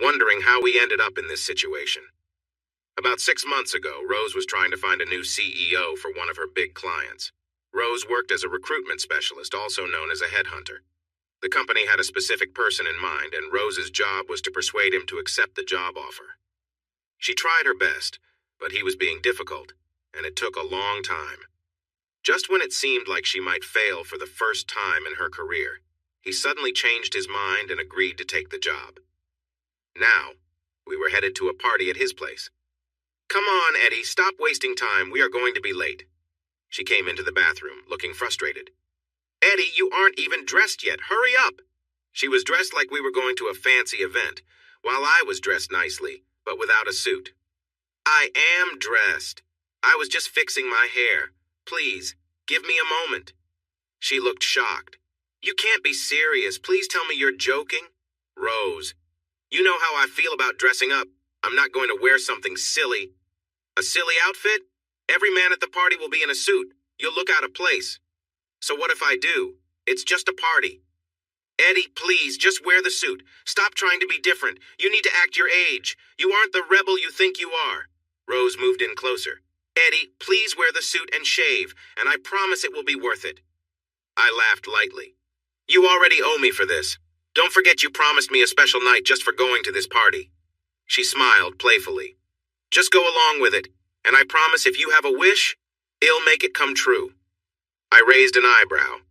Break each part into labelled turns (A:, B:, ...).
A: wondering how we ended up in this situation. About 6 months ago, Rose was trying to find a new CEO for one of her big clients. Rose worked as a recruitment specialist, also known as a headhunter. The company had a specific person in mind, and Rose's job was to persuade him to accept the job offer. She tried her best, but he was being difficult, and it took a long time. Just when it seemed like she might fail for the first time in her career, he suddenly changed his mind and agreed to take the job. Now, we were headed to a party at his place. "Come on, Eddie, stop wasting time. We are going to be late." She came into the bathroom, looking frustrated. "Eddie, you aren't even dressed yet. Hurry up." She was dressed like we were going to a fancy event, while I was dressed nicely, but without a suit. "I am dressed. I was just fixing my hair. Please, give me a moment." She looked shocked. "You can't be serious. Please tell me you're joking." "Rose, you know how I feel about dressing up. I'm not going to wear something silly." "A silly outfit? Every man at the party will be in a suit. You'll look out of place." "So what if I do? It's just a party." "Eddie, please, just wear the suit. Stop trying to be different. You need to act your age. You aren't the rebel you think you are." Rose moved in closer. "Eddie, please wear the suit and shave, and I promise it will be worth it." I laughed lightly. "You already owe me for this. Don't forget you promised me a special night just for going to this party." She smiled playfully. "Just go along with it, and I promise if you have a wish, it'll make it come true." I raised an eyebrow.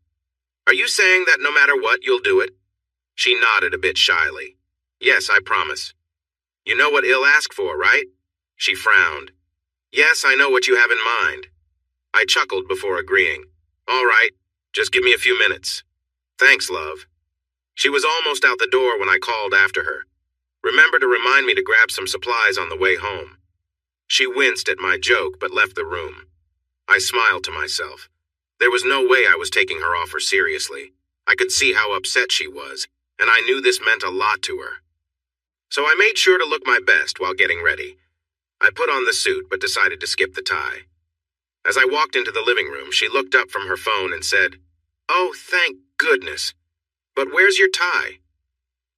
A: "Are you saying that no matter what, you'll do it?" She nodded a bit shyly. "Yes, I promise." "You know what he'll ask for, right?" She frowned. "Yes, I know what you have in mind." I chuckled before agreeing. "All right, just give me a few minutes." "Thanks, love." She was almost out the door when I called after her. "Remember to remind me to grab some supplies on the way home." She winced at my joke but left the room. I smiled to myself. There was no way I was taking her offer seriously. I could see how upset she was, and I knew this meant a lot to her. So I made sure to look my best while getting ready. I put on the suit but decided to skip the tie. As I walked into the living room, she looked up from her phone and said, "Oh, thank goodness. But where's your tie?"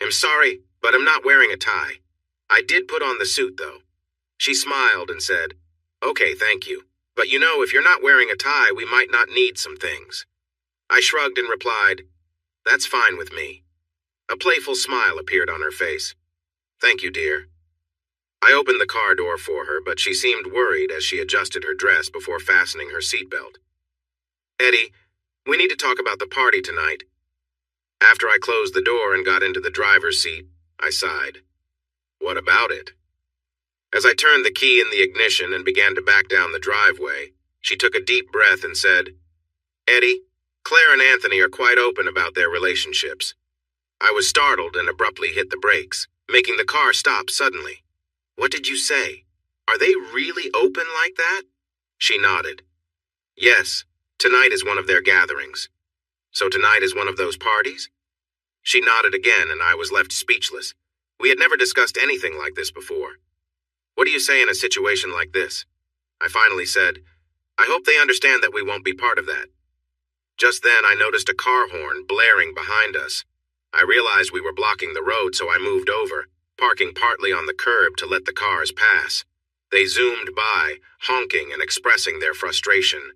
A: "I'm sorry, but I'm not wearing a tie. I did put on the suit, though." She smiled and said, "Okay, thank you. But you know, if you're not wearing a tie, we might not need some things." I shrugged and replied, "That's fine with me." A playful smile appeared on her face. "Thank you, dear." I opened the car door for her, but she seemed worried as she adjusted her dress before fastening her seatbelt. "Eddie, we need to talk about the party tonight." After I closed the door and got into the driver's seat, I sighed. "What about it?" As I turned the key in the ignition and began to back down the driveway, she took a deep breath and said, "Eddie, Claire and Anthony are quite open about their relationships." I was startled and abruptly hit the brakes, making the car stop suddenly. "What did you say? Are they really open like that?" She nodded. "Yes, tonight is one of their gatherings." "So tonight is one of those parties?" She nodded again and I was left speechless. We had never discussed anything like this before. "What do you say in a situation like this?" I finally said, "I hope they understand that we won't be part of that." Just then I noticed a car horn blaring behind us. I realized we were blocking the road, so I moved over, parking partly on the curb to let the cars pass. They zoomed by, honking and expressing their frustration.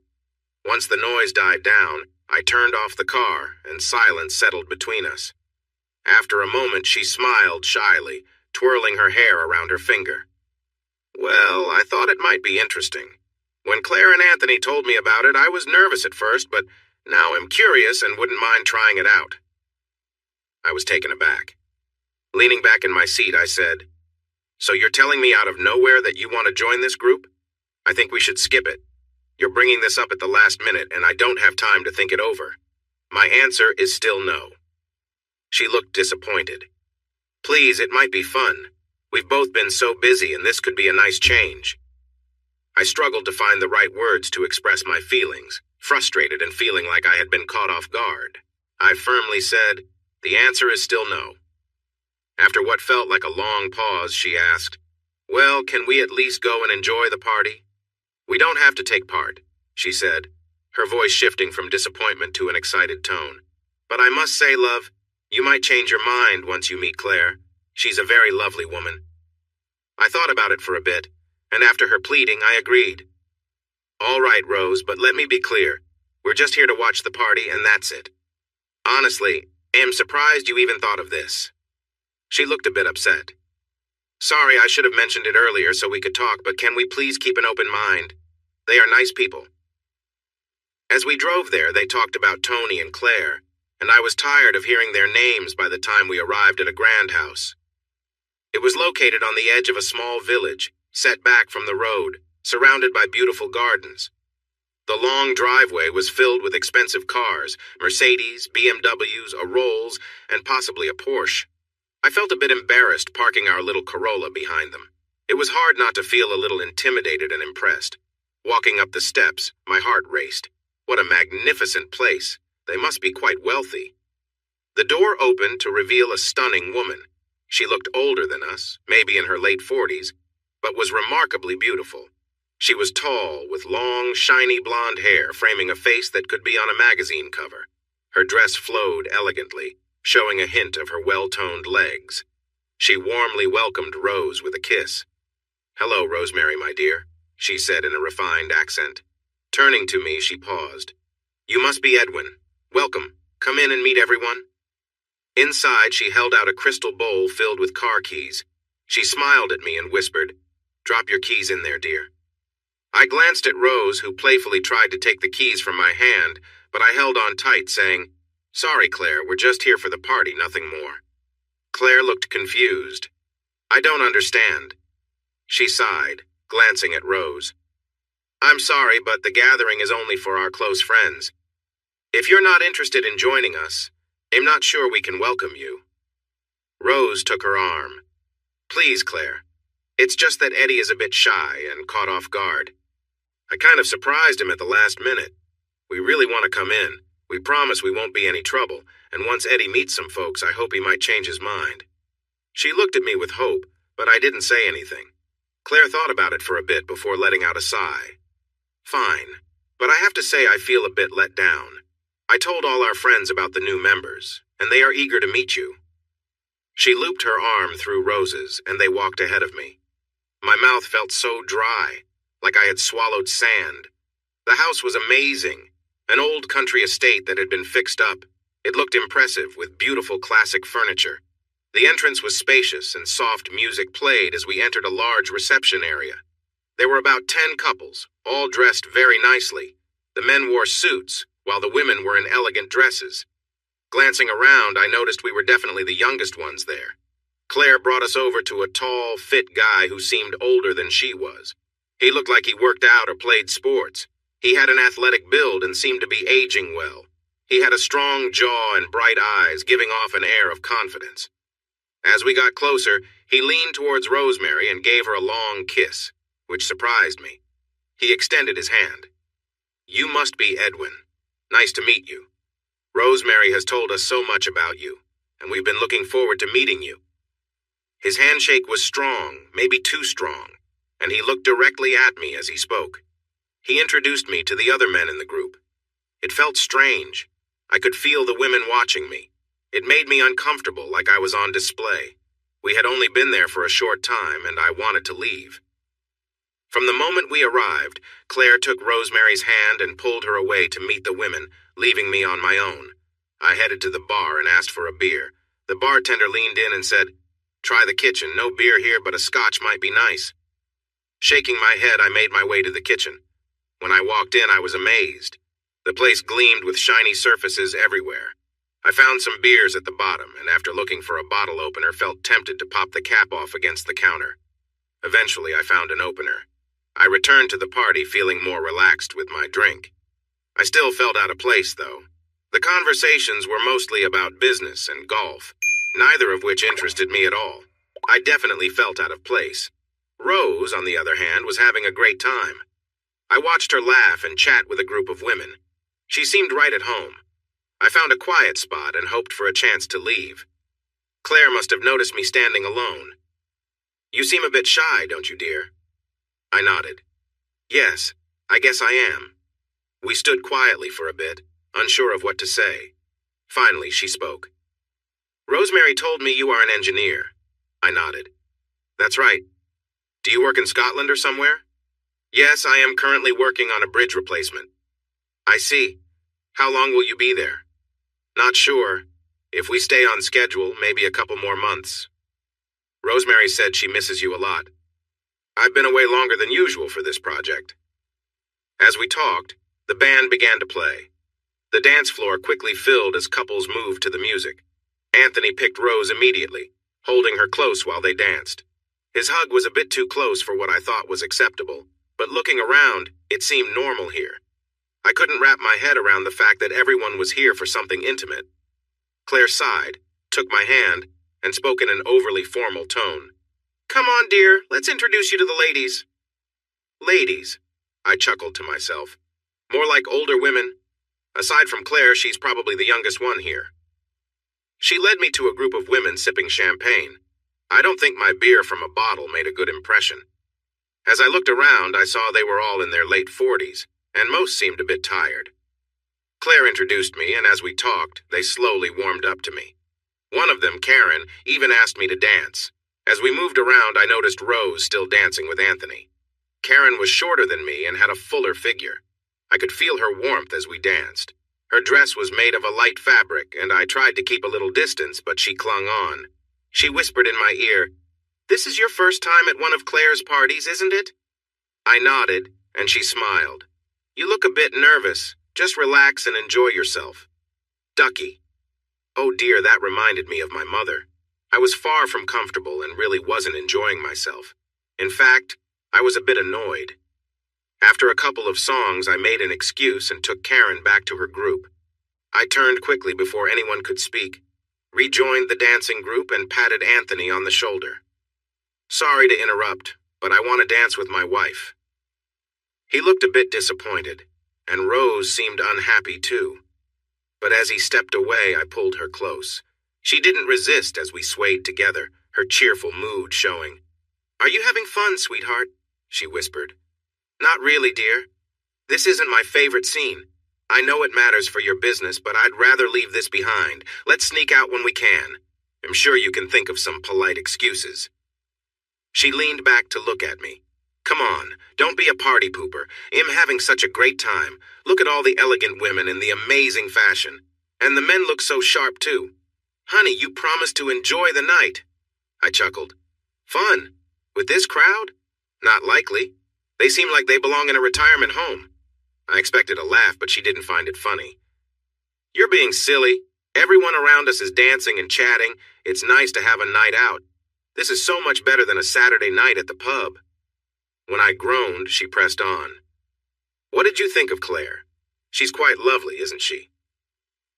A: Once the noise died down, I turned off the car and silence settled between us. After a moment, she smiled shyly, twirling her hair around her finger. "Well, I thought it might be interesting. When Claire and Anthony told me about it, I was nervous at first, but now I'm curious and wouldn't mind trying it out." I was taken aback. Leaning back in my seat, I said, "So you're telling me out of nowhere that you want to join this group? I think we should skip it. You're bringing this up at the last minute, and I don't have time to think it over." My answer is still no. She looked disappointed. "Please, it might be fun. We've both been so busy, and this could be a nice change." I struggled to find the right words to express my feelings, frustrated and feeling like I had been caught off guard. I firmly said, "The answer is still no." After what felt like a long pause, she asked, "Well, can we at least go and enjoy the party?" "We don't have to take part," she said, her voice shifting from disappointment to an excited tone. "But I must say, love, you might change your mind once you meet Claire. She's a very lovely woman. I thought about it for a bit, and after her pleading, I agreed. All right, Rose, but let me be clear. We're just here to watch the party, and that's it. Honestly, I am surprised you even thought of this. She looked a bit upset. Sorry, I should have mentioned it earlier so we could talk, but can we please keep an open mind? They are nice people. As we drove there, they talked about Tony and Claire, and I was tired of hearing their names by the time we arrived at a grand house. It was located on the edge of a small village, set back from the road, surrounded by beautiful gardens. The long driveway was filled with expensive cars, Mercedes, BMWs, a Rolls, and possibly a Porsche. I felt a bit embarrassed parking our little Corolla behind them. It was hard not to feel a little intimidated and impressed. Walking up the steps, my heart raced. What a magnificent place. They must be quite wealthy. The door opened to reveal a stunning woman. She looked older than us, maybe in her late 40s, but was remarkably beautiful. She was tall, with long, shiny blonde hair framing a face that could be on a magazine cover. Her dress flowed elegantly, showing a hint of her well-toned legs. She warmly welcomed Rose with a kiss. "Hello, Rosemary, my dear," she said in a refined accent. Turning to me, she paused. "You must be Edwin. Welcome. Come in and meet everyone." Inside, she held out a crystal bowl filled with car keys. She smiled at me and whispered, "Drop your keys in there, dear." I glanced at Rose, who playfully tried to take the keys from my hand, but I held on tight, saying, "Sorry, Claire, we're just here for the party, nothing more." Claire looked confused. "I don't understand." She sighed, glancing at Rose. "I'm sorry, but the gathering is only for our close friends. If you're not interested in joining us, I'm not sure we can welcome you." Rose took her arm. "Please, Claire. It's just that Eddie is a bit shy and caught off guard. I kind of surprised him at the last minute. We really want to come in. We promise we won't be any trouble, and once Eddie meets some folks, I hope he might change his mind." She looked at me with hope, but I didn't say anything. Claire thought about it for a bit before letting out a sigh. "Fine, but I have to say I feel a bit let down. I told all our friends about the new members, and they are eager to meet you." She looped her arm through Rose's, and they walked ahead of me. My mouth felt so dry, like I had swallowed sand. The house was amazing, an old country estate that had been fixed up. It looked impressive, with beautiful classic furniture. The entrance was spacious, and soft music played as we entered a large reception area. There were about 10 couples, all dressed very nicely. The men wore suits, while the women were in elegant dresses. Glancing around, I noticed we were definitely the youngest ones there. Claire brought us over to a tall, fit guy who seemed older than she was. He looked like he worked out or played sports. He had an athletic build and seemed to be aging well. He had a strong jaw and bright eyes, giving off an air of confidence. As we got closer, he leaned towards Rosemary and gave her a long kiss, which surprised me. He extended his hand. "You must be Edwin. Nice to meet you. Rosemary has told us so much about you, and we've been looking forward to meeting you." His handshake was strong, maybe too strong, and he looked directly at me as he spoke. He introduced me to the other men in the group. It felt strange. I could feel the women watching me. It made me uncomfortable, like I was on display. We had only been there for a short time, and I wanted to leave. From the moment we arrived, Claire took Rosemary's hand and pulled her away to meet the women, leaving me on my own. I headed to the bar and asked for a beer. The bartender leaned in and said, "Try the kitchen. No beer here, but a scotch might be nice." Shaking my head, I made my way to the kitchen. When I walked in, I was amazed. The place gleamed with shiny surfaces everywhere. I found some beers at the bottom, and after looking for a bottle opener, felt tempted to pop the cap off against the counter. Eventually, I found an opener. I returned to the party feeling more relaxed with my drink. I still felt out of place, though. The conversations were mostly about business and golf, neither of which interested me at all. I definitely felt out of place. Rose, on the other hand, was having a great time. I watched her laugh and chat with a group of women. She seemed right at home. I found a quiet spot and hoped for a chance to leave. Claire must have noticed me standing alone. "You seem a bit shy, don't you, dear?" I nodded. "Yes, I guess I am." We stood quietly for a bit, unsure of what to say. Finally, she spoke. "Rosemary told me you are an engineer. I nodded. That's right. Do you work in Scotland or somewhere? Yes, I am currently working on a bridge replacement. I see. How long will you be there? Not sure. If we stay on schedule, maybe a couple more months. Rosemary said she misses you a lot. I've been away longer than usual for this project. As we talked, the band began to play. The dance floor quickly filled as couples moved to the music. Anthony picked Rose immediately, holding her close while they danced. His hug was a bit too close for what I thought was acceptable, but looking around, it seemed normal here. I couldn't wrap my head around the fact that everyone was here for something intimate. Claire sighed, took my hand, and spoke in an overly formal tone. Come on, dear, let's introduce you to the ladies. Ladies, I chuckled to myself. More like older women. Aside from Claire, she's probably the youngest one here. She led me to a group of women sipping champagne. I don't think my beer from a bottle made a good impression. As I looked around, I saw they were all in their late 40s, and most seemed a bit tired. Claire introduced me, and as we talked, they slowly warmed up to me. One of them, Karen, even asked me to dance. As we moved around, I noticed Rose still dancing with Anthony. Karen was shorter than me and had a fuller figure. I could feel her warmth as we danced. Her dress was made of a light fabric, and I tried to keep a little distance, but she clung on. She whispered in my ear, "This is your first time at one of Claire's parties, isn't it?" I nodded, and she smiled. "You look a bit nervous. Just relax and enjoy yourself." Ducky. Oh dear, that reminded me of my mother. I was far from comfortable and really wasn't enjoying myself. In fact, I was a bit annoyed. After a couple of songs, I made an excuse and took Karen back to her group. I turned quickly before anyone could speak, rejoined the dancing group, and patted Anthony on the shoulder. "Sorry to interrupt, but I want to dance with my wife." He looked a bit disappointed, and Rose seemed unhappy too. But as he stepped away, I pulled her close. She didn't resist as we swayed together, her cheerful mood showing. "Are you having fun, sweetheart?" she whispered. "Not really, dear. This isn't my favorite scene. I know it matters for your business, but I'd rather leave this behind. Let's sneak out when we can. I'm sure you can think of some polite excuses." She leaned back to look at me. "Come on, don't be a party pooper. I'm having such a great time. Look at all the elegant women in the amazing fashion. And the men look so sharp too. Honey, you promised to enjoy the night." I chuckled. "Fun? With this crowd? Not likely. They seem like they belong in a retirement home." I expected a laugh, but she didn't find it funny. "You're being silly. Everyone around us is dancing and chatting. It's nice to have a night out. This is so much better than a Saturday night at the pub." When I groaned, she pressed on. "What did you think of Claire? She's quite lovely, isn't she?"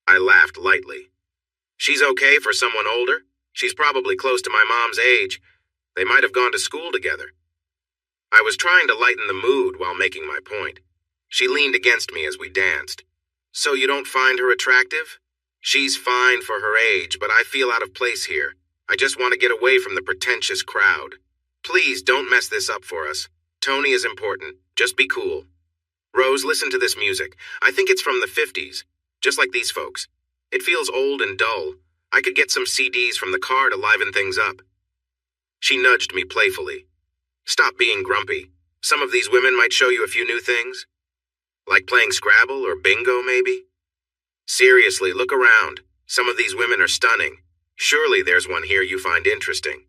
A: I laughed lightly. "She's okay for someone older. She's probably close to my mom's age. They might have gone to school together." I was trying to lighten the mood while making my point. She leaned against me as we danced. "So you don't find her attractive?" "She's fine for her age, but I feel out of place here. I just want to get away from the pretentious crowd. Please don't mess this up for us. Tony is important. Just be cool." "Rose, listen to this music. I think it's from the 50s, just like these folks. It feels old and dull. I could get some CDs from the car to liven things up." She nudged me playfully. "Stop being grumpy. Some of these women might show you a few new things. Like playing Scrabble or bingo, maybe? Seriously, look around. Some of these women are stunning. Surely there's one here you find interesting.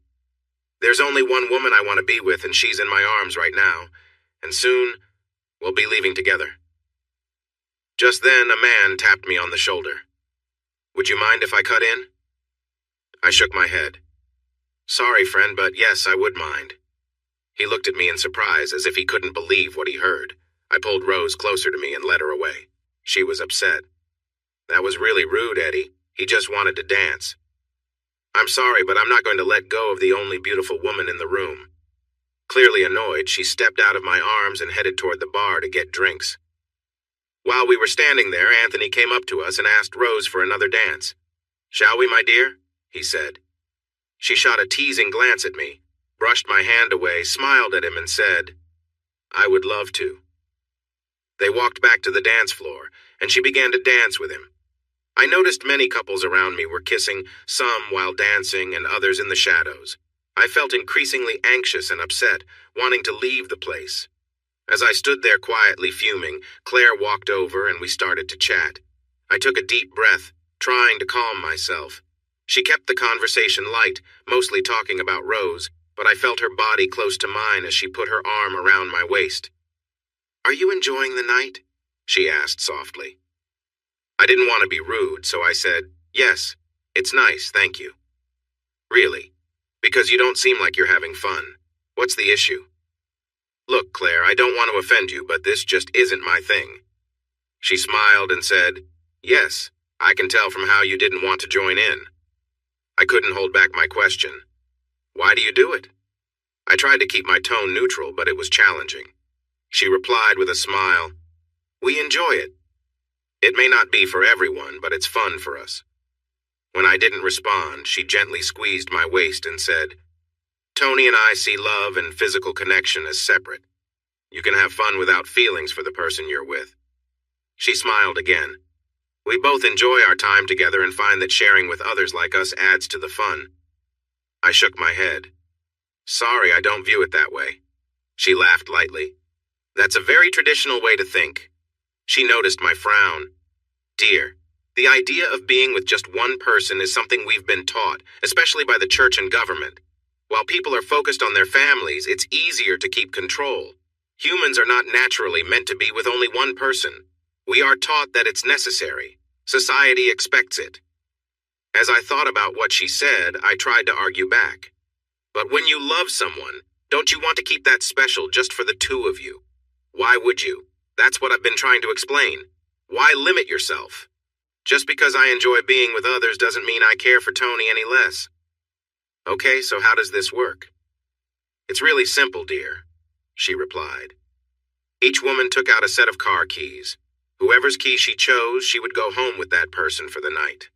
A: There's only one woman I want to be with, and she's in my arms right now. And soon, we'll be leaving together." Just then, a man tapped me on the shoulder. "Would you mind if I cut in?" I shook my head. "Sorry, friend, but yes, I would mind." He looked at me in surprise, as if he couldn't believe what he heard. I pulled Rose closer to me and led her away. She was upset. "That was really rude, Eddie. He just wanted to dance." "I'm sorry, but I'm not going to let go of the only beautiful woman in the room." Clearly annoyed, she stepped out of my arms and headed toward the bar to get drinks. While we were standing there, Anthony came up to us and asked Rose for another dance. "Shall we, my dear?" he said. She shot a teasing glance at me, brushed my hand away, smiled at him, and said, "I would love to." They walked back to the dance floor, and she began to dance with him. I noticed many couples around me were kissing, some while dancing and others in the shadows. I felt increasingly anxious and upset, wanting to leave the place. As I stood there quietly fuming, Claire walked over and we started to chat. I took a deep breath, trying to calm myself. She kept the conversation light, mostly talking about Rose, but I felt her body close to mine as she put her arm around my waist. "Are you enjoying the night?" she asked softly. I didn't want to be rude, so I said, "Yes, it's nice, thank you." "Really? Because you don't seem like you're having fun. What's the issue?" "Look, Claire, I don't want to offend you, but this just isn't my thing." She smiled and said, "Yes, I can tell from how you didn't want to join in." I couldn't hold back my question. "Why do you do it?" I tried to keep my tone neutral, but it was challenging. She replied with a smile, "We enjoy it. It may not be for everyone, but it's fun for us." When I didn't respond, she gently squeezed my waist and said, "Tony and I see love and physical connection as separate. You can have fun without feelings for the person you're with." She smiled again. "We both enjoy our time together and find that sharing with others like us adds to the fun." I shook my head. "Sorry, I don't view it that way." She laughed lightly. "That's a very traditional way to think." She noticed my frown. "Dear, the idea of being with just one person is something we've been taught, especially by the church and government. While people are focused on their families, it's easier to keep control. Humans are not naturally meant to be with only one person. We are taught that it's necessary. Society expects it." As I thought about what she said, I tried to argue back. "But when you love someone, don't you want to keep that special just for the two of you? Why would you? That's what I've been trying to explain. Why limit yourself? Just because I enjoy being with others doesn't mean I care for Tony any less." "Okay, so how does this work?" "It's really simple, dear," she replied. Each woman took out a set of car keys. Whoever's key she chose, she would go home with that person for the night.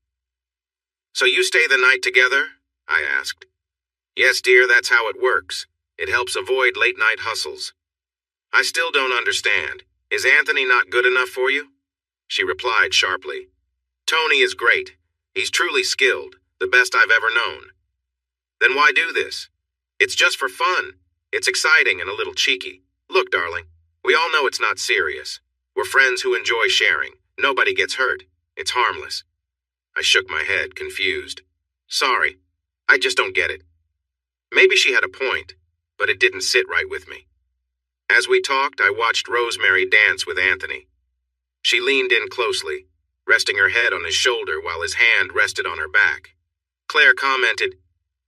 A: "So you stay the night together?" I asked. "Yes, dear, that's how it works. It helps avoid late-night hustles." "I still don't understand. Is Anthony not good enough for you?" She replied sharply. "Tony is great. He's truly skilled, the best I've ever known." "Then why do this?" "It's just for fun. It's exciting and a little cheeky. Look, darling, we all know it's not serious. We're friends who enjoy sharing. Nobody gets hurt. It's harmless." I shook my head, confused. "Sorry, I just don't get it." Maybe she had a point, but it didn't sit right with me. As we talked, I watched Rosemary dance with Anthony. She leaned in closely, resting her head on his shoulder while his hand rested on her back. Claire commented,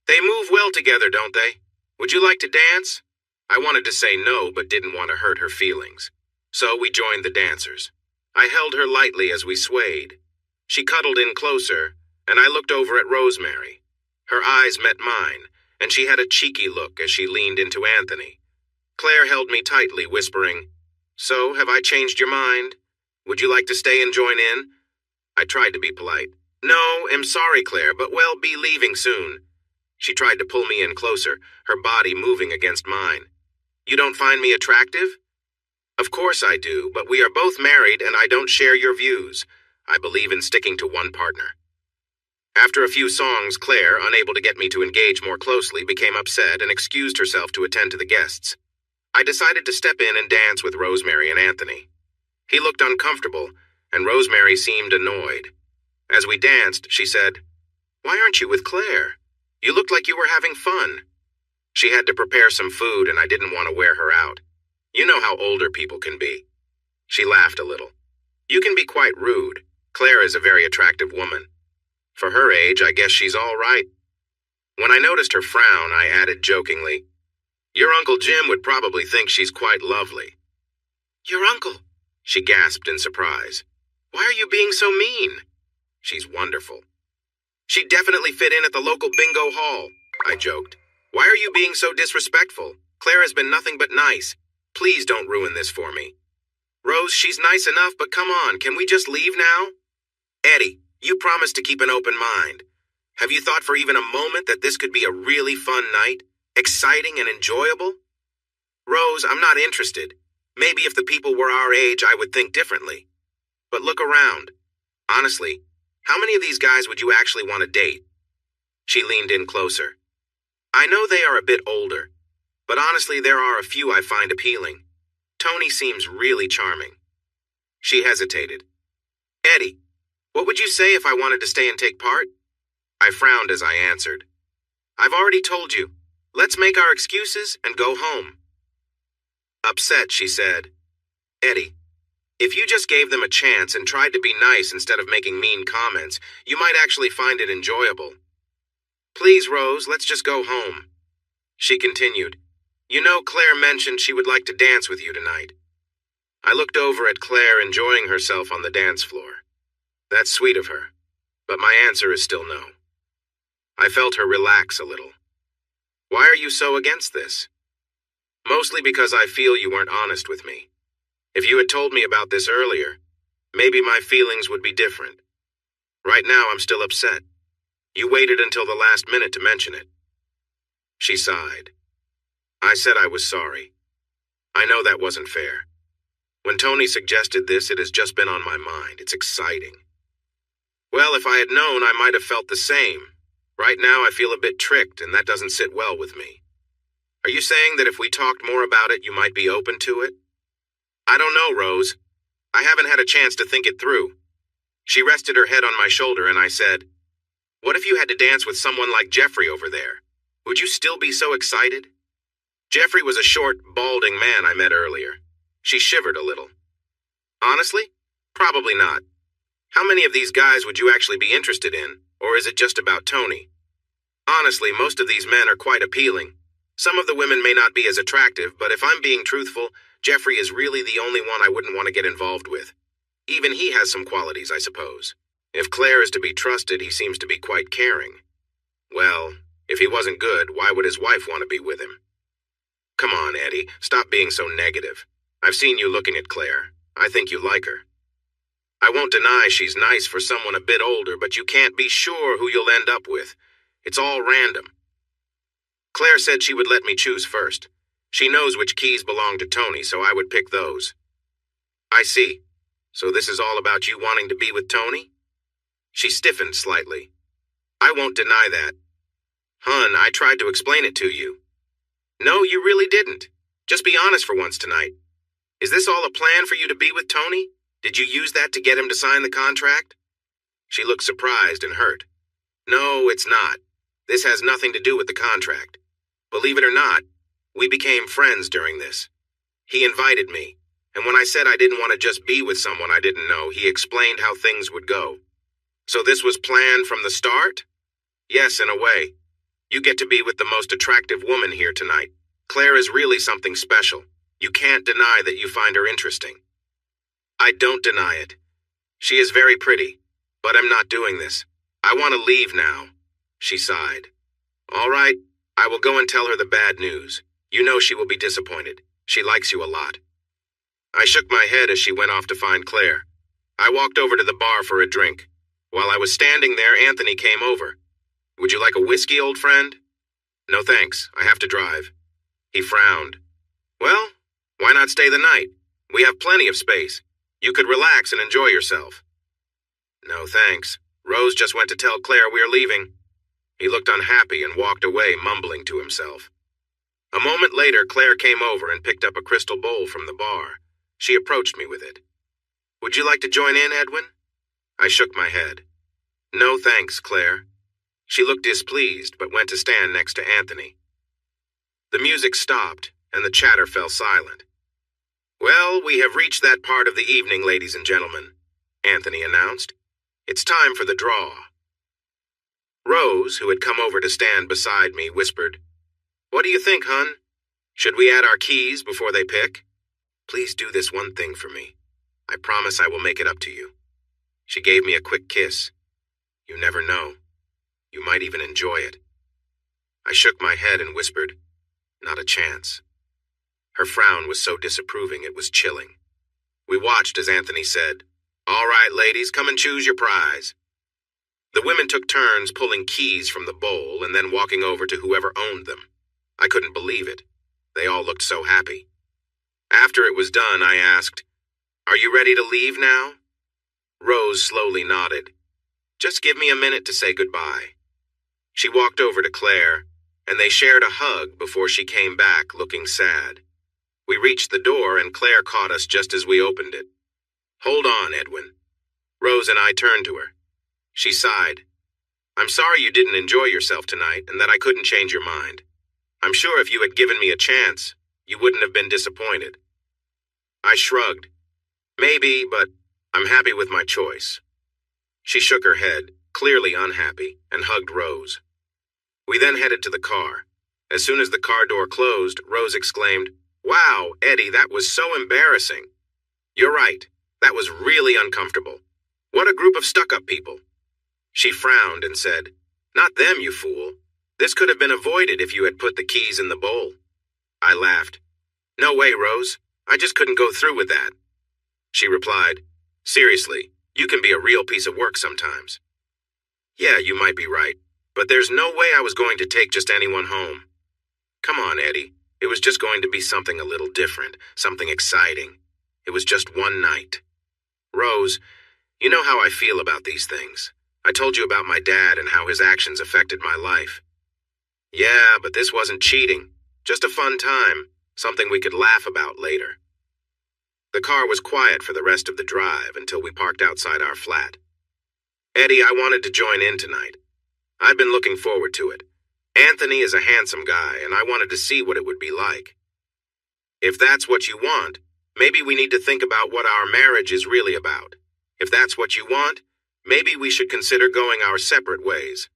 A: "They move well together, don't they? Would you like to dance?" I wanted to say no, but didn't want to hurt her feelings. So we joined the dancers. I held her lightly as we swayed. She cuddled in closer, and I looked over at Rosemary. Her eyes met mine, and she had a cheeky look as she leaned into Anthony. Claire held me tightly, whispering, "So, have I changed your mind? Would you like to stay and join in?" I tried to be polite. "No, I'm sorry, Claire, but we'll be leaving soon." She tried to pull me in closer, her body moving against mine. "You don't find me attractive?" "Of course I do, but we are both married and I don't share your views. I believe in sticking to one partner." After a few songs, Claire, unable to get me to engage more closely, became upset and excused herself to attend to the guests. I decided to step in and dance with Rosemary and Anthony. He looked uncomfortable, and Rosemary seemed annoyed. As we danced, she said, "Why aren't you with Claire? You looked like you were having fun." She had to prepare some food, and I didn't want to wear her out. You know how older people can be. She laughed a little. "You can be quite rude. Claire is a very attractive woman. For her age, I guess she's all right." When I noticed her frown, I added jokingly, "Your Uncle Jim would probably think she's quite lovely." "Your uncle?" she gasped in surprise. "Why are you being so mean?" "She's wonderful." "She'd definitely fit in at the local bingo hall," I joked. "Why are you being so disrespectful? Claire has been nothing but nice. Please don't ruin this for me." "Rose, she's nice enough, but come on, can we just leave now?" "Eddie, you promised to keep an open mind. Have you thought for even a moment that this could be a really fun night? Exciting and enjoyable?" "Rose, I'm not interested. Maybe if the people were our age, I would think differently. But look around. Honestly, how many of these guys would you actually want to date?" She leaned in closer. I know they are a bit older, but honestly there are a few I find appealing. Tony seems really charming. She hesitated. Eddie, what would you say if I wanted to stay and take part? I frowned as I answered. I've already told you. Let's make our excuses and go home. Upset, she said, Eddie, if you just gave them a chance and tried to be nice instead of making mean comments, you might actually find it enjoyable. Please, Rose, let's just go home. She continued, You know Claire mentioned she would like to dance with you tonight. I looked over at Claire enjoying herself on the dance floor. That's sweet of her, but my answer is still no. I felt her relax a little. Why are you so against this? Mostly because I feel you weren't honest with me. If you had told me about this earlier, maybe my feelings would be different. Right now I'm still upset. You waited until the last minute to mention it. She sighed. I said I was sorry. I know that wasn't fair. When Tony suggested this, it has just been on my mind. It's exciting. Well, if I had known, I might have felt the same. Right now, I feel a bit tricked, and that doesn't sit well with me. Are you saying that if we talked more about it, you might be open to it? I don't know, Rose. I haven't had a chance to think it through. She rested her head on my shoulder, and I said, What if you had to dance with someone like Jeffrey over there? Would you still be so excited? Jeffrey was a short, balding man I met earlier. She shivered a little. Honestly? Probably not. How many of these guys would you actually be interested in, or is it just about Tony? Honestly, most of these men are quite appealing. Some of the women may not be as attractive, but if I'm being truthful, Jeffrey is really the only one I wouldn't want to get involved with. Even he has some qualities, I suppose. If Claire is to be trusted, he seems to be quite caring. Well, if he wasn't good, why would his wife want to be with him? Come on, Eddie, stop being so negative. I've seen you looking at Claire. I think you like her. I won't deny she's nice for someone a bit older, but you can't be sure who you'll end up with. It's all random. Claire said she would let me choose first. She knows which keys belong to Tony, so I would pick those. I see. So this is all about you wanting to be with Tony? She stiffened slightly. I won't deny that. Hun, I tried to explain it to you. No, you really didn't. Just be honest for once tonight. Is this all a plan for you to be with Tony? Did you use that to get him to sign the contract? She looked surprised and hurt. No, it's not. This has nothing to do with the contract. Believe it or not, we became friends during this. He invited me, and when I said I didn't want to just be with someone I didn't know, he explained how things would go. So this was planned from the start? Yes, in a way. You get to be with the most attractive woman here tonight. Claire is really something special. You can't deny that you find her interesting. I don't deny it. She is very pretty, but I'm not doing this. I want to leave now. She sighed. All right, I will go and tell her the bad news. You know she will be disappointed. She likes you a lot. I shook my head as she went off to find Claire. I walked over to the bar for a drink. While I was standing there, Anthony came over. Would you like a whiskey, old friend? No thanks, I have to drive. He frowned. Well, why not stay the night? We have plenty of space. You could relax and enjoy yourself. No thanks. Rose just went to tell Claire we are leaving. He looked unhappy and walked away, mumbling to himself. A moment later, Claire came over and picked up a crystal bowl from the bar. She approached me with it. Would you like to join in, Edwin? I shook my head. No thanks, Claire. She looked displeased, but went to stand next to Anthony. The music stopped, and the chatter fell silent. Well, we have reached that part of the evening, ladies and gentlemen, Anthony announced. It's time for the draw. Rose, who had come over to stand beside me, whispered, What do you think, hun? Should we add our keys before they pick? Please do this one thing for me. I promise I will make it up to you. She gave me a quick kiss. You never know. You might even enjoy it. I shook my head and whispered, Not a chance. Her frown was so disapproving it was chilling. We watched as Anthony said, All right, ladies, come and choose your prize. The women took turns pulling keys from the bowl and then walking over to whoever owned them. I couldn't believe it. They all looked so happy. After it was done, I asked, Are you ready to leave now? Rose slowly nodded. Just give me a minute to say goodbye. She walked over to Claire. and they shared a hug before she came back looking sad. We reached the door and Claire caught us just as we opened it. "Hold on, Edwin." Rose and I turned to her. She sighed. "I'm sorry you didn't enjoy yourself tonight and that I couldn't change your mind. I'm sure if you had given me a chance, you wouldn't have been disappointed." I shrugged. "Maybe, but I'm happy with my choice." She shook her head, clearly unhappy, and hugged Rose. We then headed to the car. As soon as the car door closed, Rose exclaimed, "Wow, Eddie, that was so embarrassing." "You're right. That was really uncomfortable. What a group of stuck-up people." She frowned and said, "Not them, you fool. This could have been avoided if you had put the keys in the bowl." I laughed. "No way, Rose. I just couldn't go through with that." She replied, "Seriously, you can be a real piece of work sometimes." "Yeah, you might be right, but there's no way I was going to take just anyone home." "Come on, Eddie. It was just going to be something a little different, something exciting. It was just one night." "Rose, you know how I feel about these things. I told you about my dad and how his actions affected my life." "Yeah, but this wasn't cheating. Just a fun time, something we could laugh about later." The car was quiet for the rest of the drive until we parked outside our flat. "Eddie, I wanted to join in tonight. I've been looking forward to it. Anthony is a handsome guy, and I wanted to see what it would be like." "If that's what you want, maybe we need to think about what our marriage is really about. If that's what you want, maybe we should consider going our separate ways."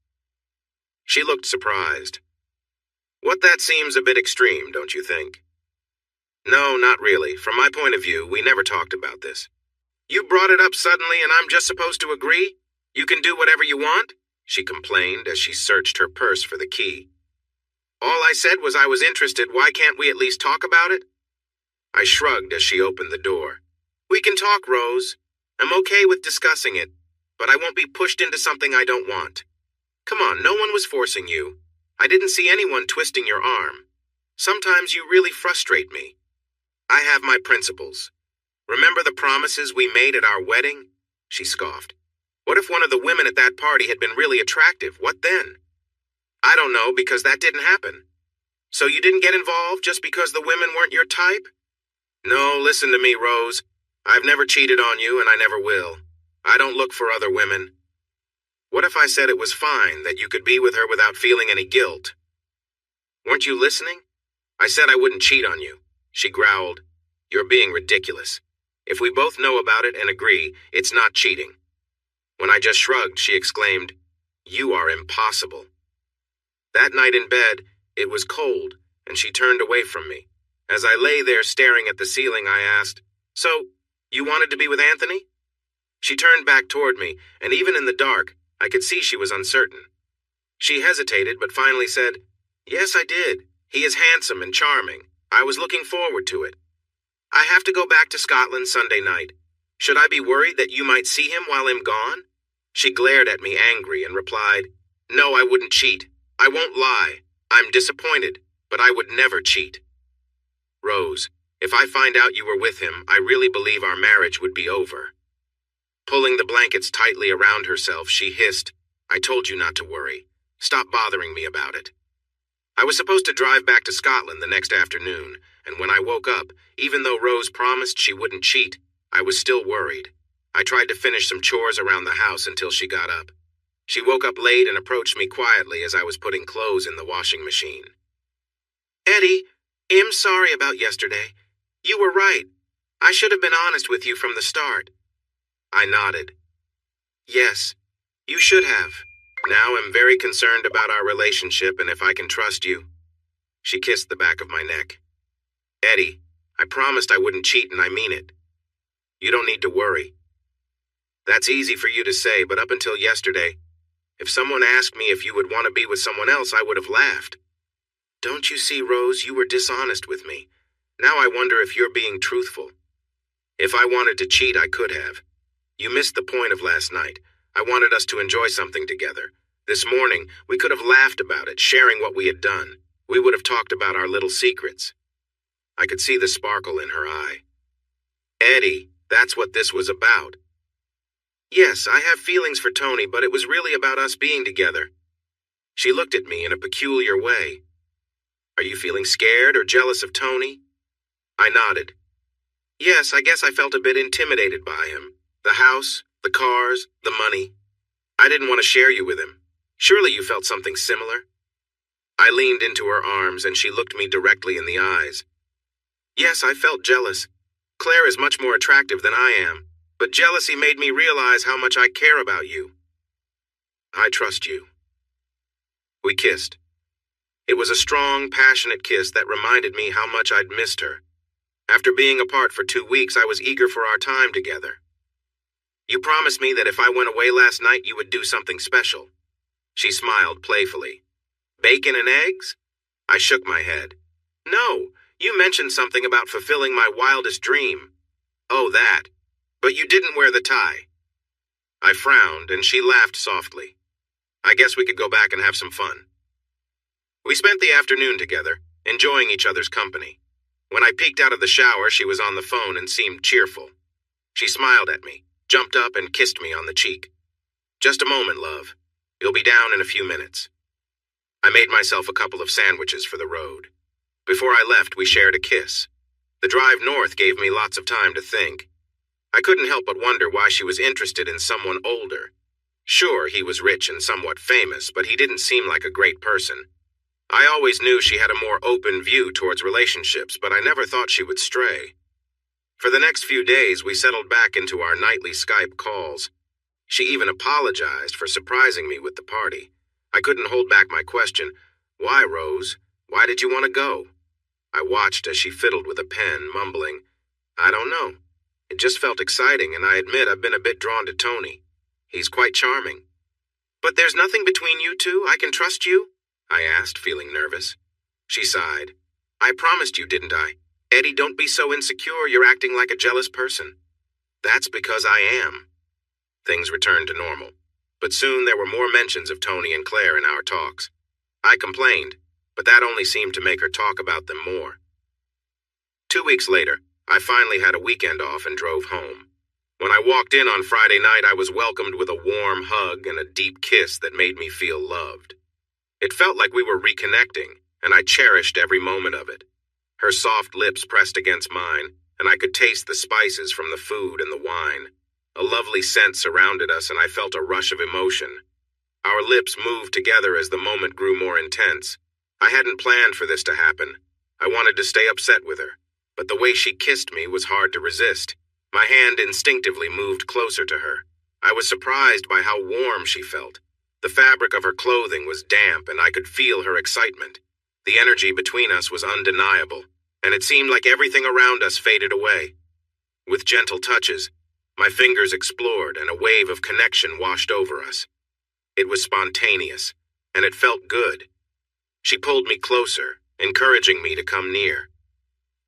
A: She looked surprised. "What, that seems a bit extreme, don't you think?" "No, not really. From my point of view, we never talked about this." "You brought it up suddenly and I'm just supposed to agree? You can do whatever you want?" she complained as she searched her purse for the key. "All I said was I was interested. Why can't we at least talk about it?" I shrugged as she opened the door. "We can talk, Rose. I'm okay with discussing it, but I won't be pushed into something I don't want. Come on, no one was forcing you. I didn't see anyone twisting your arm. Sometimes you really frustrate me. I have my principles. Remember the promises we made at our wedding?" She scoffed. "What if one of the women at that party had been really attractive? What then?" "I don't know, because that didn't happen." "So you didn't get involved just because the women weren't your type?" "No, listen to me, Rose. I've never cheated on you and I never will. I don't look for other women." "What if I said it was fine, that you could be with her without feeling any guilt?" "Weren't you listening? I said I wouldn't cheat on you." She growled. "You're being ridiculous. If we both know about it and agree, it's not cheating." When I just shrugged, she exclaimed, "You are impossible." That night in bed, it was cold, and she turned away from me. As I lay there staring at the ceiling, I asked, "So, you wanted to be with Anthony?" She turned back toward me, and even in the dark, I could see she was uncertain. She hesitated, but finally said, "Yes, I did. He is handsome and charming. I was looking forward to it. I have to go back to Scotland Sunday night. Should I be worried that you might see him while I'm gone?" She glared at me angry and replied, "No, I wouldn't cheat. I won't lie. I'm disappointed, but I would never cheat." "Rose, if I find out you were with him, I really believe our marriage would be over." Pulling the blankets tightly around herself, she hissed, "I told you not to worry. Stop bothering me about it." I was supposed to drive back to Scotland the next afternoon, and when I woke up, even though Rose promised she wouldn't cheat, I was still worried. I tried to finish some chores around the house until she got up. She woke up late and approached me quietly as I was putting clothes in the washing machine. "Eddie, I'm sorry about yesterday. You were right. I should have been honest with you from the start." I nodded. "Yes, you should have. Now I'm very concerned about our relationship and if I can trust you." She kissed the back of my neck. "Eddie, I promised I wouldn't cheat and I mean it. You don't need to worry." "That's easy for you to say, but up until yesterday, if someone asked me if you would want to be with someone else, I would have laughed. Don't you see, Rose, you were dishonest with me. Now I wonder if you're being truthful. If I wanted to cheat, I could have. You missed the point of last night. I wanted us to enjoy something together. This morning, we could have laughed about it, sharing what we had done. We would have talked about our little secrets." I could see the sparkle in her eye. "Eddie, that's what this was about." "Yes, I have feelings for Tony, but it was really about us being together." She looked at me in a peculiar way. "Are you feeling scared or jealous of Tony?" I nodded. Yes, I guess I felt a bit intimidated by him. The house, the cars, the money. I didn't want to share you with him. Surely you felt something similar? I leaned into her arms and she looked me directly in the eyes. Yes, I felt jealous. Claire is much more attractive than I am, but jealousy made me realize how much I care about you. I trust you. We kissed. It was a strong, passionate kiss that reminded me how much I'd missed her. After being apart for 2 weeks, I was eager for our time together. You promised me that if I went away last night, you would do something special. She smiled playfully. Bacon and eggs? I shook my head. No, you mentioned something about fulfilling my wildest dream. Oh, that. But you didn't wear the tie. I frowned, and she laughed softly. I guess we could go back and have some fun. We spent the afternoon together, enjoying each other's company. When I peeked out of the shower, she was on the phone and seemed cheerful. She smiled at me, jumped up, and kissed me on the cheek. Just a moment, love. You'll be down in a few minutes. I made myself a couple of sandwiches for the road. Before I left, we shared a kiss. The drive north gave me lots of time to think. I couldn't help but wonder why she was interested in someone older. Sure, he was rich and somewhat famous, but he didn't seem like a great person. I always knew she had a more open view towards relationships, but I never thought she would stray. For the next few days, we settled back into our nightly Skype calls. She even apologized for surprising me with the party. I couldn't hold back my question. Why, Rose? Why did you want to go? I watched as she fiddled with a pen, mumbling, I don't know. It just felt exciting, and I admit I've been a bit drawn to Tony. He's quite charming. But there's nothing between you two? I can trust you? I asked, feeling nervous. She sighed. I promised you, didn't I? Eddie, don't be so insecure. You're acting like a jealous person. That's because I am. Things returned to normal, but soon there were more mentions of Tony and Claire in our talks. I complained, but that only seemed to make her talk about them more. 2 weeks later, I finally had a weekend off and drove home. When I walked in on Friday night, I was welcomed with a warm hug and a deep kiss that made me feel loved. It felt like we were reconnecting, and I cherished every moment of it. Her soft lips pressed against mine, and I could taste the spices from the food and the wine. A lovely scent surrounded us, and I felt a rush of emotion. Our lips moved together as the moment grew more intense. I hadn't planned for this to happen. I wanted to stay upset with her, but the way she kissed me was hard to resist. My hand instinctively moved closer to her. I was surprised by how warm she felt. The fabric of her clothing was damp, and I could feel her excitement. The energy between us was undeniable, and it seemed like everything around us faded away. With gentle touches, my fingers explored, and a wave of connection washed over us. It was spontaneous, and it felt good. She pulled me closer, encouraging me to come near.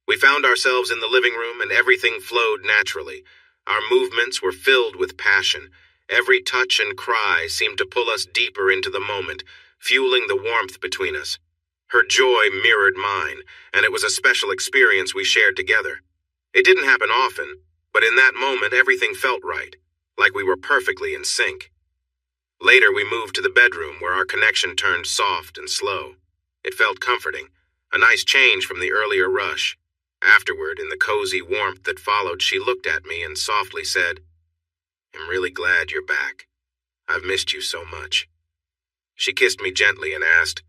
A: We found ourselves in the living room, and everything flowed naturally. Our movements were filled with passion. Every touch and cry seemed to pull us deeper into the moment, fueling the warmth between us. Her joy mirrored mine, and it was a special experience we shared together. It didn't happen often, but in that moment everything felt right, like we were perfectly in sync. Later we moved to the bedroom, where our connection turned soft and slow. It felt comforting, a nice change from the earlier rush. Afterward, in the cozy warmth that followed, she looked at me and softly said, I'm really glad you're back. I've missed you so much. She kissed me gently and asked,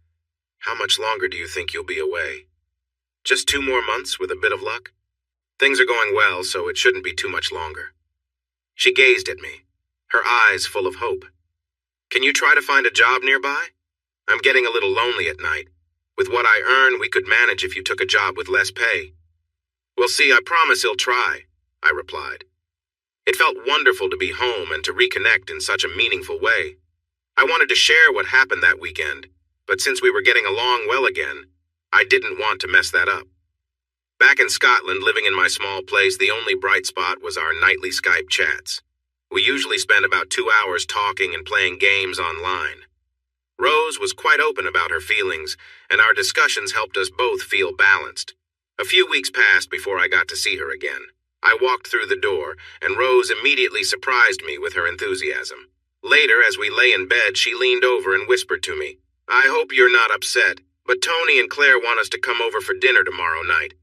A: How much longer do you think you'll be away? Just 2 more months with a bit of luck? Things are going well, so it shouldn't be too much longer. She gazed at me, her eyes full of hope. Can you try to find a job nearby? I'm getting a little lonely at night. With what I earn, we could manage if you took a job with less pay. We'll see, I promise he'll try, I replied. It felt wonderful to be home and to reconnect in such a meaningful way. I wanted to share what happened that weekend, but since we were getting along well again, I didn't want to mess that up. Back in Scotland, living in my small place, the only bright spot was our nightly Skype chats. We usually spent about 2 hours talking and playing games online. Rose was quite open about her feelings, and our discussions helped us both feel balanced. A few weeks passed before I got to see her again. I walked through the door, and Rose immediately surprised me with her enthusiasm. Later, as we lay in bed, she leaned over and whispered to me, I hope you're not upset, but Tony and Claire want us to come over for dinner tomorrow night.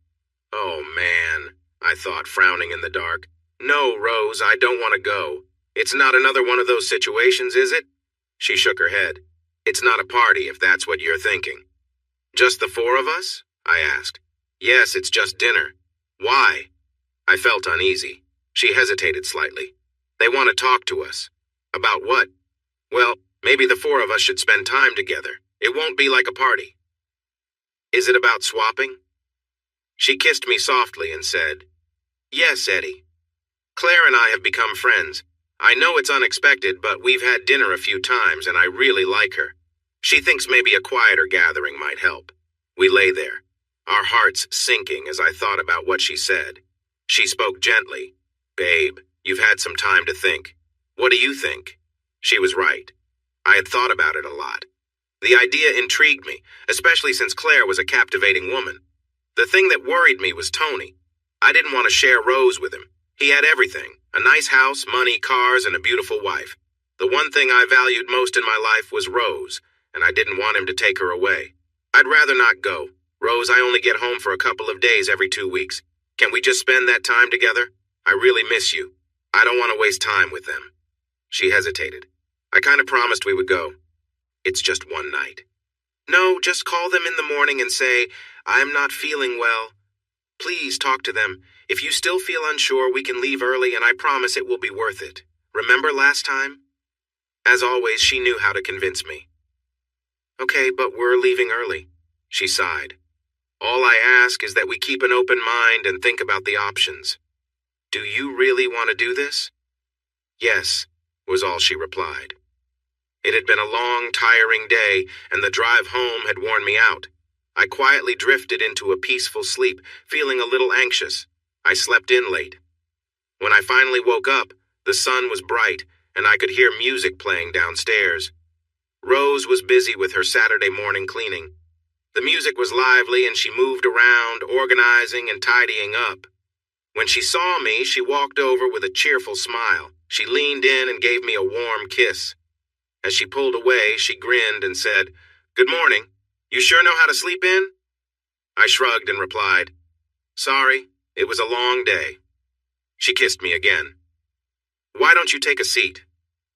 A: Oh, man, I thought, frowning in the dark. No, Rose, I don't want to go. It's not another one of those situations, is it? She shook her head. It's not a party, if that's what you're thinking. Just the four of us? I asked. Yes, it's just dinner. Why? I felt uneasy. She hesitated slightly. They want to talk to us. About what? Well, maybe the four of us should spend time together. It won't be like a party. Is it about swapping? She kissed me softly and said, Yes, Eddie. Claire and I have become friends. I know it's unexpected, but we've had dinner a few times and I really like her. She thinks maybe a quieter gathering might help. We lay there, our hearts sinking as I thought about what she said. She spoke gently. Babe, you've had some time to think. What do you think? She was right. I had thought about it a lot. The idea intrigued me, especially since Claire was a captivating woman. The thing that worried me was Tony. I didn't want to share Rose with him. He had everything, a nice house, money, cars, and a beautiful wife. The one thing I valued most in my life was Rose, and I didn't want him to take her away. I'd rather not go. Rose, I only get home for a couple of days every 2 weeks. Can we just spend that time together? I really miss you. I don't want to waste time with them. She hesitated. I kind of promised we would go. It's just one night. No, just call them in the morning and say, I'm not feeling well. Please talk to them. If you still feel unsure, we can leave early and I promise it will be worth it. Remember last time? As always, she knew how to convince me. Okay, but we're leaving early. She sighed. All I ask is that we keep an open mind and think about the options. Do you really want to do this? Yes, was all she replied. It had been a long, tiring day, and the drive home had worn me out. I quietly drifted into a peaceful sleep, feeling a little anxious. I slept in late. When I finally woke up, the sun was bright, and I could hear music playing downstairs. Rose was busy with her Saturday morning cleaning. The music was lively, and she moved around, organizing and tidying up. When she saw me, she walked over with a cheerful smile. She leaned in and gave me a warm kiss. As she pulled away, she grinned and said, Good morning. You sure know how to sleep in? I shrugged and replied, Sorry, it was a long day. She kissed me again. Why don't you take a seat?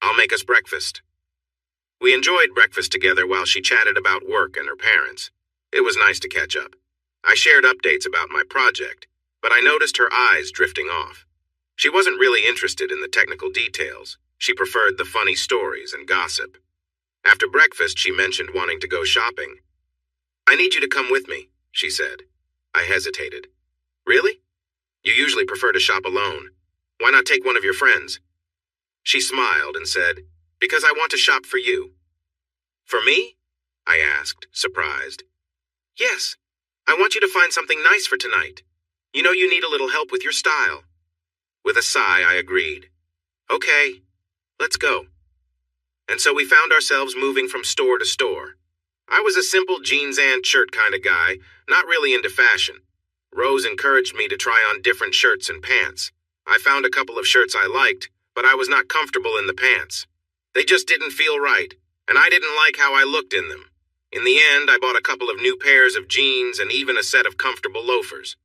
A: I'll make us breakfast. We enjoyed breakfast together while she chatted about work and her parents. It was nice to catch up. I shared updates about my project, but I noticed her eyes drifting off. She wasn't really interested in the technical details. She preferred the funny stories and gossip. After breakfast, she mentioned wanting to go shopping. I need you to come with me, she said. I hesitated. Really? You usually prefer to shop alone. Why not take one of your friends? She smiled and said, Because I want to shop for you. For me? I asked, surprised. Yes, I want you to find something nice for tonight. You know you need a little help with your style. With a sigh, I agreed. Okay, let's go. And so we found ourselves moving from store to store. I was a simple jeans and shirt kind of guy, not really into fashion. Rose encouraged me to try on different shirts and pants. I found a couple of shirts I liked, but I was not comfortable in the pants. They just didn't feel right, and I didn't like how I looked in them. In the end, I bought a couple of new pairs of jeans and even a set of comfortable loafers.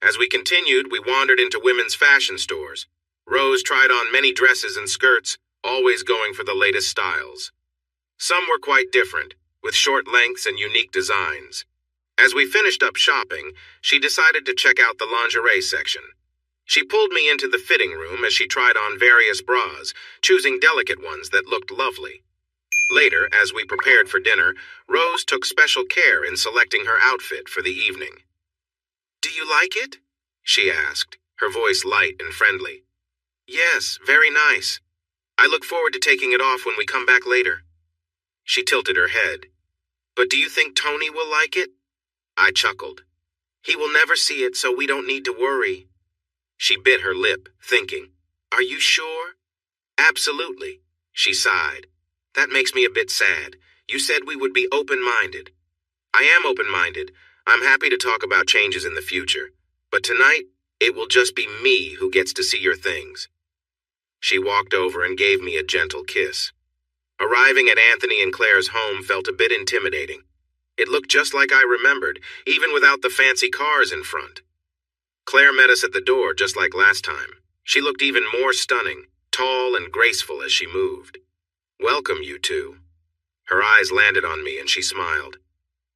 A: As we continued, we wandered into women's fashion stores. Rose tried on many dresses and skirts, always going for the latest styles. Some were quite different, with short lengths and unique designs. As we finished up shopping, she decided to check out the lingerie section. She pulled me into the fitting room as she tried on various bras, choosing delicate ones that looked lovely. Later, as we prepared for dinner, Rose took special care in selecting her outfit for the evening. Do you like it? She asked, her voice light and friendly. Yes, very nice. I look forward to taking it off when we come back later. She tilted her head. But do you think Tony will like it? I chuckled. He will never see it, so we don't need to worry. She bit her lip, thinking, Are you sure? Absolutely, she sighed. That makes me a bit sad. You said we would be open-minded. I am open-minded. I'm happy to talk about changes in the future. But tonight, it will just be me who gets to see your things. She walked over and gave me a gentle kiss. Arriving at Anthony and Claire's home felt a bit intimidating. It looked just like I remembered, even without the fancy cars in front. Claire met us at the door just like last time. She looked even more stunning, tall and graceful as she moved. "Welcome, you two." Her eyes landed on me and she smiled.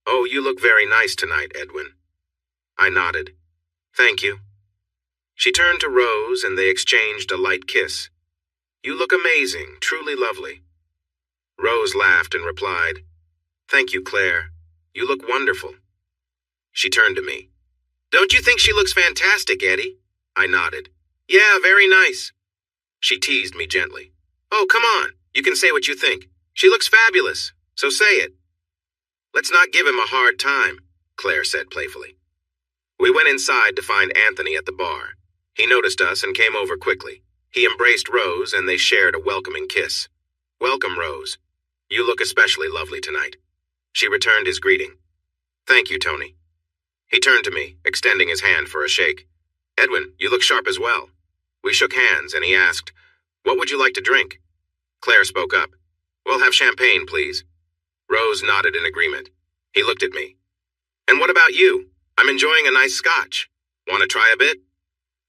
A: "Oh, you look very nice tonight, Edwin." I nodded. "Thank you." She turned to Rose and they exchanged a light kiss. "You look amazing, truly lovely." Rose laughed and replied, "Thank you, Claire. You look wonderful." She turned to me. "Don't you think she looks fantastic, Eddie?" I nodded. "Yeah, very nice." She teased me gently. "Oh, come on. You can say what you think. She looks fabulous, so say it." "Let's not give him a hard time," Claire said playfully. We went inside to find Anthony at the bar. He noticed us and came over quickly. He embraced Rose and they shared a welcoming kiss. "Welcome, Rose. You look especially lovely tonight." She returned his greeting. "Thank you, Tony." He turned to me, extending his hand for a shake. "Edwin, you look sharp as well." We shook hands and he asked, "What would you like to drink?" Claire spoke up. "We'll have champagne, please." Rose nodded in agreement. He looked at me. "And what about you? I'm enjoying a nice scotch. Want to try a bit?"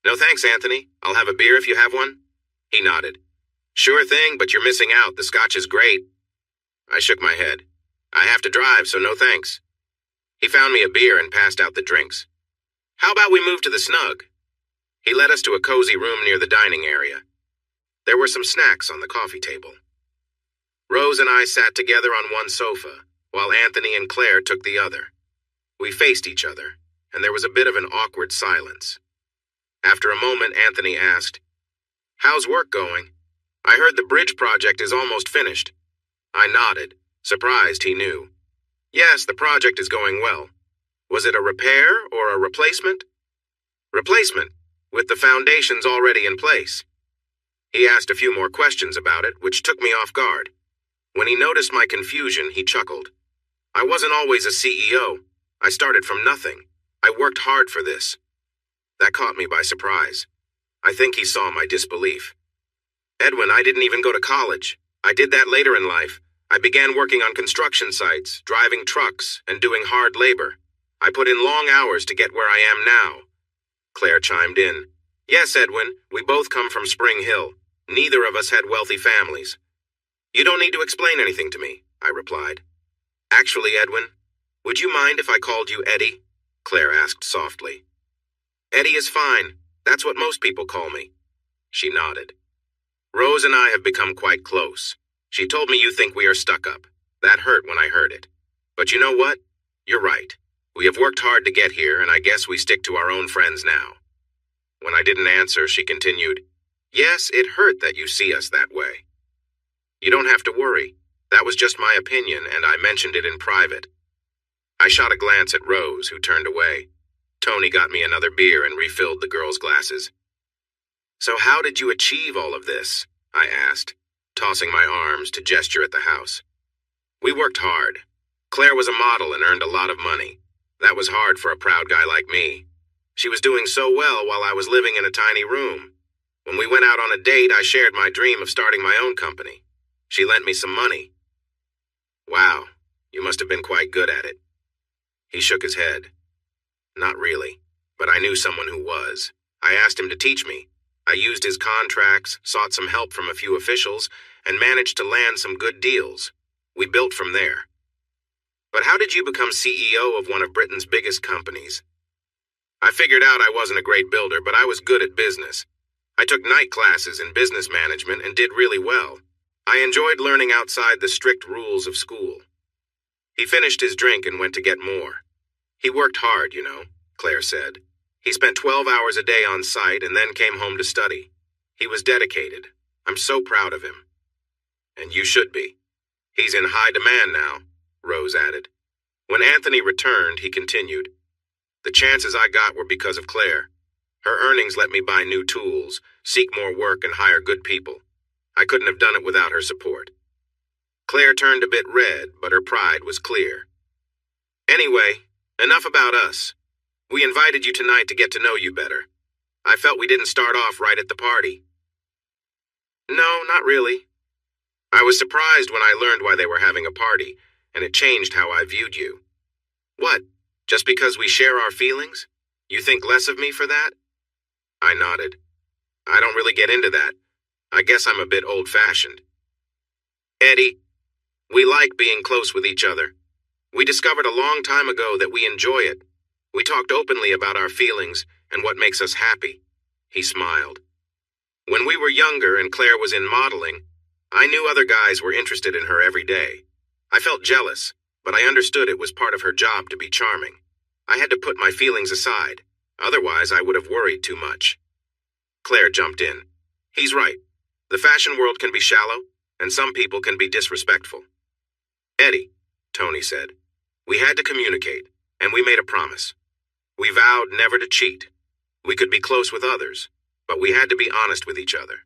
A: "No thanks, Anthony. I'll have a beer if you have one." He nodded. "Sure thing, but you're missing out. The scotch is great." I shook my head. "I have to drive, so no thanks." He found me a beer and passed out the drinks. "How about we move to the snug?" He led us to a cozy room near the dining area. There were some snacks on the coffee table. Rose and I sat together on one sofa, while Anthony and Claire took the other. We faced each other, and there was a bit of an awkward silence. After a moment, Anthony asked, "How's work going? I heard the bridge project is almost finished." I nodded, surprised he knew. "Yes, the project is going well. Was it a repair or a replacement?" "Replacement, with the foundations already in place." He asked a few more questions about it, which took me off guard. When he noticed my confusion, he chuckled. "I wasn't always a CEO. I started from nothing. I worked hard for this." That caught me by surprise. I think he saw my disbelief. "Edwin, I didn't even go to college. I did that later in life. I began working on construction sites, driving trucks, and doing hard labor. I put in long hours to get where I am now." Claire chimed in. "Yes, Edwin, we both come from Spring Hill. Neither of us had wealthy families." "You don't need to explain anything to me," I replied. "Actually, Edwin, would you mind if I called you Eddie?" Claire asked softly. "Eddie is fine. That's what most people call me." She nodded. "Rose and I have become quite close. She told me you think we are stuck up. That hurt when I heard it. But you know what? You're right. We have worked hard to get here, and I guess we stick to our own friends now." When I didn't answer, she continued, "Yes, it hurt that you see us that way." "You don't have to worry. That was just my opinion, and I mentioned it in private." I shot a glance at Rose, who turned away. Tony got me another beer and refilled the girls' glasses. "So how did you achieve all of this?" I asked, tossing my arms to gesture at the house. "We worked hard. Claire was a model and earned a lot of money. That was hard for a proud guy like me. She was doing so well while I was living in a tiny room. When we went out on a date, I shared my dream of starting my own company. She lent me some money." "Wow, you must have been quite good at it." He shook his head. "Not really, but I knew someone who was. I asked him to teach me. I used his contracts, sought some help from a few officials, and managed to land some good deals. We built from there." "But how did you become CEO of one of Britain's biggest companies?" "I figured out I wasn't a great builder, but I was good at business. I took night classes in business management and did really well. I enjoyed learning outside the strict rules of school." He finished his drink and went to get more. "He worked hard, you know," Claire said. "He spent 12 hours a day on site and then came home to study. He was dedicated. I'm so proud of him." "And you should be. He's in high demand now," Rose added. When Anthony returned, he continued. "The chances I got were because of Claire. Her earnings let me buy new tools, seek more work, and hire good people. I couldn't have done it without her support." Claire turned a bit red, but her pride was clear. "Anyway, enough about us. We invited you tonight to get to know you better. I felt we didn't start off right at the party." "No, not really. I was surprised when I learned why they were having a party, and it changed how I viewed you. What? Just because we share our feelings? You think less of me for that? I nodded. I don't really get into that. I guess I'm a bit old-fashioned. Eddie, we like being close with each other. We discovered a long time ago that we enjoy it. We talked openly about our feelings and what makes us happy. He smiled. When we were younger and Claire was in modeling, I knew other guys were interested in her every day. I felt jealous, but I understood it was part of her job to be charming. I had to put my feelings aside. Otherwise, I would have worried too much. Claire jumped in. He's right. The fashion world can be shallow, and some people can be disrespectful. Eddie, Tony said, we had to communicate, and we made a promise. We vowed never to cheat. We could be close with others, but we had to be honest with each other.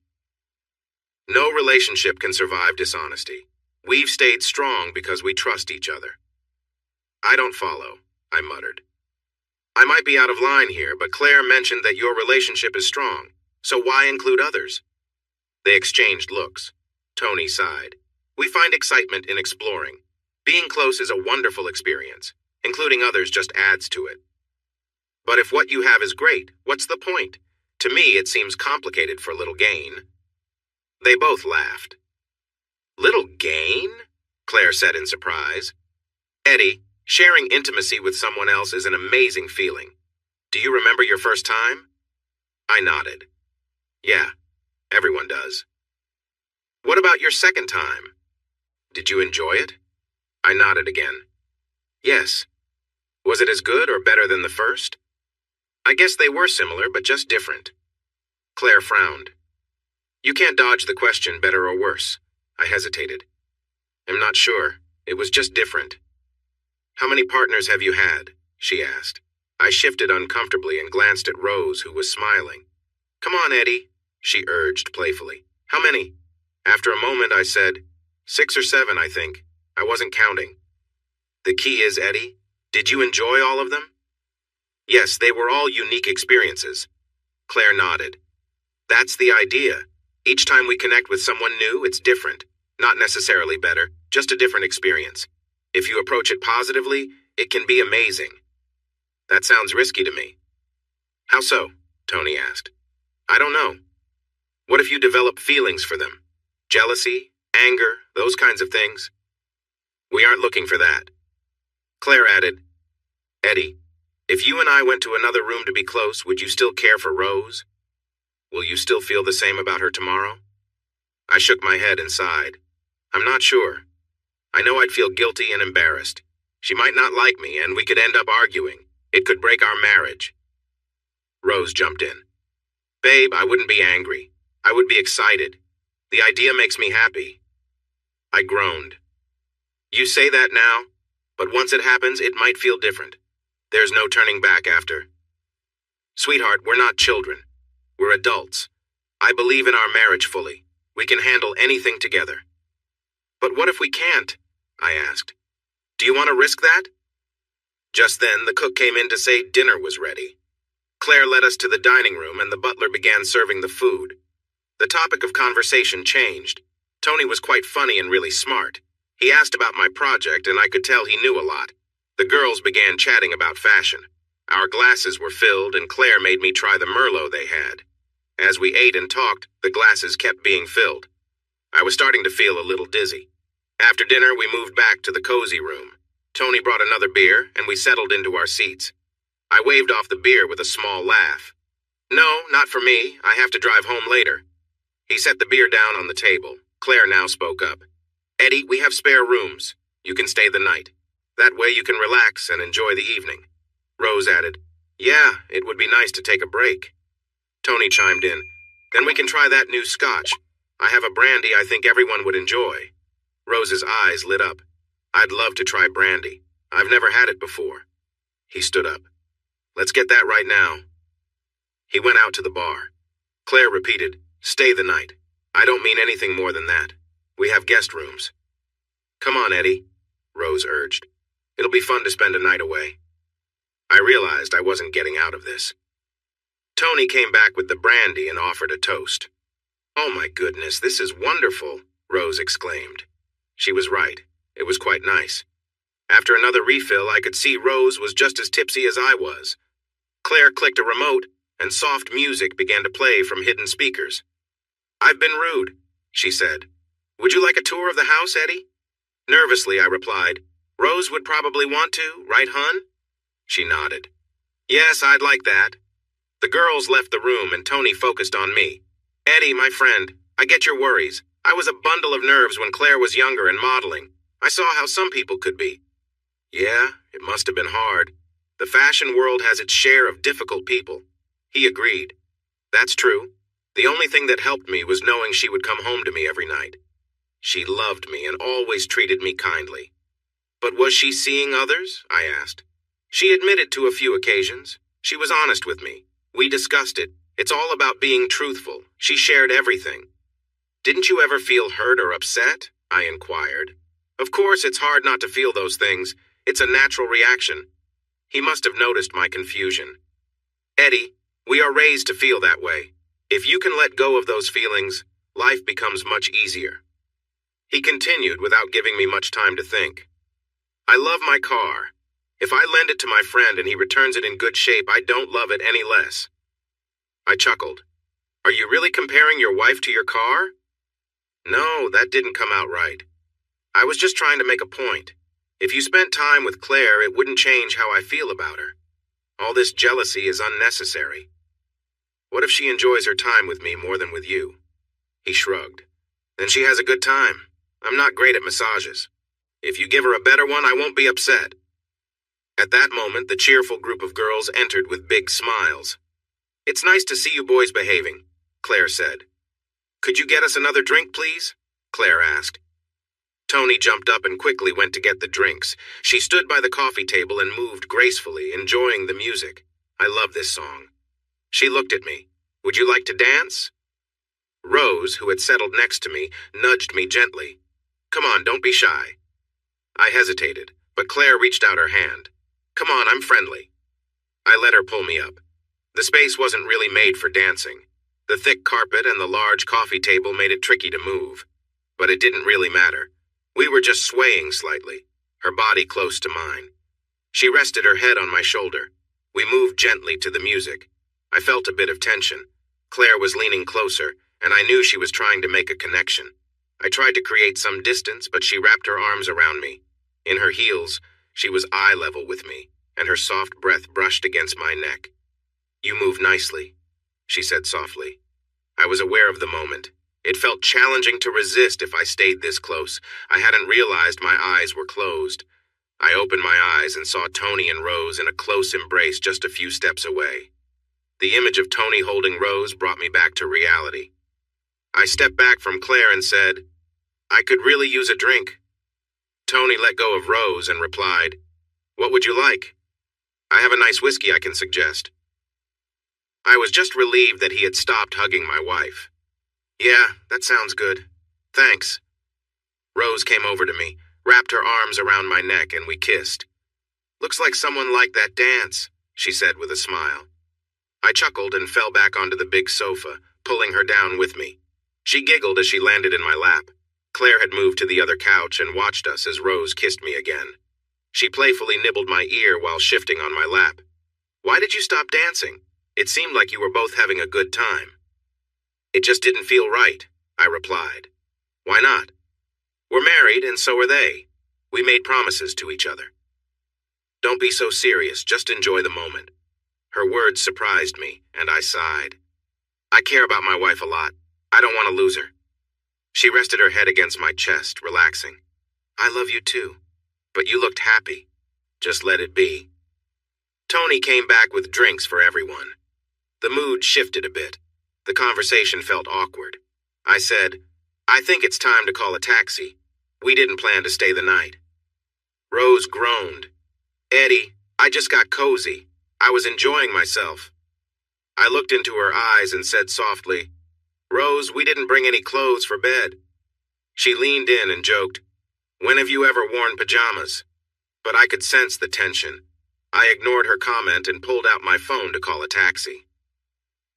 A: No relationship can survive dishonesty. We've stayed strong because we trust each other. I don't follow, I muttered. I might be out of line here, but Claire mentioned that your relationship is strong, so why include others? They exchanged looks. Tony sighed. We find excitement in exploring. Being close is a wonderful experience. Including others just adds to it. But if what you have is great, what's the point? To me, it seems complicated for little gain. They both laughed. Little gain? Claire said in surprise. Eddie, sharing intimacy with someone else is an amazing feeling. Do you remember your first time? I nodded. Yeah, everyone does. What about your second time? Did you enjoy it? I nodded again. Yes. Was it as good or better than the first? I guess they were similar, but just different. Claire frowned. You can't dodge the question better or worse. I hesitated. I'm not sure. It was just different. How many partners have you had? She asked. I shifted uncomfortably and glanced at Rose, who was smiling. Come on, Eddie, she urged playfully. How many? After a moment, I said, 6 or 7, I think. I wasn't counting. The key is, Eddie, did you enjoy all of them? Yes, they were all unique experiences. Claire nodded. That's the idea. Each time we connect with someone new, it's different. Not necessarily better, just a different experience. If you approach it positively, it can be amazing. That sounds risky to me. How so? Tony asked. I don't know. What if you develop feelings for them? Jealousy, anger, those kinds of things? We aren't looking for that. Claire added, Eddie, if you and I went to another room to be close, would you still care for Rose? Will you still feel the same about her tomorrow? I shook my head and sighed. I'm not sure. I know I'd feel guilty and embarrassed. She might not like me, and we could end up arguing. It could break our marriage. Rose jumped in. Babe, I wouldn't be angry. I would be excited. The idea makes me happy. I groaned. You say that now, but once it happens, it might feel different. There's no turning back after. Sweetheart, we're not children. We're adults. I believe in our marriage fully. We can handle anything together. But what if we can't? I asked. Do you want to risk that? Just then, the cook came in to say dinner was ready. Claire led us to the dining room, and the butler began serving the food. The topic of conversation changed. Tony was quite funny and really smart. He asked about my project, and I could tell he knew a lot. The girls began chatting about fashion. Our glasses were filled, and Claire made me try the Merlot they had. As we ate and talked, the glasses kept being filled. I was starting to feel a little dizzy. After dinner, we moved back to the cozy room. Tony brought another beer, and we settled into our seats. I waved off the beer with a small laugh. No, not for me. I have to drive home later. He set the beer down on the table. Claire now spoke up. Eddie, we have spare rooms. You can stay the night. That way you can relax and enjoy the evening. Rose added, Yeah, it would be nice to take a break. Tony chimed in, Then we can try that new scotch. I have a brandy I think everyone would enjoy. Rose's eyes lit up. I'd love to try brandy. I've never had it before. He stood up. Let's get that right now. He went out to the bar. Claire repeated, Stay the night. I don't mean anything more than that. We have guest rooms. Come on, Eddie, Rose urged. It'll be fun to spend a night away. I realized I wasn't getting out of this. Tony came back with the brandy and offered a toast. Oh my goodness, this is wonderful. Rose exclaimed. She was right. It was quite nice. After another refill, I could see Rose was just as tipsy as I was. Claire clicked a remote, and soft music began to play from hidden speakers. "I've been rude," she said. "Would you like a tour of the house, Eddie?" Nervously, I replied, "Rose would probably want to, right, hun?" She nodded. "Yes, I'd like that." The girls left the room and Tony focused on me. "Eddie, my friend, I get your worries. I was a bundle of nerves when Claire was younger and modeling. I saw how some people could be." "Yeah, it must have been hard. The fashion world has its share of difficult people." He agreed. "That's true. The only thing that helped me was knowing she would come home to me every night. She loved me and always treated me kindly." "But was she seeing others?" I asked. "She admitted to a few occasions. She was honest with me. We discussed it. It's all about being truthful. She shared everything." "Didn't you ever feel hurt or upset?" I inquired. "Of course, it's hard not to feel those things. It's a natural reaction." He must have noticed my confusion. "Eddie, we are raised to feel that way. If you can let go of those feelings, life becomes much easier." He continued without giving me much time to think. "I love my car. If I lend it to my friend and he returns it in good shape, I don't love it any less." I chuckled. "Are you really comparing your wife to your car?" "No, that didn't come out right. I was just trying to make a point. If you spent time with Claire, it wouldn't change how I feel about her. All this jealousy is unnecessary. What if she enjoys her time with me more than with you?" He shrugged. "Then she has a good time. I'm not great at massages. If you give her a better one, I won't be upset." At that moment, the cheerful group of girls entered with big smiles. "It's nice to see you boys behaving," Claire said. "Could you get us another drink, please?" Claire asked. Tony jumped up and quickly went to get the drinks. She stood by the coffee table and moved gracefully, enjoying the music. I love this song. She looked at me. "Would you like to dance?" Rose, who had settled next to me, nudged me gently. "Come on, don't be shy." I hesitated, but Claire reached out her hand. "Come on, I'm friendly." I let her pull me up. The space wasn't really made for dancing. The thick carpet and the large coffee table made it tricky to move. But it didn't really matter. We were just swaying slightly, her body close to mine. She rested her head on my shoulder. We moved gently to the music. I felt a bit of tension. Claire was leaning closer, and I knew she was trying to make a connection. I tried to create some distance, but she wrapped her arms around me. In her heels, she was eye level with me, and her soft breath brushed against my neck. "You move nicely," she said softly. I was aware of the moment. It felt challenging to resist if I stayed this close. I hadn't realized my eyes were closed. I opened my eyes and saw Tony and Rose in a close embrace just a few steps away. The image of Tony holding Rose brought me back to reality. I stepped back from Claire and said, "I could really use a drink." Tony let go of Rose and replied, "What would you like? I have a nice whiskey I can suggest." I was just relieved that he had stopped hugging my wife. "Yeah, that sounds good. Thanks." Rose came over to me, wrapped her arms around my neck, and we kissed. "Looks like someone liked that dance," she said with a smile. I chuckled and fell back onto the big sofa, pulling her down with me. She giggled as she landed in my lap. Claire had moved to the other couch and watched us as Rose kissed me again. She playfully nibbled my ear while shifting on my lap. "Why did you stop dancing? It seemed like you were both having a good time." "It just didn't feel right," I replied. "Why not?" "We're married, and so are they. We made promises to each other." "Don't be so serious, just enjoy the moment." Her words surprised me, and I sighed. "I care about my wife a lot. I don't want to lose her." She rested her head against my chest, relaxing. "I love you too. But you looked happy. Just let it be." Tony came back with drinks for everyone. The mood shifted a bit. The conversation felt awkward. I said, "I think it's time to call a taxi. We didn't plan to stay the night." Rose groaned. "Eddie, I just got cozy. I was enjoying myself." I looked into her eyes and said softly, "Rose, we didn't bring any clothes for bed." She leaned in and joked, "When have you ever worn pajamas?" But I could sense the tension. I ignored her comment and pulled out my phone to call a taxi.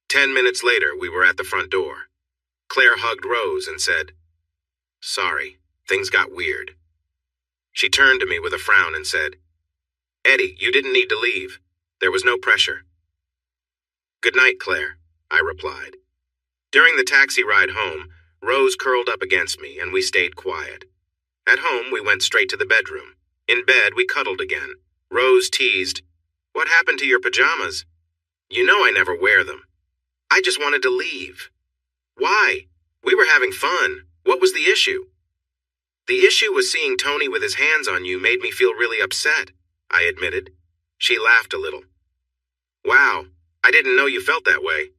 A: 10 minutes later, we were at the front door. Claire hugged Rose and said, Sorry, things got weird. She turned to me with a frown and said, Eddie, you didn't need to leave. There was no pressure. Good night, Claire, I replied. During the taxi ride home, Rose curled up against me and we stayed quiet. At home, we went straight to the bedroom. In bed, we cuddled again. Rose teased, What happened to your pajamas? You know I never wear them. I just wanted to leave. Why? We were having fun. What was the issue? The issue was seeing Tony with his hands on you made me feel really upset, I admitted. She laughed a little. Wow, I didn't know you felt that way.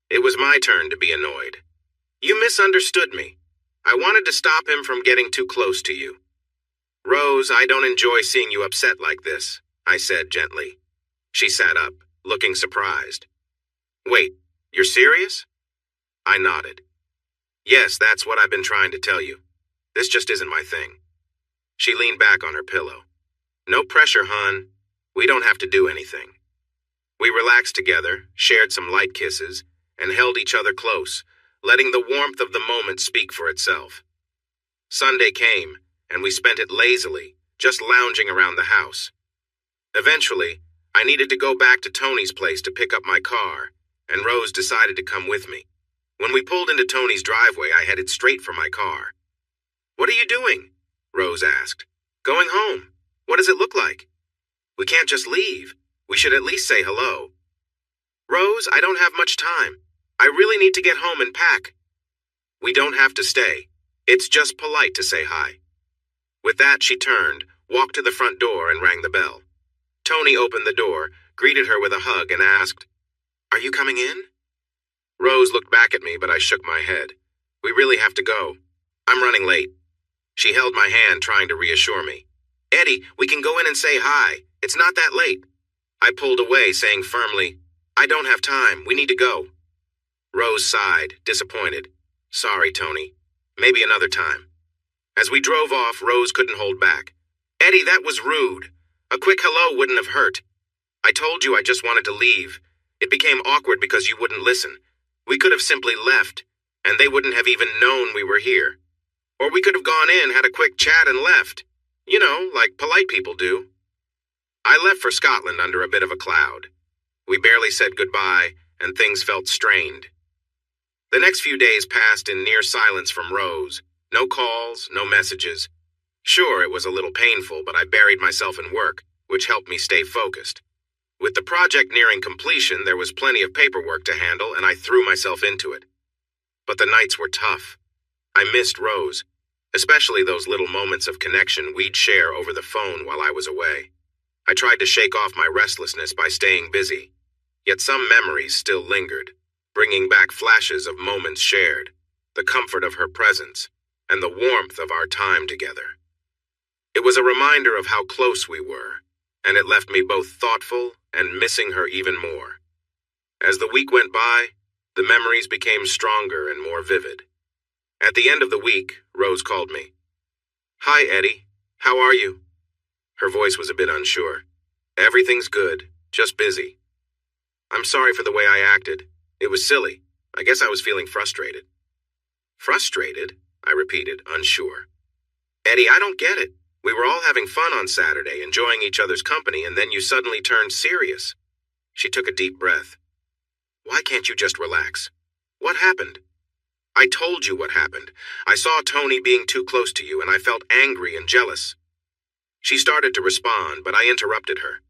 A: It was my turn to be annoyed. You misunderstood me. I wanted to stop him from getting too close to you. Rose, I don't enjoy seeing you upset like this, I said gently. She sat up, looking surprised. Wait, you're serious? I nodded. Yes, that's what I've been trying to tell you. This just isn't my thing. She leaned back on her pillow. No pressure, hon. We don't have to do anything. We relaxed together, shared some light kisses, and held each other close, letting the warmth of the moment speak for itself. Sunday came, and we spent it lazily, just lounging around the house. Eventually, I needed to go back to Tony's place to pick up my car, and Rose decided to come with me. When we pulled into Tony's driveway, I headed straight for my car. What are you doing? Rose asked. Going home. What does it look like? We can't just leave. We should at least say hello. Rose, I don't have much time. I really need to get home and pack. We don't have to stay. It's just polite to say hi. With that, she turned, walked to the front door, and rang the bell. Tony opened the door, greeted her with a hug, and asked, Are you coming in? Rose looked back at me, but I shook my head. We really have to go. I'm running late. She held my hand, trying to reassure me. Eddie, we can go in and say hi. It's not that late. I pulled away, saying firmly, I don't have time. We need to go. Rose sighed, disappointed. Sorry, Tony. Maybe another time. As we drove off, Rose couldn't hold back. Eddie, that was rude. A quick hello wouldn't have hurt. I told you I just wanted to leave. It became awkward because you wouldn't listen. We could have simply left, and they wouldn't have even known we were here. Or we could have gone in, had a quick chat, and left. You know, like polite people do. I left for Scotland under a bit of a cloud. We barely said goodbye, and things felt strained. The next few days passed in near silence from Rose. No calls, no messages. Sure, it was a little painful, but I buried myself in work, which helped me stay focused. With the project nearing completion, there was plenty of paperwork to handle, and I threw myself into it. But the nights were tough. I missed Rose, especially those little moments of connection we'd share over the phone while I was away. I tried to shake off my restlessness by staying busy, yet some memories still lingered, bringing back flashes of moments shared, the comfort of her presence, and the warmth of our time together. It was a reminder of how close we were, and it left me both thoughtful and missing her even more. As the week went by, the memories became stronger and more vivid. At the end of the week, Rose called me. Hi, Eddie. How are you? Her voice was a bit unsure. Everything's good, just busy. I'm sorry for the way I acted. It was silly. I guess I was feeling frustrated. Frustrated? I repeated, unsure. Eddie, I don't get it. We were all having fun on Saturday, enjoying each other's company, and then you suddenly turned serious. She took a deep breath. Why can't you just relax? What happened? I told you what happened. I saw Tony being too close to you, and I felt angry and jealous. She started to respond, but I interrupted her.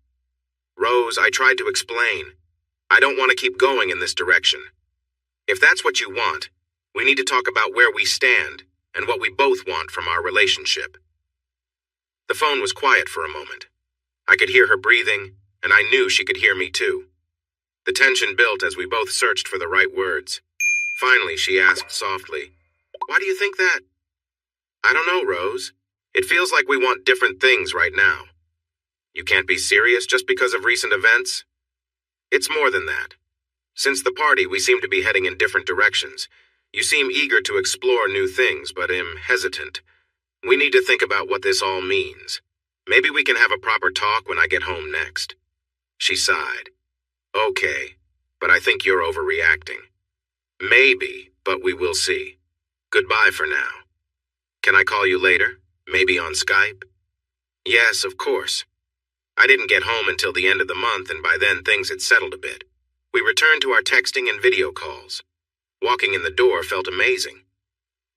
A: Rose, I tried to explain. I don't want to keep going in this direction. If that's what you want, we need to talk about where we stand and what we both want from our relationship. The phone was quiet for a moment. I could hear her breathing, and I knew she could hear me too. The tension built as we both searched for the right words. Finally, she asked softly, Why do you think that? I don't know, Rose. It feels like we want different things right now. You can't be serious just because of recent events? It's more than that. Since the party, we seem to be heading in different directions. You seem eager to explore new things, but am hesitant. We need to think about what this all means. Maybe we can have a proper talk when I get home next. She sighed. Okay, but I think you're overreacting. Maybe, but we will see. Goodbye for now. Can I call you later? Maybe on Skype? Yes, of course. I didn't get home until the end of the month, and by then things had settled a bit. We returned to our texting and video calls. Walking in the door felt amazing.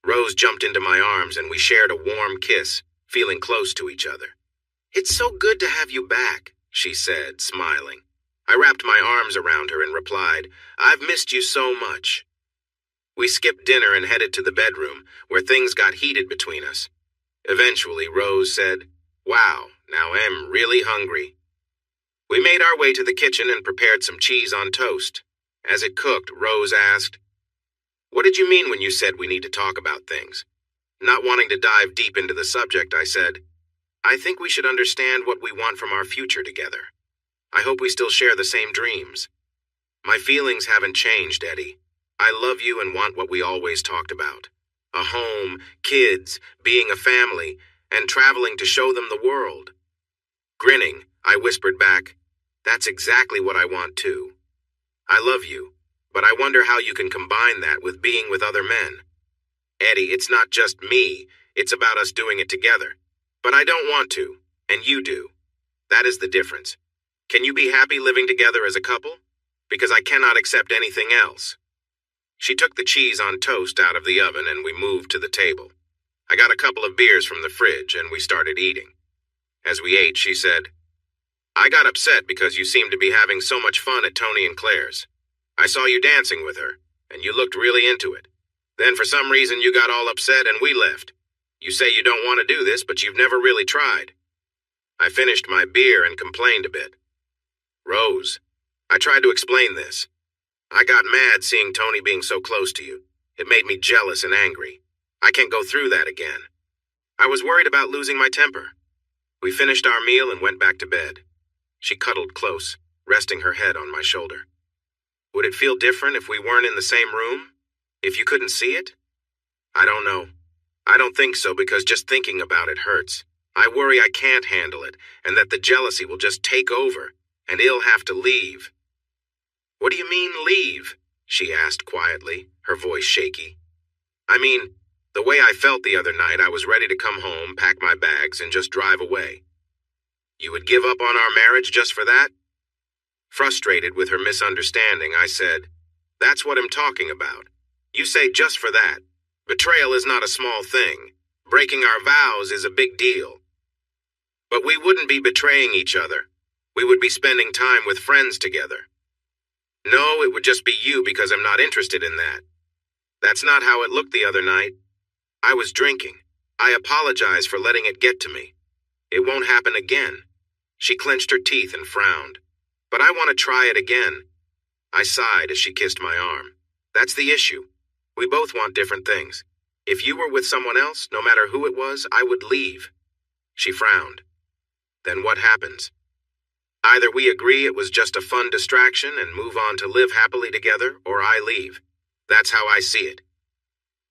A: Rose jumped into my arms and we shared a warm kiss, feeling close to each other. "It's so good to have you back," she said, smiling. I wrapped my arms around her and replied, "I've missed you so much." We skipped dinner and headed to the bedroom, where things got heated between us. Eventually, Rose said, "Wow, now I'm really hungry." We made our way to the kitchen and prepared some cheese on toast. As it cooked, Rose asked, "What did you mean when you said we need to talk about things?" Not wanting to dive deep into the subject, I said, "I think we should understand what we want from our future together. I hope we still share the same dreams." "My feelings haven't changed, Eddie. I love you and want what we always talked about. A home, kids, being a family, and traveling to show them the world." Grinning, I whispered back, "That's exactly what I want too. I love you, but I wonder how you can combine that with being with other men. Eddie, it's not just me, it's about us doing it together. But I don't want to, and you do. That is the difference. Can you be happy living together as a couple? Because I cannot accept anything else." She took the cheese on toast out of the oven and we moved to the table. I got a couple of beers from the fridge and we started eating. As we ate, she said, "I got upset because you seemed to be having so much fun at Tony and Claire's. I saw you dancing with her, and you looked really into it. Then for some reason you got all upset and we left. You say you don't want to do this, but you've never really tried." I finished my beer and complained a bit. "Rose, I tried to explain this. I got mad seeing Tony being so close to you. It made me jealous and angry. I can't go through that again. I was worried about losing my temper." We finished our meal and went back to bed. She cuddled close, resting her head on my shoulder. "Would it feel different if we weren't in the same room? If you couldn't see it?" "I don't know. I don't think so because just thinking about it hurts. I worry I can't handle it and that the jealousy will just take over and he'll have to leave." "What do you mean, leave?" she asked quietly, her voice shaky. "I mean, the way I felt the other night, I was ready to come home, pack my bags, and just drive away." "You would give up on our marriage just for that?" Frustrated with her misunderstanding, I said, "That's what I'm talking about. You say just for that. Betrayal is not a small thing. Breaking our vows is a big deal. But we wouldn't be betraying each other. We would be spending time with friends together." "No, it would just be you because I'm not interested in that. That's not how it looked the other night. I was drinking. I apologize for letting it get to me. It won't happen again." She clenched her teeth and frowned. "But I want to try it again." I sighed as she kissed my arm. "That's the issue. We both want different things. If you were with someone else, no matter who it was, I would leave." She frowned. "Then what happens? Either we agree it was just a fun distraction and move on to live happily together, or I leave. That's how I see it."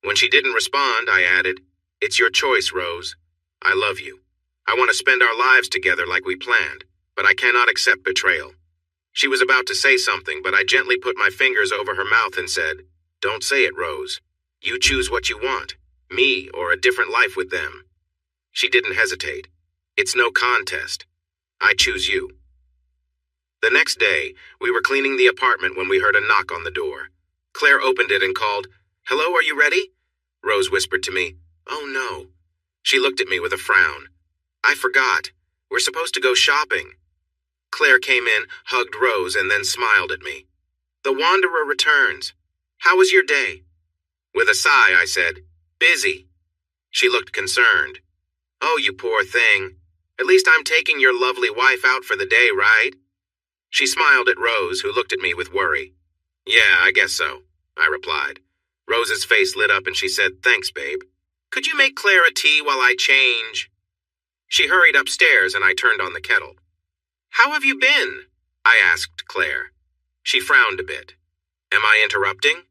A: When she didn't respond, I added, "It's your choice, Rose. I love you. I want to spend our lives together like we planned, but I cannot accept betrayal." She was about to say something, but I gently put my fingers over her mouth and said, "Don't say it, Rose. You choose what you want, me or a different life with them." She didn't hesitate. "It's no contest. I choose you." The next day, we were cleaning the apartment when we heard a knock on the door. Claire opened it and called, "Hello, are you ready?" Rose whispered to me, "Oh no." She looked at me with a frown. "I forgot. We're supposed to go shopping." Claire came in, hugged Rose, and then smiled at me. "The Wanderer returns. How was your day?" With a sigh, I said, "Busy." She looked concerned. "Oh, you poor thing. At least I'm taking your lovely wife out for the day, right?" She smiled at Rose, who looked at me with worry. "Yeah, I guess so," I replied. Rose's face lit up and she said, "Thanks, babe. Could you make Claire a tea while I change?" She hurried upstairs and I turned on the kettle. "How have you been?" I asked Claire. She frowned a bit. "Am I interrupting?"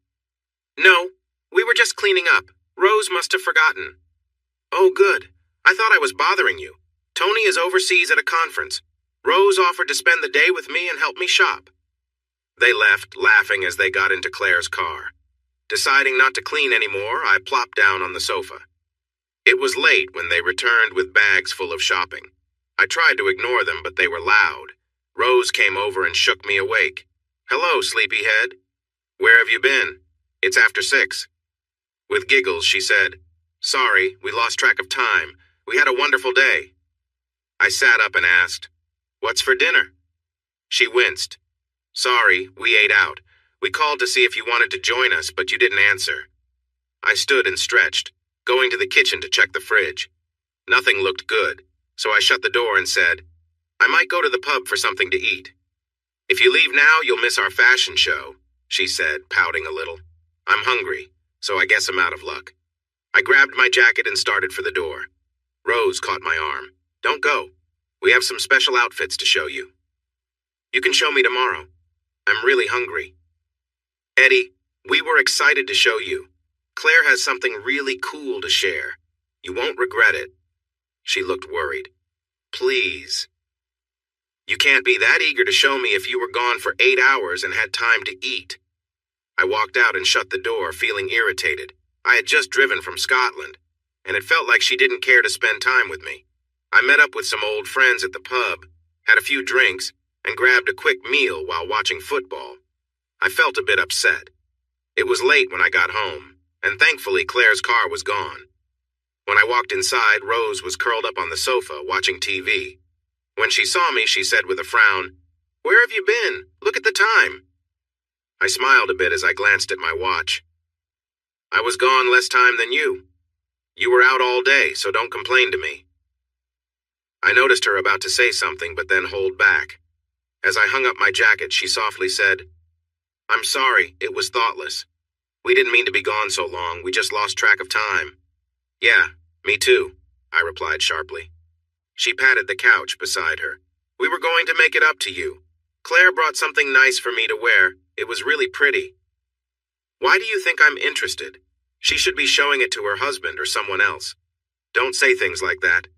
A: "No, we were just cleaning up. Rose must have forgotten." "Oh, good. I thought I was bothering you. Tony is overseas at a conference. Rose offered to spend the day with me and help me shop." They left, laughing as they got into Claire's car. Deciding not to clean anymore, I plopped down on the sofa. It was late when they returned with bags full of shopping. I tried to ignore them, but they were loud. Rose came over and shook me awake. "Hello, sleepyhead. Where have you been? It's after 6. With giggles, she said, "Sorry, we lost track of time. We had a wonderful day." I sat up and asked, "What's for dinner?" She winced. "Sorry, we ate out. We called to see if you wanted to join us, but you didn't answer." I stood and stretched, going to the kitchen to check the fridge. Nothing looked good, so I shut the door and said, "I might go to the pub for something to eat." "If you leave now, you'll miss our fashion show," she said, pouting a little. "I'm hungry, so I guess I'm out of luck." I grabbed my jacket and started for the door. Rose caught my arm. "Don't go. We have some special outfits to show you." "You can show me tomorrow. I'm really hungry." "Eddie, we were excited to show you. Claire has something really cool to share. You won't regret it." She looked worried. "Please." "You can't be that eager to show me if you were gone for 8 hours and had time to eat." I walked out and shut the door, feeling irritated. I had just driven from Scotland, and it felt like she didn't care to spend time with me. I met up with some old friends at the pub, had a few drinks, and grabbed a quick meal while watching football. I felt a bit upset. It was late when I got home, and thankfully Claire's car was gone. When I walked inside, Rose was curled up on the sofa, watching TV. When she saw me, she said with a frown, "Where have you been? Look at the time." I smiled a bit as I glanced at my watch. "I was gone less time than you. You were out all day, so don't complain to me." I noticed her about to say something, but then hold back. As I hung up my jacket, she softly said, "I'm sorry, it was thoughtless. We didn't mean to be gone so long, we just lost track of time." "Yeah, me too," I replied sharply. She patted the couch beside her. "We were going to make it up to you. Claire brought something nice for me to wear. It was really pretty." "Why do you think I'm interested? She should be showing it to her husband or someone else." "Don't say things like that.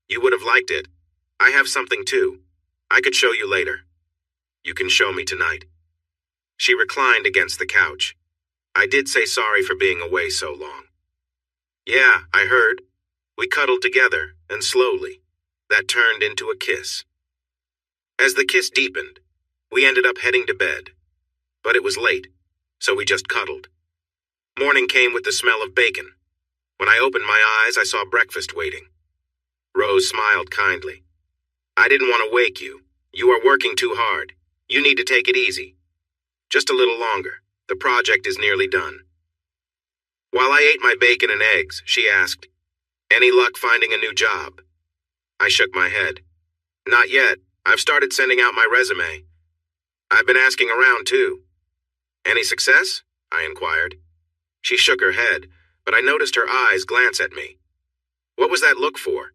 A: You would have liked it. I have something too. I could show you later." "You can show me tonight." She reclined against the couch. "I did say sorry for being away so long." "Yeah, I heard." We cuddled together, and slowly, that turned into a kiss. As the kiss deepened, we ended up heading to bed. But it was late, so we just cuddled. Morning came with the smell of bacon. When I opened my eyes, I saw breakfast waiting. Rose smiled kindly. "I didn't want to wake you. You are working too hard. You need to take it easy. Just a little longer. The project is nearly done." While I ate my bacon and eggs, she asked, "Any luck finding a new job?" I shook my head. "Not yet. I've started sending out my resume. I've been asking around, too." "Any success?" I inquired. She shook her head, but I noticed her eyes glance at me. "What was that look for?"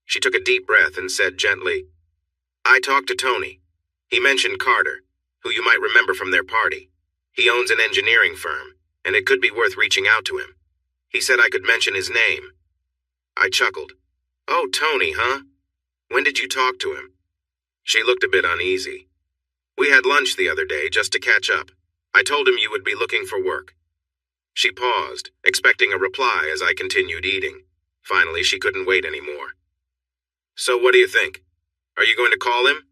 A: She took a deep breath and said gently, "I talked to Tony. He mentioned Carter, who you might remember from their party. He owns an engineering firm, and it could be worth reaching out to him. He said I could mention his name." I chuckled. "Oh, Tony, huh? When did you talk to him?" She looked a bit uneasy. "We had lunch the other day just to catch up. I told him you would be looking for work." She paused, expecting a reply as I continued eating. Finally, she couldn't wait anymore. "So what do you think? Are you going to call him?"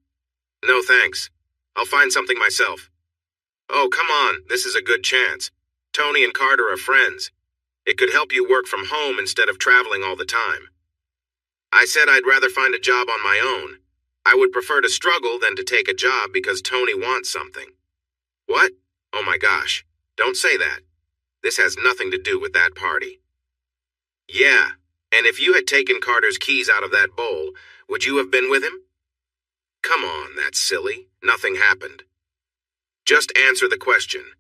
A: "No, thanks. I'll find something myself." "Oh, come on, this is a good chance. Tony and Carter are friends. It could help you work from home instead of traveling all the time." I said I'd rather find a job on my own. I would prefer to struggle than to take a job because Tony wants something. "What? Oh my gosh, don't say that. This has nothing to do with that party." "Yeah, and if you had taken Carter's keys out of that bowl, would you have been with him?" "Come on, that's silly. Nothing happened." "Just answer the question.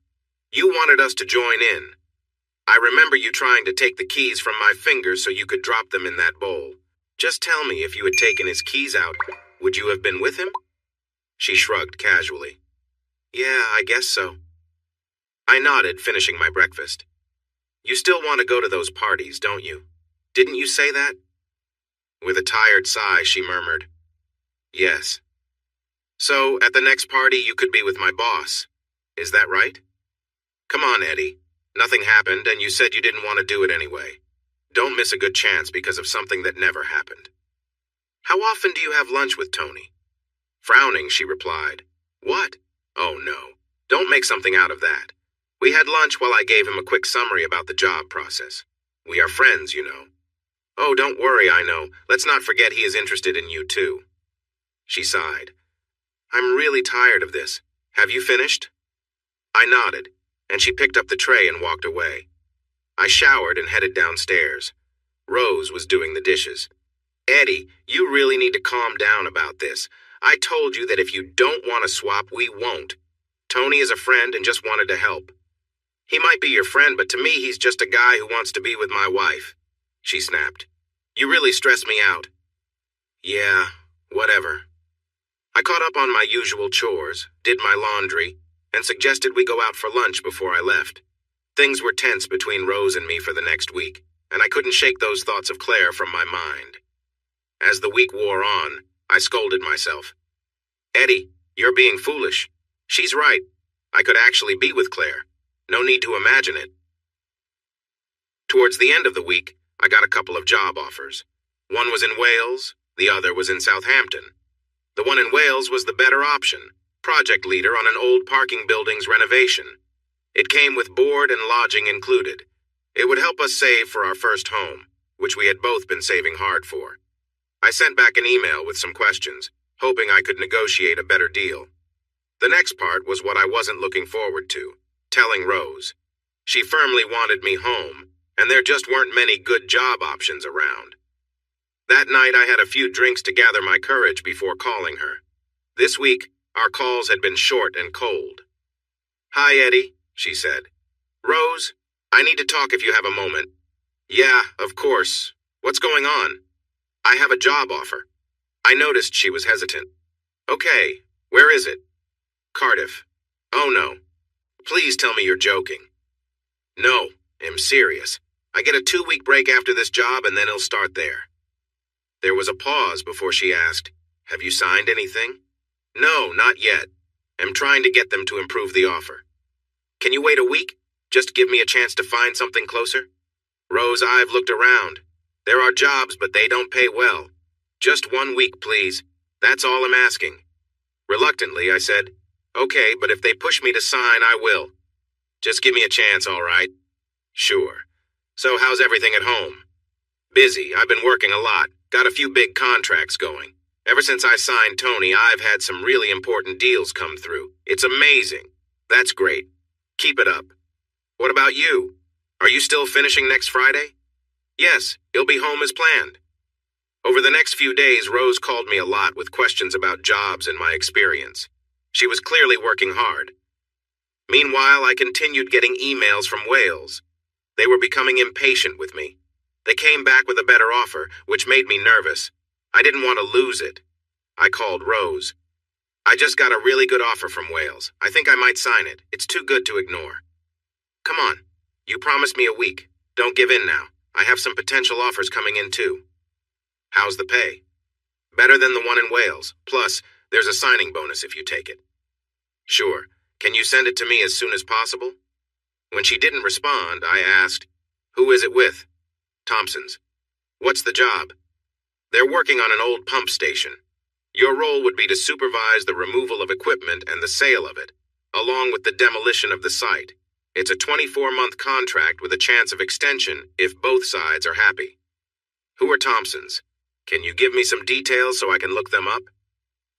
A: You wanted us to join in. I remember you trying to take the keys from my fingers so you could drop them in that bowl. Just tell me, if you had taken his keys out, would you have been with him?" She shrugged casually. "Yeah, I guess so." I nodded, finishing my breakfast. "You still want to go to those parties, don't you? Didn't you say that?" With a tired sigh, she murmured, "Yes." "So, at the next party, you could be with my boss. Is that right?" "Come on, Eddie. Nothing happened, and you said you didn't want to do it anyway. Don't miss a good chance because of something that never happened. How often do you have lunch with Tony? Frowning, she replied, What? Oh no, don't make something out of that. We had lunch while I gave him a quick summary about the job process. We are friends, you know. Oh, don't worry, I know. Let's not forget he is interested in you too. She sighed. I'm really tired of this. Have you finished? I nodded, and she picked up the tray and walked away. I showered and headed downstairs. Rose was doing the dishes. Eddie, you really need to calm down about this. I told you that if you don't want to swap, we won't. Tony is a friend and just wanted to help. He might be your friend, but to me he's just a guy who wants to be with my wife. She snapped. You really stress me out. Yeah, whatever. I caught up on my usual chores, did my laundry, and suggested we go out for lunch before I left. Things were tense between Rose and me for the next week, and I couldn't shake those thoughts of Claire from my mind. As the week wore on, I scolded myself. Eddie, you're being foolish. She's right. I could actually be with Claire. No need to imagine it. Towards the end of the week, I got a couple of job offers. One was in Wales, the other was in Southampton. The one in Wales was the better option, project leader on an old parking building's renovation. It came with board and lodging included. It would help us save for our first home, which we had both been saving hard for. I sent back an email with some questions, hoping I could negotiate a better deal. The next part was what I wasn't looking forward to, telling Rose. She firmly wanted me home, and there just weren't many good job options around. That night I had a few drinks to gather my courage before calling her. This week, our calls had been short and cold. Hi, Eddie, she said. Rose, I need to talk if you have a moment. Yeah, of course. What's going on? I have a job offer. I noticed she was hesitant. Okay, where is it? Cardiff. Oh no. Please tell me you're joking. No, I'm serious. I get a 2-week break after this job and then I'll start there. There was a pause before she asked, Have you signed anything? No, not yet. I'm trying to get them to improve the offer. Can you wait a week? Just give me a chance to find something closer? Rose, I've looked around. There are jobs, but they don't pay well. Just 1 week, please. That's all I'm asking. Reluctantly, I said, Okay, but if they push me to sign, I will. Just give me a chance, all right? Sure. So how's everything at home? Busy. I've been working a lot. Got a few big contracts going. Ever since I signed Tony, I've had some really important deals come through. It's amazing. That's great. Keep it up. What about you? Are you still finishing next Friday? Yes, he'll be home as planned. Over the next few days, Rose called me a lot with questions about jobs and my experience. She was clearly working hard. Meanwhile, I continued getting emails from Wales. They were becoming impatient with me. They came back with a better offer, which made me nervous. I didn't want to lose it. I called Rose. I just got a really good offer from Wales. I think I might sign it. It's too good to ignore. Come on. You promised me a week. Don't give in now. I have some potential offers coming in too. How's the pay? Better than the one in Wales. Plus, there's a signing bonus if you take it. Sure. Can you send it to me as soon as possible? When she didn't respond, I asked, Who is it with? Thompson's. What's the job? They're working on an old pump station. Your role would be to supervise the removal of equipment and the sale of it, along with the demolition of the site. It's a 24-month contract with a chance of extension if both sides are happy. Who are Thompson's? Can you give me some details so I can look them up?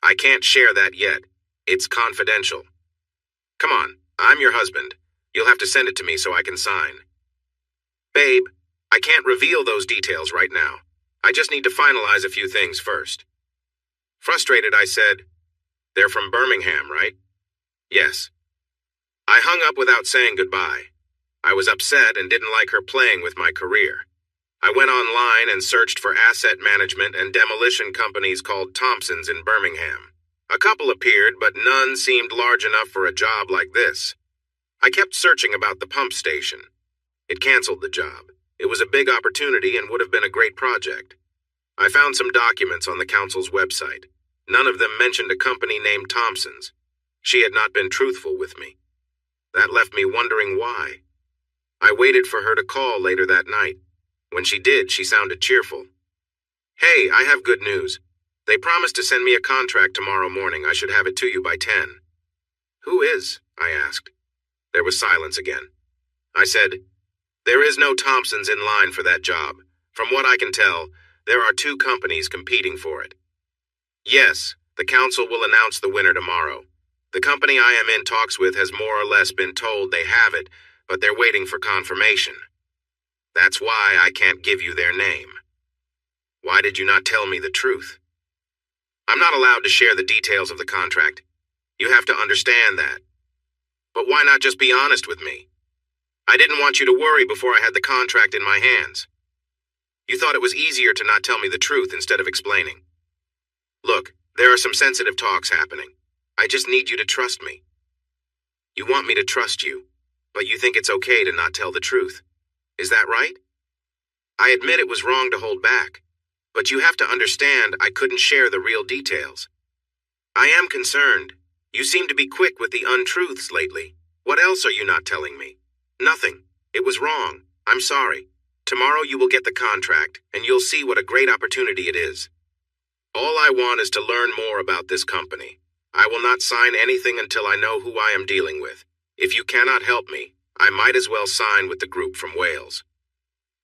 A: I can't share that yet. It's confidential. Come on, I'm your husband. You'll have to send it to me so I can sign. Babe, I can't reveal those details right now. I just need to finalize a few things first. Frustrated, I said, They're from Birmingham, right? Yes. I hung up without saying goodbye. I was upset and didn't like her playing with my career. I went online and searched for asset management and demolition companies called Thompson's in Birmingham. A couple appeared, but none seemed large enough for a job like this. I kept searching about the pump station. It canceled the job. It was a big opportunity and would have been a great project. I found some documents on the council's website. None of them mentioned a company named Thompson's. She had not been truthful with me. That left me wondering why. I waited for her to call later that night. When she did, she sounded cheerful. "Hey, I have good news. They promised to send me a contract tomorrow morning. I should have it to you by 10. "Who is?" I asked. There was silence again. I said, "There is no Thompsons in line for that job. From what I can tell, there are 2 companies competing for it." "Yes, the council will announce the winner tomorrow. The company I am in talks with has more or less been told they have it, but they're waiting for confirmation. That's why I can't give you their name." "Why did you not tell me the truth?" "I'm not allowed to share the details of the contract. You have to understand that. But why not just be honest with me? I didn't want you to worry before I had the contract in my hands. You thought it was easier to not tell me the truth instead of explaining. Look, there are some sensitive talks happening. I just need you to trust me. You want me to trust you, but you think it's okay to not tell the truth. Is that right? I admit it was wrong to hold back, but you have to understand I couldn't share the real details. I am concerned. You seem to be quick with the untruths lately. What else are you not telling me?" "Nothing. It was wrong. I'm sorry. Tomorrow you will get the contract, and you'll see what a great opportunity it is. All I want is to learn more about this company. I will not sign anything until I know who I am dealing with. If you cannot help me, I might as well sign with the group from Wales.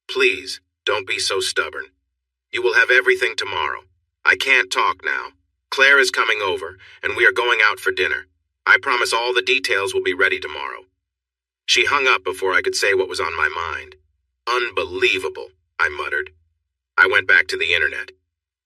A: Please, don't be so stubborn. You will have everything tomorrow. I can't talk now. Claire is coming over, and we are going out for dinner. I promise all the details will be ready tomorrow." She hung up before I could say what was on my mind. "Unbelievable," I muttered. I went back to the internet.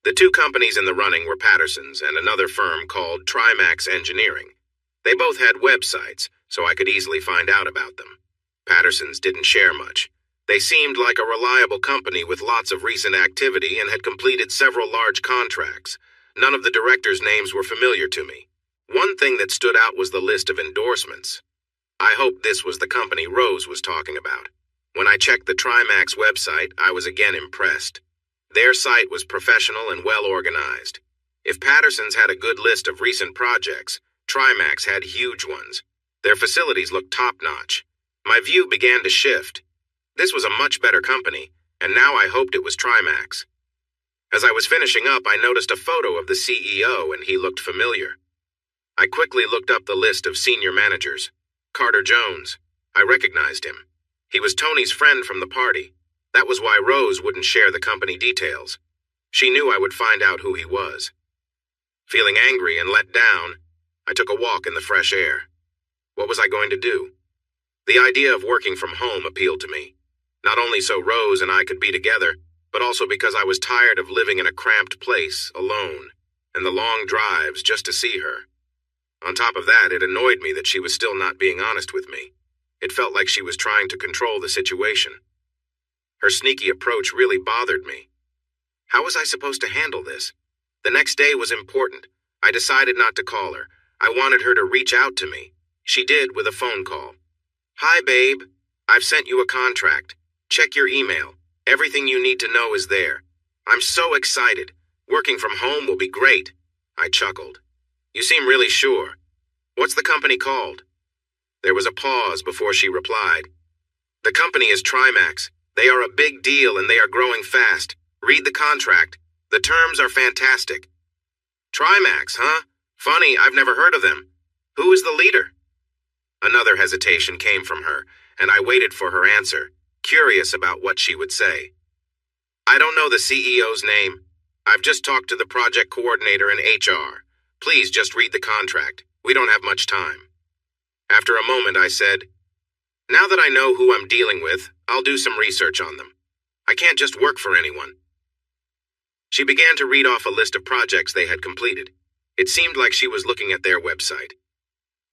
A: The 2 companies in the running were Patterson's and another firm called Trimax Engineering. They both had websites, so I could easily find out about them. Patterson's didn't share much. They seemed like a reliable company with lots of recent activity and had completed several large contracts. None of the directors' names were familiar to me. One thing that stood out was the list of endorsements. I hoped this was the company Rose was talking about. When I checked the Trimax website, I was again impressed. Their site was professional and well organized. If Patterson's had a good list of recent projects, Trimax had huge ones. Their facilities looked top-notch. My view began to shift. This was a much better company, and now I hoped it was Trimax. As I was finishing up, I noticed a photo of the CEO, and he looked familiar. I quickly looked up the list of senior managers. Carter Jones. I recognized him. He was Tony's friend from the party. That was why Rose wouldn't share the company details. She knew I would find out who he was. Feeling angry and let down, I took a walk in the fresh air. What was I going to do? The idea of working from home appealed to me. Not only so Rose and I could be together, but also because I was tired of living in a cramped place, alone, and the long drives just to see her. On top of that, it annoyed me that she was still not being honest with me. It felt like she was trying to control the situation. Her sneaky approach really bothered me. How was I supposed to handle this? The next day was important. I decided not to call her. I wanted her to reach out to me. She did with a phone call. "Hi, babe. I've sent you a contract. Check your email. Everything you need to know is there. I'm so excited. Working from home will be great." I chuckled. "You seem really sure. What's the company called?" There was a pause before she replied. "The company is Trimax. They are a big deal and they are growing fast. Read the contract. The terms are fantastic." "Trimax, huh? Funny, I've never heard of them. Who is the leader?" Another hesitation came from her, and I waited for her answer, curious about what she would say. "I don't know the CEO's name. I've just talked to the project coordinator in HR. Please just read the contract. We don't have much time." After a moment, I said, "Now that I know who I'm dealing with, I'll do some research on them. I can't just work for anyone." She began to read off a list of projects they had completed. It seemed like she was looking at their website.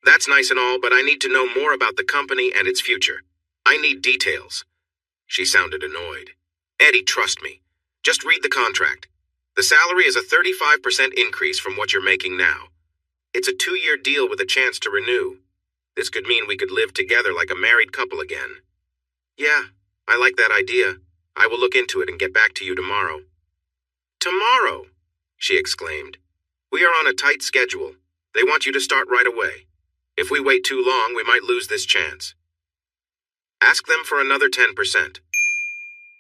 A: "That's nice and all, but I need to know more about the company and its future. I need details." She sounded annoyed. "Eddie, trust me. Just read the contract. The salary is a 35% increase from what you're making now. It's a 2-year deal with a chance to renew. This could mean we could live together like a married couple again." "Yeah, I like that idea. I will look into it and get back to you tomorrow." "Tomorrow?" she exclaimed. "We are on a tight schedule. They want you to start right away. If we wait too long, we might lose this chance. Ask them for another 10%.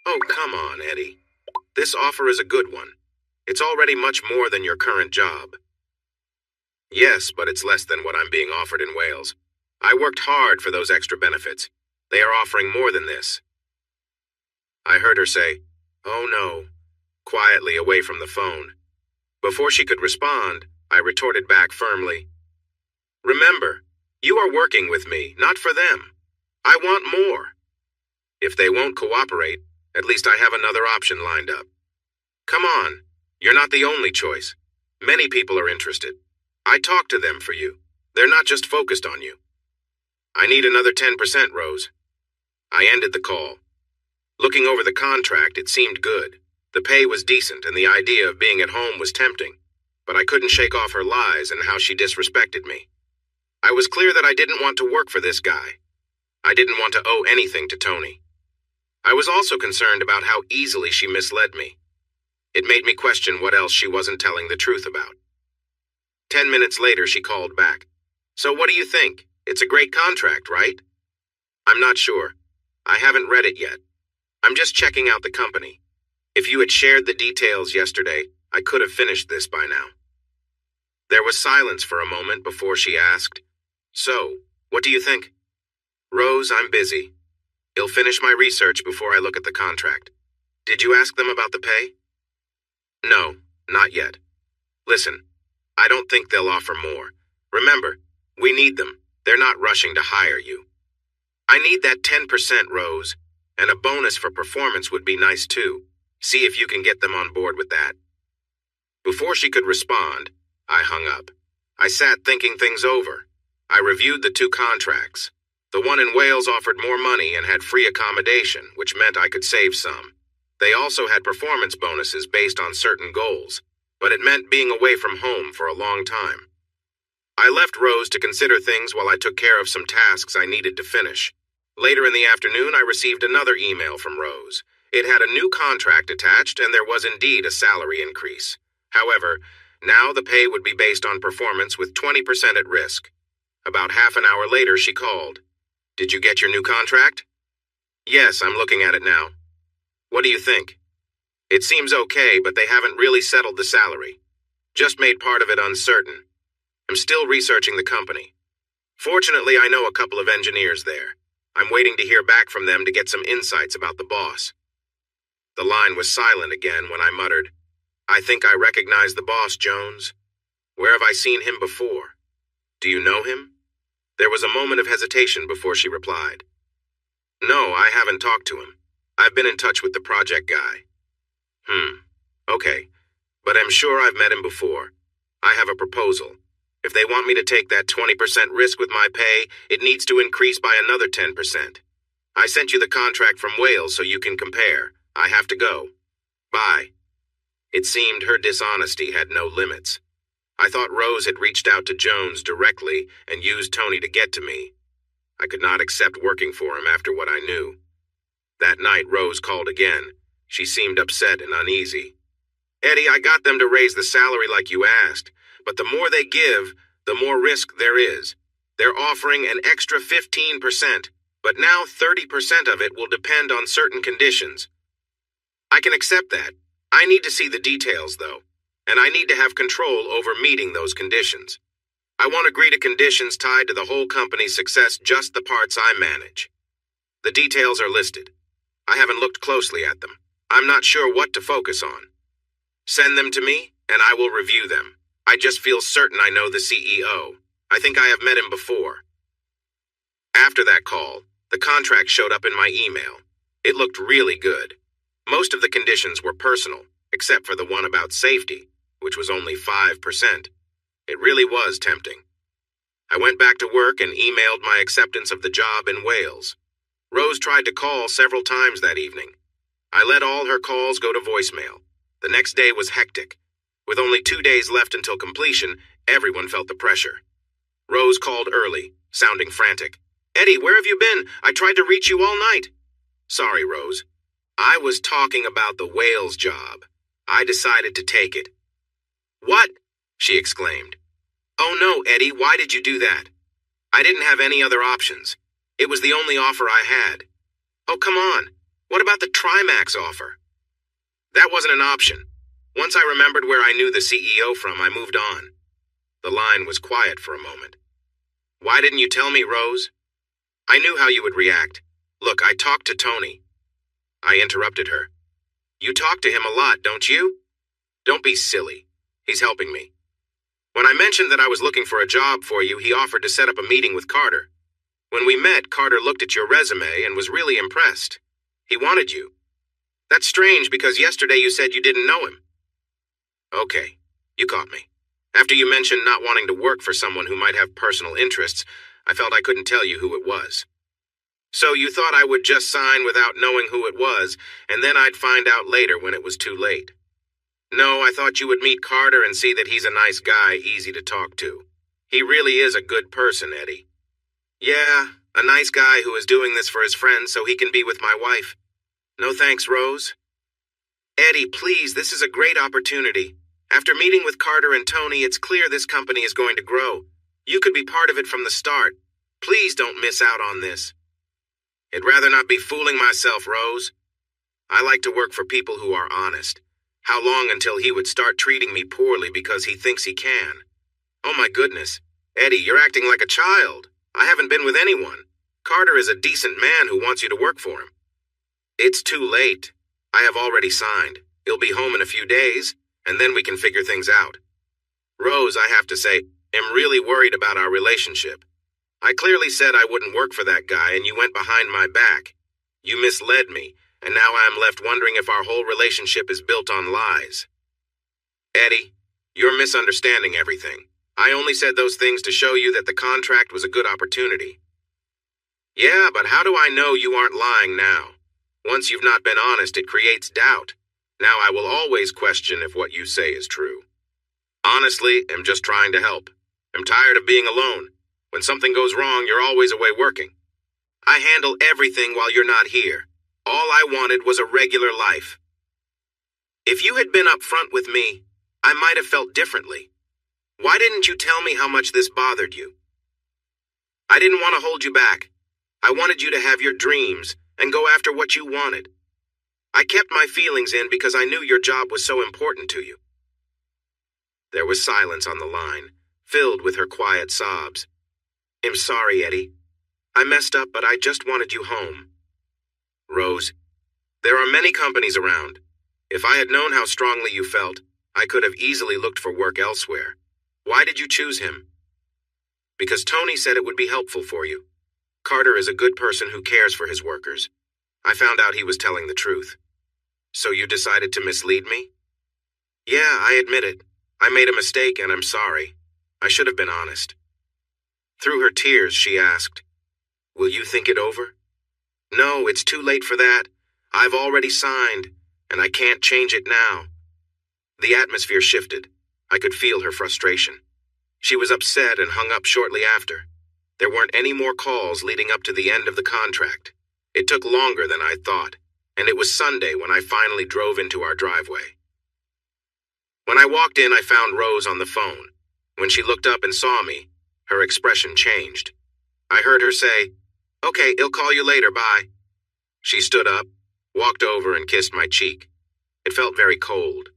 A: Oh, come on, Eddie. This offer is a good one. It's already much more than your current job. Yes, but it's less than what I'm being offered in Wales. I worked hard for those extra benefits. They are offering more than this. I heard her say, "Oh no," quietly away from the phone. Before she could respond, I retorted back firmly, "Remember, you are working with me, not for them. I want more. If they won't cooperate, at least I have another option lined up. Come on, you're not the only choice. Many people are interested. I talked to them for you. They're not just focused on you. I need another 10%, Rose." I ended the call. Looking over the contract, it seemed good. The pay was decent, and the idea of being at home was tempting. But I couldn't shake off her lies and how she disrespected me. I was clear that I didn't want to work for this guy. I didn't want to owe anything to Tony. I was also concerned about how easily she misled me. It made me question what else she wasn't telling the truth about. 10 minutes later, she called back. "So what do you think? It's a great contract, right?" "I'm not sure. I haven't read it yet. I'm just checking out the company. If you had shared the details yesterday, I could have finished this by now." There was silence for a moment before she asked, "So, what do you think?" "Rose, I'm busy. I'll finish my research before I look at the contract. Did you ask them about the pay?" "No, not yet. Listen, I don't think they'll offer more. Remember, we need them. They're not rushing to hire you. I need that 10%, Rose, and a bonus for performance would be nice too. See if you can get them on board with that." Before she could respond, I hung up. I sat thinking things over. I reviewed the two contracts. The one in Wales offered more money and had free accommodation, which meant I could save some. They also had performance bonuses based on certain goals, but it meant being away from home for a long time. I left Rose to consider things while I took care of some tasks I needed to finish. Later in the afternoon, I received another email from Rose. It had a new contract attached, and there was indeed a salary increase. However, now the pay would be based on performance with 20% at risk. About half an hour later, she called. "Did you get your new contract?" "Yes, I'm looking at it now." "What do you think?" "It seems okay, but they haven't really settled the salary. Just made part of it uncertain. I'm still researching the company. Fortunately, I know a couple of engineers there. I'm waiting to hear back from them to get some insights about the boss." The line was silent again when I muttered, "I think I recognize the boss, Jones. Where have I seen him before? Do you know him?" There was a moment of hesitation before she replied, "No, I haven't talked to him. I've been in touch with the project guy." Okay, but I'm sure I've met him before. I have a proposal. If they want me to take that 20% risk with my pay, it needs to increase by another 10%. I sent you the contract from Wales so you can compare. I have to go. Bye." It seemed her dishonesty had no limits. I thought Rose had reached out to Jones directly and used Tony to get to me. I could not accept working for him after what I knew. That night, Rose called again. She seemed upset and uneasy. "Eddie, I got them to raise the salary like you asked, but the more they give, the more risk there is. They're offering an extra 15%, but now 30% of it will depend on certain conditions. I can accept that. I need to see the details, though, and I need to have control over meeting those conditions. I won't agree to conditions tied to the whole company's success, just the parts I manage. The details are listed. I haven't looked closely at them. I'm not sure what to focus on. Send them to me, and I will review them. I just feel certain I know the CEO. I think I have met him before." After that call, the contract showed up in my email. It looked really good. Most of the conditions were personal, except for the one about safety, which was only 5%. It really was tempting. I went back to work and emailed my acceptance of the job in Wales. Rose tried to call several times that evening. I let all her calls go to voicemail. The next day was hectic. With only 2 days left until completion, everyone felt the pressure. Rose called early, sounding frantic. "Eddie, where have you been? I tried to reach you all night." "Sorry, Rose. I was talking about the Wales job. I decided to take it." "What?" she exclaimed. "Oh no, Eddie, why did you do that?" "I didn't have any other options. It was the only offer I had." "Oh, come on. What about the Trimax offer? That wasn't an option. Once I remembered where I knew the CEO from, I moved on. The line was quiet for a moment. Why didn't you tell me, Rose? I knew how you would react. Look, I talked to Tony. I interrupted her. You talk to him a lot, don't you? Don't be silly. He's helping me. When I mentioned that I was looking for a job for you, he offered to set up a meeting with Carter. When we met, Carter looked at your resume and was really impressed. He wanted you. That's strange because yesterday you said you didn't know him. Okay, you caught me. After you mentioned not wanting to work for someone who might have personal interests, I felt I couldn't tell you who it was. So you thought I would just sign without knowing who it was, and then I'd find out later when it was too late. No, I thought you would meet Carter and see that he's a nice guy, easy to talk to. He really is a good person, Eddie. Yeah, a nice guy who is doing this for his friends so he can be with my wife. No thanks, Rose. Eddie, please, this is a great opportunity. After meeting with Carter and Tony, it's clear this company is going to grow. You could be part of it from the start. Please don't miss out on this. I'd rather not be fooling myself, Rose. I like to work for people who are honest. How long until he would start treating me poorly because he thinks he can? Oh my goodness. Eddie, you're acting like a child. I haven't been with anyone. Carter is a decent man who wants you to work for him. It's too late. I have already signed. He'll be home in a few days, and then we can figure things out. Rose, I have to say, am really worried about our relationship. I clearly said I wouldn't work for that guy, and you went behind my back. You misled me, and now I am left wondering if our whole relationship is built on lies. Eddie, you're misunderstanding everything. I only said those things to show you that the contract was a good opportunity. Yeah, but how do I know you aren't lying now? Once you've not been honest, it creates doubt. Now I will always question if what you say is true. Honestly, I'm just trying to help. I'm tired of being alone. When something goes wrong, you're always away working. I handle everything while you're not here. All I wanted was a regular life. If you had been up front with me, I might have felt differently. Why didn't you tell me how much this bothered you? I didn't want to hold you back. I wanted you to have your dreams and go after what you wanted. I kept my feelings in because I knew your job was so important to you. There was silence on the line, filled with her quiet sobs. I'm sorry, Eddie. I messed up, but I just wanted you home. Rose, there are many companies around. If I had known how strongly you felt, I could have easily looked for work elsewhere. Why did you choose him? Because Tony said it would be helpful for you. Carter is a good person who cares for his workers. I found out he was telling the truth. So you decided to mislead me? Yeah, I admit it. I made a mistake and I'm sorry. I should have been honest. Through her tears, she asked, Will you think it over? No, it's too late for that. I've already signed, and I can't change it now. The atmosphere shifted. I could feel her frustration. She was upset and hung up shortly after. There weren't any more calls leading up to the end of the contract. It took longer than I thought, and it was Sunday when I finally drove into our driveway. When I walked in, I found Rose on the phone. When she looked up and saw me, her expression changed. I heard her say, Okay, I'll call you later, bye. She stood up, walked over and kissed my cheek. It felt very cold.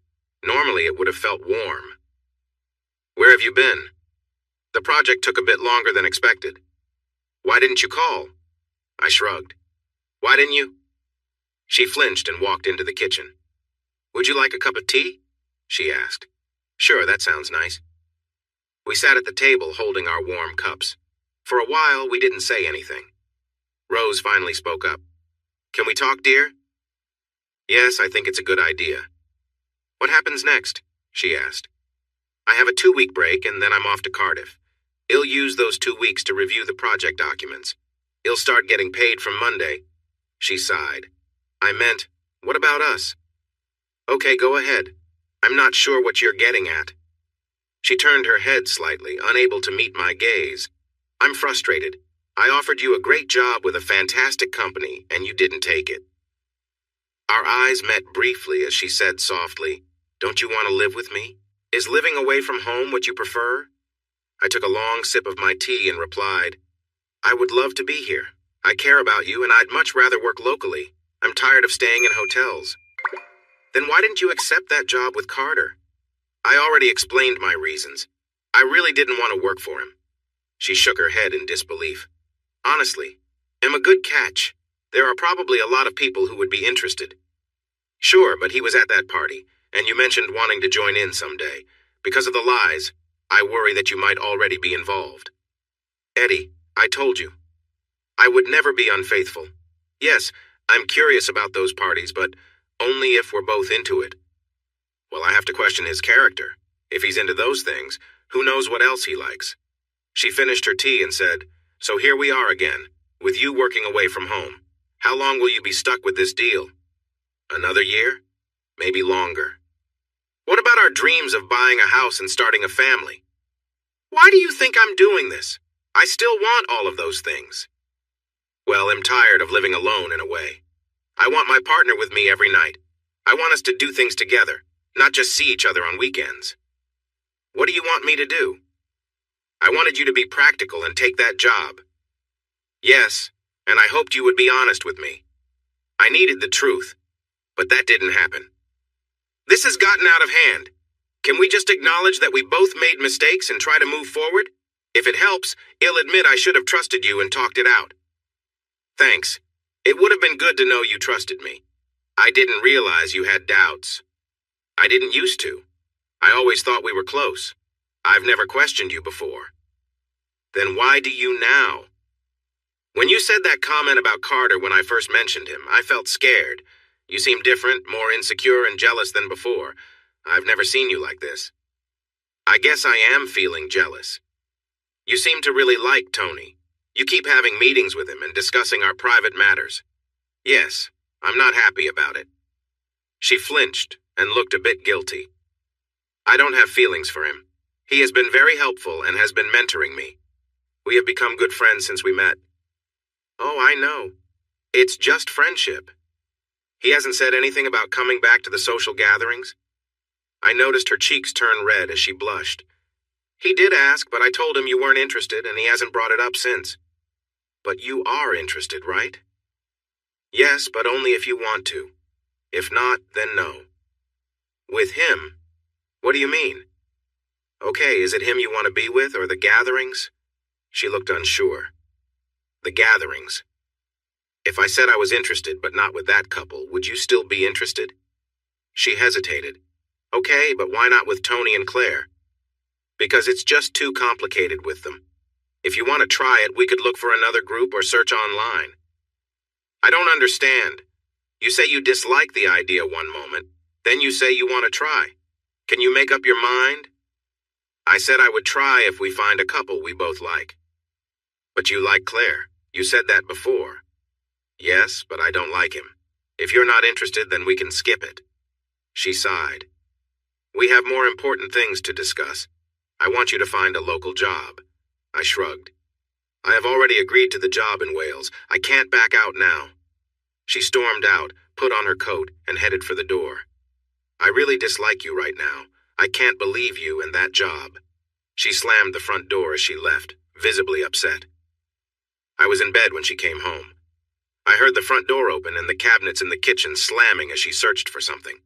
A: Normally it would have felt warm. Where have you been? The project took a bit longer than expected. Why didn't you call? I shrugged. Why didn't you? She flinched and walked into the kitchen. Would you like a cup of tea? She asked. Sure, that sounds nice. We sat at the table holding our warm cups. For a while, we didn't say anything. Rose finally spoke up. Can we talk, dear? Yes, I think it's a good idea. What happens next? She asked. I have a 2-week break and then I'm off to Cardiff. I'll use those 2 weeks to review the project documents. I'll start getting paid from Monday. She sighed. I meant, what about us? Okay, go ahead. I'm not sure what you're getting at. She turned her head slightly, unable to meet my gaze. I'm frustrated. I offered you a great job with a fantastic company, and you didn't take it. Our eyes met briefly as she said softly, Don't you want to live with me? Is living away from home what you prefer? I took a long sip of my tea and replied, I would love to be here. I care about you, and I'd much rather work locally. I'm tired of staying in hotels. Then why didn't you accept that job with Carter? I already explained my reasons. I really didn't want to work for him. She shook her head in disbelief. Honestly, I'm a good catch. There are probably a lot of people who would be interested. Sure, but he was at that party, and you mentioned wanting to join in someday. Because of the lies, I worry that you might already be involved. Eddie, I told you. I would never be unfaithful. Yes, I'm curious about those parties, but only if we're both into it. Well, I have to question his character. If he's into those things, who knows what else he likes? She finished her tea and said, So here we are again, with you working away from home. How long will you be stuck with this deal? Another year? Maybe longer. What about our dreams of buying a house and starting a family? Why do you think I'm doing this? I still want all of those things. Well, I'm tired of living alone in a way. I want my partner with me every night. I want us to do things together, not just see each other on weekends. What do you want me to do? I wanted you to be practical and take that job. Yes, and I hoped you would be honest with me. I needed the truth, but that didn't happen. This has gotten out of hand. Can we just acknowledge that we both made mistakes and try to move forward? If it helps, I'll admit I should have trusted you and talked it out. Thanks. It would have been good to know you trusted me. I didn't realize you had doubts. I didn't used to. I always thought we were close. I've never questioned you before. Then why do you now? When you said that comment about Carter when I first mentioned him, I felt scared. You seem different, more insecure and jealous than before. I've never seen you like this. I guess I am feeling jealous. You seem to really like Tony. You keep having meetings with him and discussing our private matters. Yes, I'm not happy about it. She flinched and looked a bit guilty. I don't have feelings for him. He has been very helpful and has been mentoring me. We have become good friends since we met. Oh, I know. It's just friendship. He hasn't said anything about coming back to the social gatherings? I noticed her cheeks turn red as she blushed. He did ask, but I told him you weren't interested and he hasn't brought it up since. But you are interested, right? Yes, but only if you want to. If not, then no. With him? What do you mean? Okay, is it him you want to be with or the gatherings? She looked unsure. The gatherings. If I said I was interested but not with that couple, would you still be interested? She hesitated. Okay, but why not with Tony and Claire? Because it's just too complicated with them. If you want to try it, we could look for another group or search online. I don't understand. You say you dislike the idea one moment, then you say you want to try. Can you make up your mind? I said I would try if we find a couple we both like. But you like Claire. You said that before. Yes, but I don't like him. If you're not interested, then we can skip it. She sighed. We have more important things to discuss. I want you to find a local job. I shrugged. I have already agreed to the job in Wales. I can't back out now. She stormed out, put on her coat, and headed for the door. I really dislike you right now. I can't believe you and that job. She slammed the front door as she left, visibly upset. I was in bed when she came home. I heard the front door open and the cabinets in the kitchen slamming as she searched for something.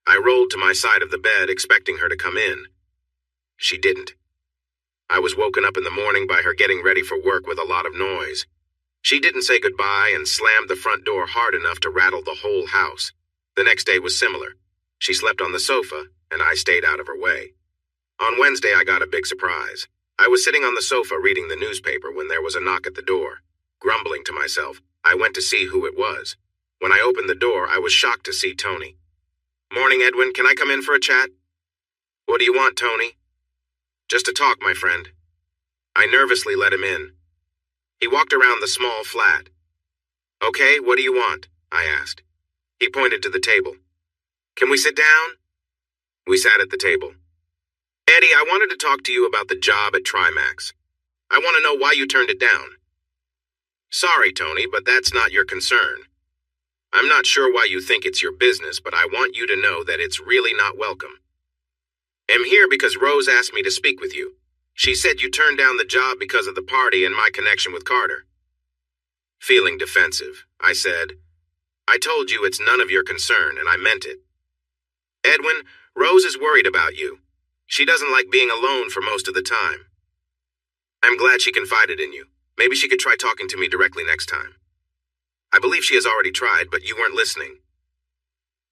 A: I rolled to my side of the bed, expecting her to come in. She didn't. I was woken up in the morning by her getting ready for work with a lot of noise. She didn't say goodbye and slammed the front door hard enough to rattle the whole house. The next day was similar. She slept on the sofa, and I stayed out of her way. On Wednesday, I got a big surprise. I was sitting on the sofa reading the newspaper when there was a knock at the door. Grumbling to myself, I went to see who it was. When I opened the door, I was shocked to see Tony. Morning, Edwin. Can I come in for a chat? What do you want, Tony? Just to talk, my friend. I nervously let him in. He walked around the small flat. Okay, what do you want? I asked. He pointed to the table. Can we sit down? We sat at the table. Eddie, I wanted to talk to you about the job at Trimax. I want to know why you turned it down. Sorry, Tony, but that's not your concern. I'm not sure why you think it's your business, but I want you to know that it's really not welcome. I'm here because Rose asked me to speak with you. She said you turned down the job because of the party and my connection with Carter. Feeling defensive, I said, I told you it's none of your concern, and I meant it. Edwin, Rose is worried about you. She doesn't like being alone for most of the time. I'm glad she confided in you. Maybe she could try talking to me directly next time. I believe she has already tried, but you weren't listening.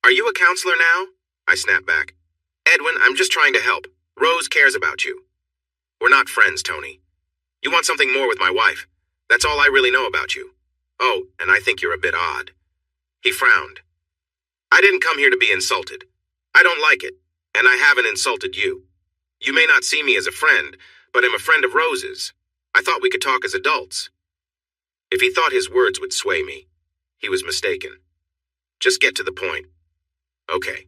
A: Are you a counselor now? I snapped back. Edwin, I'm just trying to help. Rose cares about you. We're not friends, Tony. You want something more with my wife. That's all I really know about you. Oh, and I think you're a bit odd. He frowned. I didn't come here to be insulted. I don't like it, and I haven't insulted you. You may not see me as a friend, but I'm a friend of Rose's. I thought we could talk as adults. If he thought his words would sway me, he was mistaken. Just get to the point. Okay.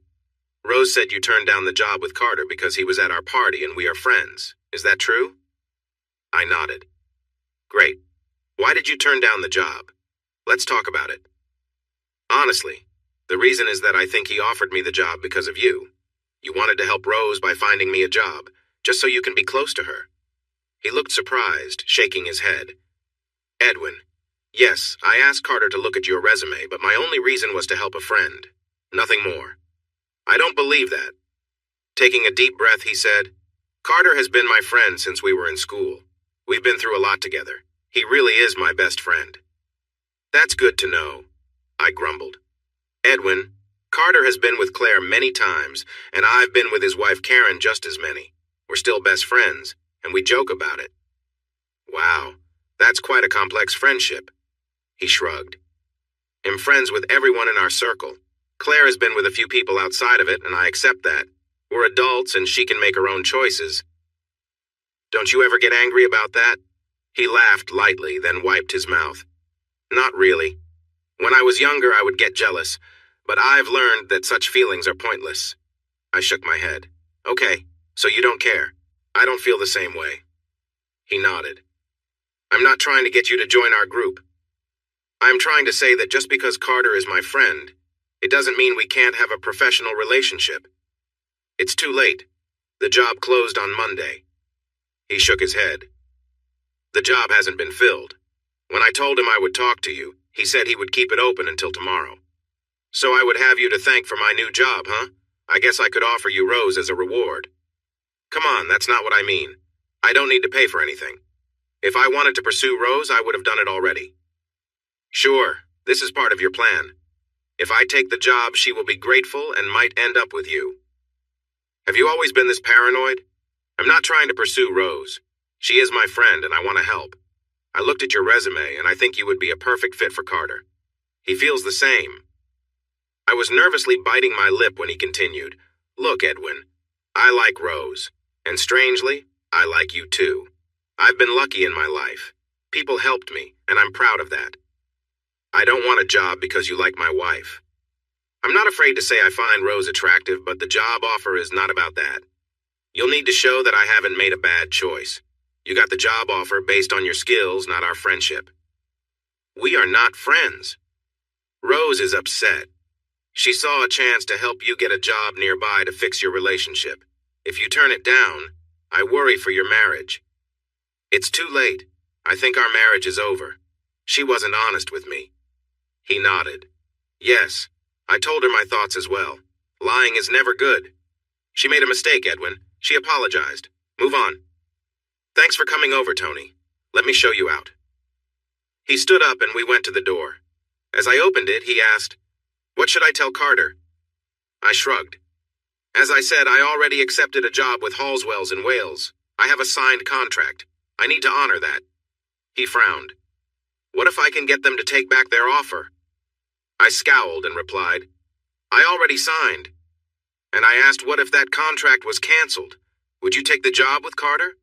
A: Rose said you turned down the job with Carter because he was at our party and we are friends. Is that true? I nodded. Great. Why did you turn down the job? Let's talk about it. Honestly, the reason is that I think he offered me the job because of you. You wanted to help Rose by finding me a job, just so you can be close to her. He looked surprised, shaking his head. Edwin, yes, I asked Carter to look at your resume, but my only reason was to help a friend. Nothing more. I don't believe that. Taking a deep breath, he said, Carter has been my friend since we were in school. We've been through a lot together. He really is my best friend. That's good to know, I grumbled. Edwin, Carter has been with Claire many times, and I've been with his wife Karen just as many. We're still best friends, and we joke about it. Wow, that's quite a complex friendship. He shrugged. I'm friends with everyone in our circle. Claire has been with a few people outside of it, and I accept that. We're adults, and she can make her own choices. Don't you ever get angry about that? He laughed lightly, then wiped his mouth. Not really. When I was younger, I would get jealous, but I've learned that such feelings are pointless. I shook my head. Okay, so you don't care. I don't feel the same way. He nodded. I'm not trying to get you to join our group. I'm trying to say that just because Carter is my friend, it doesn't mean we can't have a professional relationship. It's too late. The job closed on Monday. He shook his head. The job hasn't been filled. When I told him I would talk to you, he said he would keep it open until tomorrow. So I would have you to thank for my new job, huh? I guess I could offer you Rose as a reward. Come on, that's not what I mean. I don't need to pay for anything. If I wanted to pursue Rose, I would have done it already. Sure, this is part of your plan. If I take the job, she will be grateful and might end up with you. Have you always been this paranoid? I'm not trying to pursue Rose. She is my friend and I want to help. I looked at your resume and I think you would be a perfect fit for Carter. He feels the same. I was nervously biting my lip when he continued, Look, Edwin, I like Rose, and strangely, I like you too. I've been lucky in my life. People helped me, and I'm proud of that. I don't want a job because you like my wife. I'm not afraid to say I find Rose attractive, but the job offer is not about that. You'll need to show that I haven't made a bad choice. You got the job offer based on your skills, not our friendship. We are not friends. Rose is upset. She saw a chance to help you get a job nearby to fix your relationship. If you turn it down, I worry for your marriage. It's too late. I think our marriage is over. She wasn't honest with me. He nodded. Yes, I told her my thoughts as well. Lying is never good. She made a mistake, Edwin. She apologized. Move on. Thanks for coming over, Tony. Let me show you out. He stood up and we went to the door. As I opened it, he asked, What should I tell Carter? I shrugged. As I said, I already accepted a job with Halswells in Wales. I have a signed contract. I need to honor that. He frowned. What if I can get them to take back their offer? I scowled and replied, I already signed. And I asked what if that contract was canceled? Would you take the job with Carter?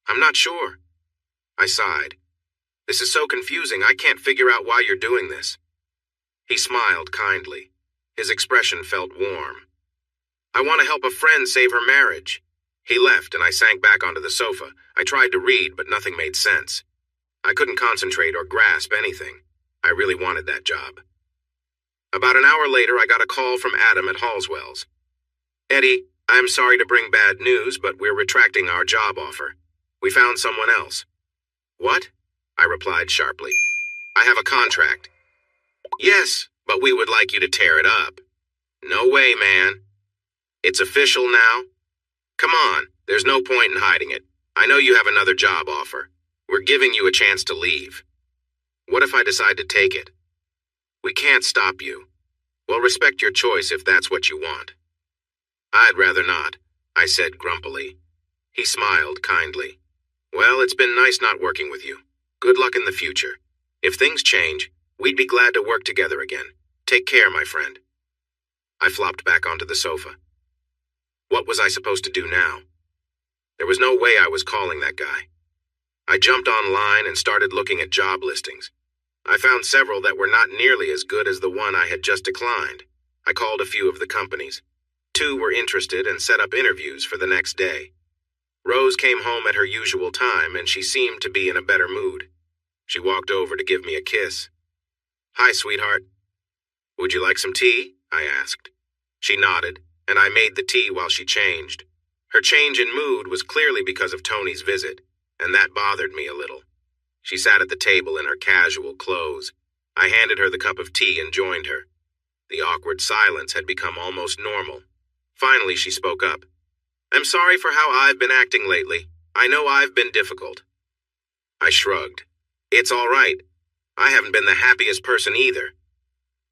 A: I'm not sure. I sighed. This is so confusing, I can't figure out why you're doing this. He smiled kindly. His expression felt warm. I want to help a friend save her marriage. He left and I sank back onto the sofa. I tried to read, but nothing made sense. I couldn't concentrate or grasp anything. I really wanted that job. About an hour later, I got a call from Adam at Halswells. Eddie, I'm sorry to bring bad news, but we're retracting our job offer. We found someone else. What? I replied sharply. I have a contract. Yes, But we would like you to tear it up. No way, man. It's official now. Come on, there's no point in hiding it. I know you have another job offer. We're giving you a chance to leave. What if I decide to take it? We can't stop you. We'll respect your choice if that's what you want. I'd rather not, I said grumpily. He smiled kindly. Well, it's been nice not working with you. Good luck in the future. If things change, we'd be glad to work together again. Take care, my friend. I flopped back onto the sofa. What was I supposed to do now? There was no way I was calling that guy. I jumped online and started looking at job listings. I found several that were not nearly as good as the one I had just declined. I called a few of the companies. 2 were interested and set up interviews for the next day. Rose came home at her usual time, and she seemed to be in a better mood. She walked over to give me a kiss. Hi, sweetheart. Would you like some tea? I asked. She nodded, and I made the tea while she changed. Her change in mood was clearly because of Tony's visit, and that bothered me a little. She sat at the table in her casual clothes. I handed her the cup of tea and joined her. The awkward silence had become almost normal. Finally, she spoke up. I'm sorry for how I've been acting lately. I know I've been difficult. I shrugged. It's all right. I haven't been the happiest person either.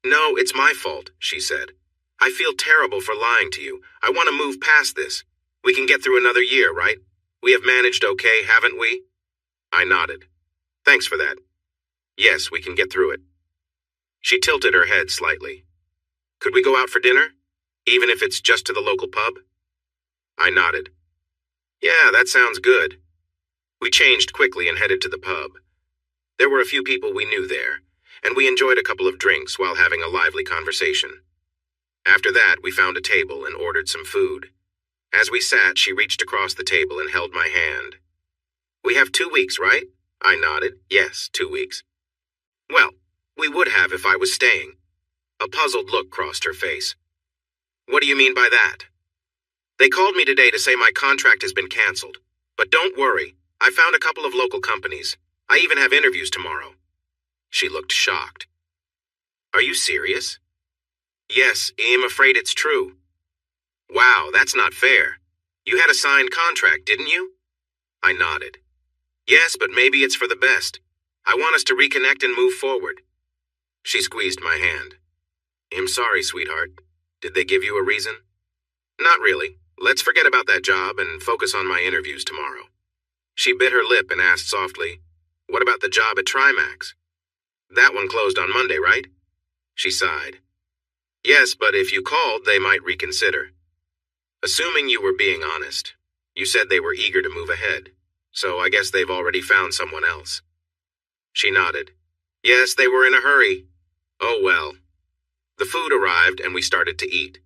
A: No, it's my fault, she said. I feel terrible for lying to you. I want to move past this. We can get through another year, right? We have managed okay, haven't we? I nodded. Thanks for that. Yes, we can get through it. She tilted her head slightly. Could we go out for dinner? Even if it's just to the local pub? I nodded. Yeah, that sounds good. We changed quickly and headed to the pub. There were a few people we knew there, and we enjoyed a couple of drinks while having a lively conversation. After that, we found a table and ordered some food. As we sat, she reached across the table and held my hand. We have 2 weeks, right? I nodded. Yes, 2 weeks. Well, we would have if I was staying. A puzzled look crossed her face. What do you mean by that? They called me today to say my contract has been canceled. But don't worry, I found a couple of local companies. I even have interviews tomorrow. She looked shocked. Are you serious? Yes, I'm afraid it's true. Wow, that's not fair. You had a signed contract, didn't you? I nodded. Yes, but maybe it's for the best. I want us to reconnect and move forward. She squeezed my hand. I'm sorry, sweetheart. Did they give you a reason? Not really. Let's forget about that job and focus on my interviews tomorrow. She bit her lip and asked softly, What about the job at Trimax? That one closed on Monday, right? She sighed. Yes, but if you called, they might reconsider. Assuming you were being honest, you said they were eager to move ahead, so I guess they've already found someone else. She nodded. Yes, they were in a hurry. Oh well. The food arrived and we started to eat.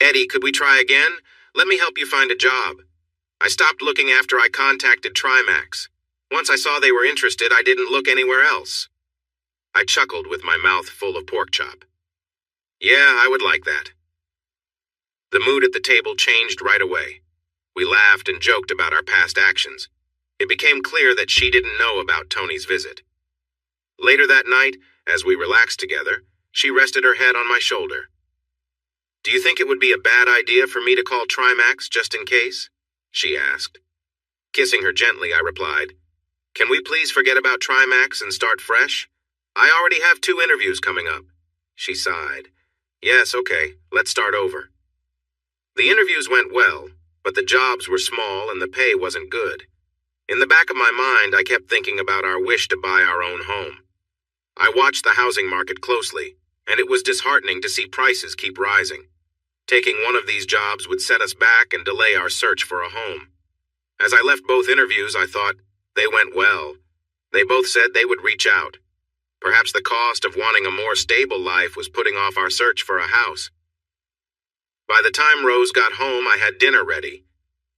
A: Eddie, could we try again? Let me help you find a job. I stopped looking after I contacted Trimax. Once I saw they were interested, I didn't look anywhere else. I chuckled with my mouth full of pork chop. Yeah, I would like that. The mood at the table changed right away. We laughed and joked about our past actions. It became clear that she didn't know about Tony's visit. Later that night, as we relaxed together, she rested her head on my shoulder. Do you think it would be a bad idea for me to call Trimax just in case? She asked. Kissing her gently, I replied, Can we please forget about Trimax and start fresh? I already have 2 interviews coming up. She sighed. Yes, okay, let's start over. The interviews went well, but the jobs were small and the pay wasn't good. In the back of my mind, I kept thinking about our wish to buy our own home. I watched the housing market closely, and it was disheartening to see prices keep rising. Taking one of these jobs would set us back and delay our search for a home. As I left both interviews, I thought, they went well. They both said they would reach out. Perhaps the cost of wanting a more stable life was putting off our search for a house. By the time Rose got home, I had dinner ready.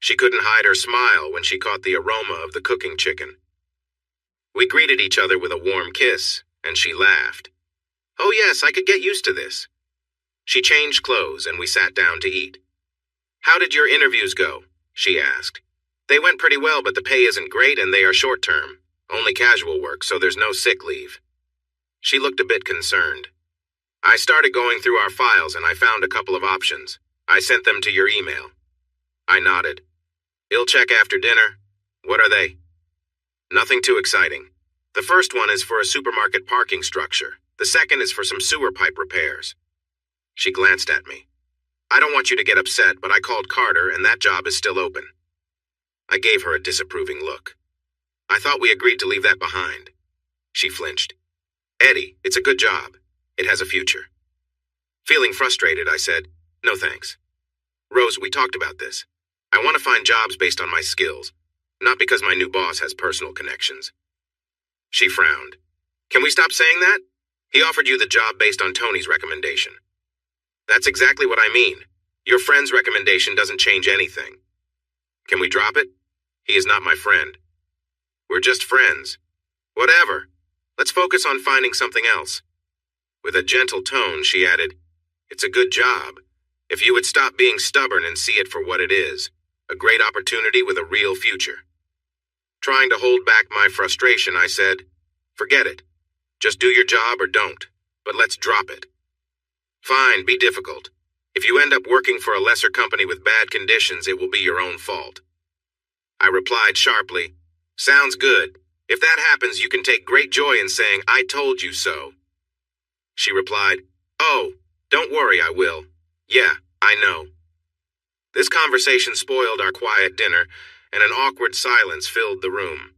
A: She couldn't hide her smile when she caught the aroma of the cooking chicken. We greeted each other with a warm kiss, and she laughed. Oh yes, I could get used to this. She changed clothes and we sat down to eat. How did your interviews go? She asked. They went pretty well, but the pay isn't great and they are short-term. Only casual work, so there's no sick leave. She looked a bit concerned. I started going through our files and I found a couple of options. I sent them to your email. I nodded. You'll check after dinner. What are they? Nothing too exciting. The first one is for a supermarket parking structure. The second is for some sewer pipe repairs. She glanced at me. I don't want you to get upset, but I called Carter and that job is still open. I gave her a disapproving look. I thought we agreed to leave that behind. She flinched. Eddie, it's a good job. It has a future. Feeling frustrated, I said, no thanks. Rose, we talked about this. I want to find jobs based on my skills, not because my new boss has personal connections. She frowned. Can we stop saying that? He offered you the job based on Tony's recommendation. That's exactly what I mean. Your friend's recommendation doesn't change anything. Can we drop it? He is not my friend. We're just friends. Whatever. Let's focus on finding something else. With a gentle tone, she added, It's a good job. If you would stop being stubborn and see it for what it is, a great opportunity with a real future. Trying to hold back my frustration, I said, Forget it. Just do your job or don't, but let's drop it. Fine, be difficult. If you end up working for a lesser company with bad conditions, it will be your own fault. I replied sharply, Sounds good. If that happens, you can take great joy in saying, I told you so. She replied, Oh, don't worry, I will. Yeah, I know. This conversation spoiled our quiet dinner, and an awkward silence filled the room.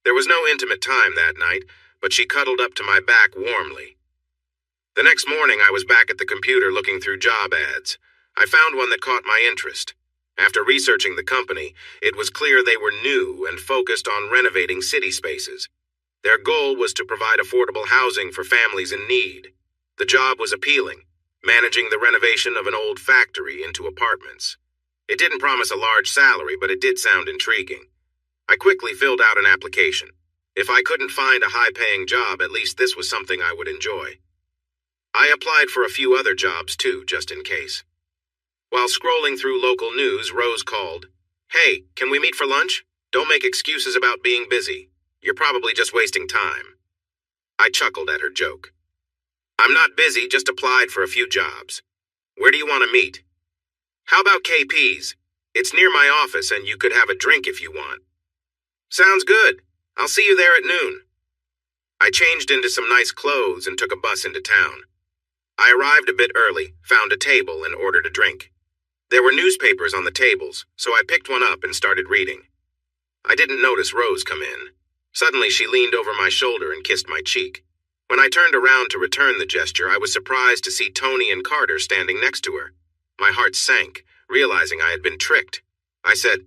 A: There was no intimate time that night, but she cuddled up to my back warmly. The next morning, I was back at the computer looking through job ads. I found one that caught my interest. After researching the company, it was clear they were new and focused on renovating city spaces. Their goal was to provide affordable housing for families in need. The job was appealing, managing the renovation of an old factory into apartments. It didn't promise a large salary, but it did sound intriguing. I quickly filled out an application. If I couldn't find a high-paying job, at least this was something I would enjoy. I applied for a few other jobs too, just in case. While scrolling through local news, Rose called. Hey, can we meet for lunch? Don't make excuses about being busy. You're probably just wasting time. I chuckled at her joke. I'm not busy, just applied for a few jobs. Where do you want to meet? How about KP's? It's near my office and you could have a drink if you want. Sounds good. I'll see you there at noon. I changed into some nice clothes and took a bus into town. I arrived a bit early, found a table, and ordered a drink. There were newspapers on the tables, so I picked one up and started reading. I didn't notice Rose come in. Suddenly, she leaned over my shoulder and kissed my cheek. When I turned around to return the gesture, I was surprised to see Tony and Carter standing next to her. My heart sank, realizing I had been tricked. I said,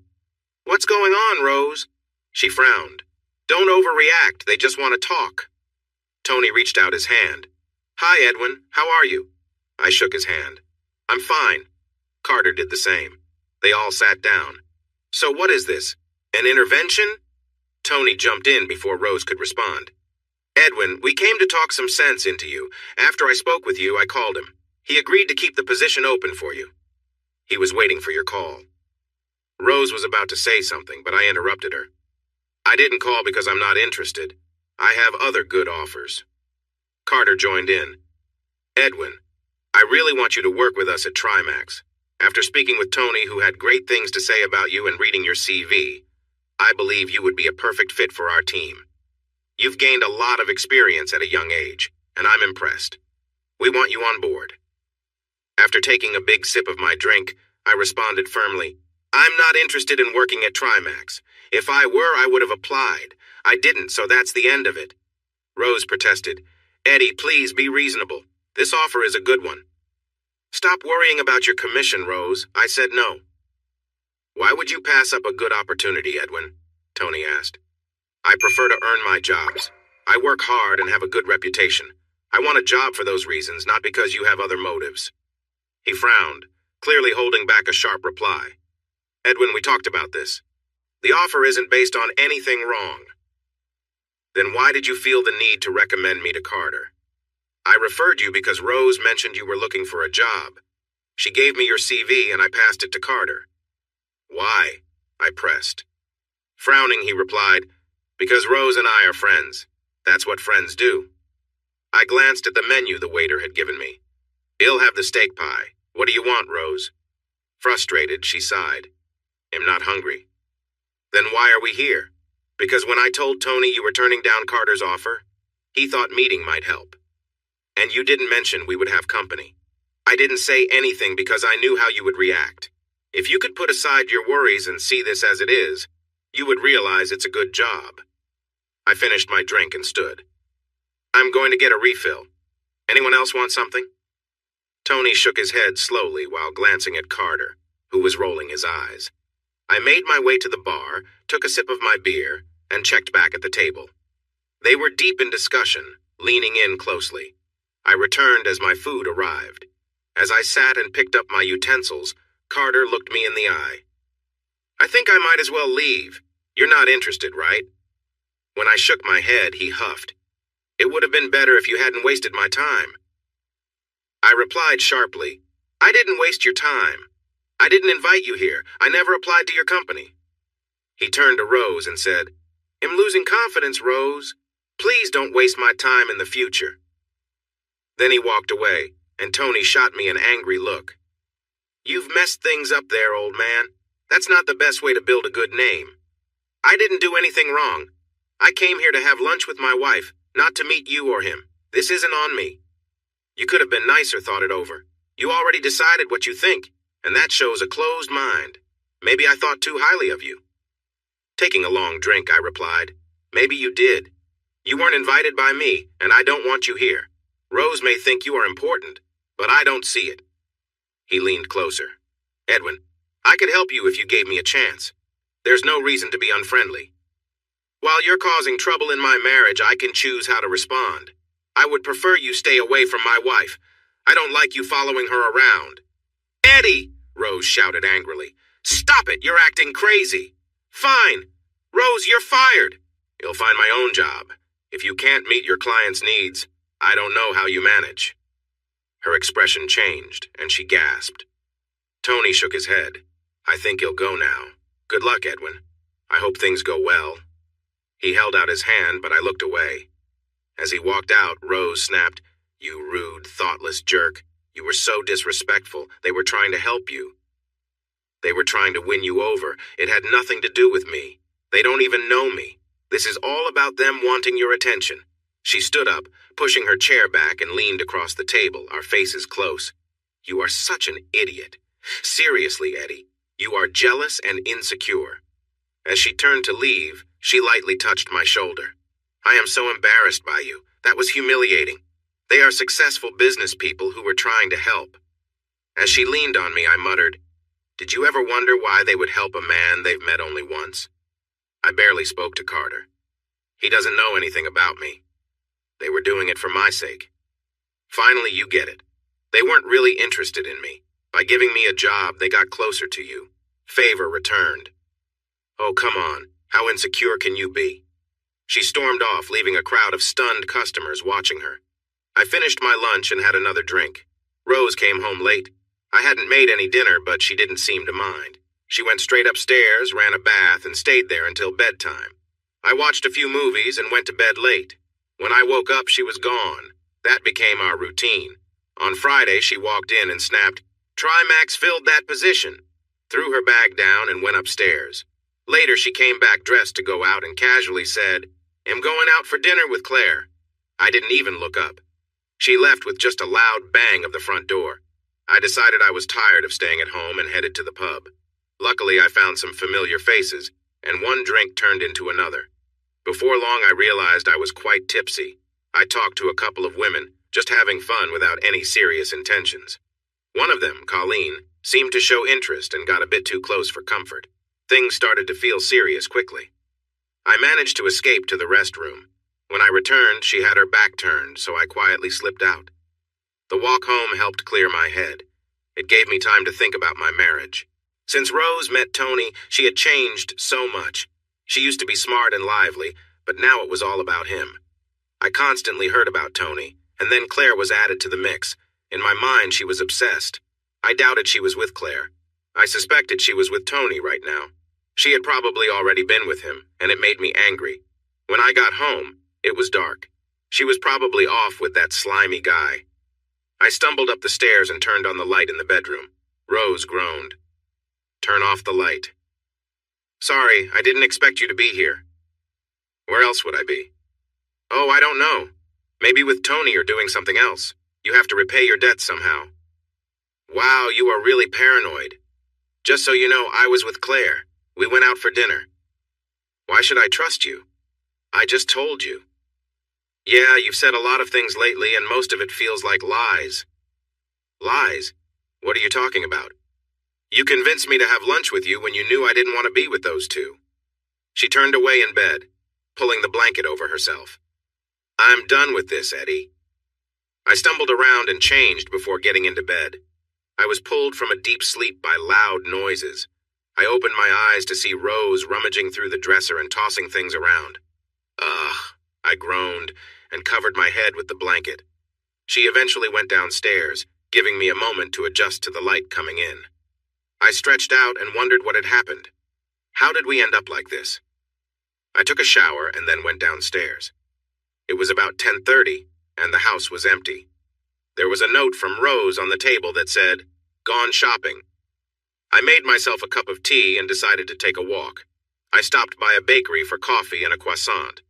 A: What's going on, Rose? She frowned. Don't overreact, they just want to talk. Tony reached out his hand. Hi, Edwin, how are you? I shook his hand. I'm fine. Carter did the same. They all sat down. So what is this? An intervention? Tony jumped in before Rose could respond. Edwin, we came to talk some sense into you. After I spoke with you, I called him. He agreed to keep the position open for you. He was waiting for your call. Rose was about to say something, but I interrupted her. I didn't call because I'm not interested. I have other good offers. Carter joined in. Edwin, I really want you to work with us at Trimax. After speaking with Tony, who had great things to say about you and reading your CV, I believe you would be a perfect fit for our team. You've gained a lot of experience at a young age, and I'm impressed. We want you on board. After taking a big sip of my drink, I responded firmly, I'm not interested in working at Trimax. If I were, I would have applied. I didn't, so that's the end of it. Rose protested, Eddie, please be reasonable. This offer is a good one. Stop worrying about your commission, Rose. I said no. Why would you pass up a good opportunity, Edwin? Tony asked. I prefer to earn my jobs. I work hard and have a good reputation. I want a job for those reasons, not because you have other motives. He frowned, clearly holding back a sharp reply. Edwin, we talked about this. The offer isn't based on anything wrong. Then why did you feel the need to recommend me to Carter? I referred you because Rose mentioned you were looking for a job. She gave me your CV and I passed it to Carter. Why? I pressed. Frowning, he replied, because Rose and I are friends. That's what friends do. I glanced at the menu the waiter had given me. "He'll have the steak pie. What do you want, Rose?" Frustrated, she sighed. "I'm not hungry." "Then why are we here?" "Because when I told Tony you were turning down Carter's offer, he thought meeting might help. And you didn't mention we would have company. I didn't say anything because I knew how you would react. If you could put aside your worries and see this as it is, you would realize it's a good job." I finished my drink and stood. "I'm going to get a refill. Anyone else want something?" Tony shook his head slowly while glancing at Carter, who was rolling his eyes. I made my way to the bar, took a sip of my beer, and checked back at the table. They were deep in discussion, leaning in closely. I returned as my food arrived. As I sat and picked up my utensils, Carter looked me in the eye. "I think I might as well leave. You're not interested, right?" When I shook my head, he huffed. "It would have been better if you hadn't wasted my time." I replied sharply, "I didn't waste your time. I didn't invite you here. I never applied to your company." He turned to Rose and said, "I'm losing confidence, Rose. Please don't waste my time in the future." Then he walked away, and Tony shot me an angry look. "You've messed things up there, old man. That's not the best way to build a good name. I didn't do anything wrong. I came here to have lunch with my wife, not to meet you or him. This isn't on me. You could have been nicer, thought it over. You already decided what you think, and that shows a closed mind. Maybe I thought too highly of you." Taking a long drink, I replied, "Maybe you did. You weren't invited by me, and I don't want you here. Rose may think you are important, but I don't see it." He leaned closer. "Edwin, I could help you if you gave me a chance. There's no reason to be unfriendly. While you're causing trouble in my marriage, I can choose how to respond. I would prefer you stay away from my wife. I don't like you following her around." "Eddie!" Rose shouted angrily. "Stop it! You're acting crazy." "Fine. Rose, you're fired." "You'll find my own job. If you can't meet your client's needs, I don't know how you manage." Her expression changed, and she gasped. Tony shook his head. "I think you'll go now. Good luck, Edwin. I hope things go well." He held out his hand, but I looked away. As he walked out, Rose snapped, "You rude, thoughtless jerk. You were so disrespectful. They were trying to help you. They were trying to win you over. It had nothing to do with me. They don't even know me. This is all about them wanting your attention." She stood up, pushing her chair back, and leaned across the table, our faces close. "You are such an idiot. Seriously, Eddie, you are jealous and insecure." As she turned to leave, she lightly touched my shoulder. "I am so embarrassed by you. That was humiliating. They are successful business people who were trying to help." As she leaned on me, I muttered, "Did you ever wonder why they would help a man they've met only once?" I barely spoke to Carter. He doesn't know anything about me. They were doing it for my sake. Finally, you get it. They weren't really interested in me. By giving me a job, they got closer to you. Favor returned. Oh, come on. How insecure can you be? She stormed off, leaving a crowd of stunned customers watching her. I finished my lunch and had another drink. Rose came home late. I hadn't made any dinner, but she didn't seem to mind. She went straight upstairs, ran a bath, and stayed there until bedtime. I watched a few movies and went to bed late. When I woke up, she was gone. That became our routine. On Friday, she walked in and snapped, "Trimax filled that position," threw her bag down and went upstairs. Later, she came back dressed to go out and casually said, "I'm going out for dinner with Claire." I didn't even look up. She left with just a loud bang of the front door. I decided I was tired of staying at home and headed to the pub. Luckily, I found some familiar faces, and one drink turned into another. Before long, I realized I was quite tipsy. I talked to a couple of women, just having fun without any serious intentions. One of them, Colleen, seemed to show interest and got a bit too close for comfort. Things started to feel serious quickly. I managed to escape to the restroom. When I returned, she had her back turned, so I quietly slipped out. The walk home helped clear my head. It gave me time to think about my marriage. Since Rose met Tony, she had changed so much. She used to be smart and lively, but now it was all about him. I constantly heard about Tony, and then Claire was added to the mix. In my mind, she was obsessed. I doubted she was with Claire. I suspected she was with Tony right now. She had probably already been with him, and it made me angry. When I got home, it was dark. She was probably off with that slimy guy. I stumbled up the stairs and turned on the light in the bedroom. Rose groaned. "Turn off the light." "Sorry, I didn't expect you to be here." "Where else would I be?" "Oh, I don't know. Maybe with Tony or doing something else. You have to repay your debt somehow." "Wow, you are really paranoid. Just so you know, I was with Claire. We went out for dinner." "Why should I trust you?" "I just told you." "Yeah, you've said a lot of things lately, and most of it feels like lies." "Lies? What are you talking about?" "You convinced me to have lunch with you when you knew I didn't want to be with those two." She turned away in bed, pulling the blanket over herself. "I'm done with this, Eddie." I stumbled around and changed before getting into bed. I was pulled from a deep sleep by loud noises. I opened my eyes to see Rose rummaging through the dresser and tossing things around. "Ugh," I groaned and covered my head with the blanket. She eventually went downstairs, giving me a moment to adjust to the light coming in. I stretched out and wondered what had happened. How did we end up like this? I took a shower and then went downstairs. It was about 10:30, and the house was empty. There was a note from Rose on the table that said, "Gone shopping." I made myself a cup of tea and decided to take a walk. I stopped by a bakery for coffee and a croissant.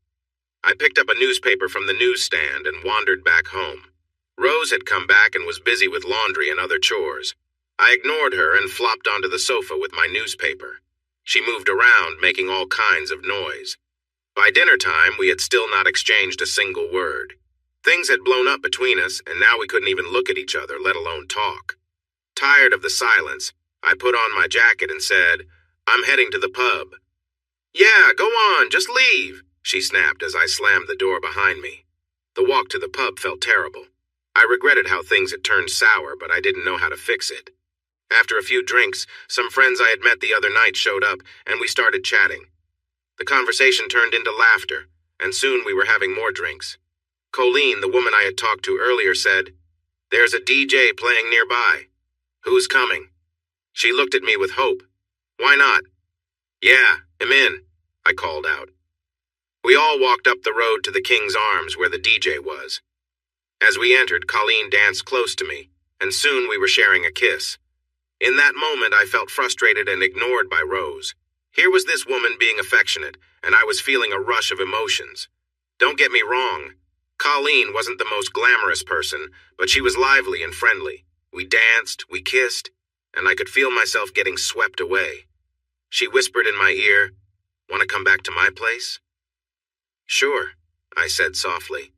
A: I picked up a newspaper from the newsstand and wandered back home. Rose had come back and was busy with laundry and other chores. I ignored her and flopped onto the sofa with my newspaper. She moved around, making all kinds of noise. By dinner time, we had still not exchanged a single word. Things had blown up between us, and now we couldn't even look at each other, let alone talk. Tired of the silence, I put on my jacket and said, "I'm heading to the pub." "Yeah, go on, just leave," she snapped as I slammed the door behind me. The walk to the pub felt terrible. I regretted how things had turned sour, but I didn't know how to fix it. After a few drinks, some friends I had met the other night showed up, and we started chatting. The conversation turned into laughter, and soon we were having more drinks. Colleen, the woman I had talked to earlier, said, "There's a DJ playing nearby. Who's coming?" She looked at me with hope. "Why not?" "Yeah, I'm in," I called out. We all walked up the road to the King's Arms where the DJ was. As we entered, Colleen danced close to me, and soon we were sharing a kiss. In that moment, I felt frustrated and ignored by Rose. Here was this woman being affectionate, and I was feeling a rush of emotions. Don't get me wrong. Colleen wasn't the most glamorous person, but she was lively and friendly. We danced, we kissed, and I could feel myself getting swept away. She whispered in my ear, "Want to come back to my place?" "Sure," I said softly.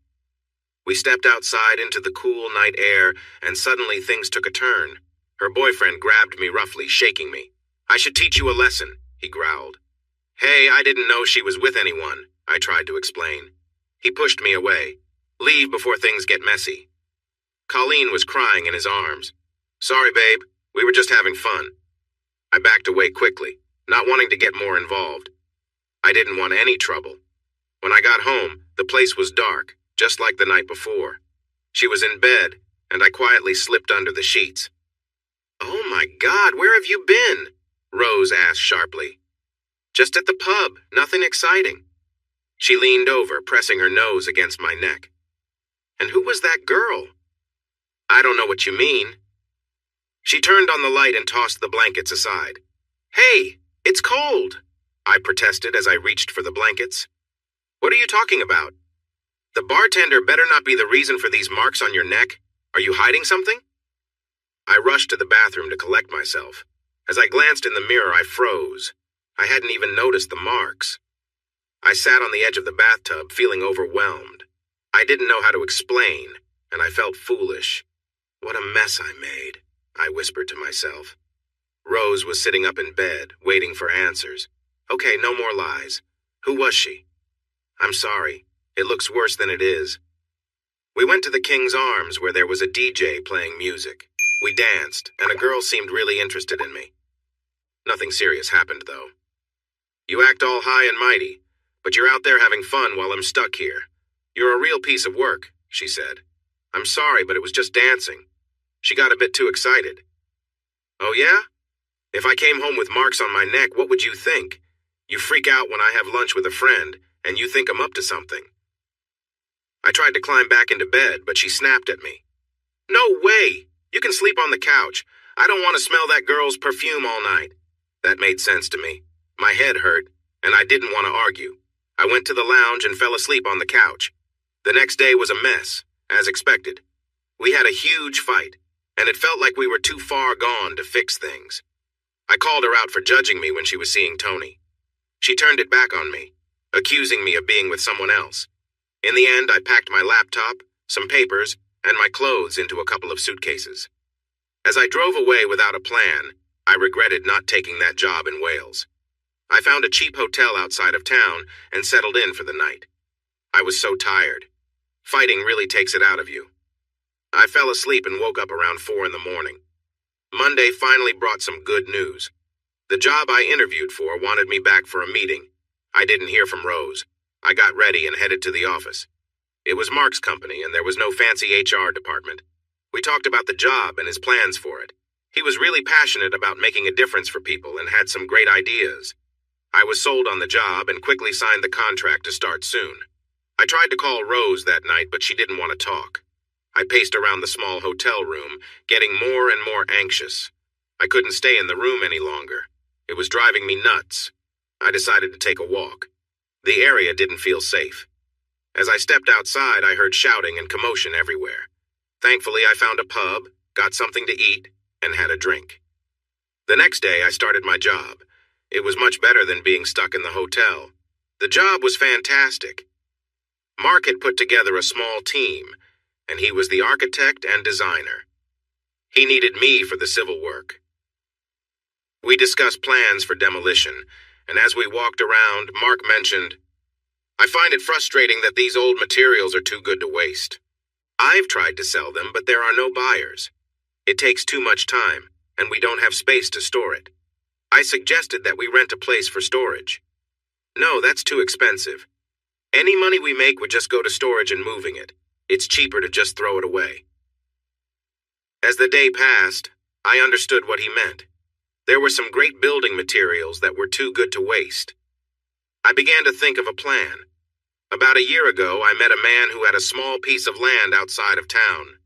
A: We stepped outside into the cool night air, and suddenly things took a turn. Her boyfriend grabbed me roughly, shaking me. "I should teach you a lesson," he growled. "Hey, I didn't know she was with anyone," I tried to explain. He pushed me away. "Leave before things get messy." Colleen was crying in his arms. "Sorry, babe. We were just having fun." I backed away quickly, not wanting to get more involved. I didn't want any trouble. When I got home, the place was dark, just like the night before. She was in bed, and I quietly slipped under the sheets. "Oh my God, where have you been?" Rose asked sharply. "Just at the pub, nothing exciting." She leaned over, pressing her nose against my neck. "And who was that girl?" "I don't know what you mean." She turned on the light and tossed the blankets aside. "Hey, it's cold," I protested as I reached for the blankets. "What are you talking about? The bartender better not be the reason for these marks on your neck. Are you hiding something?" I rushed to the bathroom to collect myself. As I glanced in the mirror, I froze. I hadn't even noticed the marks. I sat on the edge of the bathtub, feeling overwhelmed. I didn't know how to explain, and I felt foolish. "What a mess I made," I whispered to myself. Rose was sitting up in bed, waiting for answers. "Okay, no more lies. Who was she?" "I'm sorry. It looks worse than it is." We went to the King's Arms where there was a DJ playing music. We danced, and a girl seemed really interested in me. Nothing serious happened, though. "You act all high and mighty, but you're out there having fun while I'm stuck here. You're a real piece of work," she said. "I'm sorry, but it was just dancing." She got a bit too excited. "Oh yeah? If I came home with marks on my neck, what would you think? You freak out when I have lunch with a friend, and you think I'm up to something." I tried to climb back into bed, but she snapped at me. No way! You can sleep on the couch. I don't want to smell that girl's perfume all night. That made sense to me. My head hurt, and I didn't want to argue. I went to the lounge and fell asleep on the couch. The next day was a mess, as expected. We had a huge fight, and it felt like we were too far gone to fix things. I called her out for judging me when she was seeing Tony. She turned it back on me, accusing me of being with someone else. In the end, I packed my laptop, some papers, and my clothes into a couple of suitcases. As I drove away without a plan, I regretted not taking that job in Wales. I found a cheap hotel outside of town and settled in for the night. I was so tired. Fighting really takes it out of you. I fell asleep and woke up around 4 in the morning. Monday finally brought some good news. The job I interviewed for wanted me back for a meeting. I didn't hear from Rose. I got ready and headed to the office. It was Mark's company, and there was no fancy HR department. We talked about the job and his plans for it. He was really passionate about making a difference for people and had some great ideas. I was sold on the job and quickly signed the contract to start soon. I tried to call Rose that night, but she didn't want to talk. I paced around the small hotel room, getting more and more anxious. I couldn't stay in the room any longer. It was driving me nuts. I decided to take a walk. The area didn't feel safe. As I stepped outside, I heard shouting and commotion everywhere. Thankfully, I found a pub, got something to eat, and had a drink. The next day, I started my job. It was much better than being stuck in the hotel. The job was fantastic. Mark had put together a small team, and he was the architect and designer. He needed me for the civil work. We discussed plans for demolition, and as we walked around, Mark mentioned, "I find it frustrating that these old materials are too good to waste. I've tried to sell them, but there are no buyers. It takes too much time, and we don't have space to store it. I suggested that we rent a place for storage. No, that's too expensive. Any money we make would just go to storage and moving it. It's cheaper to just throw it away." As the day passed, I understood what he meant. There were some great building materials that were too good to waste. I began to think of a plan. About a year ago, I met a man who had a small piece of land outside of town.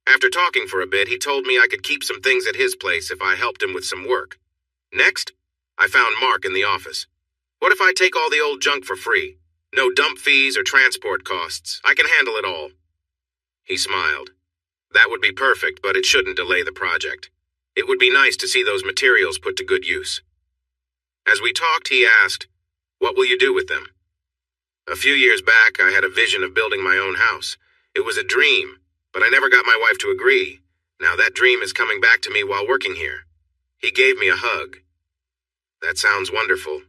A: After talking for a bit, he told me I could keep some things at his place if I helped him with some work. Next, I found Mark in the office. "What if I take all the old junk for free? No dump fees or transport costs. I can handle it all." He smiled. "That would be perfect, but it shouldn't delay the project. It would be nice to see those materials put to good use." As we talked, he asked, "What will you do with them?" A few years back, I had a vision of building my own house. It was a dream, but I never got my wife to agree. Now that dream is coming back to me while working here. He gave me a hug. "That sounds wonderful."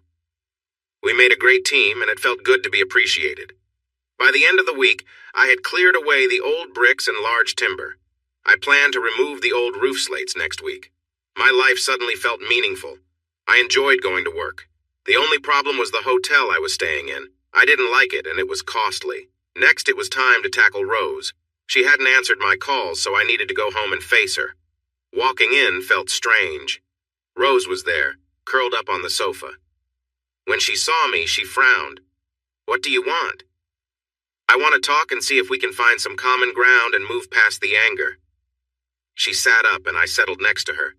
A: We made a great team, and it felt good to be appreciated. By the end of the week, I had cleared away the old bricks and large timber. I planned to remove the old roof slates next week. My life suddenly felt meaningful. I enjoyed going to work. The only problem was the hotel I was staying in. I didn't like it, and it was costly. Next, it was time to tackle Rose. She hadn't answered my calls, so I needed to go home and face her. Walking in felt strange. Rose was there, curled up on the sofa. When she saw me, she frowned. "What do you want?" "I want to talk and see if we can find some common ground and move past the anger." She sat up, and I settled next to her.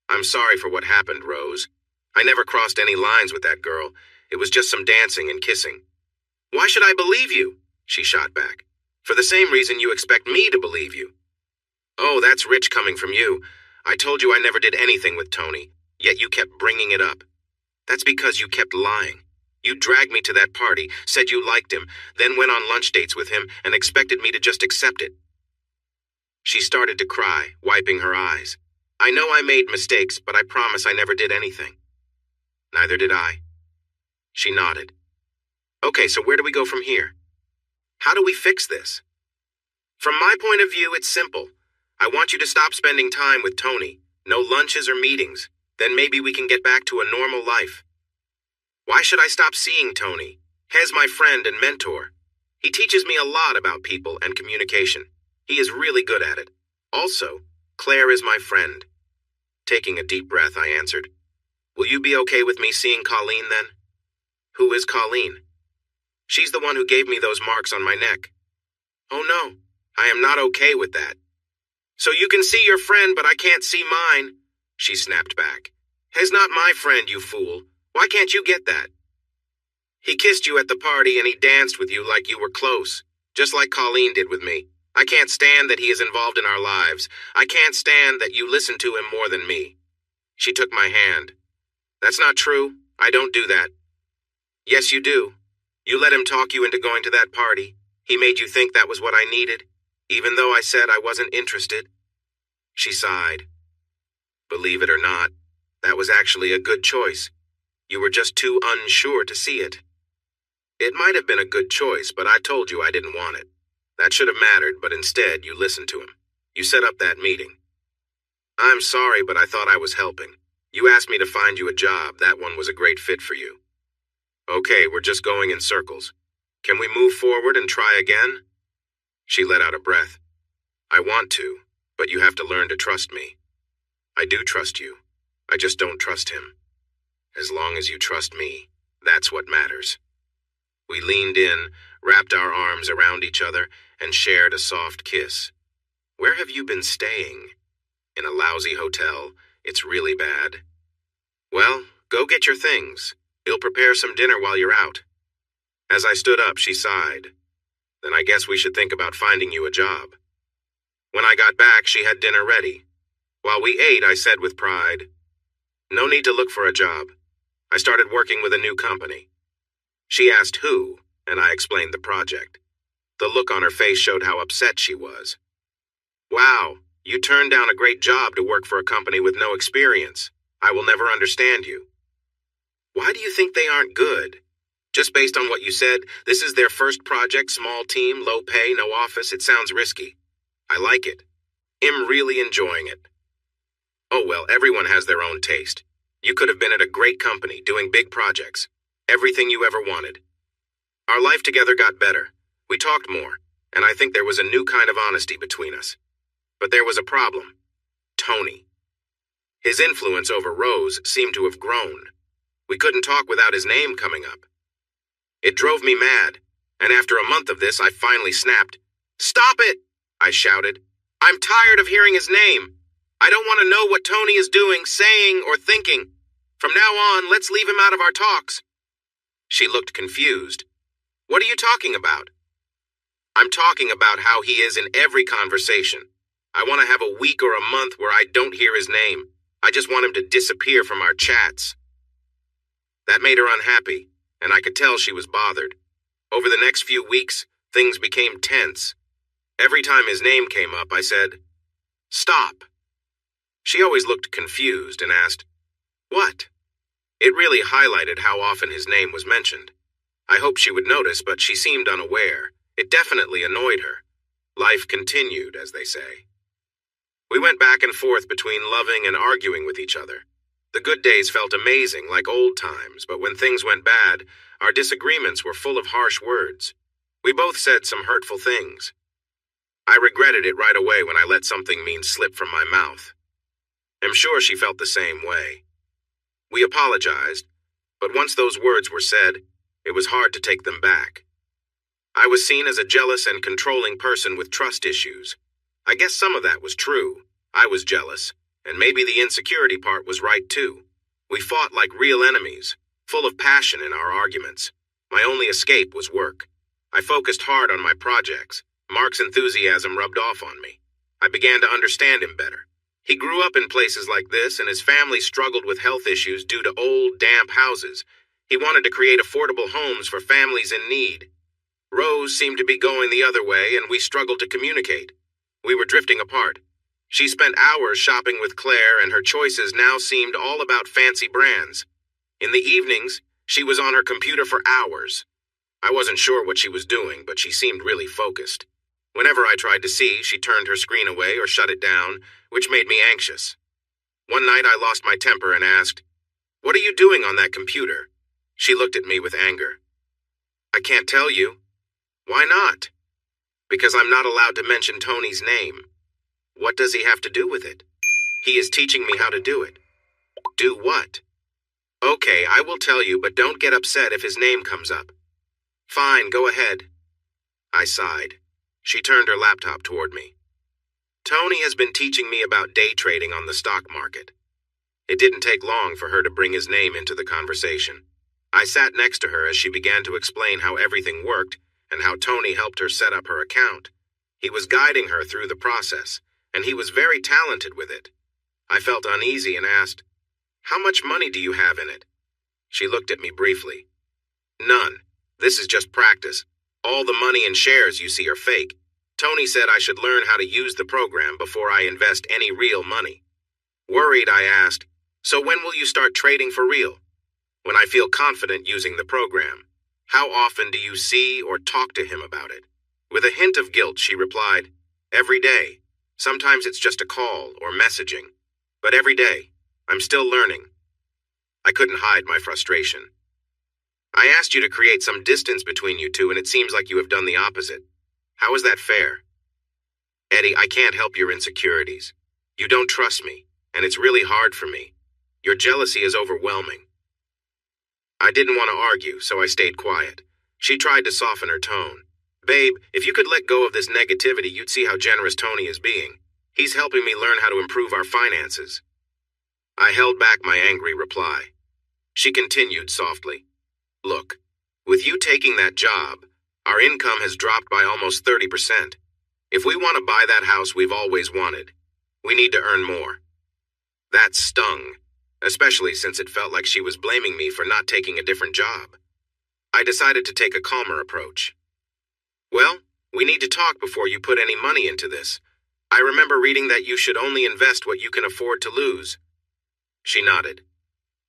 A: "I'm sorry for what happened, Rose. I never crossed any lines with that girl. It was just some dancing and kissing." "Why should I believe you?" she shot back. "For the same reason you expect me to believe you." "Oh, that's rich coming from you. I told you I never did anything with Tony, yet you kept bringing it up. That's because you kept lying. You dragged me to that party, said you liked him, then went on lunch dates with him and expected me to just accept it." She started to cry, wiping her eyes. "I know I made mistakes, but I promise I never did anything." "Neither did I." She nodded. "Okay, so where do we go from here? How do we fix this?" "From my point of view, it's simple. I want you to stop spending time with Tony. No lunches or meetings. Then maybe we can get back to a normal life." "Why should I stop seeing Tony? He's my friend and mentor. He teaches me a lot about people and communication. He is really good at it. Also, Claire is my friend." Taking a deep breath, I answered, "Will you be okay with me seeing Colleen then?" "Who is Colleen?" "She's the one who gave me those marks on my neck. Oh no, I am not okay with that. So you can see your friend, but I can't see mine, she snapped back. He's not my friend, you fool. Why can't you get that? He kissed you at the party and he danced with you like you were close, just like Colleen did with me. I can't stand that he is involved in our lives. I can't stand that you listen to him more than me. She took my hand. That's not true. I don't do that. Yes, you do. You let him talk you into going to that party. He made you think that was what I needed, even though I said I wasn't interested. She sighed. Believe it or not, that was actually a good choice. You were just too unsure to see it. It might have been a good choice, but I told you I didn't want it. That should have mattered, but instead you listened to him. You set up that meeting. I'm sorry, but I thought I was helping. You asked me to find you a job. That one was a great fit for you. Okay, we're just going in circles. Can we move forward and try again? She let out a breath. I want to, but you have to learn to trust me. I do trust you. I just don't trust him. As long as you trust me, that's what matters. We leaned in, wrapped our arms around each other, and shared a soft kiss. Where have you been staying? In a lousy hotel. It's really bad. Well, go get your things. He'll prepare some dinner while you're out. As I stood up, she sighed. Then I guess we should think about finding you a job. When I got back, she had dinner ready. While we ate, I said with pride, no need to look for a job. I started working with a new company. She asked who, and I explained the project. The look on her face showed how upset she was. Wow, you turned down a great job to work for a company with no experience. I will never understand you. Why do you think they aren't good? Just based on what you said, this is their first project, small team, low pay, no office. It sounds risky. I like it. I'm really enjoying it. Oh well, everyone has their own taste. You could have been at a great company, doing big projects. Everything you ever wanted. Our life together got better. We talked more, and I think there was a new kind of honesty between us. But there was a problem. Tony. His influence over Rose seemed to have grown. We couldn't talk without his name coming up. It drove me mad, and after a month of this, I finally snapped. Stop it! I shouted. I'm tired of hearing his name. I don't want to know what Tony is doing, saying, or thinking. From now on, let's leave him out of our talks. She looked confused. What are you talking about? I'm talking about how he is in every conversation. I want to have a week or a month where I don't hear his name. I just want him to disappear from our chats. That made her unhappy, and I could tell she was bothered. Over the next few weeks, things became tense. Every time his name came up, I said, Stop. She always looked confused and asked, What? It really highlighted how often his name was mentioned. I hoped she would notice, but she seemed unaware. It definitely annoyed her. Life continued, as they say. We went back and forth between loving and arguing with each other. The good days felt amazing, like old times, but when things went bad, our disagreements were full of harsh words. We both said some hurtful things. I regretted it right away when I let something mean slip from my mouth. I'm sure she felt the same way. We apologized, but once those words were said, it was hard to take them back. I was seen as a jealous and controlling person with trust issues. I guess some of that was true. I was jealous, and maybe the insecurity part was right too. We fought like real enemies, full of passion in our arguments. My only escape was work. I focused hard on my projects. Mark's enthusiasm rubbed off on me. I began to understand him better. He grew up in places like this, and his family struggled with health issues due to old, damp houses. He wanted to create affordable homes for families in need. Rose seemed to be going the other way, and we struggled to communicate. We were drifting apart. She spent hours shopping with Claire, and her choices now seemed all about fancy brands. In the evenings, she was on her computer for hours. I wasn't sure what she was doing, but she seemed really focused. Whenever I tried to see, she turned her screen away or shut it down, which made me anxious. One night I lost my temper and asked, "What are you doing on that computer?" She looked at me with anger. "I can't tell you." "Why not?" "Because I'm not allowed to mention Tony's name." "What does he have to do with it?" "He is teaching me how to do it." "Do what?" "Okay, I will tell you, but don't get upset if his name comes up." "Fine, go ahead." I sighed. She turned her laptop toward me. Tony has been teaching me about day trading on the stock market. It didn't take long for her to bring his name into the conversation. I sat next to her as she began to explain how everything worked and how Tony helped her set up her account. He was guiding her through the process, and he was very talented with it. I felt uneasy and asked, "How much money do you have in it?" She looked at me briefly. "None. This is just practice. All the money and shares you see are fake. Tony said I should learn how to use the program before I invest any real money." Worried, I asked, "So when will you start trading for real?" "When I feel confident using the program." "How often do you see or talk to him about it?" With a hint of guilt, she replied, "Every day. Sometimes it's just a call or messaging. But every day. I'm still learning." I couldn't hide my frustration. "I asked you to create some distance between you two, and it seems like you have done the opposite. How is that fair?" "Eddie, I can't help your insecurities. You don't trust me, and it's really hard for me. Your jealousy is overwhelming." I didn't want to argue, so I stayed quiet. She tried to soften her tone. "Babe, if you could let go of this negativity, you'd see how generous Tony is being. He's helping me learn how to improve our finances." I held back my angry reply. She continued softly, "Look, with you taking that job, our income has dropped by almost 30%. If we want to buy that house we've always wanted, we need to earn more." That stung, especially since it felt like she was blaming me for not taking a different job. I decided to take a calmer approach. "Well, we need to talk before you put any money into this. I remember reading that you should only invest what you can afford to lose." She nodded.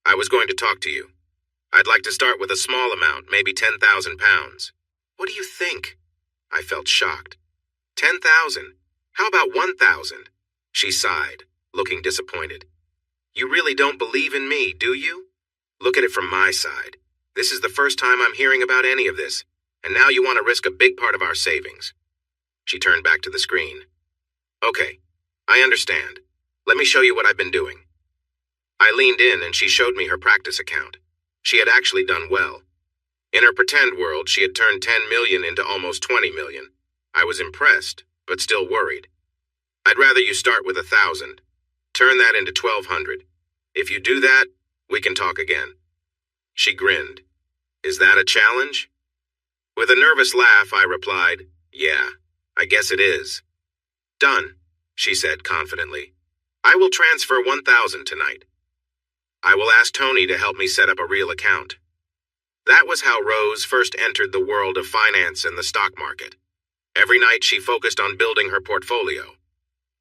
A: "I was going to talk to you. I'd like to start with a small amount, maybe 10,000 pounds. "What do you think?" I felt shocked. 10,000? How about 1,000? She sighed, looking disappointed. "You really don't believe in me, do you? Look at it from my side. This is the first time I'm hearing about any of this, and now you want to risk a big part of our savings." She turned back to the screen. "Okay, I understand. Let me show you what I've been doing." I leaned in and she showed me her practice account. She had actually done well. In her pretend world, she had turned 10 million into almost 20 million. I was impressed, but still worried. "I'd rather you start with 1,000. Turn that into 1,200. If you do that, we can talk again." She grinned. "Is that a challenge?" With a nervous laugh, I replied, "Yeah, I guess it is." "Done," she said confidently. "I will transfer 1,000 tonight. I will ask Tony to help me set up a real account." That was how Rose first entered the world of finance and the stock market. Every night she focused on building her portfolio.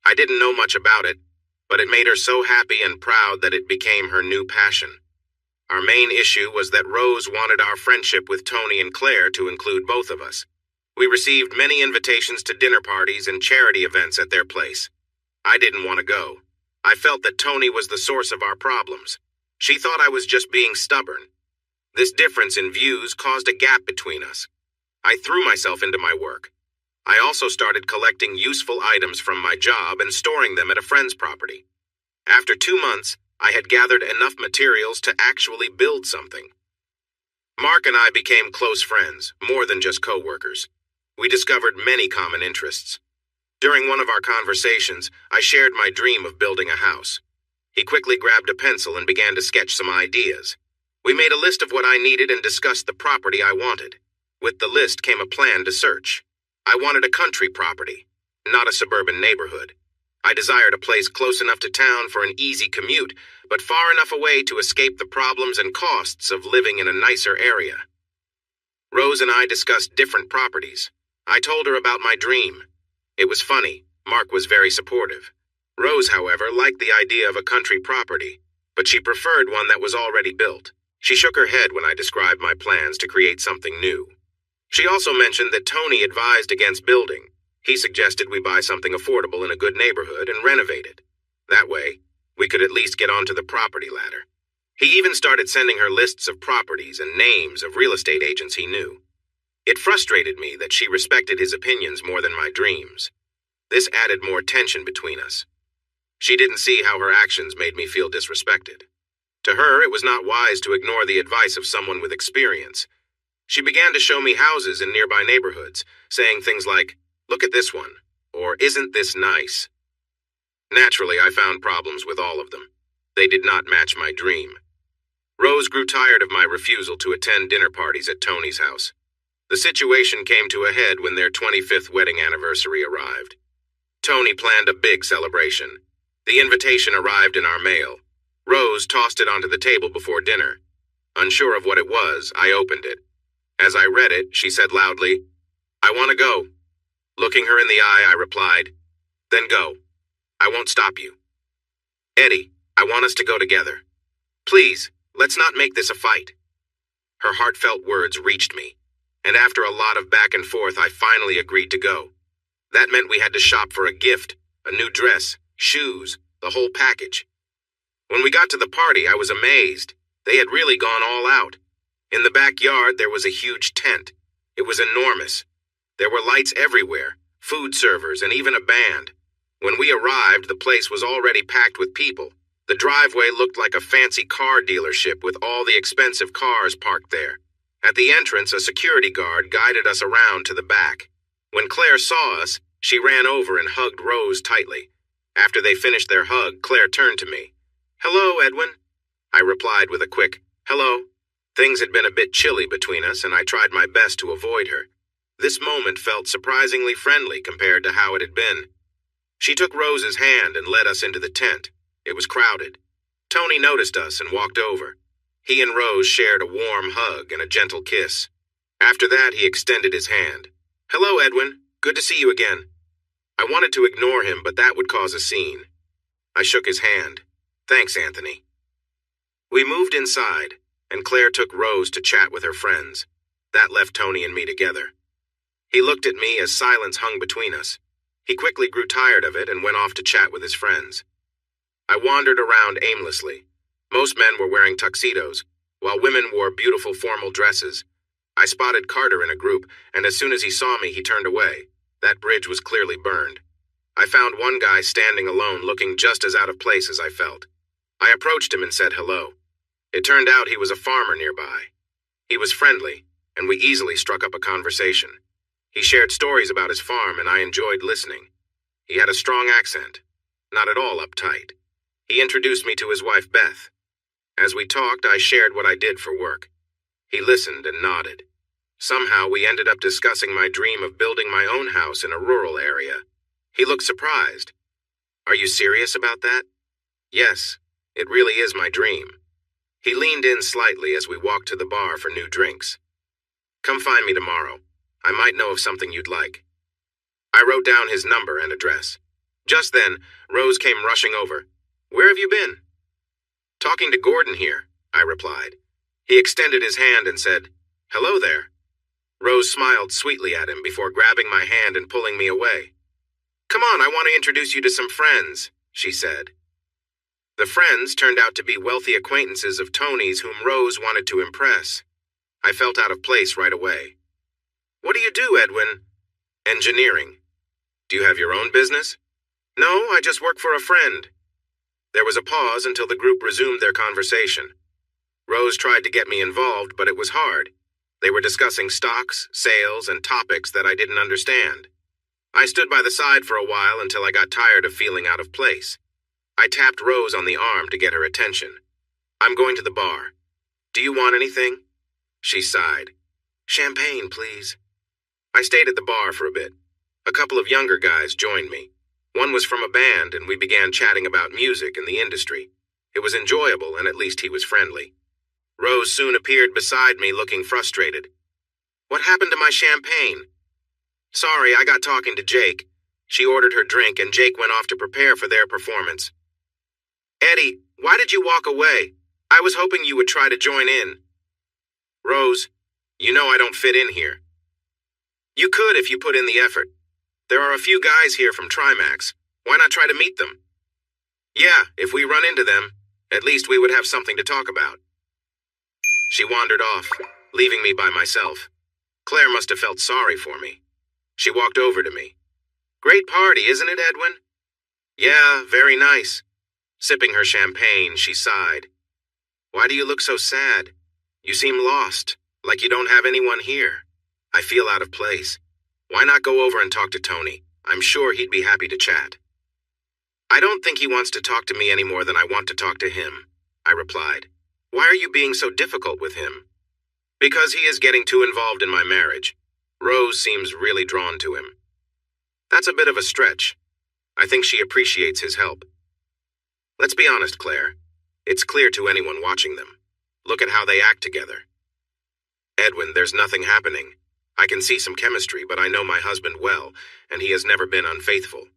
A: I didn't know much about it, but it made her so happy and proud that it became her new passion. Our main issue was that Rose wanted our friendship with Tony and Claire to include both of us. We received many invitations to dinner parties and charity events at their place. I didn't want to go. I felt that Tony was the source of our problems. She thought I was just being stubborn. This difference in views caused a gap between us. I threw myself into my work. I also started collecting useful items from my job and storing them at a friend's property. After 2 months, I had gathered enough materials to actually build something. Mark and I became close friends, more than just co-workers. We discovered many common interests. During one of our conversations, I shared my dream of building a house. He quickly grabbed a pencil and began to sketch some ideas. We made a list of what I needed and discussed the property I wanted. With the list came a plan to search. I wanted a country property, not a suburban neighborhood. I desired a place close enough to town for an easy commute, but far enough away to escape the problems and costs of living in a nicer area. Rose and I discussed different properties. I told her about my dream. It was funny. Mark was very supportive. Rose, however, liked the idea of a country property, but she preferred one that was already built. She shook her head when I described my plans to create something new. She also mentioned that Tony advised against building. He suggested we buy something affordable in a good neighborhood and renovate it. That way, we could at least get onto the property ladder. He even started sending her lists of properties and names of real estate agents he knew. It frustrated me that she respected his opinions more than my dreams. This added more tension between us. She didn't see how her actions made me feel disrespected. To her, it was not wise to ignore the advice of someone with experience. She began to show me houses in nearby neighborhoods, saying things like, Look at this one, or isn't this nice? Naturally, I found problems with all of them. They did not match my dream. Rose grew tired of my refusal to attend dinner parties at Tony's house. The situation came to a head when their 25th wedding anniversary arrived. Tony planned a big celebration. The invitation arrived in our mail. Rose tossed it onto the table before dinner. Unsure of what it was, I opened it. As I read it, she said loudly, "I want to go." Looking her in the eye, I replied, "Then go. I won't stop you." "Eddie, I want us to go together. Please, let's not make this a fight." Her heartfelt words reached me, and after a lot of back and forth, I finally agreed to go. That meant we had to shop for a gift, a new dress, shoes, the whole package. When we got to the party, I was amazed. They had really gone all out. In the backyard, there was a huge tent. It was enormous. There were lights everywhere, food servers, and even a band. When we arrived, the place was already packed with people. The driveway looked like a fancy car dealership with all the expensive cars parked there. At the entrance, a security guard guided us around to the back. When Claire saw us, she ran over and hugged Rose tightly. After they finished their hug, Claire turned to me. "Hello, Edwin." I replied with a quick, "Hello." Things had been a bit chilly between us, and I tried my best to avoid her. This moment felt surprisingly friendly compared to how it had been. She took Rose's hand and led us into the tent. It was crowded. Tony noticed us and walked over. He and Rose shared a warm hug and a gentle kiss. After that, he extended his hand. "Hello, Edwin. Good to see you again." I wanted to ignore him, but that would cause a scene. I shook his hand. "Thanks, Anthony." We moved inside, and Claire took Rose to chat with her friends. That left Tony and me together. He looked at me as silence hung between us. He quickly grew tired of it and went off to chat with his friends. I wandered around aimlessly. Most men were wearing tuxedos, while women wore beautiful formal dresses. I spotted Carter in a group, and as soon as he saw me, he turned away. That bridge was clearly burned. I found one guy standing alone, looking just as out of place as I felt. I approached him and said hello. It turned out he was a farmer nearby. He was friendly, and we easily struck up a conversation. He shared stories about his farm, and I enjoyed listening. He had a strong accent, not at all uptight. He introduced me to his wife, Beth. As we talked, I shared what I did for work. He listened and nodded. Somehow, we ended up discussing my dream of building my own house in a rural area. He looked surprised. "Are you serious about that?" "Yes, it really is my dream." He leaned in slightly as we walked to the bar for new drinks. "Come find me tomorrow. I might know of something you'd like." I wrote down his number and address. Just then, Rose came rushing over. "Where have you been?" "Talking to Gordon here," I replied. He extended his hand and said, "Hello there." Rose smiled sweetly at him before grabbing my hand and pulling me away. "Come on, I want to introduce you to some friends," she said. The friends turned out to be wealthy acquaintances of Tony's whom Rose wanted to impress. I felt out of place right away. "What do you do, Edwin?" "Engineering." "Do you have your own business?" "No, I just work for a friend." There was a pause until the group resumed their conversation. Rose tried to get me involved, but it was hard. They were discussing stocks, sales, and topics that I didn't understand. I stood by the side for a while until I got tired of feeling out of place. I tapped Rose on the arm to get her attention. "I'm going to the bar. Do you want anything?" She sighed. "Champagne, please." I stayed at the bar for a bit. A couple of younger guys joined me. One was from a band, and we began chatting about music and the industry. It was enjoyable, and at least he was friendly. Rose soon appeared beside me, looking frustrated. "What happened to my champagne?" "Sorry, I got talking to Jake." She ordered her drink, and Jake went off to prepare for their performance. "Eddie, why did you walk away? I was hoping you would try to join in." "Rose, you know I don't fit in here." "You could if you put in the effort. There are a few guys here from Trimax. Why not try to meet them?" "Yeah, if we run into them, at least we would have something to talk about." She wandered off, leaving me by myself. Claire must have felt sorry for me. She walked over to me. "Great party, isn't it, Edwin?" "Yeah, very nice." Sipping her champagne, she sighed. "Why do you look so sad? You seem lost, like you don't have anyone here. I feel out of place. Why not go over and talk to Tony? I'm sure he'd be happy to chat. I don't think he wants to talk to me any more than I want to talk to him, I replied. Why are you being so difficult with him? Because he is getting too involved in my marriage. Rose seems really drawn to him. That's a bit of a stretch. I think she appreciates his help. Let's be honest, Claire. It's clear to anyone watching them. Look at how they act together. Edwin, there's nothing happening. I can see some chemistry, but I know my husband well, and he has never been unfaithful.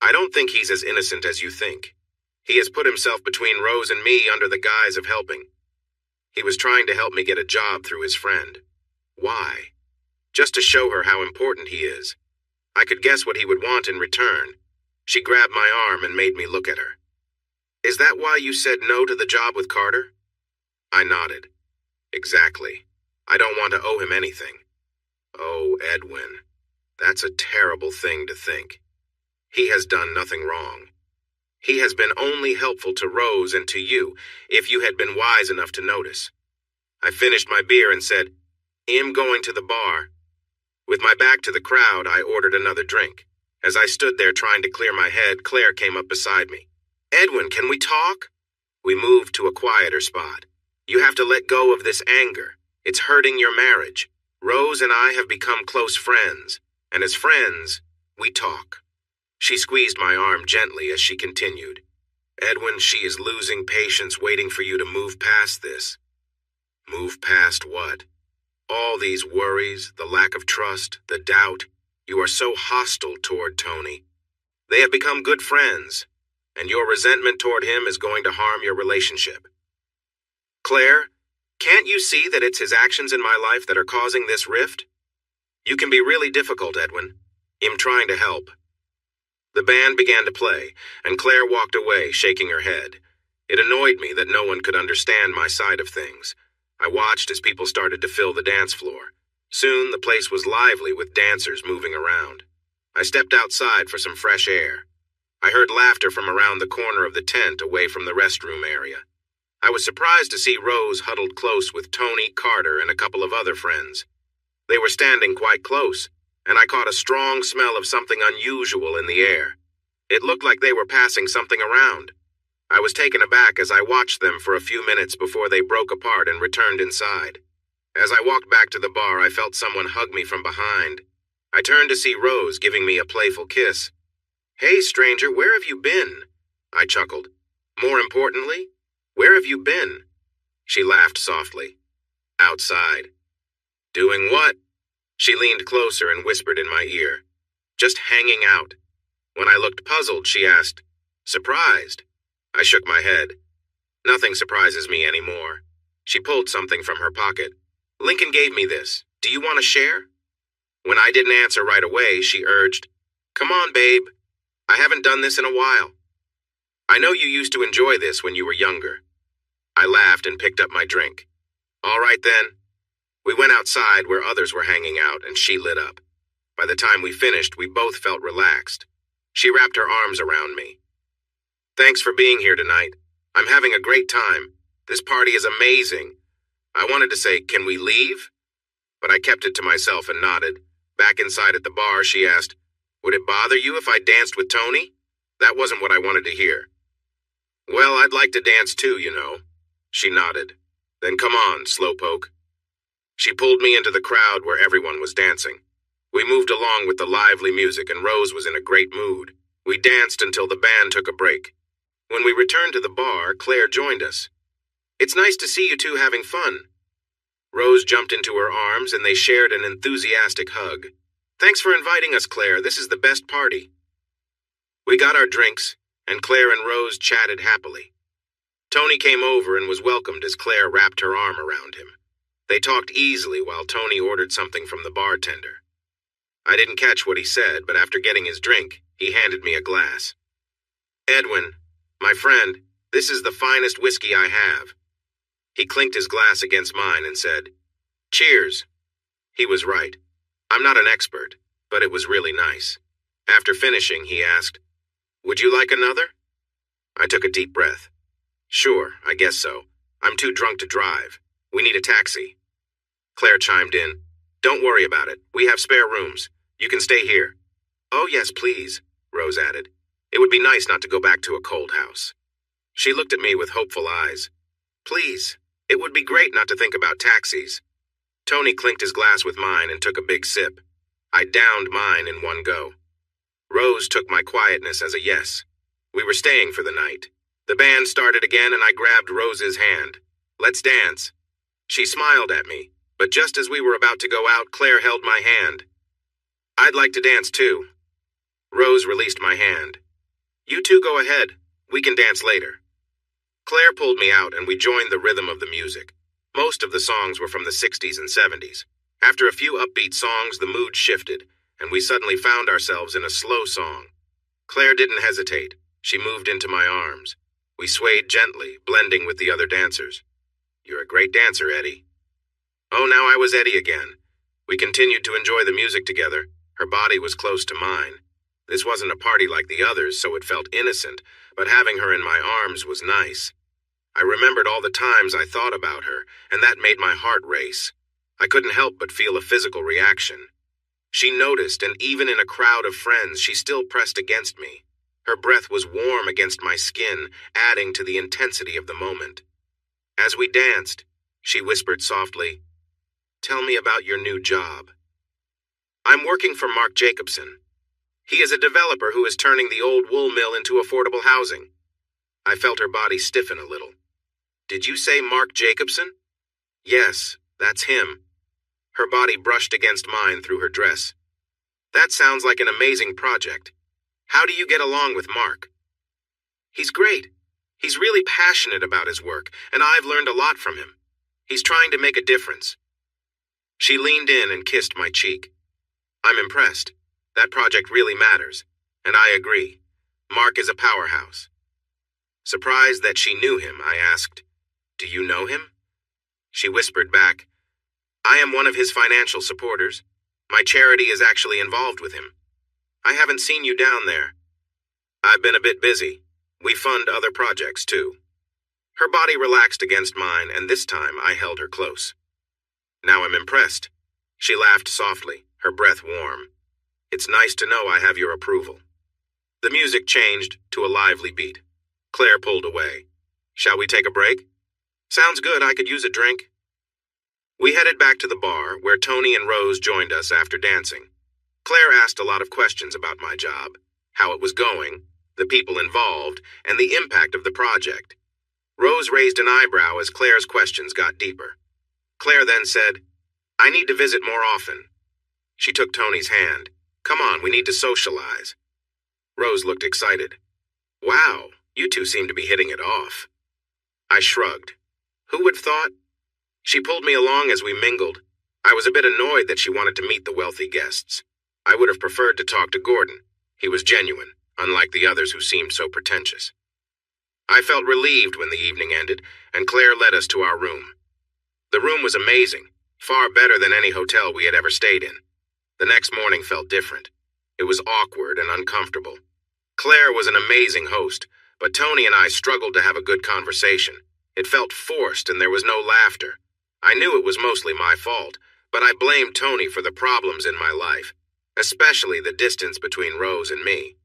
A: I don't think he's as innocent as you think. He has put himself between Rose and me under the guise of helping. He was trying to help me get a job through his friend. Why? Just to show her how important he is. I could guess what he would want in return. She grabbed my arm and made me look at her. Is that why you said no to the job with Carter? I nodded. Exactly. I don't want to owe him anything. Oh, Edwin. That's a terrible thing to think. He has done nothing wrong. He has been only helpful to Rose and to you, if you had been wise enough to notice. I finished my beer and said, I'm going to the bar. With my back to the crowd, I ordered another drink. As I stood there trying to clear my head, Claire came up beside me. Edwin, can we talk? We moved to a quieter spot. You have to let go of this anger. It's hurting your marriage. Rose and I have become close friends, and as friends, we talk. She squeezed my arm gently as she continued. Edwin, she is losing patience waiting for you to move past this. Move past what? All these worries, the lack of trust, the doubt. You are so hostile toward Tony. They have become good friends, and your resentment toward him is going to harm your relationship. Claire, can't you see that it's his actions in my life that are causing this rift? You can be really difficult, Edwin. I'm trying to help. The band began to play, and Claire walked away, shaking her head. It annoyed me that no one could understand my side of things. I watched as people started to fill the dance floor. Soon, the place was lively with dancers moving around. I stepped outside for some fresh air. I heard laughter from around the corner of the tent away from the restroom area. I was surprised to see Rose huddled close with Tony, Carter, and a couple of other friends. They were standing quite close, and I caught a strong smell of something unusual in the air. It looked like they were passing something around. I was taken aback as I watched them for a few minutes before they broke apart and returned inside. As I walked back to the bar, I felt someone hug me from behind. I turned to see Rose giving me a playful kiss. Hey, stranger, where have you been? I chuckled. More importantly, where have you been? She laughed softly. Outside. Doing what? She leaned closer and whispered in my ear. Just hanging out. When I looked puzzled, she asked, Surprised? I shook my head. Nothing surprises me anymore. She pulled something from her pocket. Lincoln gave me this. Do you want to share? When I didn't answer right away, she urged, Come on, babe. I haven't done this in a while. I know you used to enjoy this when you were younger. I laughed and picked up my drink. All right then. We went outside where others were hanging out and she lit up. By the time we finished, we both felt relaxed. She wrapped her arms around me. Thanks for being here tonight. I'm having a great time. This party is amazing. I wanted to say, can we leave? But I kept it to myself and nodded. Back inside at the bar, she asked, Would it bother you if I danced with Tony? That wasn't what I wanted to hear. Well, I'd like to dance too, you know. She nodded. Then come on, slowpoke. She pulled me into the crowd where everyone was dancing. We moved along with the lively music and Rose was in a great mood. We danced until the band took a break. When we returned to the bar, Claire joined us. It's nice to see you two having fun. Rose jumped into her arms and they shared an enthusiastic hug. Thanks for inviting us, Claire. This is the best party. We got our drinks, and Claire and Rose chatted happily. Tony came over and was welcomed as Claire wrapped her arm around him. They talked easily while Tony ordered something from the bartender. I didn't catch what he said, but after getting his drink, he handed me a glass. Edwin, my friend, this is the finest whiskey I have. He clinked his glass against mine and said, Cheers. He was right. I'm not an expert, but it was really nice. After finishing, he asked, Would you like another? I took a deep breath. Sure, I guess so. I'm too drunk to drive. We need a taxi. Claire chimed in. Don't worry about it. We have spare rooms. You can stay here. Oh, yes, please, Rose added. It would be nice not to go back to a cold house. She looked at me with hopeful eyes. Please, it would be great not to think about taxis. Tony clinked his glass with mine and took a big sip. I downed mine in one go. Rose took my quietness as a yes. We were staying for the night. The band started again and I grabbed Rose's hand. Let's dance. She smiled at me, but just as we were about to go out, Claire held my hand. I'd like to dance too. Rose released my hand. You two go ahead. We can dance later. Claire pulled me out and we joined the rhythm of the music. Most of the songs were from the 60s and 70s. After a few upbeat songs, the mood shifted, and we suddenly found ourselves in a slow song. Claire didn't hesitate. She moved into my arms. We swayed gently, blending with the other dancers. You're a great dancer, Eddie. Oh, now I was Eddie again. We continued to enjoy the music together. Her body was close to mine. This wasn't a party like the others, so it felt innocent, but having her in my arms was nice. I remembered all the times I thought about her, and that made my heart race. I couldn't help but feel a physical reaction. She noticed, and even in a crowd of friends, she still pressed against me. Her breath was warm against my skin, adding to the intensity of the moment. As we danced, she whispered softly, "Tell me about your new job." I'm working for Mark Jacobson. He is a developer who is turning the old wool mill into affordable housing. I felt her body stiffen a little. Did you say Mark Jacobson? Yes, that's him. Her body brushed against mine through her dress. That sounds like an amazing project. How do you get along with Mark? He's great. He's really passionate about his work, and I've learned a lot from him. He's trying to make a difference. She leaned in and kissed my cheek. I'm impressed. That project really matters, and I agree. Mark is a powerhouse. Surprised that she knew him, I asked, "Do you know him?" She whispered back, "I am one of his financial supporters. My charity is actually involved with him. I haven't seen you down there." I've been a bit busy. We fund other projects, too. Her body relaxed against mine, and this time I held her close. Now I'm impressed. She laughed softly, her breath warm. It's nice to know I have your approval. The music changed to a lively beat. Claire pulled away. Shall we take a break? Sounds good, I could use a drink. We headed back to the bar, where Tony and Rose joined us after dancing. Claire asked a lot of questions about my job, how it was going, the people involved, and the impact of the project. Rose raised an eyebrow as Claire's questions got deeper. Claire then said, I need to visit more often. She took Tony's hand. Come on, we need to socialize. Rose looked excited. Wow, you two seem to be hitting it off. I shrugged. Who would have thought? She pulled me along as we mingled. I was a bit annoyed that she wanted to meet the wealthy guests. I would have preferred to talk to Gordon. He was genuine, unlike the others who seemed so pretentious. I felt relieved when the evening ended, and Claire led us to our room. The room was amazing, far better than any hotel we had ever stayed in. The next morning felt different. It was awkward and uncomfortable. Claire was an amazing host, but Tony and I struggled to have a good conversation. It felt forced and there was no laughter. I knew it was mostly my fault, but I blamed Tony for the problems in my life, especially the distance between Rose and me.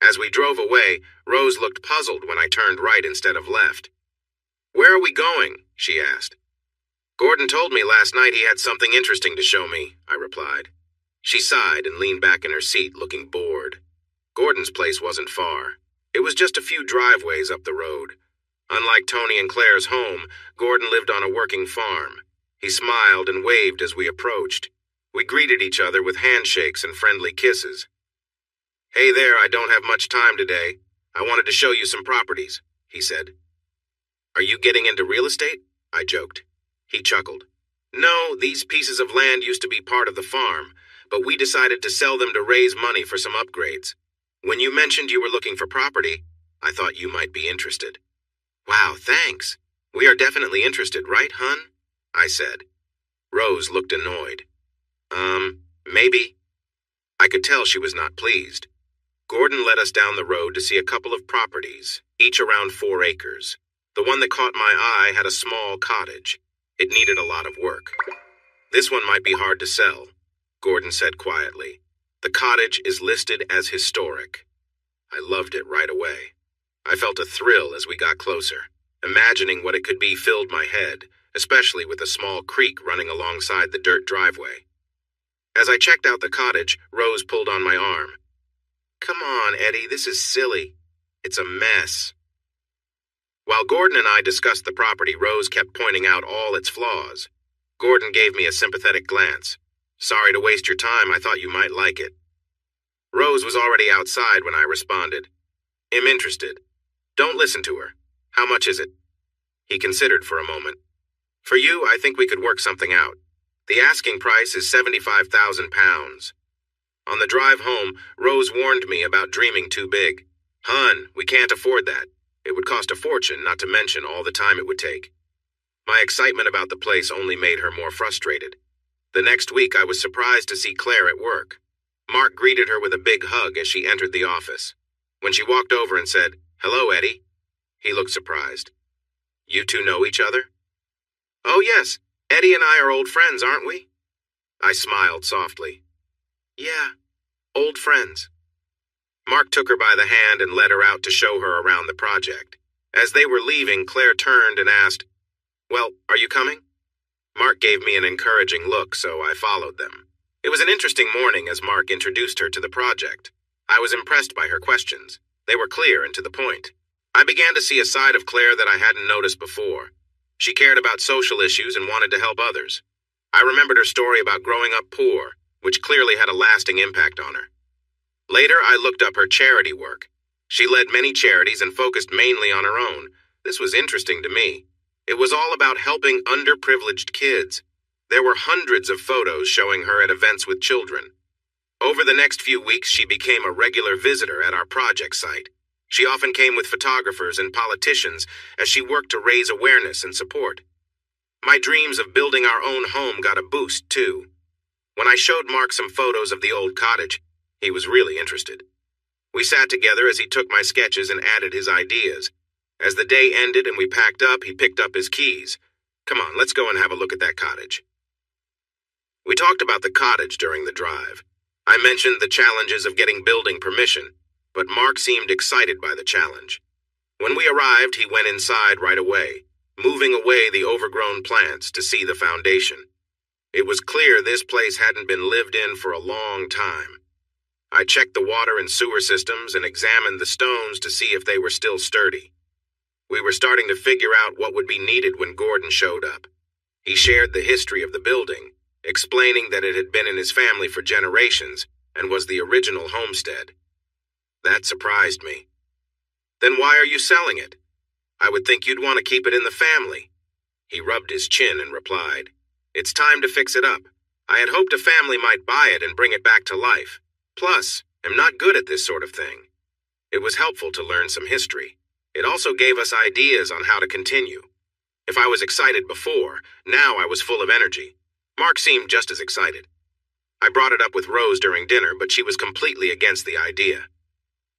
A: As we drove away, Rose looked puzzled when I turned right instead of left. Where are we going? She asked. Gordon told me last night he had something interesting to show me, I replied. She sighed and leaned back in her seat, looking bored. Gordon's place wasn't far. It was just a few driveways up the road. Unlike Tony and Claire's home, Gordon lived on a working farm. He smiled and waved as we approached. We greeted each other with handshakes and friendly kisses. Hey there, I don't have much time today. I wanted to show you some properties, he said. Are you getting into real estate? I joked. He chuckled. No, these pieces of land used to be part of the farm, but we decided to sell them to raise money for some upgrades. When you mentioned you were looking for property, I thought you might be interested. Wow, thanks. We are definitely interested, right, hun? I said. Rose looked annoyed. Maybe. I could tell she was not pleased. Gordon led us down the road to see a couple of properties, each around 4 acres. The one that caught my eye had a small cottage. It needed a lot of work. This one might be hard to sell, Gordon said quietly. The cottage is listed as historic. I loved it right away. I felt a thrill as we got closer. Imagining what it could be filled my head, especially with a small creek running alongside the dirt driveway. As I checked out the cottage, Rose pulled on my arm. "Come on, Eddie, this is silly. It's a mess." While Gordon and I discussed the property, Rose kept pointing out all its flaws. Gordon gave me a sympathetic glance. "Sorry to waste your time, I thought you might like it." Rose was already outside when I responded. "I'm interested. Don't listen to her. How much is it?" He considered for a moment. "For you, I think we could work something out. The asking price is £75,000. On the drive home, Rose warned me about dreaming too big. "Hun, we can't afford that. It would cost a fortune, not to mention all the time it would take." My excitement about the place only made her more frustrated. The next week, I was surprised to see Claire at work. Mark greeted her with a big hug as she entered the office. When she walked over and said, "Hello, Eddie," he looked surprised. "You two know each other?" "Oh, yes. Eddie and I are old friends, aren't we?" I smiled softly. "Yeah, old friends." Mark took her by the hand and led her out to show her around the project. As they were leaving, Claire turned and asked, "Well, are you coming?" Mark gave me an encouraging look, so I followed them. It was an interesting morning as Mark introduced her to the project. I was impressed by her questions. They were clear and to the point. I began to see a side of Claire that I hadn't noticed before. She cared about social issues and wanted to help others. I remembered her story about growing up poor, which clearly had a lasting impact on her. Later, I looked up her charity work. She led many charities and focused mainly on her own. This was interesting to me. It was all about helping underprivileged kids. There were hundreds of photos showing her at events with children. Over the next few weeks, she became a regular visitor at our project site. She often came with photographers and politicians as she worked to raise awareness and support. My dreams of building our own home got a boost, too. When I showed Mark some photos of the old cottage, he was really interested. We sat together as he took my sketches and added his ideas. As the day ended and we packed up, he picked up his keys. "Come on, let's go and have a look at that cottage." We talked about the cottage during the drive. I mentioned the challenges of getting building permission, but Mark seemed excited by the challenge. When we arrived, he went inside right away, moving away the overgrown plants to see the foundation. It was clear this place hadn't been lived in for a long time. I checked the water and sewer systems and examined the stones to see if they were still sturdy. We were starting to figure out what would be needed when Gordon showed up. He shared the history of the building, explaining that it had been in his family for generations and was the original homestead. That surprised me. "Then why are you selling it? I would think you'd want to keep it in the family." He rubbed his chin and replied, "It's time to fix it up. I had hoped a family might buy it and bring it back to life. Plus, I'm not good at this sort of thing." It was helpful to learn some history. It also gave us ideas on how to continue. If I was excited before, now I was full of energy. Mark seemed just as excited. I brought it up with Rose during dinner, but she was completely against the idea.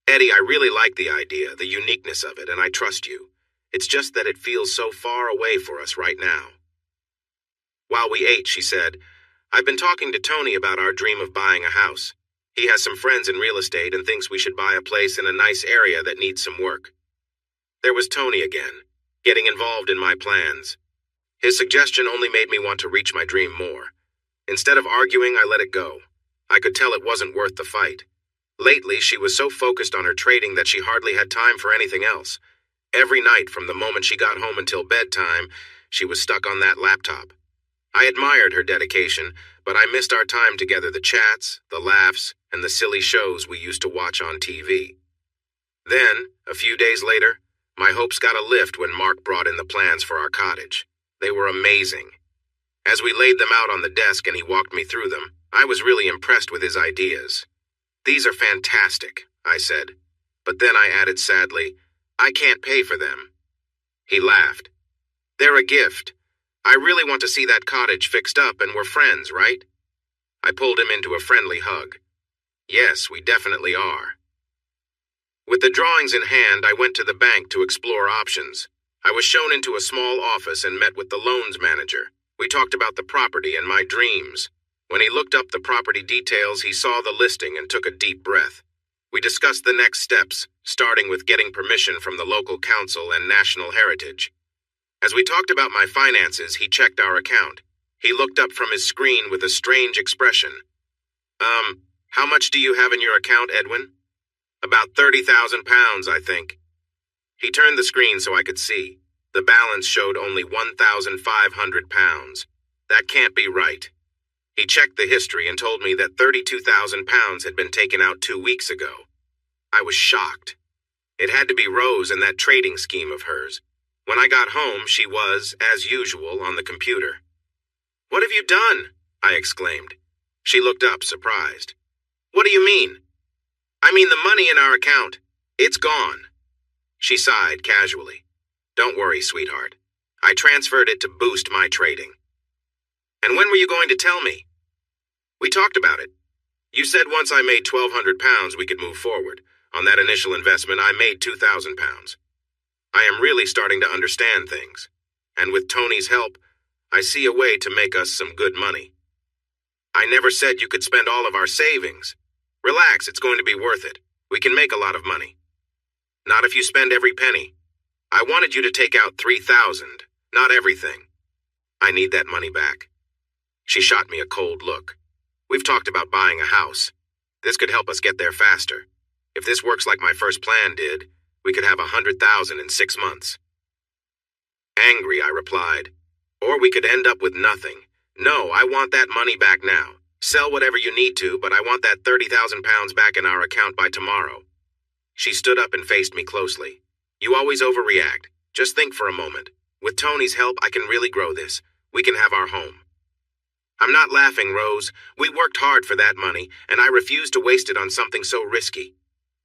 A: "Eddie, I really like the idea, the uniqueness of it, and I trust you. It's just that it feels so far away for us right now." While we ate, she said, "I've been talking to Tony about our dream of buying a house. He has some friends in real estate and thinks we should buy a place in a nice area that needs some work." There was Tony again, getting involved in my plans. His suggestion only made me want to reach my dream more. Instead of arguing, I let it go. I could tell it wasn't worth the fight. Lately, she was so focused on her trading that she hardly had time for anything else. Every night, from the moment she got home until bedtime, she was stuck on that laptop. I admired her dedication, but I missed our time together, the chats, the laughs, and the silly shows we used to watch on TV. Then, a few days later, my hopes got a lift when Mark brought in the plans for our cottage. They were amazing. As we laid them out on the desk and he walked me through them, I was really impressed with his ideas. "These are fantastic," I said. But then I added sadly, "I can't pay for them." He laughed. "They're a gift. I really want to see that cottage fixed up and we're friends, right?" I pulled him into a friendly hug. "Yes, we definitely are." With the drawings in hand, I went to the bank to explore options. I was shown into a small office and met with the loans manager. We talked about the property and my dreams. When he looked up the property details, he saw the listing and took a deep breath. We discussed the next steps, starting with getting permission from the local council and National Heritage. As we talked about my finances, he checked our account. He looked up from his screen with a strange expression. How much do you have in your account, Edwin? About 30,000 pounds, I think. He turned the screen so I could see. The balance showed only 1,500 pounds. That can't be right. He checked the history and told me that 32,000 pounds had been taken out 2 weeks ago. I was shocked. It had to be Rose and that trading scheme of hers. When I got home, she was, as usual, on the computer. "What have you done?" I exclaimed. She looked up, surprised. "What do you mean?" "I mean the money in our account. It's gone." She sighed casually. "Don't worry, sweetheart. I transferred it to boost my trading." "And when were you going to tell me?" "We talked about it. You said once I made 1,200 pounds we could move forward. On that initial investment, I made 2,000 pounds. I am really starting to understand things. And with Tony's help, I see a way to make us some good money. I never said you could spend all of our savings. Relax, it's going to be worth it. We can make a lot of money. Not if you spend every penny. I wanted you to take out 3,000, not everything. I need that money back." She shot me a cold look. "We've talked about buying a house. This could help us get there faster. If this works like my first plan did, we could have 100,000 in 6 months." Angry, I replied. "Or we could end up with nothing. No, I want that money back now. Sell whatever you need to, but I want that 30,000 pounds back in our account by tomorrow." She stood up and faced me closely. "You always overreact. Just think for a moment. With Tony's help, I can really grow this. We can have our home." "I'm not laughing, Rose. We worked hard for that money, and I refuse to waste it on something so risky."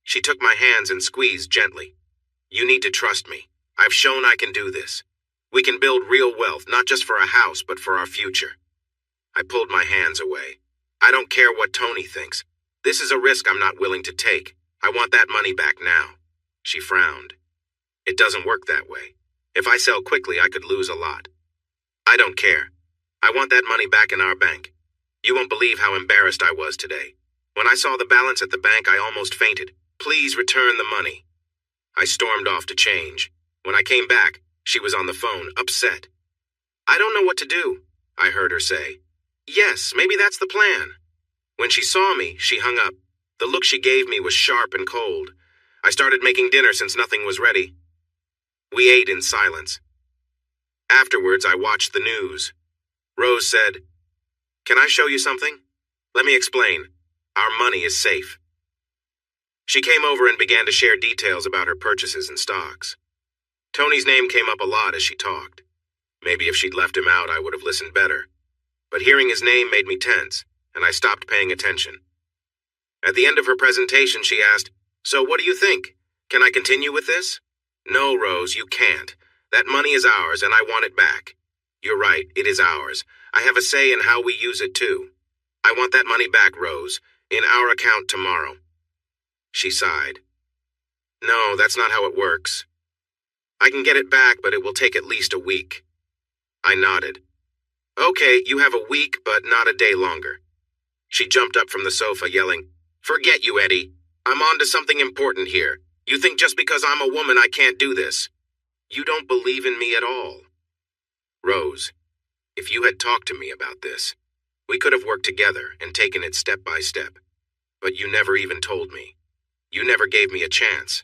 A: She took my hands and squeezed gently. "You need to trust me. I've shown I can do this. We can build real wealth, not just for a house, but for our future." I pulled my hands away. "I don't care what Tony thinks. This is a risk I'm not willing to take. I want that money back now." She frowned. "It doesn't work that way. If I sell quickly, I could lose a lot." "I don't care. I want that money back in our bank. You won't believe how embarrassed I was today. When I saw the balance at the bank, I almost fainted. Please return the money." I stormed off to change. When I came back, she was on the phone, upset. "I don't know what to do," I heard her say. "Yes, maybe that's the plan." When she saw me, she hung up. The look she gave me was sharp and cold. I started making dinner since nothing was ready. We ate in silence. Afterwards, I watched the news. Rose said, "Can I show you something? Let me explain. Our money is safe." She came over and began to share details about her purchases and stocks. Tony's name came up a lot as she talked. Maybe if she'd left him out, I would have listened better. But hearing his name made me tense, and I stopped paying attention. At the end of her presentation, she asked, "So what do you think? Can I continue with this?" "No, Rose, you can't. That money is ours, and I want it back." "You're right, it is ours. I have a say in how we use it, too. I want that money back, Rose, in our account tomorrow." She sighed. "No, that's not how it works. I can get it back, but it will take at least a week." I nodded. "Okay, you have a week, but not a day longer." She jumped up from the sofa, yelling, "Forget you, Eddie. I'm on to something important here. You think just because I'm a woman I can't do this. You don't believe in me at all." "Rose, if you had talked to me about this, we could have worked together and taken it step by step. But you never even told me. You never gave me a chance.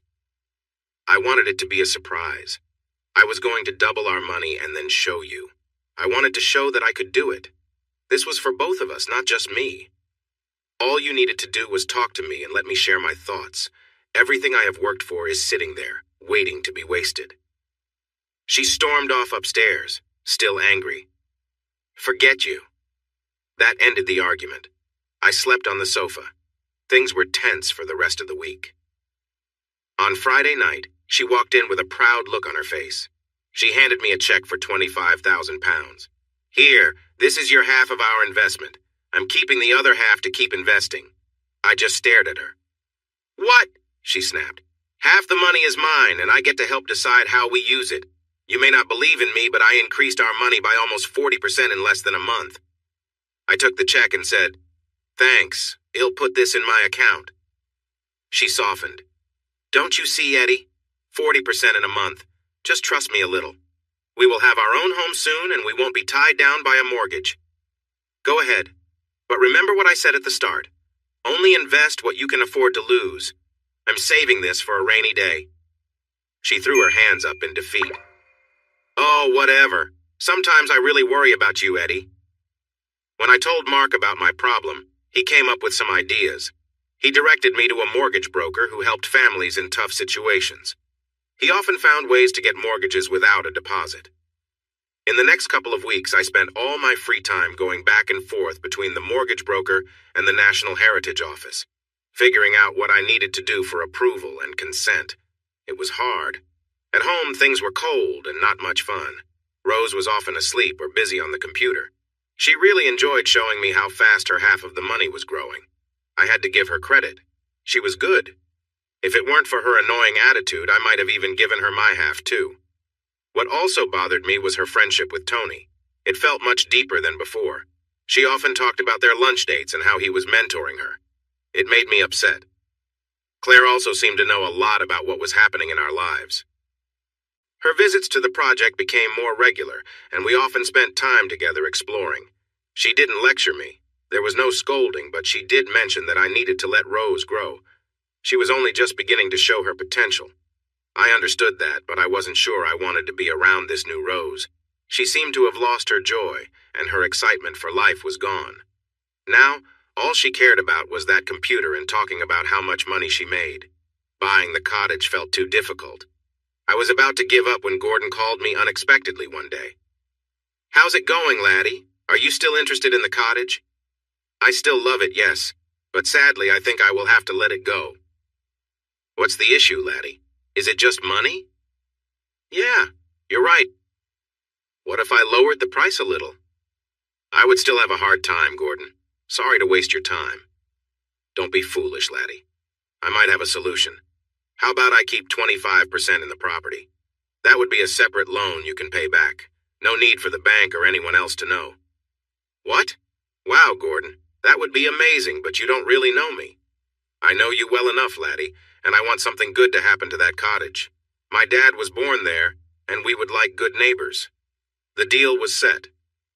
A: I wanted it to be a surprise. I was going to double our money and then show you. I wanted to show that I could do it. This was for both of us, not just me. All you needed to do was talk to me and let me share my thoughts. Everything I have worked for is sitting there, waiting to be wasted." She stormed off upstairs, still angry. "Forget you." That ended the argument. I slept on the sofa. Things were tense for the rest of the week. On Friday night, she walked in with a proud look on her face. She handed me a check for 25,000 pounds. "Here, this is your half of our investment. I'm keeping the other half to keep investing." I just stared at her. "What?" she snapped. "Half the money is mine, and I get to help decide how we use it. You may not believe in me, but I increased our money by almost 40% in less than a month." I took the check and said, "Thanks, he'll put this in my account." She softened. "Don't you see, Eddie? 40% in a month. Just trust me a little. We will have our own home soon and we won't be tied down by a mortgage. Go ahead. But remember what I said at the start. Only invest what you can afford to lose. I'm saving this for a rainy day." She threw her hands up in defeat. "Oh, whatever. Sometimes I really worry about you, Eddie." When I told Mark about my problem, he came up with some ideas. He directed me to a mortgage broker who helped families in tough situations. He often found ways to get mortgages without a deposit. In the next couple of weeks, I spent all my free time going back and forth between the mortgage broker and the National Heritage Office, figuring out what I needed to do for approval and consent. It was hard. At home, things were cold and not much fun. Rose was often asleep or busy on the computer. She really enjoyed showing me how fast her half of the money was growing. I had to give her credit. She was good. If it weren't for her annoying attitude, I might have even given her my half too. What also bothered me was her friendship with Tony. It felt much deeper than before. She often talked about their lunch dates and how he was mentoring her. It made me upset. Claire also seemed to know a lot about what was happening in our lives. Her visits to the project became more regular, and we often spent time together exploring. She didn't lecture me. There was no scolding, but she did mention that I needed to let Rose grow. She was only just beginning to show her potential. I understood that, but I wasn't sure I wanted to be around this new Rose. She seemed to have lost her joy, and her excitement for life was gone. Now, all she cared about was that computer and talking about how much money she made. Buying the cottage felt too difficult. I was about to give up when Gordon called me unexpectedly one day. "How's it going, laddie? Are you still interested in the cottage?" "I still love it, yes, but sadly I think I will have to let it go." "What's the issue, laddie? Is it just money?" "Yeah, you're right." "What if I lowered the price a little?" "I would still have a hard time, Gordon. Sorry to waste your time." "Don't be foolish, laddie. I might have a solution. How about I keep 25% in the property? That would be a separate loan you can pay back. No need for the bank or anyone else to know." "What? Wow, Gordon, that would be amazing, but you don't really know me." "I know you well enough, laddie, and I want something good to happen to that cottage. My dad was born there, and we would like good neighbors." The deal was set.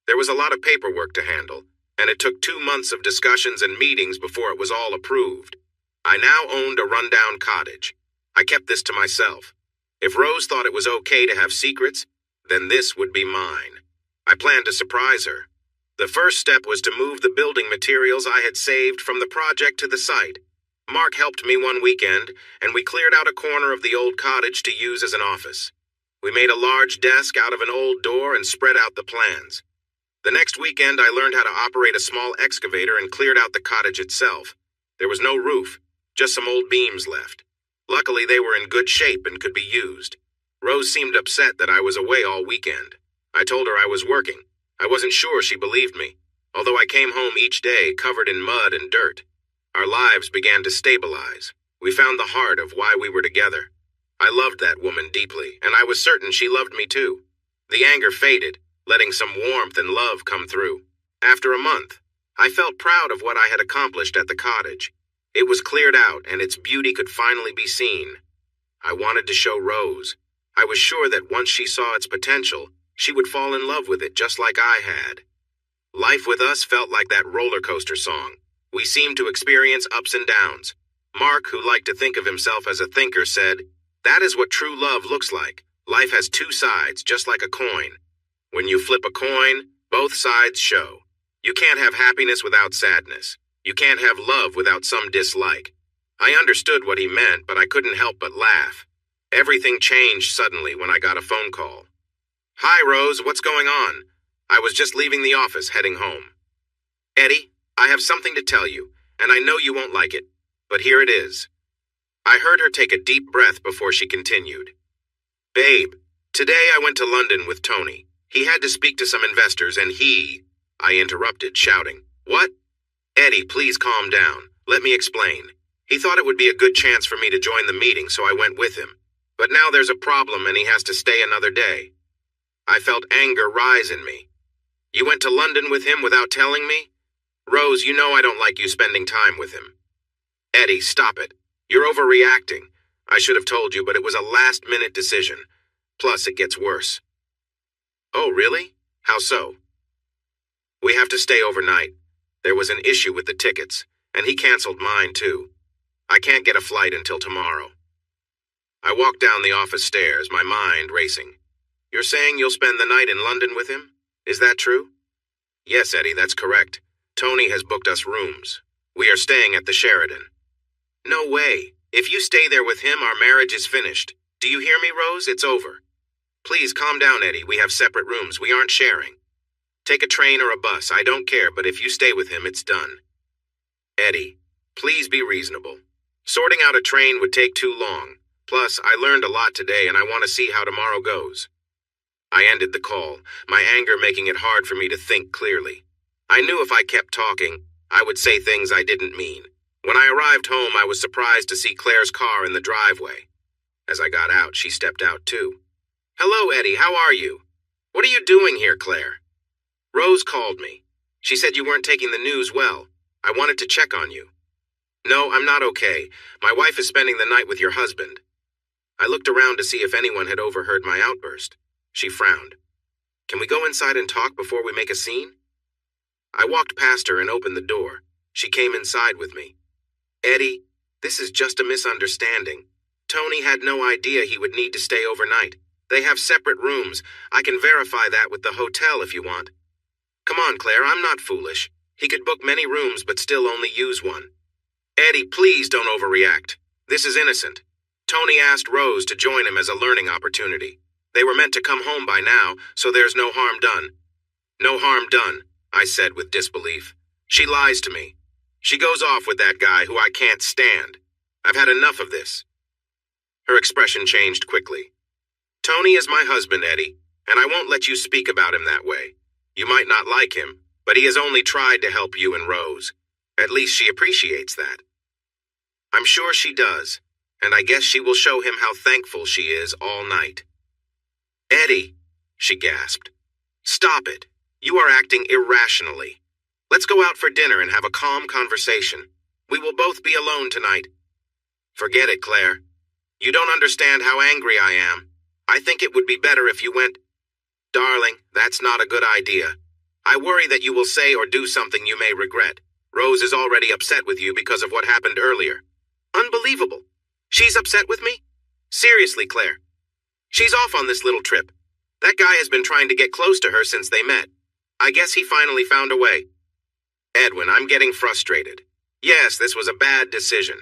A: There was a lot of paperwork to handle, and it took 2 months of discussions and meetings before it was all approved. I now owned a rundown cottage. I kept this to myself. If Rose thought it was okay to have secrets, then this would be mine. I planned to surprise her. The first step was to move the building materials I had saved from the project to the site. Mark helped me one weekend, and we cleared out a corner of the old cottage to use as an office. We made a large desk out of an old door and spread out the plans. The next weekend, I learned how to operate a small excavator and cleared out the cottage itself. There was no roof, just some old beams left. Luckily, they were in good shape and could be used. Rose seemed upset that I was away all weekend. I told her I was working. I wasn't sure she believed me, although I came home each day covered in mud and dirt. Our lives began to stabilize. We found the heart of why we were together. I loved that woman deeply, and I was certain she loved me too. The anger faded, letting some warmth and love come through. After a month, I felt proud of what I had accomplished at the cottage. It was cleared out, and its beauty could finally be seen. I wanted to show Rose. I was sure that once she saw its potential, she would fall in love with it just like I had. Life with us felt like that roller coaster song. We seemed to experience ups and downs. Mark, who liked to think of himself as a thinker, said, "That is what true love looks like. Life has 2 sides, just like a coin. When you flip a coin, both sides show. You can't have happiness without sadness. You can't have love without some dislike." I understood what he meant, but I couldn't help but laugh. Everything changed suddenly when I got a phone call. "Hi, Rose, what's going on?" I was just leaving the office, heading home. "Eddie, I have something to tell you, and I know you won't like it, but here it is." I heard her take a deep breath before she continued. "Babe, today I went to London with Tony. He had to speak to some investors, and I interrupted, shouting, "What?" "Eddie, please calm down. Let me explain. He thought it would be a good chance for me to join the meeting, so I went with him. But now there's a problem and he has to stay another day." I felt anger rise in me. "You went to London with him without telling me? Rose, you know I don't like you spending time with him. Eddie, stop it. You're overreacting. I should have told you, but it was a last-minute decision. Plus, it gets worse. Oh, really? How so? We have to stay overnight. There was an issue with the tickets, and he canceled mine, too. I can't get a flight until tomorrow. I walked down the office stairs, my mind racing. You're saying you'll spend the night in London with him? Is that true? Yes, Eddie, that's correct. Tony has booked us rooms. We are staying at the Sheridan. No way. If you stay there with him, our marriage is finished. Do you hear me, Rose? It's over. Please calm down, Eddie. We have separate rooms. We aren't sharing. Take a train or a bus. I don't care, but if you stay with him, it's done. Eddie, please be reasonable. Sorting out a train would take too long. Plus, I learned a lot today and I want to see how tomorrow goes. I ended the call, my anger making it hard for me to think clearly. I knew if I kept talking, I would say things I didn't mean. When I arrived home, I was surprised to see Claire's car in the driveway. As I got out, she stepped out too. Hello, Eddie, how are you? What are you doing here, Claire? Rose called me. She said you weren't taking the news well. I wanted to check on you. No, I'm not okay. My wife is spending the night with your husband. I looked around to see if anyone had overheard my outburst. She frowned. Can we go inside and talk before we make a scene? I walked past her and opened the door. She came inside with me. Eddie, this is just a misunderstanding. Tony had no idea he would need to stay overnight. They have separate rooms. I can verify that with the hotel if you want. Come on, Claire, I'm not foolish. He could book many rooms but still only use one. Eddie, please don't overreact. This is innocent. Tony asked Rose to join him as a learning opportunity. They were meant to come home by now, so there's no harm done. No harm done, I said with disbelief. She lies to me. She goes off with that guy who I can't stand. I've had enough of this. Her expression changed quickly. Tony is my husband, Eddie, and I won't let you speak about him that way. You might not like him, but he has only tried to help you and Rose. At least she appreciates that. I'm sure she does, and I guess she will show him how thankful she is all night. Eddie, she gasped. Stop it. You are acting irrationally. Let's go out for dinner and have a calm conversation. We will both be alone tonight. Forget it, Claire. You don't understand how angry I am. I think it would be better if you went. Darling, that's not a good idea. I worry that you will say or do something you may regret. Rose is already upset with you because of what happened earlier. Unbelievable. She's upset with me? Seriously, Claire. She's off on this little trip. That guy has been trying to get close to her since they met. I guess he finally found a way. Edwin, I'm getting frustrated. Yes, this was a bad decision.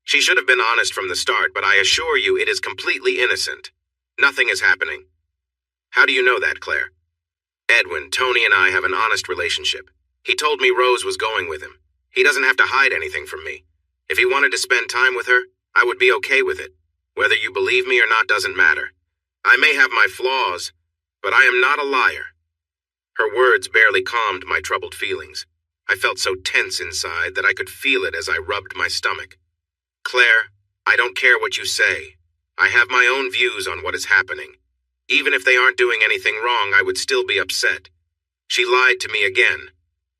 A: She should have been honest from the start, but I assure you it is completely innocent. Nothing is happening. How do you know that, Claire? Edwin, Tony and I have an honest relationship. He told me Rose was going with him. He doesn't have to hide anything from me. If he wanted to spend time with her, I would be okay with it. Whether you believe me or not doesn't matter. I may have my flaws, but I am not a liar. Her words barely calmed my troubled feelings. I felt so tense inside that I could feel it as I rubbed my stomach. Claire, I don't care what you say. I have my own views on what is happening. Even if they aren't doing anything wrong, I would still be upset. She lied to me again.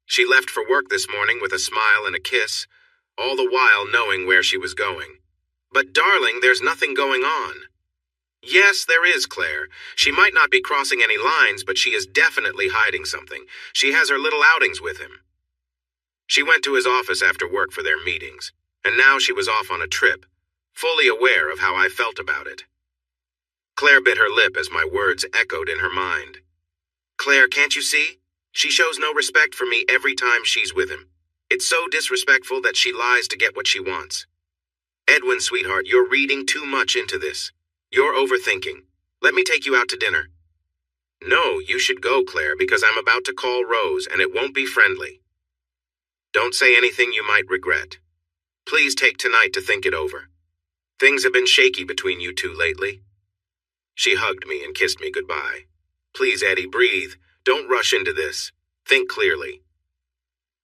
A: She left for work this morning with a smile and a kiss, all the while knowing where she was going. But darling, there's nothing going on. Yes, there is, Claire. She might not be crossing any lines, but she is definitely hiding something. She has her little outings with him. She went to his office after work for their meetings, and now she was off on a trip, fully aware of how I felt about it. Claire bit her lip as my words echoed in her mind. Claire, can't you see? She shows no respect for me every time she's with him. It's so disrespectful that she lies to get what she wants. Edwin, sweetheart, you're reading too much into this. You're overthinking. Let me take you out to dinner. No, you should go, Claire, because I'm about to call Rose, and it won't be friendly. Don't say anything you might regret. Please take tonight to think it over. Things have been shaky between you two lately. She hugged me and kissed me goodbye. Please, Eddie, breathe. Don't rush into this. Think clearly.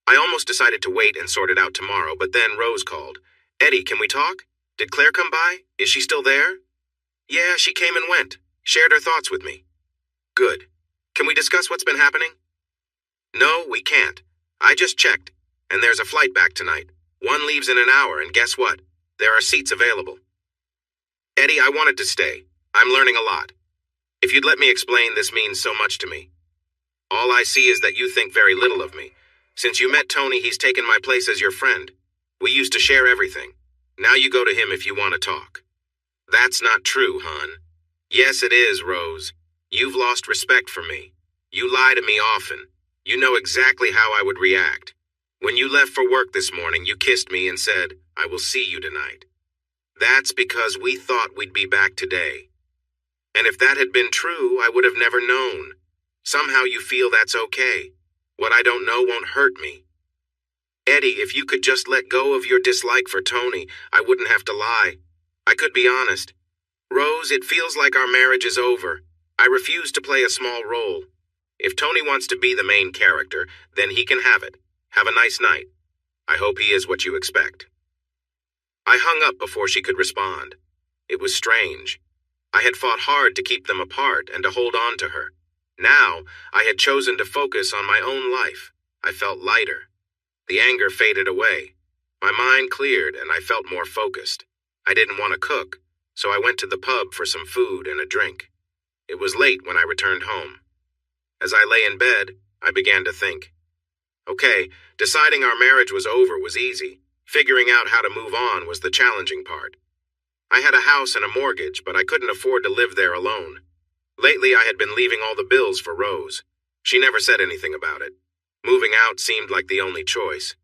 A: I almost decided to wait and sort it out tomorrow, but then Rose called. Eddie, can we talk? Did Claire come by? Is she still there? Yeah, she came and went. Shared her thoughts with me. Good. Can we discuss what's been happening? No, we can't. I just checked. And there's a flight back tonight. One leaves in an hour, and guess what? There are seats available. Eddie, I wanted to stay. I'm learning a lot. If you'd let me explain, this means so much to me. All I see is that you think very little of me. Since you met Tony, he's taken my place as your friend. We used to share everything. Now you go to him if you want to talk. That's not true, hon. Yes, it is, Rose. You've lost respect for me. You lie to me often. You know exactly how I would react. When you left for work this morning, you kissed me and said, "I will see you tonight." That's because we thought we'd be back today. And if that had been true, I would have never known. Somehow you feel that's okay. What I don't know won't hurt me. Eddie, if you could just let go of your dislike for Tony, I wouldn't have to lie. I could be honest. Rose, it feels like our marriage is over. I refuse to play a small role. If Tony wants to be the main character, then he can have it. Have a nice night. I hope he is what you expect. I hung up before she could respond. It was strange. I had fought hard to keep them apart and to hold on to her. Now, I had chosen to focus on my own life. I felt lighter. The anger faded away. My mind cleared and I felt more focused. I didn't want to cook, so I went to the pub for some food and a drink. It was late when I returned home. As I lay in bed, I began to think. Okay, deciding our marriage was over was easy. Figuring out how to move on was the challenging part. I had a house and a mortgage, but I couldn't afford to live there alone. Lately, I had been leaving all the bills for Rose. She never said anything about it. Moving out seemed like the only choice.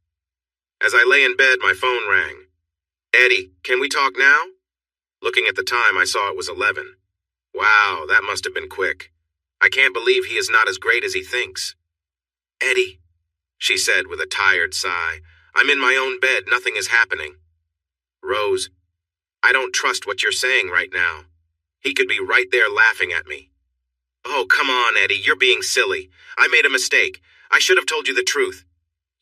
A: As I lay in bed, my phone rang. Eddie, can we talk now? Looking at the time, I saw it was 11. Wow, that must have been quick. I can't believe he is not as great as he thinks. Eddie, she said with a tired sigh, I'm in my own bed, nothing is happening. Rose, I don't trust what you're saying right now. He could be right there laughing at me. Oh, come on, Eddie, you're being silly. I made a mistake. I should have told you the truth.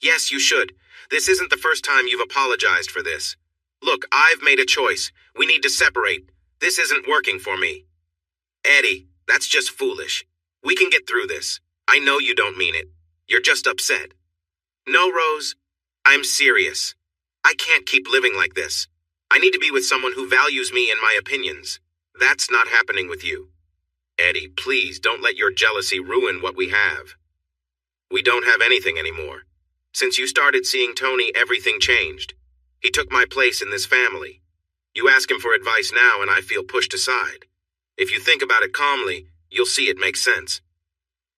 A: Yes, you should. This isn't the first time you've apologized for this. Look, I've made a choice. We need to separate. This isn't working for me. Eddie, that's just foolish. We can get through this. I know you don't mean it. You're just upset. No, Rose. I'm serious. I can't keep living like this. I need to be with someone who values me and my opinions. That's not happening with you. Eddie, please don't let your jealousy ruin what we have. We don't have anything anymore. Since you started seeing Tony, everything changed. He took my place in this family. You ask him for advice now and I feel pushed aside. If you think about it calmly, you'll see it makes sense.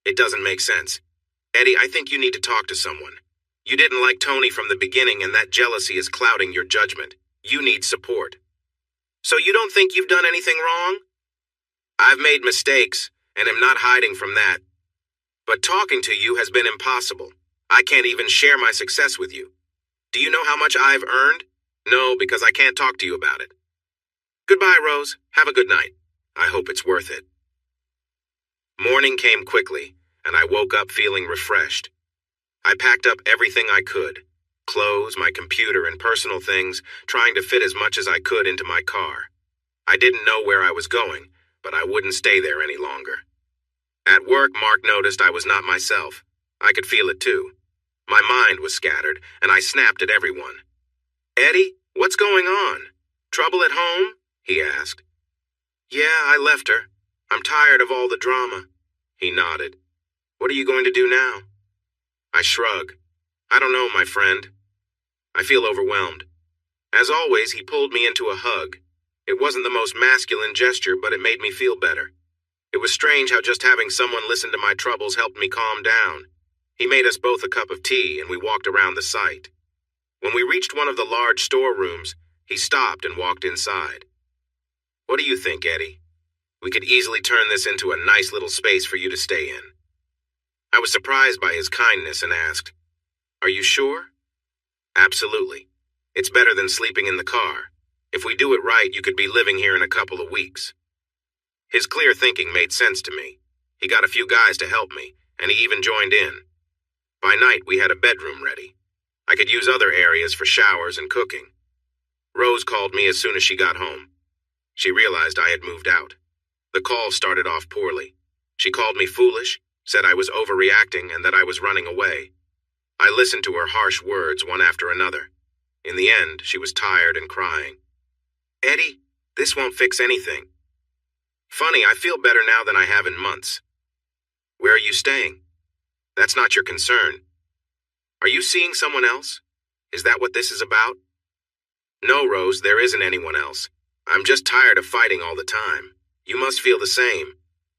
A: It doesn't make sense. Eddie, I think you need to talk to someone. You didn't like Tony from the beginning and that jealousy is clouding your judgment. You need support. So you don't think you've done anything wrong? I've made mistakes and am not hiding from that. But talking to you has been impossible. I can't even share my success with you. Do you know how much I've earned? No, because I can't talk to you about it. Goodbye, Rose. Have a good night. I hope it's worth it. Morning came quickly, and I woke up feeling refreshed. I packed up everything I could. Clothes, my computer, and personal things, trying to fit as much as I could into my car. I didn't know where I was going, but I wouldn't stay there any longer. At work, Mark noticed I was not myself. I could feel it too. My mind was scattered, and I snapped at everyone. Eddie, what's going on? Trouble at home? He asked. Yeah, I left her. I'm tired of all the drama. He nodded. What are you going to do now? I shrug. I don't know, my friend. I feel overwhelmed. As always, he pulled me into a hug. It wasn't the most masculine gesture, but it made me feel better. It was strange how just having someone listen to my troubles helped me calm down. He made us both a cup of tea, and we walked around the site. When we reached one of the large storerooms, he stopped and walked inside. What do you think, Eddie? We could easily turn this into a nice little space for you to stay in. I was surprised by his kindness and asked, Are you sure? Absolutely. It's better than sleeping in the car. If we do it right, you could be living here in a couple of weeks. His clear thinking made sense to me. He got a few guys to help me, and he even joined in. By night, we had a bedroom ready. I could use other areas for showers and cooking. Rose called me as soon as she got home. She realized I had moved out. The call started off poorly. She called me foolish, said I was overreacting and that I was running away. I listened to her harsh words one after another. In the end, she was tired and crying. Eddie, this won't fix anything. Funny, I feel better now than I have in months. Where are you staying? That's not your concern. Are you seeing someone else? Is that what this is about? No, Rose, there isn't anyone else. I'm just tired of fighting all the time. You must feel the same.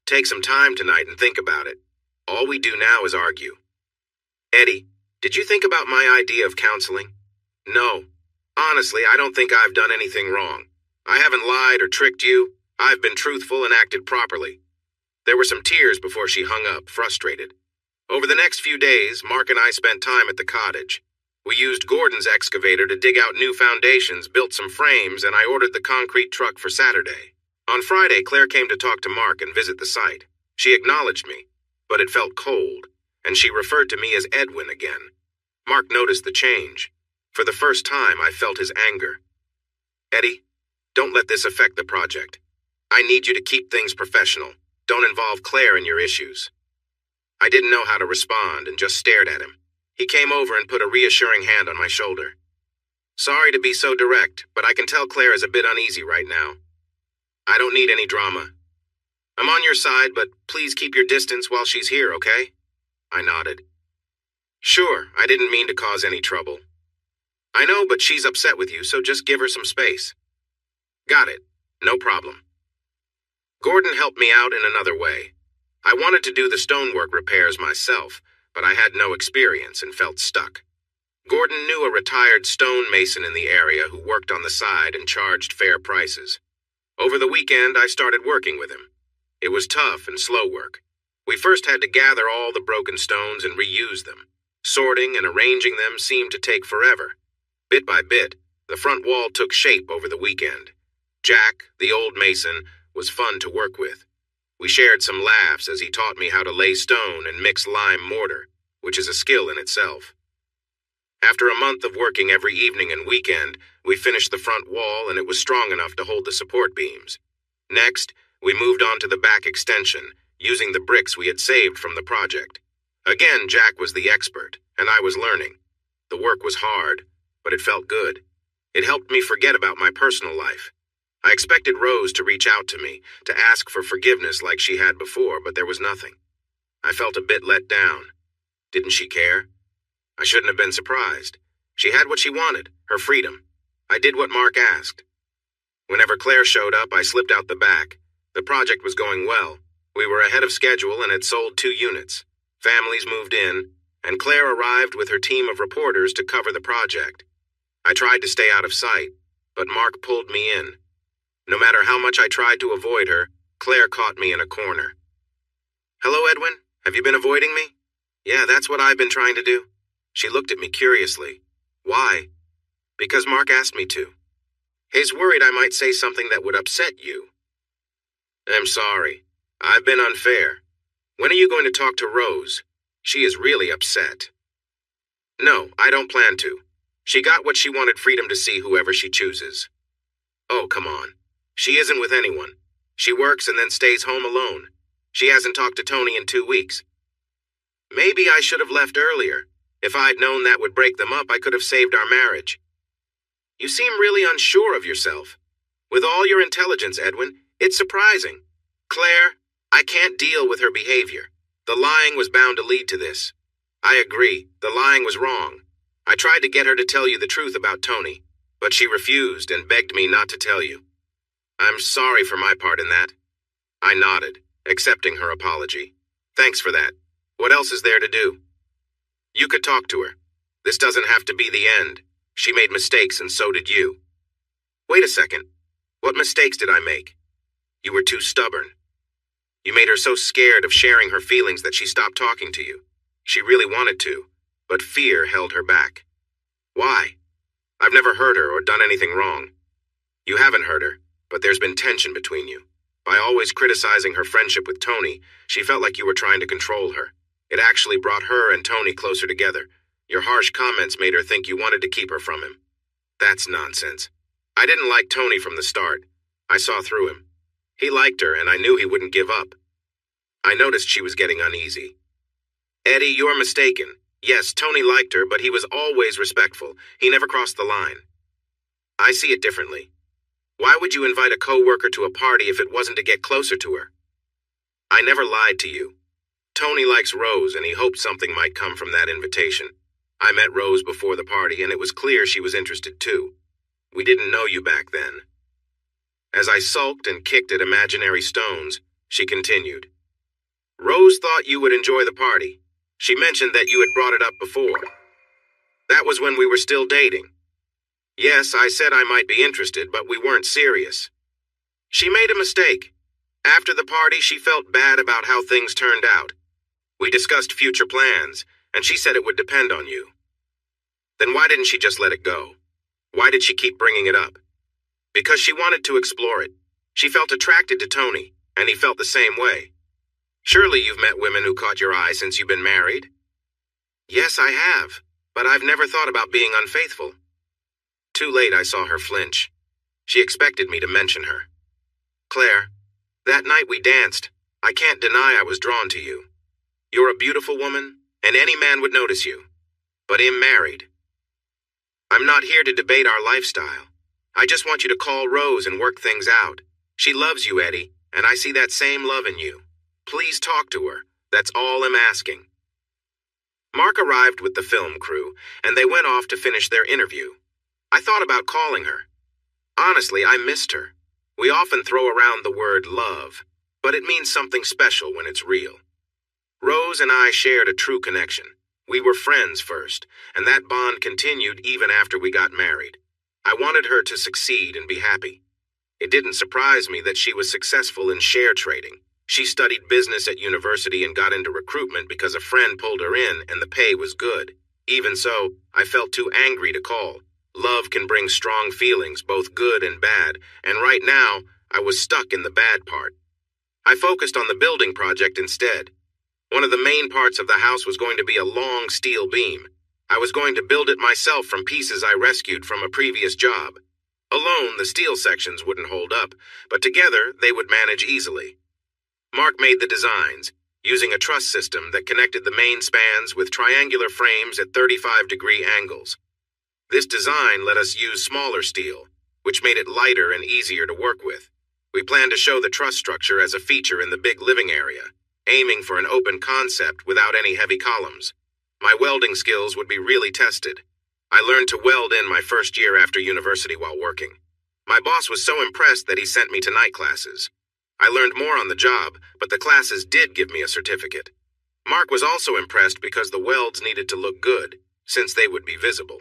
A: Take some time tonight and think about it. All we do now is argue. Eddie, did you think about my idea of counseling? No. Honestly, I don't think I've done anything wrong. I haven't lied or tricked you. I've been truthful and acted properly. There were some tears before she hung up, frustrated. Over the next few days, Mark and I spent time at the cottage. We used Gordon's excavator to dig out new foundations, built some frames, and I ordered the concrete truck for Saturday. On Friday, Claire came to talk to Mark and visit the site. She acknowledged me, but it felt cold, and she referred to me as Edwin again. Mark noticed the change. For the first time, I felt his anger. Eddie, don't let this affect the project. I need you to keep things professional. Don't involve Claire in your issues. I didn't know how to respond and just stared at him. He came over and put a reassuring hand on my shoulder. Sorry to be so direct, but I can tell Claire is a bit uneasy right now. I don't need any drama. I'm on your side, but please keep your distance while she's here, okay? I nodded. Sure, I didn't mean to cause any trouble. I know, but she's upset with you, so just give her some space. Got it. No problem. Gordon helped me out in another way. I wanted to do the stonework repairs myself, but I had no experience and felt stuck. Gordon knew a retired stonemason in the area who worked on the side and charged fair prices. Over the weekend, I started working with him. It was tough and slow work. We first had to gather all the broken stones and reuse them. Sorting and arranging them seemed to take forever. Bit by bit, the front wall took shape over the weekend. Jack, the old mason, was fun to work with. We shared some laughs as he taught me how to lay stone and mix lime mortar, which is a skill in itself. After a month of working every evening and weekend, we finished the front wall and it was strong enough to hold the support beams. Next, we moved on to the back extension, using the bricks we had saved from the project. Again, Jack was the expert, and I was learning. The work was hard, but it felt good. It helped me forget about my personal life. I expected Rose to reach out to me, to ask for forgiveness like she had before, but there was nothing. I felt a bit let down. Didn't she care? I shouldn't have been surprised. She had what she wanted, her freedom. I did what Mark asked. Whenever Claire showed up, I slipped out the back. The project was going well. We were ahead of schedule and had sold 2 units. Families moved in, and Claire arrived with her team of reporters to cover the project. I tried to stay out of sight, but Mark pulled me in. No matter how much I tried to avoid her, Claire caught me in a corner. Hello, Edwin. Have you been avoiding me? Yeah, that's what I've been trying to do. She looked at me curiously. Why? Because Mark asked me to. He's worried I might say something that would upset you. I'm sorry. I've been unfair. When are you going to talk to Rose? She is really upset. No, I don't plan to. She got what she wanted, freedom to see whoever she chooses. Oh, come on. She isn't with anyone. She works and then stays home alone. She hasn't talked to Tony in 2 weeks. Maybe I should have left earlier. If I'd known that would break them up, I could have saved our marriage. You seem really unsure of yourself. With all your intelligence, Edwin, it's surprising. Claire, I can't deal with her behavior. The lying was bound to lead to this. I agree, the lying was wrong. I tried to get her to tell you the truth about Tony, but she refused and begged me not to tell you. I'm sorry for my part in that. I nodded, accepting her apology. Thanks for that. What else is there to do? You could talk to her. This doesn't have to be the end. She made mistakes and so did you. Wait a second. What mistakes did I make? You were too stubborn. You made her so scared of sharing her feelings that she stopped talking to you. She really wanted to, but fear held her back. Why? I've never hurt her or done anything wrong. You haven't hurt her, but there's been tension between you. By always criticizing her friendship with Tony, she felt like you were trying to control her. It actually brought her and Tony closer together. Your harsh comments made her think you wanted to keep her from him. That's nonsense. I didn't like Tony from the start. I saw through him. He liked her, and I knew he wouldn't give up. I noticed she was getting uneasy. Eddie, you're mistaken. Yes, Tony liked her, but he was always respectful. He never crossed the line. I see it differently. Why would you invite a coworker to a party if it wasn't to get closer to her? I never lied to you. Tony likes Rose, and he hoped something might come from that invitation. I met Rose before the party, and it was clear she was interested too. We didn't know you back then. As I sulked and kicked at imaginary stones, she continued. Rose thought you would enjoy the party. She mentioned that you had brought it up before. That was when we were still dating. Yes, I said I might be interested, but we weren't serious. She made a mistake. After the party, she felt bad about how things turned out. We discussed future plans, and she said it would depend on you. Then why didn't she just let it go? Why did she keep bringing it up? Because she wanted to explore it. She felt attracted to Tony, and he felt the same way. Surely you've met women who caught your eye since you've been married? Yes, I have, but I've never thought about being unfaithful. Too late I saw her flinch. She expected me to mention her. Claire, that night we danced. I can't deny I was drawn to you. You're a beautiful woman, and any man would notice you. But I'm married. I'm not here to debate our lifestyle. I just want you to call Rose and work things out. She loves you, Eddie, and I see that same love in you. Please talk to her. That's all I'm asking. Mark arrived with the film crew, and they went off to finish their interview. I thought about calling her. Honestly, I missed her. We often throw around the word love, but it means something special when it's real. Rose and I shared a true connection. We were friends first, and that bond continued even after we got married. I wanted her to succeed and be happy. It didn't surprise me that she was successful in share trading. She studied business at university and got into recruitment because a friend pulled her in and the pay was good. Even so, I felt too angry to call. Love can bring strong feelings, both good and bad, and right now, I was stuck in the bad part. I focused on the building project instead. One of the main parts of the house was going to be a long steel beam. I was going to build it myself from pieces I rescued from a previous job. Alone, the steel sections wouldn't hold up, but together, they would manage easily. Mark made the designs, using a truss system that connected the main spans with triangular frames at 35-degree angles. This design let us use smaller steel, which made it lighter and easier to work with. We planned to show the truss structure as a feature in the big living area, aiming for an open concept without any heavy columns. My welding skills would be really tested. I learned to weld in my first year after university while working. My boss was so impressed that he sent me to night classes. I learned more on the job, but the classes did give me a certificate. Mark was also impressed because the welds needed to look good, since they would be visible.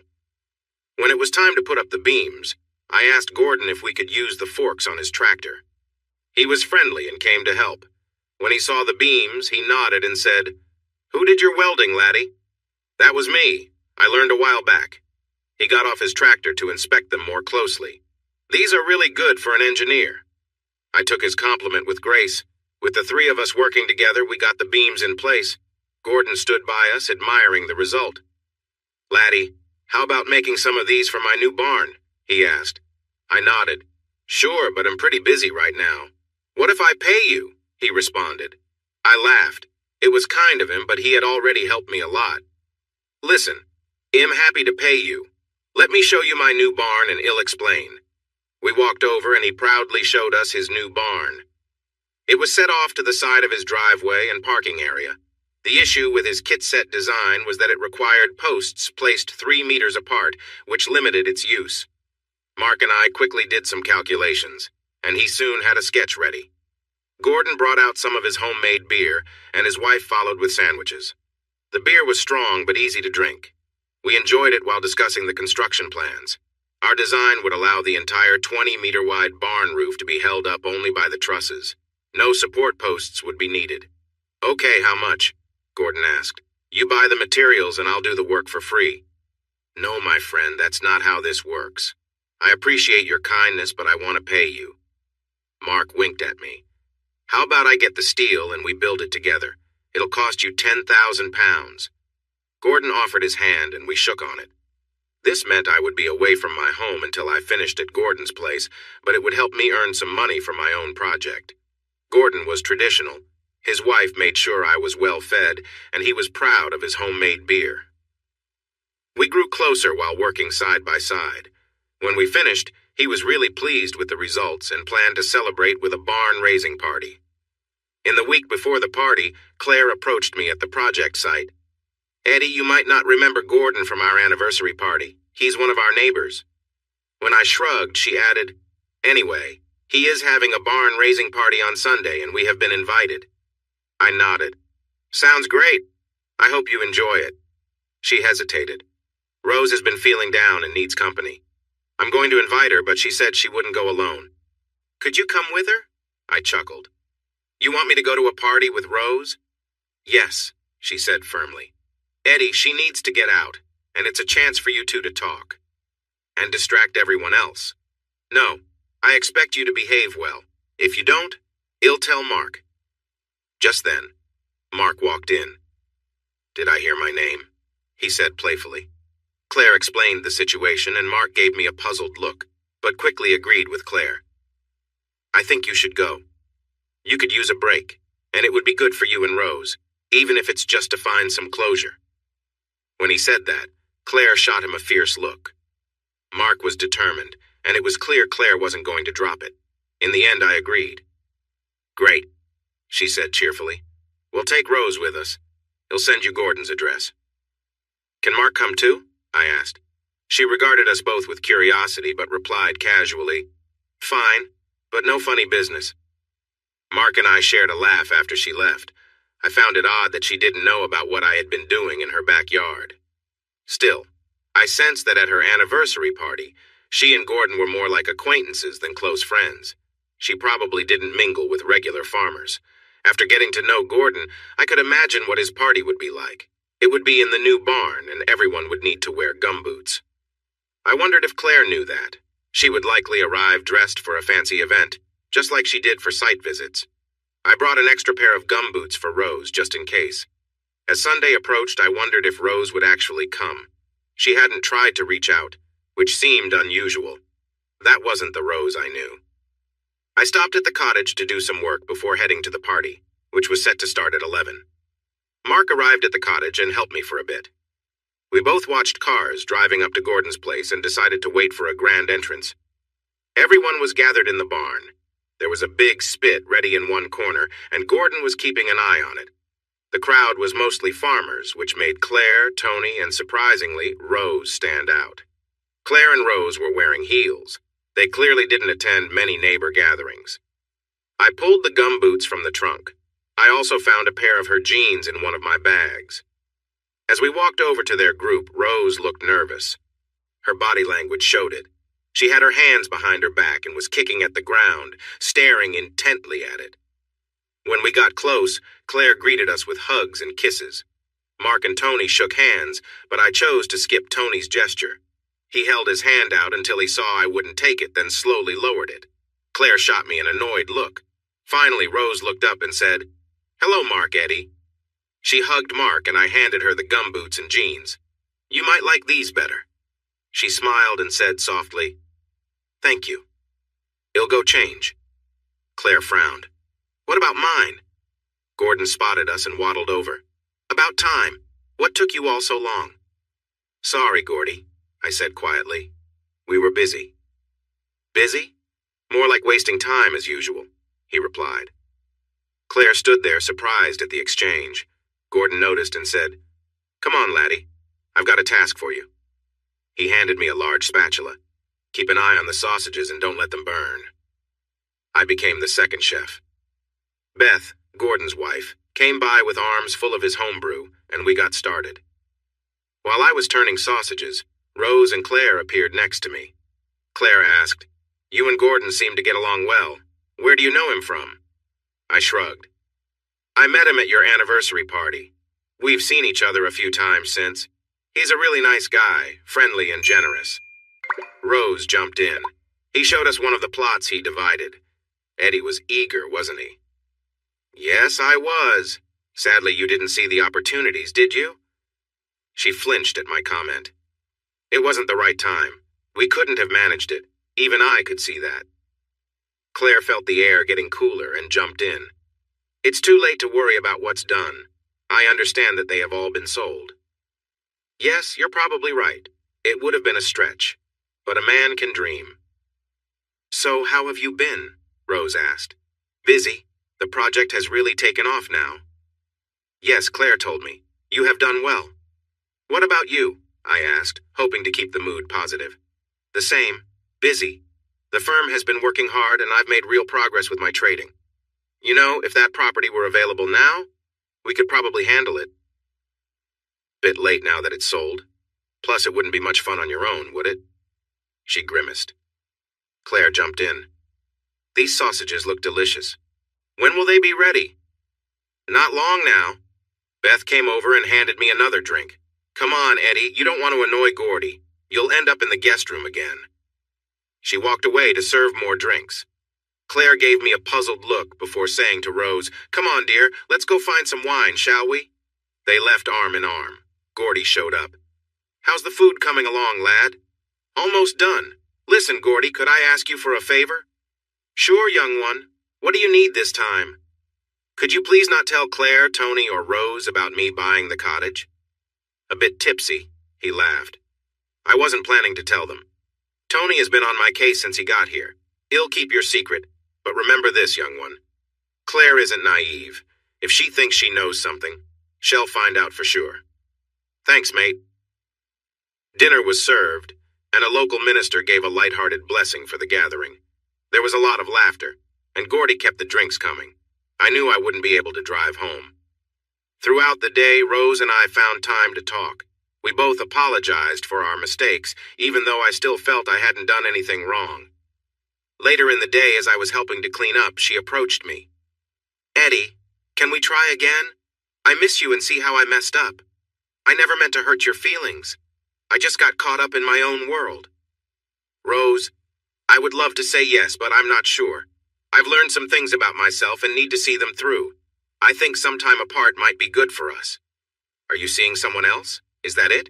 A: When it was time to put up the beams, I asked Gordon if we could use the forks on his tractor. He was friendly and came to help. When he saw the beams, he nodded and said, "Who did your welding, laddie?" "That was me. I learned a while back." He got off his tractor to inspect them more closely. "These are really good for an engineer." I took his compliment with grace. With the three of us working together, we got the beams in place. Gordon stood by us, admiring the result. "Laddie, how about making some of these for my new barn?" he asked. I nodded. "Sure, but I'm pretty busy right now." "What if I pay you?" he responded. I laughed. It was kind of him, but he had already helped me a lot. "Listen, I'm happy to pay you. Let me show you my new barn and I'll explain." We walked over and he proudly showed us his new barn. It was set off to the side of his driveway and parking area. The issue with his kit-set design was that it required posts placed 3 meters apart, which limited its use. Mark and I quickly did some calculations, and he soon had a sketch ready. Gordon brought out some of his homemade beer, and his wife followed with sandwiches. The beer was strong but easy to drink. We enjoyed it while discussing the construction plans. Our design would allow the entire 20-meter-wide barn roof to be held up only by the trusses. No support posts would be needed. "Okay, how much?" Gordon asked. "You buy the materials and I'll do the work for free." "No, my friend, that's not how this works. I appreciate your kindness, but I want to pay you." Mark winked at me. "How about I get the steel and we build it together? It'll cost you 10,000 pounds. Gordon offered his hand and we shook on it. This meant I would be away from my home until I finished at Gordon's place, but it would help me earn some money for my own project. Gordon was traditional. His wife made sure I was well fed, and he was proud of his homemade beer. We grew closer while working side by side. When we finished, he was really pleased with the results and planned to celebrate with a barn-raising party. In the week before the party, Claire approached me at the project site. "Eddie, you might not remember Gordon from our anniversary party. He's one of our neighbors." When I shrugged, she added, "Anyway, he is having a barn-raising party on Sunday and we have been invited." I nodded. "Sounds great. I hope you enjoy it." She hesitated. "Rose has been feeling down and needs company. I'm going to invite her, but she said she wouldn't go alone." "Could you come with her?" I chuckled. "You want me to go to a party with Rose?" "Yes," she said firmly. "Eddie, she needs to get out, and it's a chance for you two to talk. And distract everyone else. No, I expect you to behave well. If you don't, I'll tell Mark." Just then, Mark walked in. "Did I hear my name?" he said playfully. Claire explained the situation, and Mark gave me a puzzled look, but quickly agreed with Claire. "I think you should go. You could use a break, and it would be good for you and Rose, even if it's just to find some closure." When he said that, Claire shot him a fierce look. Mark was determined, and it was clear Claire wasn't going to drop it. In the end, I agreed. "Great," she said cheerfully. "We'll take Rose with us. He'll send you Gordon's address." "Can Mark come too?" I asked. She regarded us both with curiosity, but replied casually, "Fine, but no funny business." Mark and I shared a laugh after she left. I found it odd that she didn't know about what I had been doing in her backyard. Still, I sensed that at her anniversary party, she and Gordon were more like acquaintances than close friends. She probably didn't mingle with regular farmers. After getting to know Gordon, I could imagine what his party would be like. It would be in the new barn, and everyone would need to wear gumboots. I wondered if Claire knew that. She would likely arrive dressed for a fancy event, just like she did for site visits. I brought an extra pair of gumboots for Rose, just in case. As Sunday approached, I wondered if Rose would actually come. She hadn't tried to reach out, which seemed unusual. That wasn't the Rose I knew. I stopped at the cottage to do some work before heading to the party, which was set to start at 11. Mark arrived at the cottage and helped me for a bit. We both watched cars driving up to Gordon's place and decided to wait for a grand entrance. Everyone was gathered in the barn. There was a big spit ready in one corner, and Gordon was keeping an eye on it. The crowd was mostly farmers, which made Claire, Tony, and surprisingly, Rose stand out. Claire and Rose were wearing heels. They clearly didn't attend many neighbor gatherings. I pulled the gumboots from the trunk. I also found a pair of her jeans in one of my bags. As we walked over to their group, Rose looked nervous. Her body language showed it. She had her hands behind her back and was kicking at the ground, staring intently at it. When we got close, Claire greeted us with hugs and kisses. Mark and Tony shook hands, but I chose to skip Tony's gesture. He held his hand out until he saw I wouldn't take it, then slowly lowered it. Claire shot me an annoyed look. Finally, Rose looked up and said, "Hello, Mark, Eddie." She hugged Mark and I handed her the gumboots and jeans. "You might like these better." She smiled and said softly, "Thank you. I'll go change." Claire frowned. "What about mine?" Gordon spotted us and waddled over. "About time. What took you all so long?" "Sorry, Gordy," I said quietly. "We were busy." "Busy? More like wasting time as usual," he replied. Claire stood there surprised at the exchange. Gordon noticed and said, "Come on, laddie. I've got a task for you." He handed me a large spatula. "Keep an eye on the sausages and don't let them burn." I became the second chef. Beth, Gordon's wife, came by with arms full of his homebrew, and we got started. While I was turning sausages, Rose and Claire appeared next to me. Claire asked, "You and Gordon seem to get along well. Where do you know him from?" I shrugged. "I met him at your anniversary party. We've seen each other a few times since. He's a really nice guy, friendly and generous." Rose jumped in. "He showed us one of the plots he divided. Eddie was eager, wasn't he?" "Yes, I was. Sadly, you didn't see the opportunities, did you?" She flinched at my comment. "It wasn't the right time. We couldn't have managed it. Even I could see that." Claire felt the air getting cooler and jumped in. "It's too late to worry about what's done. I understand that they have all been sold." Yes, you're probably right. It would have been a stretch. But a man can dream. So how have you been? Rose asked. Busy. The project has really taken off now. Yes, Claire told me. You have done well. What about you? I asked, hoping to keep the mood positive. The same. Busy. The firm has been working hard and I've made real progress with my trading. You know, if that property were available now, we could probably handle it. Bit late now that it's sold. Plus, it wouldn't be much fun on your own, would it? She grimaced. Claire jumped in. These sausages look delicious. When will they be ready? Not long now. Beth came over and handed me another drink. Come on, Eddie, you don't want to annoy Gordy. You'll end up in the guest room again. She walked away to serve more drinks. Claire gave me a puzzled look before saying to Rose, Come on, dear, let's go find some wine, shall we? They left arm in arm. Gordy showed up. How's the food coming along, lad? Almost done. Listen, Gordy, could I ask you for a favor? Sure, young one. What do you need this time? Could you please not tell Claire, Tony, or Rose about me buying the cottage? A bit tipsy, he laughed. I wasn't planning to tell them. Tony has been on my case since he got here. He'll keep your secret, but remember this, young one. Claire isn't naive. If she thinks she knows something, she'll find out for sure. Thanks, mate. Dinner was served, and a local minister gave a light-hearted blessing for the gathering. There was a lot of laughter, and Gordy kept the drinks coming. I knew I wouldn't be able to drive home. Throughout the day, Rose and I found time to talk. We both apologized for our mistakes, even though I still felt I hadn't done anything wrong. Later in the day, as I was helping to clean up, she approached me. Eddie, can we try again? I miss you and see how I messed up. I never meant to hurt your feelings. I just got caught up in my own world. Rose, I would love to say yes, but I'm not sure. I've learned some things about myself and need to see them through. I think some time apart might be good for us. Are you seeing someone else? Is that it?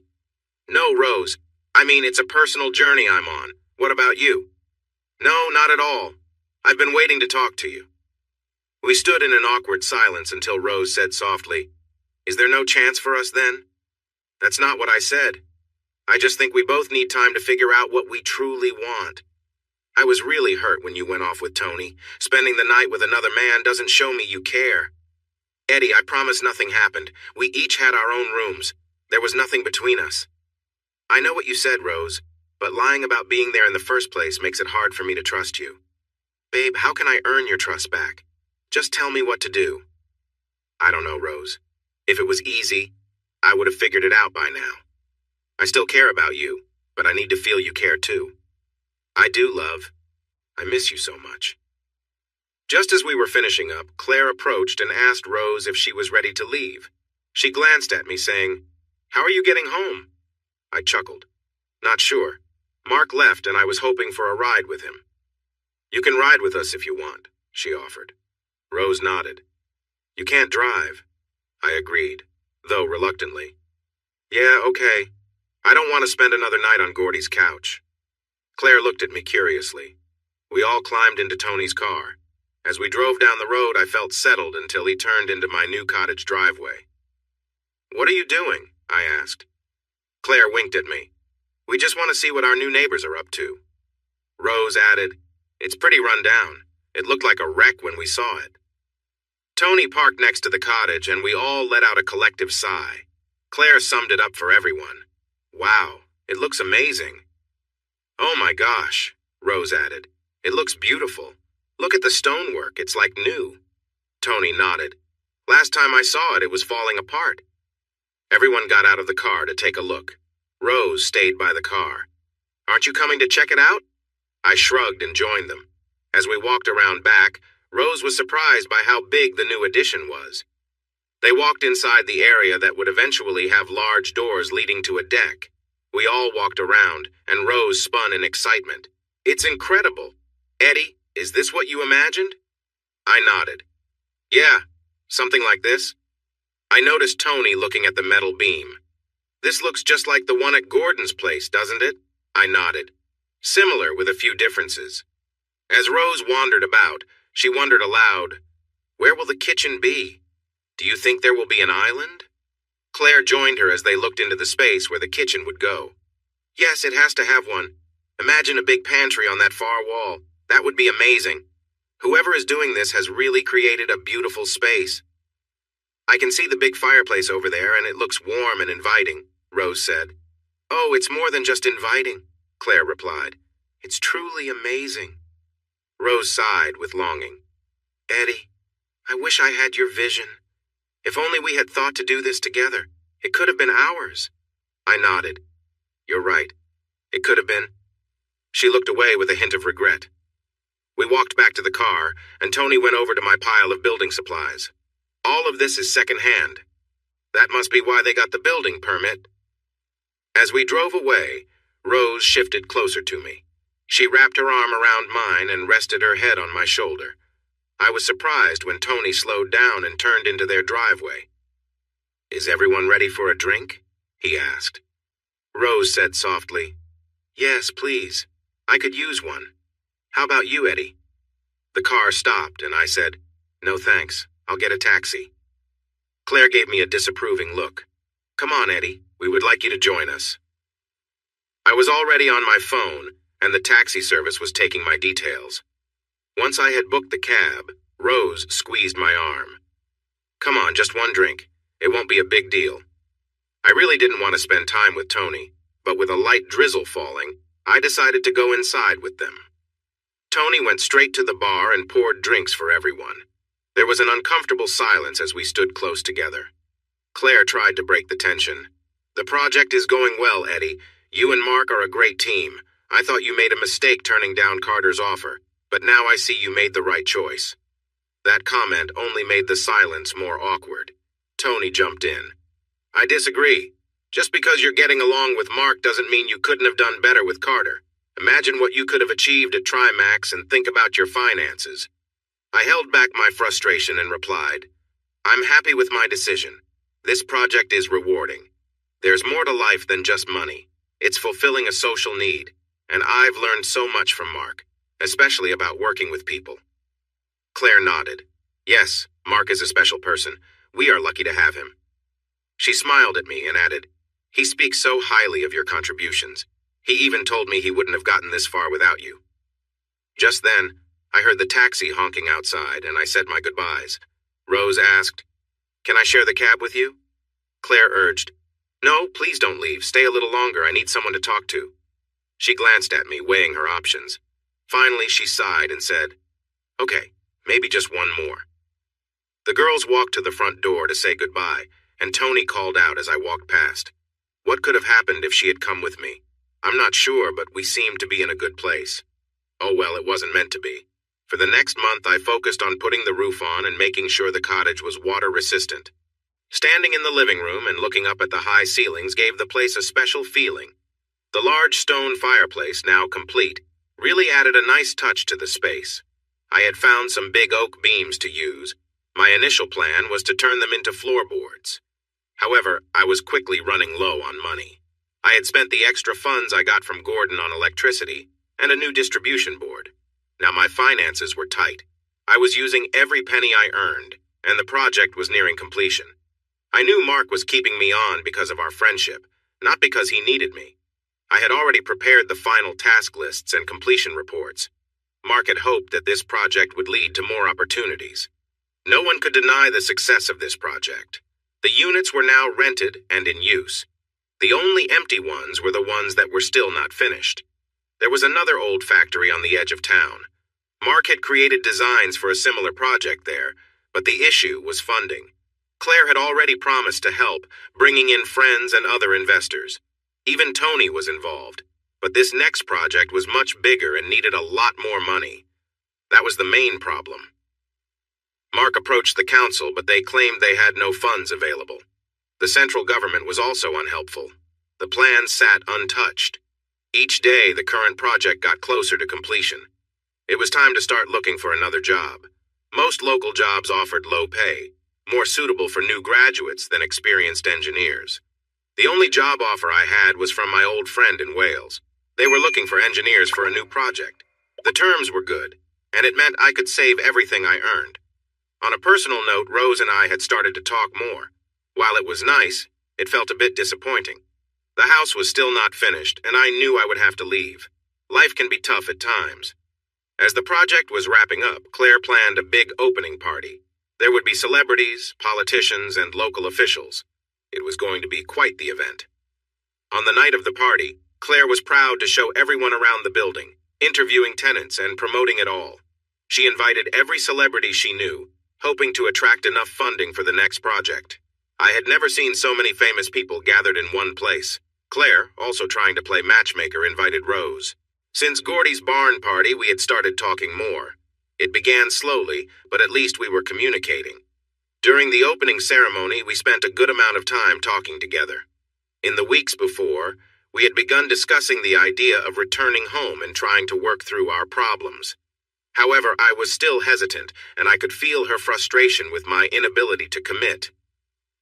A: No, Rose. I mean, it's a personal journey I'm on. What about you? No, not at all. I've been waiting to talk to you. We stood in an awkward silence until Rose said softly, Is there no chance for us then? That's not what I said. I just think we both need time to figure out what we truly want. I was really hurt when you went off with Tony. Spending the night with another man doesn't show me you care. Eddie, I promise nothing happened. We each had our own rooms. There was nothing between us. I know what you said, Rose, but lying about being there in the first place makes it hard for me to trust you. Babe, how can I earn your trust back? Just tell me what to do. I don't know, Rose. If it was easy, I would have figured it out by now. I still care about you, but I need to feel you care too. I do, love. I miss you so much. Just as we were finishing up, Claire approached and asked Rose if she was ready to leave. She glanced at me, saying, How are you getting home? I chuckled. Not sure. Mark left and I was hoping for a ride with him. You can ride with us if you want, she offered. Rose nodded. You can't drive. I agreed, though reluctantly. Yeah, okay. I don't want to spend another night on Gordy's couch. Claire looked at me curiously. We all climbed into Tony's car. As we drove down the road, I felt settled until he turned into my new cottage driveway. What are you doing? I asked. Claire winked at me. We just want to see what our new neighbors are up to. Rose added, It's pretty run down. It looked like a wreck when we saw it. Tony parked next to the cottage and we all let out a collective sigh. Claire summed it up for everyone. Wow, it looks amazing. Oh my gosh, Rose added. It looks beautiful. Look at the stonework, it's like new. Tony nodded. Last time I saw it, it was falling apart. Everyone got out of the car to take a look. Rose stayed by the car. Aren't you coming to check it out? I shrugged and joined them. As we walked around back, Rose was surprised by how big the new addition was. They walked inside the area that would eventually have large doors leading to a deck. We all walked around, and Rose spun in excitement. It's incredible. Eddie, is this what you imagined? I nodded. Yeah, something like this. I noticed Tony looking at the metal beam. This looks just like the one at Gordon's place, doesn't it? I nodded. Similar with a few differences. As Rose wandered about, she wondered aloud, Where will the kitchen be? Do you think there will be an island? Claire joined her as they looked into the space where the kitchen would go. Yes, it has to have one. Imagine a big pantry on that far wall. That would be amazing. Whoever is doing this has really created a beautiful space. I can see the big fireplace over there, and it looks warm and inviting, Rose said. Oh, it's more than just inviting, Claire replied. It's truly amazing. Rose sighed with longing. Eddie, I wish I had your vision. If only we had thought to do this together. It could have been ours. I nodded. You're right. It could have been. She looked away with a hint of regret. We walked back to the car, and Tony went over to my pile of building supplies. All of this is second-hand. That must be why they got the building permit. As we drove away, Rose shifted closer to me. She wrapped her arm around mine and rested her head on my shoulder. I was surprised when Tony slowed down and turned into their driveway. Is everyone ready for a drink? He asked. Rose said softly, Yes, please. I could use one. How about you, Eddie? The car stopped, and I said, No thanks. I'll get a taxi. Claire gave me a disapproving look. Come on, Eddie. We would like you to join us. I was already on my phone, and the taxi service was taking my details. Once I had booked the cab, Rose squeezed my arm. Come on, just one drink. It won't be a big deal. I really didn't want to spend time with Tony, but with a light drizzle falling, I decided to go inside with them. Tony went straight to the bar and poured drinks for everyone. There was an uncomfortable silence as we stood close together. Claire tried to break the tension. The project is going well, Eddie. You and Mark are a great team. I thought you made a mistake turning down Carter's offer, but now I see you made the right choice. That comment only made the silence more awkward. Tony jumped in. I disagree. Just because you're getting along with Mark doesn't mean you couldn't have done better with Carter. Imagine what you could have achieved at Trimax and think about your finances. I held back my frustration and replied, I'm happy with my decision. This project is rewarding. There's more to life than just money. It's fulfilling a social need, and I've learned so much from Mark, especially about working with people. Claire nodded. Yes, Mark is a special person. We are lucky to have him. She smiled at me and added, He speaks so highly of your contributions. He even told me he wouldn't have gotten this far without you. Just then, I heard the taxi honking outside, and I said my goodbyes. Rose asked, Can I share the cab with you? Claire urged, No, please don't leave. Stay a little longer. I need someone to talk to. She glanced at me, weighing her options. Finally, she sighed and said, Okay, maybe just one more. The girls walked to the front door to say goodbye, and Tony called out as I walked past. What could have happened if she had come with me? I'm not sure, but we seemed to be in a good place. Oh well, it wasn't meant to be. For the next month, I focused on putting the roof on and making sure the cottage was water-resistant. Standing in the living room and looking up at the high ceilings gave the place a special feeling. The large stone fireplace, now complete, really added a nice touch to the space. I had found some big oak beams to use. My initial plan was to turn them into floorboards. However, I was quickly running low on money. I had spent the extra funds I got from Gordon on electricity and a new distribution board. Now my finances were tight. I was using every penny I earned, and the project was nearing completion. I knew Mark was keeping me on because of our friendship, not because he needed me. I had already prepared the final task lists and completion reports. Mark had hoped that this project would lead to more opportunities. No one could deny the success of this project. The units were now rented and in use. The only empty ones were the ones that were still not finished. There was another old factory on the edge of town. Mark had created designs for a similar project there, but the issue was funding. Claire had already promised to help, bringing in friends and other investors. Even Tony was involved, but this next project was much bigger and needed a lot more money. That was the main problem. Mark approached the council, but they claimed they had no funds available. The central government was also unhelpful. The plan sat untouched. Each day, the current project got closer to completion. It was time to start looking for another job. Most local jobs offered low pay, more suitable for new graduates than experienced engineers. The only job offer I had was from my old friend in Wales. They were looking for engineers for a new project. The terms were good, and it meant I could save everything I earned. On a personal note, Rose and I had started to talk more. While it was nice, It felt a bit disappointing. The house was still not finished, and I knew I would have to leave. Life can be tough at times. As the project was wrapping up, Claire planned a big opening party. There would be celebrities, politicians, and local officials. It was going to be quite the event. On the night of the party, Claire was proud to show everyone around the building, interviewing tenants and promoting it all. She invited every celebrity she knew, hoping to attract enough funding for the next project. I had never seen so many famous people gathered in one place. Claire, also trying to play matchmaker, invited Rose. Since Gordy's barn party, we had started talking more. It began slowly, but at least we were communicating. During the opening ceremony, we spent a good amount of time talking together. In the weeks before, we had begun discussing the idea of returning home and trying to work through our problems. However, I was still hesitant, and I could feel her frustration with my inability to commit.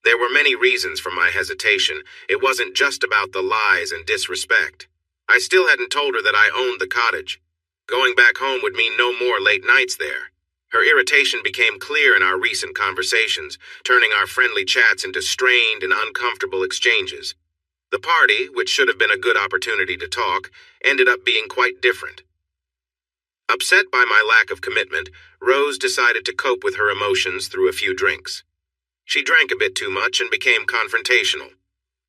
A: There were many reasons for my hesitation. It wasn't just about the lies and disrespect. I still hadn't told her that I owned the cottage. Going back home would mean no more late nights there. Her irritation became clear in our recent conversations, turning our friendly chats into strained and uncomfortable exchanges. The party, which should have been a good opportunity to talk, ended up being quite different. Upset by my lack of commitment, Rose decided to cope with her emotions through a few drinks. She drank a bit too much and became confrontational.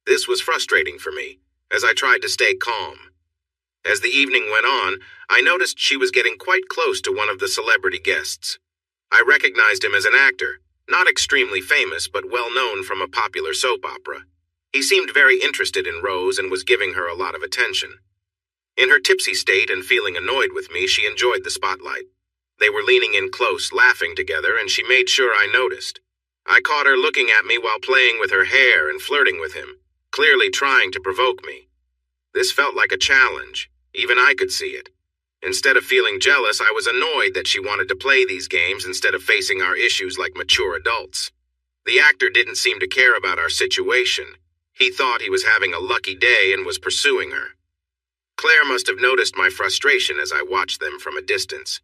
A: This was frustrating for me, as I tried to stay calm. As the evening went on, I noticed she was getting quite close to one of the celebrity guests. I recognized him as an actor, not extremely famous but well known from a popular soap opera. He seemed very interested in Rose and was giving her a lot of attention. In her tipsy state and feeling annoyed with me, she enjoyed the spotlight. They were leaning in close, laughing together, and she made sure I noticed. I caught her looking at me while playing with her hair and flirting with him, clearly trying to provoke me. This felt like a challenge. Even I could see it. Instead of feeling jealous, I was annoyed that she wanted to play these games instead of facing our issues like mature adults. The actor didn't seem to care about our situation. He thought he was having a lucky day and was pursuing her. Claire must have noticed my frustration as I watched them from a distance.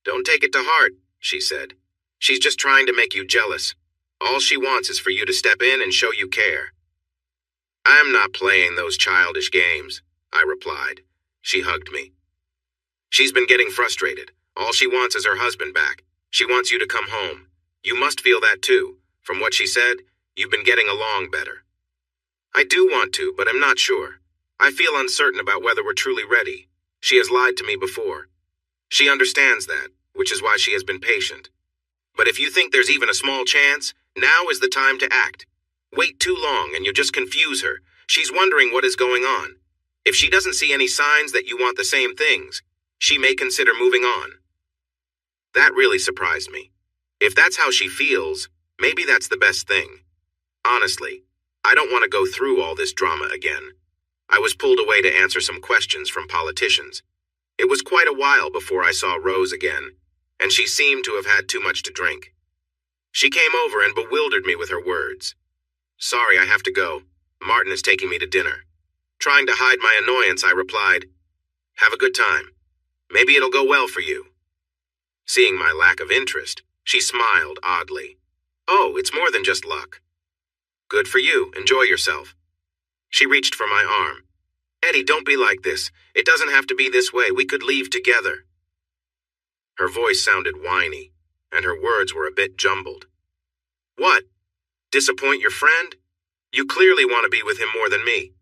A: "Don't take it to heart," she said. "She's just trying to make you jealous. All she wants is for you to step in and show you care." "I'm not playing those childish games," I replied. She hugged me. "She's been getting frustrated. All she wants is her husband back. She wants you to come home. You must feel that too. From what she said, you've been getting along better." "I do want to, but I'm not sure. I feel uncertain about whether we're truly ready. She has lied to me before. She understands that, which is why she has been patient. But if you think there's even a small chance, now is the time to act. Wait too long and you'll just confuse her. She's wondering what is going on. If she doesn't see any signs that you want the same things, she may consider moving on." That really surprised me. If that's how she feels, maybe that's the best thing. Honestly, I don't want to go through all this drama again. I was pulled away to answer some questions from politicians. It was quite a while before I saw Rose again, and she seemed to have had too much to drink. She came over and bewildered me with her words. "Sorry, I have to go. Martin is taking me to dinner." Trying to hide my annoyance, I replied, "Have a good time. Maybe it'll go well for you." Seeing my lack of interest, she smiled oddly. "Oh, it's more than just luck." "Good for you. Enjoy yourself." She reached for my arm. "Eddie, don't be like this. It doesn't have to be this way. We could leave together." Her voice sounded whiny, and her words were a bit jumbled. "What? Disappoint your friend? You clearly want to be with him more than me."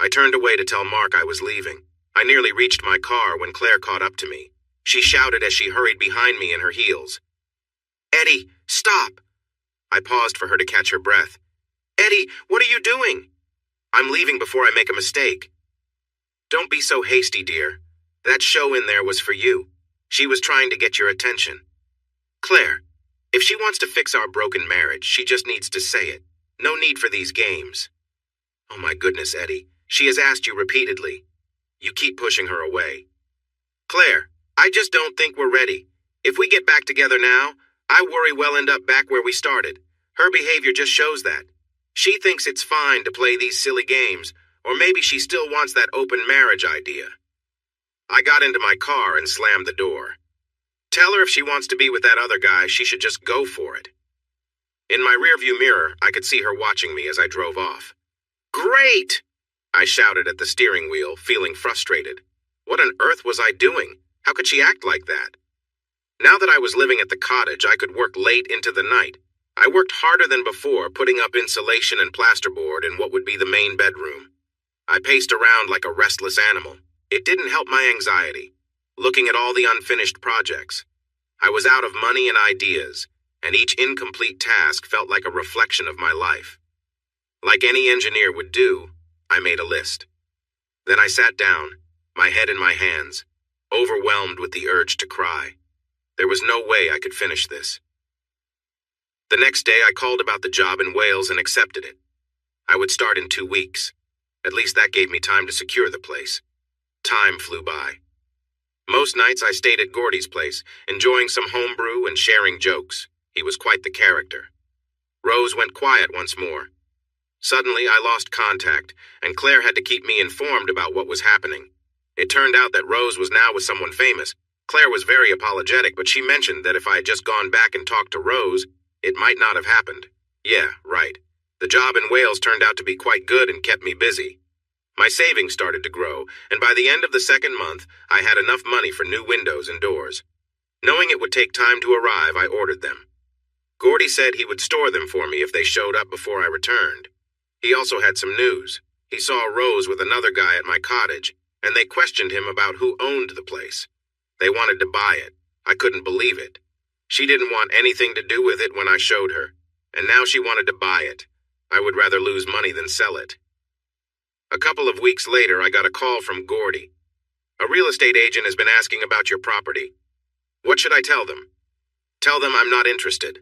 A: I turned away to tell Mark I was leaving. I nearly reached my car when Claire caught up to me. She shouted as she hurried behind me in her heels. "Eddie, stop!" I paused for her to catch her breath. "Eddie, what are you doing?" "I'm leaving before I make a mistake." "Don't be so hasty, dear. That show in there was for you. She was trying to get your attention. Claire, if she wants to fix our broken marriage, she just needs to say it. No need for these games." "Oh my goodness, Eddie. She has asked you repeatedly." You keep pushing her away. "Claire, I just don't think we're ready. If we get back together now, I worry we'll end up back where we started. Her behavior just shows that. She thinks it's fine to play these silly games, or maybe she still wants that open marriage idea." I got into my car and slammed the door. "Tell her if she wants to be with that other guy, she should just go for it." In my rearview mirror, I could see her watching me as I drove off. Great! I shouted at the steering wheel, feeling frustrated. What on earth was I doing? How could she act like that? Now that I was living at the cottage, I could work late into the night. I worked harder than before, putting up insulation and plasterboard in what would be the main bedroom. I paced around like a restless animal. It didn't help my anxiety, looking at all the unfinished projects. I was out of money and ideas, and each incomplete task felt like a reflection of my life. Like any engineer would do, I made a list. Then I sat down, my head in my hands, overwhelmed with the urge to cry. There was no way I could finish this. The next day, I called about the job in Wales and accepted it. I would start in 2 weeks. At least that gave me time to secure the place. Time flew by. Most nights I stayed at Gordy's place, enjoying some homebrew and sharing jokes. He was quite the character. Rose went quiet once more. Suddenly, I lost contact, and Claire had to keep me informed about what was happening. It turned out that Rose was now with someone famous. Claire was very apologetic, but she mentioned that if I had just gone back and talked to Rose, it might not have happened. Yeah, right. The job in Wales turned out to be quite good and kept me busy. My savings started to grow, and by the end of the second month, I had enough money for new windows and doors. Knowing it would take time to arrive, I ordered them. Gordy said he would store them for me if they showed up before I returned. He also had some news. He saw Rose with another guy at my cottage, and they questioned him about who owned the place. They wanted to buy it. I couldn't believe it. She didn't want anything to do with it when I showed her, and now she wanted to buy it. I would rather lose money than sell it. A couple of weeks later, I got a call from Gordy. A real estate agent has been asking about your property. What should I tell them? Tell them I'm not interested.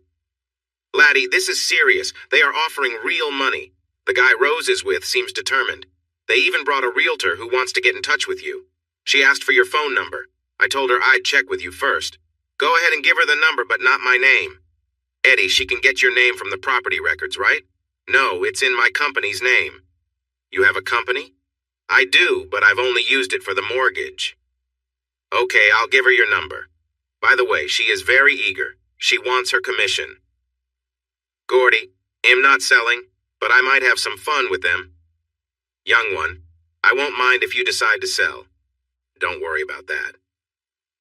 A: Laddie, this is serious. They are offering real money. The guy Rose is with seems determined. They even brought a realtor who wants to get in touch with you. She asked for your phone number. I told her I'd check with you first. Go ahead and give her the number, but not my name. Eddie, she can get your name from the property records, right? No, it's in my company's name. You have a company? I do, but I've only used it for the mortgage. Okay, I'll give her your number. By the way, she is very eager. She wants her commission. Gordy, I'm not selling, but I might have some fun with them. Young one, I won't mind if you decide to sell. Don't worry about that.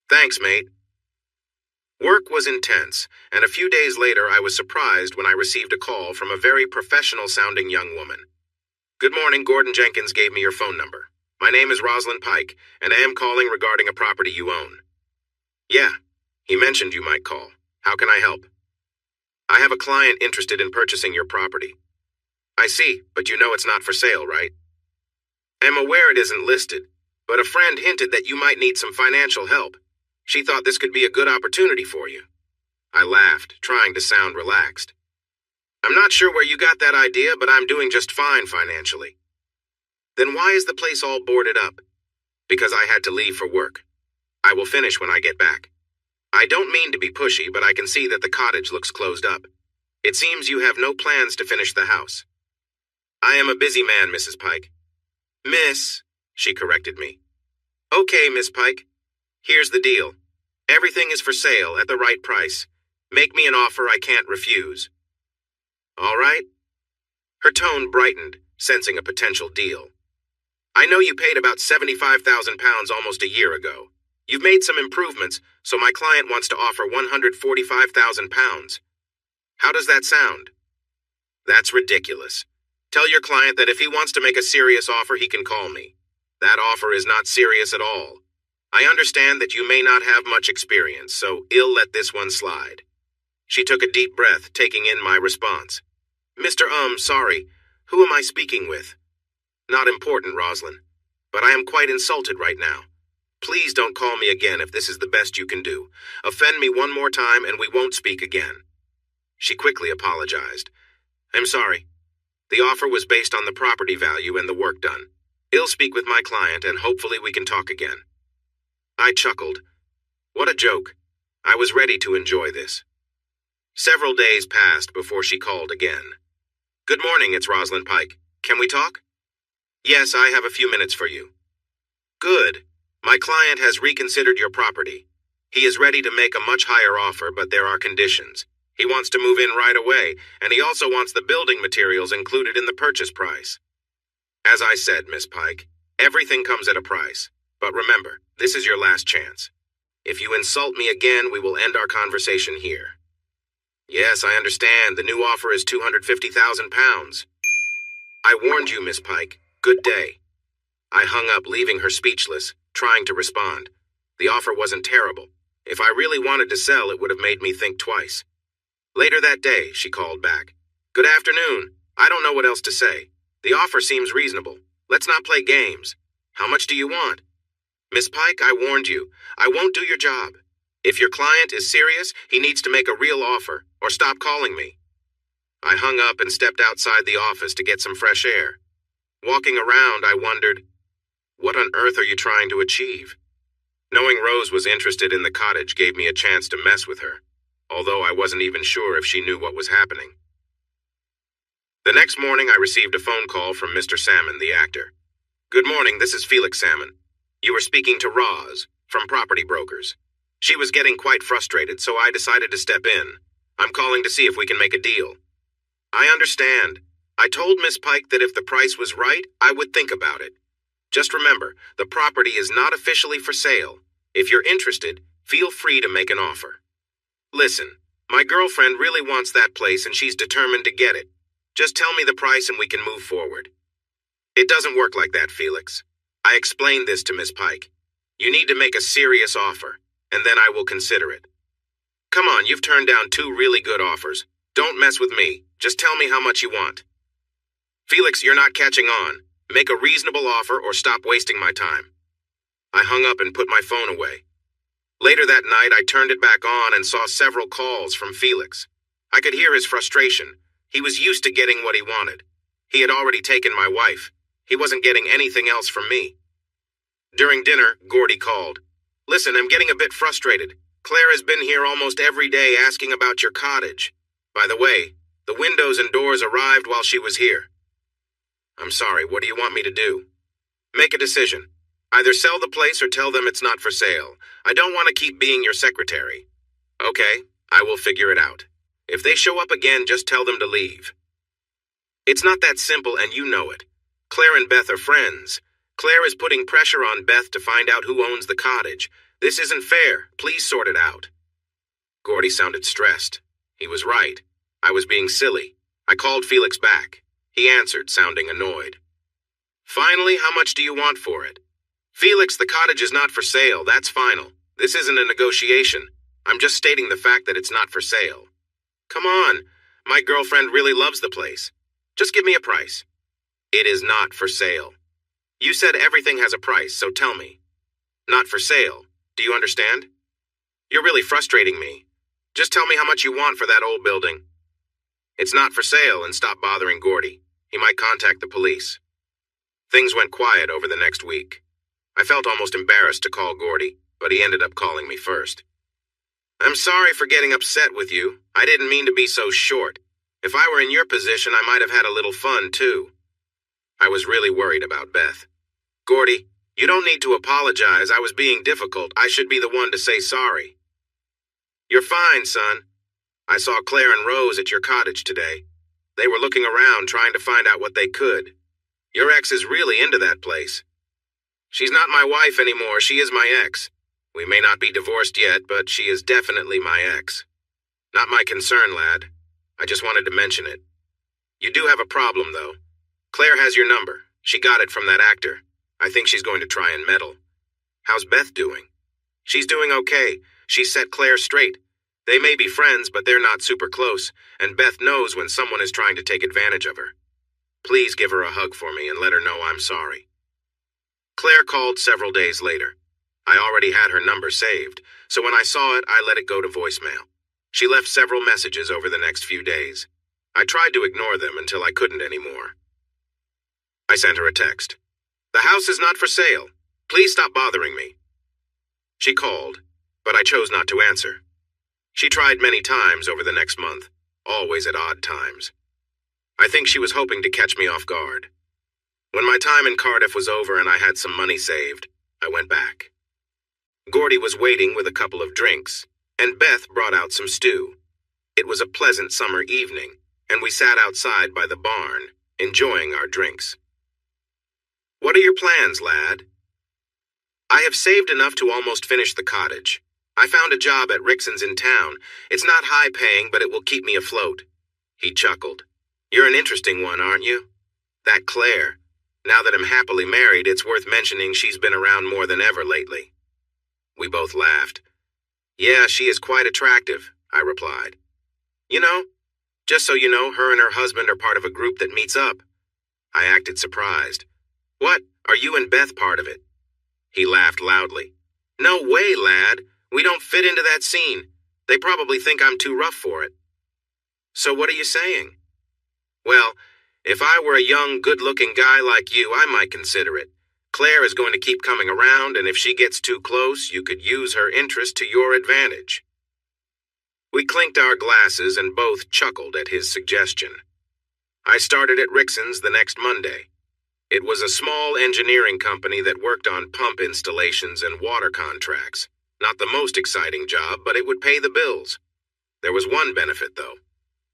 A: Thanks, mate. Work was intense, and a few days later I was surprised when I received a call from a very professional-sounding young woman. Good morning, Gordon Jenkins gave me your phone number. My name is Rosalind Pike, and I am calling regarding a property you own. Yeah, he mentioned you might call. How can I help? I have a client interested in purchasing your property. I see, but you know it's not for sale, right? I'm aware it isn't listed, but a friend hinted that you might need some financial help. She thought this could be a good opportunity for you. I laughed, trying to sound relaxed. I'm not sure where you got that idea, but I'm doing just fine financially. Then why is the place all boarded up? Because I had to leave for work. I will finish when I get back. I don't mean to be pushy, but I can see that the cottage looks closed up. It seems you have no plans to finish the house. I am a busy man, Mrs. Pike. Miss, she corrected me. Okay, Miss Pike. Here's the deal. Everything is for sale at the right price. Make me an offer I can't refuse. All right? Her tone brightened, sensing a potential deal. I know you paid about £75,000 almost a year ago. You've made some improvements, so my client wants to offer £145,000. How does that sound? That's ridiculous. Tell your client that if he wants to make a serious offer, he can call me. That offer is not serious at all. I understand that you may not have much experience, so I'll let this one slide. She took a deep breath, taking in my response. Mr. Sorry. Who am I speaking with? Not important, Rosalind, but I am quite insulted right now. Please don't call me again if this is the best you can do. Offend me one more time and we won't speak again. She quickly apologized. I'm sorry. The offer was based on the property value and the work done. I'll speak with my client and hopefully we can talk again. I chuckled. What a joke. I was ready to enjoy this. Several days passed before she called again. Good morning, it's Rosalind Pike. Can we talk? Yes, I have a few minutes for you. Good. My client has reconsidered your property. He is ready to make a much higher offer, but there are conditions. He wants to move in right away, and he also wants the building materials included in the purchase price. As I said, Miss Pike, everything comes at a price. But remember, this is your last chance. If you insult me again, we will end our conversation here. Yes, I understand. The new offer is £250,000. I warned you, Miss Pike. Good day. I hung up, leaving her speechless, trying to respond. The offer wasn't terrible. If I really wanted to sell, it would have made me think twice. Later that day, she called back. Good afternoon. I don't know what else to say. The offer seems reasonable. Let's not play games. How much do you want? Miss Pike, I warned you. I won't do your job. If your client is serious, he needs to make a real offer, or stop calling me. I hung up and stepped outside the office to get some fresh air. Walking around, I wondered, what on earth are you trying to achieve? Knowing Rose was interested in the cottage gave me a chance to mess with her, although I wasn't even sure if she knew what was happening. The next morning, I received a phone call from Mr. Salmon, the actor. Good morning, this is Felix Salmon. You were speaking to Roz, from Property Brokers. She was getting quite frustrated, so I decided to step in. I'm calling to see if we can make a deal. I understand. I told Miss Pike that if the price was right, I would think about it. Just remember, the property is not officially for sale. If you're interested, feel free to make an offer. Listen, my girlfriend really wants that place and she's determined to get it. Just tell me the price and we can move forward. It doesn't work like that, Felix. I explained this to Miss Pike. You need to make a serious offer, and then I will consider it. Come on, you've turned down 2 really good offers. Don't mess with me. Just tell me how much you want. Felix, you're not catching on. Make a reasonable offer or stop wasting my time. I hung up and put my phone away. Later that night, I turned it back on and saw several calls from Felix. I could hear his frustration. He was used to getting what he wanted. He had already taken my wife. He wasn't getting anything else from me. During dinner, Gordy called. Listen, I'm getting a bit frustrated. Claire has been here almost every day asking about your cottage. By the way, the windows and doors arrived while she was here. I'm sorry, what do you want me to do? Make a decision. Either sell the place or tell them it's not for sale. I don't want to keep being your secretary. Okay, I will figure it out. If they show up again, just tell them to leave. It's not that simple, and you know it. Claire and Beth are friends. Claire is putting pressure on Beth to find out who owns the cottage. This isn't fair. Please sort it out. Gordy sounded stressed. He was right. I was being silly. I called Felix back. He answered, sounding annoyed. Finally, how much do you want for it? Felix, the cottage is not for sale. That's final. This isn't a negotiation. I'm just stating the fact that it's not for sale. Come on. My girlfriend really loves the place. Just give me a price. It is not for sale. You said everything has a price, so tell me. Not for sale. Do you understand? You're really frustrating me. Just tell me how much you want for that old building. It's not for sale, and stop bothering Gordy. He might contact the police. Things went quiet over the next week. I felt almost embarrassed to call Gordy, but he ended up calling me first. I'm sorry for getting upset with you. I didn't mean to be so short. If I were in your position, I might have had a little fun, too. I was really worried about Beth. Gordy, you don't need to apologize. I was being difficult. I should be the one to say sorry. You're fine, son. I saw Claire and Rose at your cottage today. They were looking around trying to find out what they could. Your ex is really into that place. She's not my wife anymore. She is my ex. We may not be divorced yet, but she is definitely my ex. Not my concern, lad. I just wanted to mention it. You do have a problem, though. Claire has your number. She got it from that actor. I think she's going to try and meddle. How's Beth doing? She's doing okay. She set Claire straight. They may be friends, but they're not super close, and Beth knows when someone is trying to take advantage of her. Please give her a hug for me and let her know I'm sorry. Claire called several days later. I already had her number saved, so when I saw it, I let it go to voicemail. She left several messages over the next few days. I tried to ignore them until I couldn't anymore. I sent her a text. The house is not for sale. Please stop bothering me. She called, but I chose not to answer. She tried many times over the next month, always at odd times. I think she was hoping to catch me off guard. When my time in Cardiff was over and I had some money saved, I went back. Gordy was waiting with a couple of drinks, and Beth brought out some stew. It was a pleasant summer evening, and we sat outside by the barn, enjoying our drinks. "What are your plans, lad?" "I have saved enough to almost finish the cottage. I found a job at Rixon's in town. It's not high paying, but it will keep me afloat." He chuckled. "You're an interesting one, aren't you? That Claire. Now that I'm happily married, it's worth mentioning she's been around more than ever lately." We both laughed. "Yeah, she is quite attractive," I replied. "You know, just so you know, her and her husband are part of a group that meets up." I acted surprised. "What, are you and Beth part of it?" He laughed loudly. "No way, lad. We don't fit into that scene. They probably think I'm too rough for it." "So what are you saying?" "Well, if I were a young, good-looking guy like you, I might consider it. Claire is going to keep coming around, and if she gets too close, you could use her interest to your advantage." We clinked our glasses and both chuckled at his suggestion. I started at Rixon's the next Monday. It was a small engineering company that worked on pump installations and water contracts. Not the most exciting job, but it would pay the bills. There was one benefit, though.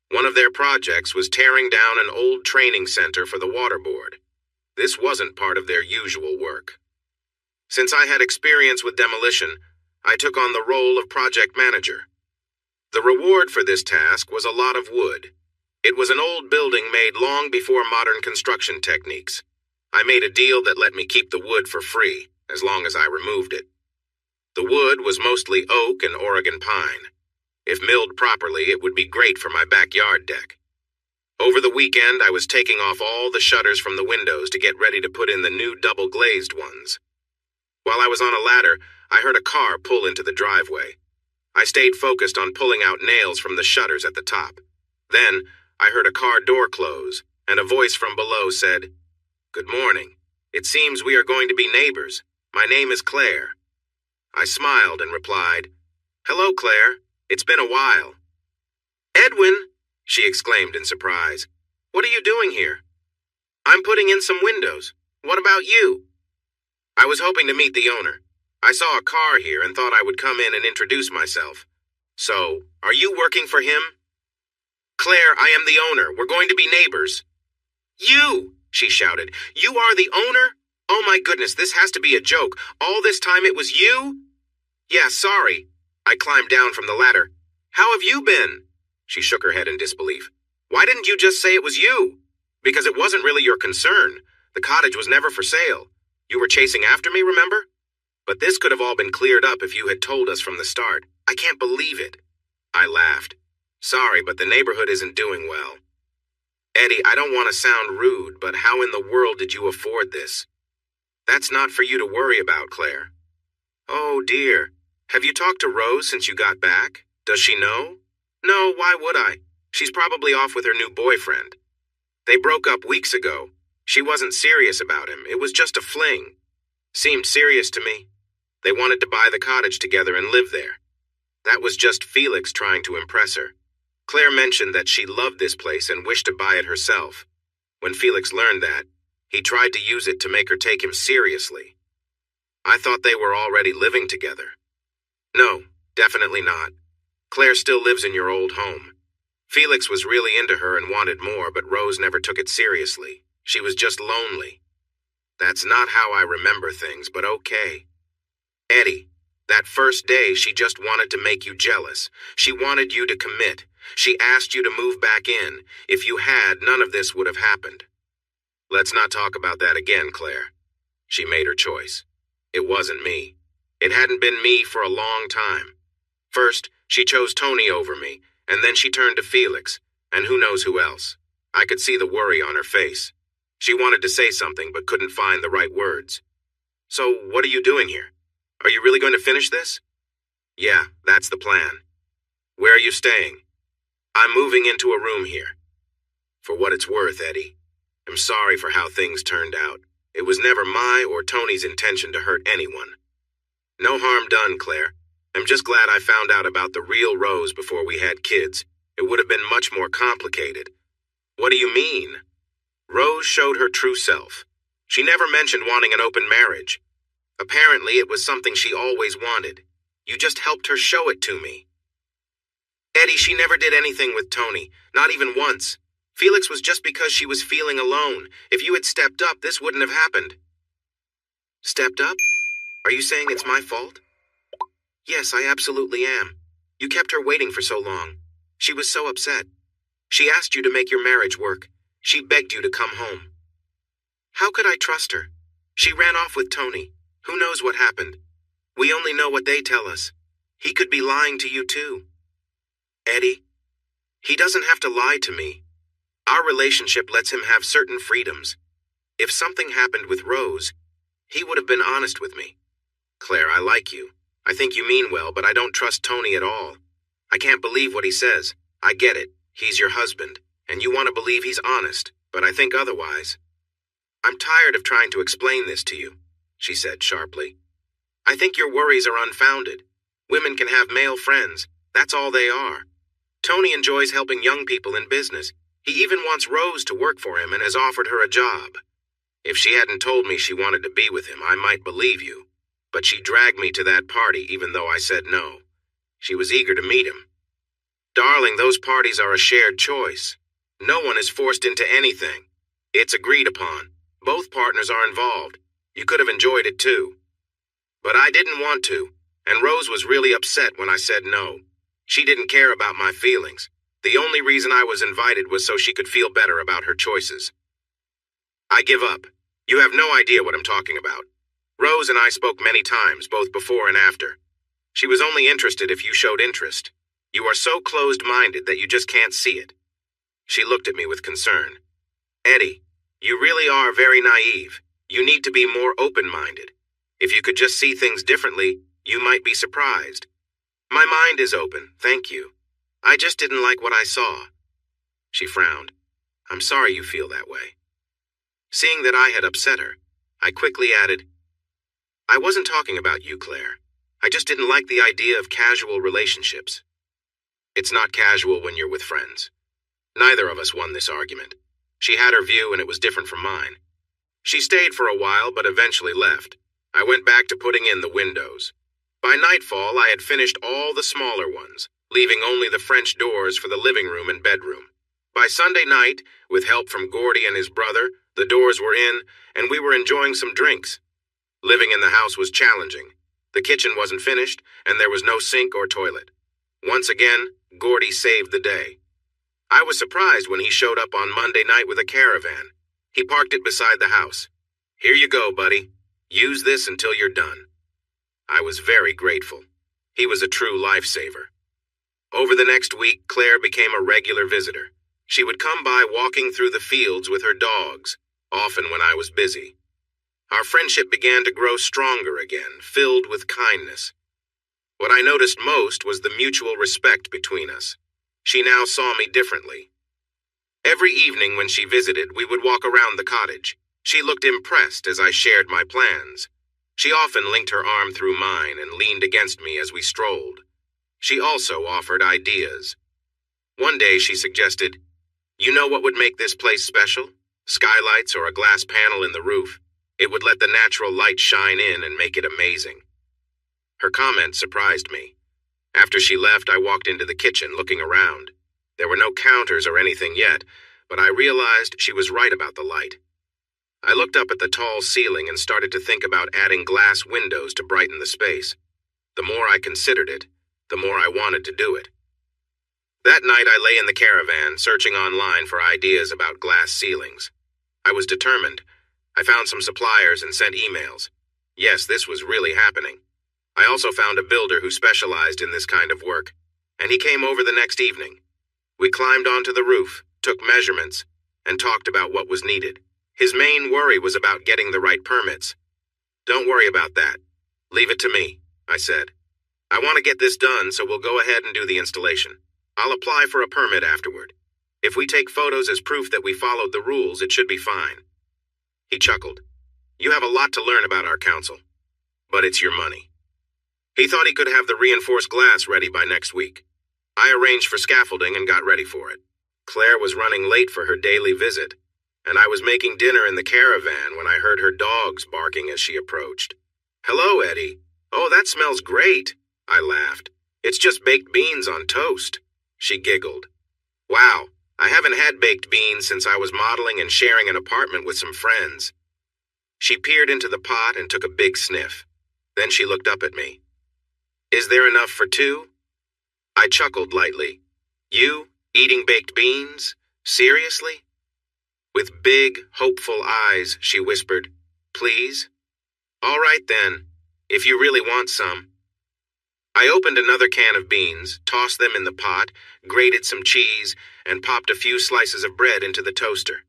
A: One of their projects was tearing down an old training center for the water board. This wasn't part of their usual work. Since I had experience with demolition, I took on the role of project manager. The reward for this task was a lot of wood. It was an old building made long before modern construction techniques. I made a deal that let me keep the wood for free, as long as I removed it. The wood was mostly oak and Oregon pine. If milled properly, it would be great for my backyard deck. Over the weekend, I was taking off all the shutters from the windows to get ready to put in the new double-glazed ones. While I was on a ladder, I heard a car pull into the driveway. I stayed focused on pulling out nails from the shutters at the top. Then, I heard a car door close, and a voice from below said, "Good morning. It seems we are going to be neighbors. My name is Claire." I smiled and replied, "Hello, Claire. It's been a while." "Edwin!" she exclaimed in surprise. "What are you doing here?" "I'm putting in some windows. What about you?" "I was hoping to meet the owner. I saw a car here and thought I would come in and introduce myself. So, are you working for him?" "Claire, I am the owner. We're going to be neighbors." "You!" she shouted. "You are the owner? Oh my goodness, this has to be a joke. All this time it was you?" "Yeah, sorry." I climbed down from the ladder. "How have you been?" She shook her head in disbelief. "Why didn't you just say it was you?" "Because it wasn't really your concern. The cottage was never for sale. You were chasing after me, remember? But this could have all been cleared up if you had told us from the start. I can't believe it." I laughed. "Sorry, but the neighborhood isn't doing well." "Eddie, I don't want to sound rude, but how in the world did you afford this?" "That's not for you to worry about, Claire." "Oh, dear. Have you talked to Rose since you got back? Does she know?" "No, why would I? She's probably off with her new boyfriend. They broke up weeks ago. She wasn't serious about him. It was just a fling. Seemed serious to me. They wanted to buy the cottage together and live there. That was just Felix trying to impress her. Claire mentioned that she loved this place and wished to buy it herself. When Felix learned that, he tried to use it to make her take him seriously. I thought they were already living together." "No, definitely not. Claire still lives in your old home. Felix was really into her and wanted more, but Rose never took it seriously. She was just lonely. That's not how I remember things, but okay. Eddie, that first day she just wanted to make you jealous. She wanted you to commit. She asked you to move back in. If you had, none of this would have happened." "Let's not talk about that again, Claire. She made her choice. It wasn't me. It hadn't been me for a long time. First, she chose Tony over me, and then she turned to Felix, and who knows who else. I could see the worry on her face. She wanted to say something, but couldn't find the right words. So, what are you doing here? Are you really going to finish this?" "Yeah, that's the plan." "Where are you staying?" "I'm moving into a room here." "For what it's worth, Eddie, I'm sorry for how things turned out. It was never my or Tony's intention to hurt anyone." "No harm done, Claire. I'm just glad I found out about the real Rose before we had kids. It would have been much more complicated." "What do you mean?" "Rose showed her true self. She never mentioned wanting an open marriage. Apparently, it was something she always wanted. You just helped her show it to me." Eddie, she never did anything with Tony, not even once. Felix was just because she was feeling alone. If you had stepped up, this wouldn't have happened. Stepped up? Are you saying it's my fault? Yes, I absolutely am. You kept her waiting for so long. She was so upset. She asked you to make your marriage work. She begged you to come home. How could I trust her? She ran off with Tony. Who knows what happened? We only know what they tell us. He could be lying to you too. Eddie, he doesn't have to lie to me. Our relationship lets him have certain freedoms. If something happened with Rose, he would have been honest with me. Claire, I like you. I think you mean well, but I don't trust Tony at all. I can't believe what he says. I get it. He's your husband, and you want to believe he's honest, but I think otherwise. I'm tired of trying to explain this to you, she said sharply. I think your worries are unfounded. Women can have male friends. That's all they are. Tony enjoys helping young people in business. He even wants Rose to work for him and has offered her a job. If she hadn't told me she wanted to be with him, I might believe you. But she dragged me to that party even though I said no. She was eager to meet him. Darling, those parties are a shared choice. No one is forced into anything. It's agreed upon. Both partners are involved. You could have enjoyed it too. But I didn't want to, and Rose was really upset when I said no. She didn't care about my feelings. The only reason I was invited was so she could feel better about her choices. I give up. You have no idea what I'm talking about. Rose and I spoke many times, both before and after. She was only interested if you showed interest. You are so closed-minded that you just can't see it. She looked at me with concern. Eddie, you really are very naive. You need to be more open-minded. If you could just see things differently, you might be surprised. My mind is open, thank you. I just didn't like what I saw. She frowned. I'm sorry you feel that way. Seeing that I had upset her, I quickly added, I wasn't talking about you, Claire. I just didn't like the idea of casual relationships. It's not casual when you're with friends. Neither of us won this argument. She had her view and it was different from mine. She stayed for a while but eventually left. I went back to putting in the windows. By nightfall, I had finished all the smaller ones, leaving only the French doors for the living room and bedroom. By Sunday night, with help from Gordy and his brother, the doors were in, and we were enjoying some drinks. Living in the house was challenging. The kitchen wasn't finished, and there was no sink or toilet. Once again, Gordy saved the day. I was surprised when he showed up on Monday night with a caravan. He parked it beside the house. Here you go, buddy. Use this until you're done. I was very grateful. He was a true lifesaver. Over the next week, Claire became a regular visitor. She would come by walking through the fields with her dogs, often when I was busy. Our friendship began to grow stronger again, filled with kindness. What I noticed most was the mutual respect between us. She now saw me differently. Every evening when she visited, we would walk around the cottage. She looked impressed as I shared my plans. She often linked her arm through mine and leaned against me as we strolled. She also offered ideas. One day she suggested, you know what would make this place special? Skylights or a glass panel in the roof. It would let the natural light shine in and make it amazing. Her comment surprised me. After she left, I walked into the kitchen looking around. There were no counters or anything yet, but I realized she was right about the light. I looked up at the tall ceiling and started to think about adding glass windows to brighten the space. The more I considered it, the more I wanted to do it. That night I lay in the caravan, searching online for ideas about glass ceilings. I was determined. I found some suppliers and sent emails. Yes, this was really happening. I also found a builder who specialized in this kind of work, and he came over the next evening. We climbed onto the roof, took measurements, and talked about what was needed. His main worry was about getting the right permits. Don't worry about that. Leave it to me, I said. I want to get this done, so we'll go ahead and do the installation. I'll apply for a permit afterward. If we take photos as proof that we followed the rules, it should be fine. He chuckled. You have a lot to learn about our council, but it's your money. He thought he could have the reinforced glass ready by next week. I arranged for scaffolding and got ready for it. Claire was running late for her daily visit, and I was making dinner in the caravan when I heard her dogs barking as she approached. Hello, Eddie. Oh, that smells great, I laughed. It's just baked beans on toast. She giggled. Wow, I haven't had baked beans since I was modeling and sharing an apartment with some friends. She peered into the pot and took a big sniff. Then she looked up at me. Is there enough for two? I chuckled lightly. You, eating baked beans? Seriously? With big, hopeful eyes, she whispered, Please? All right then, if you really want some. I opened another can of beans, tossed them in the pot, grated some cheese, and popped a few slices of bread into the toaster.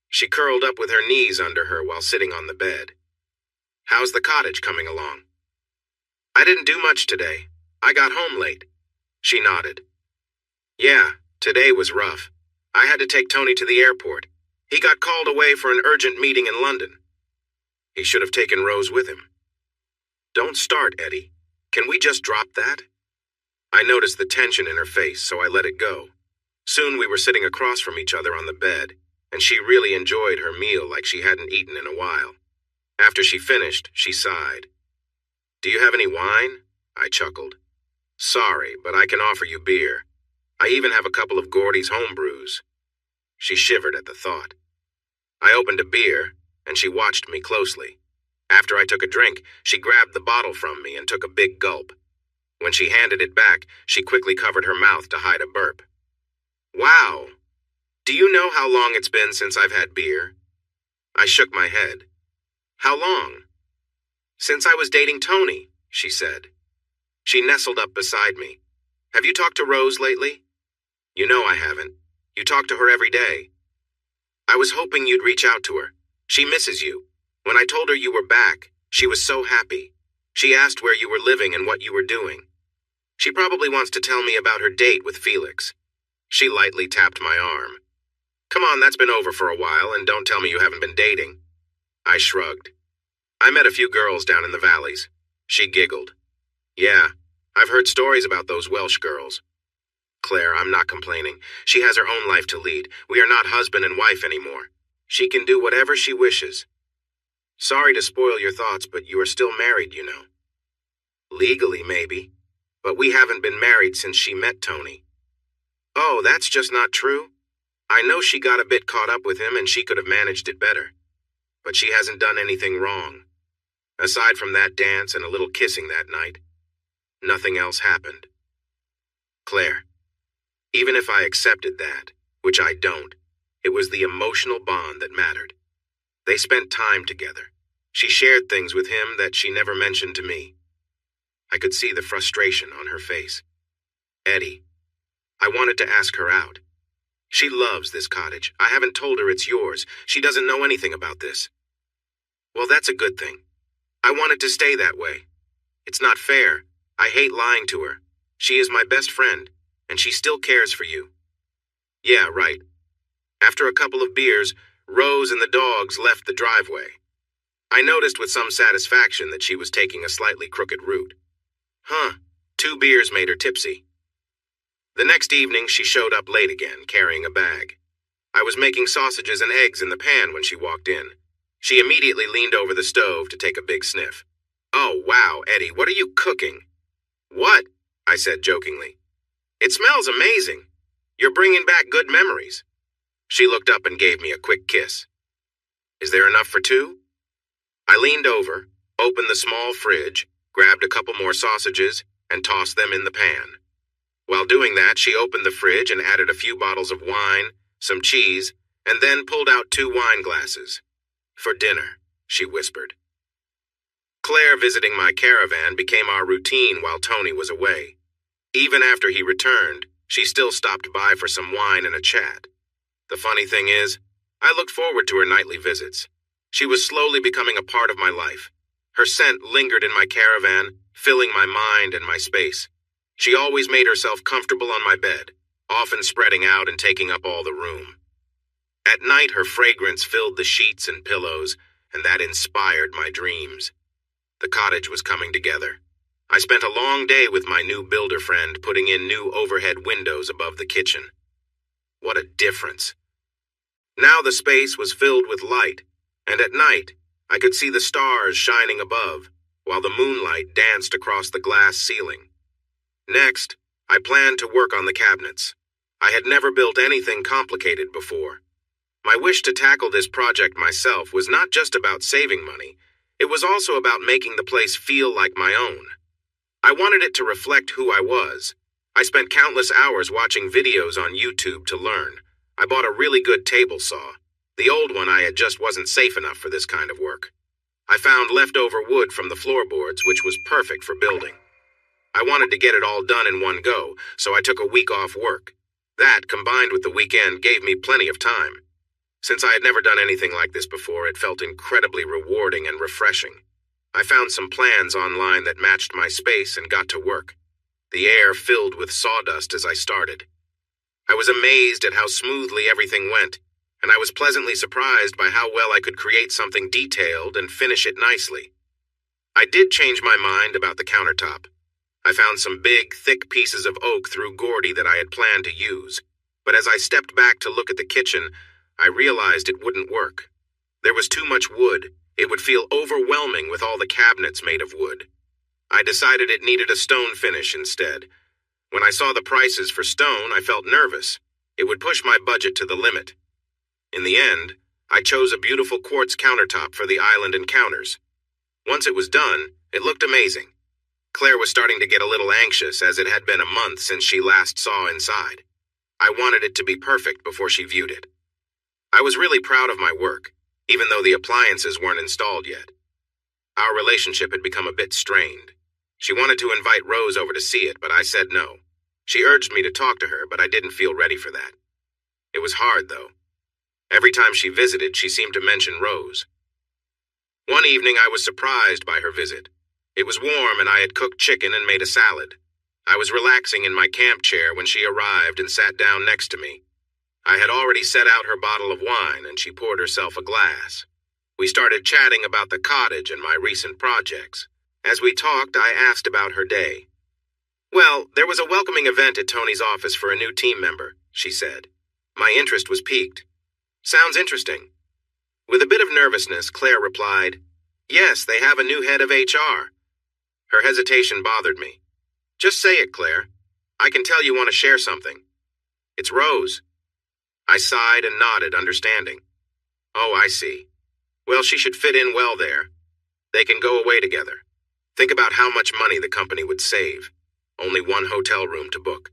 A: She curled up with her knees under her while sitting on the bed. How's the cottage coming along? I didn't do much today. I got home late. She nodded. Yeah, today was rough. I had to take Tony to the airport. He got called away for an urgent meeting in London. He should have taken Rose with him. Don't start, Eddie. Can we just drop that? I noticed the tension in her face, so I let it go. Soon we were sitting across from each other on the bed, and she really enjoyed her meal like she hadn't eaten in a while. After she finished, she sighed. Do you have any wine? I chuckled. Sorry, but I can offer you beer. I even have a couple of Gordy's home brews. She shivered at the thought. I opened a beer, and she watched me closely. After I took a drink, she grabbed the bottle from me and took a big gulp. When she handed it back, she quickly covered her mouth to hide a burp. Wow! Do you know how long it's been since I've had beer? I shook my head. How long? Since I was dating Tony, she said. She nestled up beside me. Have you talked to Rose lately? You know I haven't. You talk to her every day. I was hoping you'd reach out to her. She misses you. When I told her you were back, she was so happy. She asked where you were living and what you were doing. She probably wants to tell me about her date with Felix. She lightly tapped my arm. Come on, that's been over for a while, and don't tell me you haven't been dating. I shrugged. I met a few girls down in the valleys. She giggled. Yeah, I've heard stories about those Welsh girls. Claire, I'm not complaining. She has her own life to lead. We are not husband and wife anymore. She can do whatever she wishes. Sorry to spoil your thoughts, but you are still married, you know. Legally, maybe. But we haven't been married since she met Tony. Oh, that's just not true. I know she got a bit caught up with him and she could have managed it better. But she hasn't done anything wrong. Aside from that dance and a little kissing that night, nothing else happened. Claire, even if I accepted that, which I don't, it was the emotional bond that mattered. They spent time together. She shared things with him that she never mentioned to me. I could see the frustration on her face. Eddie, I wanted to ask her out. She loves this cottage. I haven't told her it's yours. She doesn't know anything about this. Well, that's a good thing. I want it to stay that way. It's not fair. I hate lying to her. She is my best friend, and she still cares for you. Yeah, right. After a couple of beers, Rose and the dogs left the driveway. I noticed with some satisfaction that she was taking a slightly crooked route. 2 beers made her tipsy. The next evening, she showed up late again, carrying a bag. I was making sausages and eggs in the pan when she walked in. She immediately leaned over the stove to take a big sniff. Oh, wow, Eddie, what are you cooking? What? I said jokingly. It smells amazing. You're bringing back good memories. She looked up and gave me a quick kiss. Is there enough for 2? I leaned over, opened the small fridge, grabbed a couple more sausages, and tossed them in the pan. While doing that, she opened the fridge and added a few bottles of wine, some cheese, and then pulled out 2 wine glasses. For dinner, she whispered. Claire visiting my caravan became our routine while Tony was away. Even after he returned, she still stopped by for some wine and a chat. The funny thing is, I looked forward to her nightly visits. She was slowly becoming a part of my life. Her scent lingered in my caravan, filling my mind and my space. She always made herself comfortable on my bed, often spreading out and taking up all the room. At night, her fragrance filled the sheets and pillows, and that inspired my dreams. The cottage was coming together. I spent a long day with my new builder friend putting in new overhead windows above the kitchen. What a difference. Now the space was filled with light, and at night, I could see the stars shining above, while the moonlight danced across the glass ceiling. Next, I planned to work on the cabinets. I had never built anything complicated before. My wish to tackle this project myself was not just about saving money, it was also about making the place feel like my own. I wanted it to reflect who I was. I spent countless hours watching videos on YouTube to learn. I bought a really good table saw. The old one I had just wasn't safe enough for this kind of work. I found leftover wood from the floorboards, which was perfect for building. I wanted to get it all done in one go, so I took a week off work. That, combined with the weekend, gave me plenty of time. Since I had never done anything like this before, it felt incredibly rewarding and refreshing. I found some plans online that matched my space and got to work. The air filled with sawdust as I started. I was amazed at how smoothly everything went, and I was pleasantly surprised by how well I could create something detailed and finish it nicely. I did change my mind about the countertop. I found some big, thick pieces of oak through Gordy that I had planned to use, but as I stepped back to look at the kitchen, I realized it wouldn't work. There was too much wood. It would feel overwhelming with all the cabinets made of wood. I decided it needed a stone finish instead. When I saw the prices for stone, I felt nervous. It would push my budget to the limit. In the end, I chose a beautiful quartz countertop for the island and counters. Once it was done, it looked amazing. Claire was starting to get a little anxious as it had been a month since she last saw inside. I wanted it to be perfect before she viewed it. I was really proud of my work, even though the appliances weren't installed yet. Our relationship had become a bit strained. She wanted to invite Rose over to see it, but I said no. She urged me to talk to her, but I didn't feel ready for that. It was hard, though. Every time she visited, she seemed to mention Rose. One evening, I was surprised by her visit. It was warm, and I had cooked chicken and made a salad. I was relaxing in my camp chair when she arrived and sat down next to me. I had already set out her bottle of wine, and she poured herself a glass. We started chatting about the cottage and my recent projects. As we talked, I asked about her day. "Well, there was a welcoming event at Tony's office for a new team member," she said. My interest was piqued. "Sounds interesting." With a bit of nervousness, Claire replied, "Yes, they have a new head of HR." Her hesitation bothered me. "Just say it, Claire. I can tell you want to share something." "It's Rose." I sighed and nodded, understanding. "Oh, I see. Well, she should fit in well there. They can go away together. Think about how much money the company would save. Only one hotel room to book.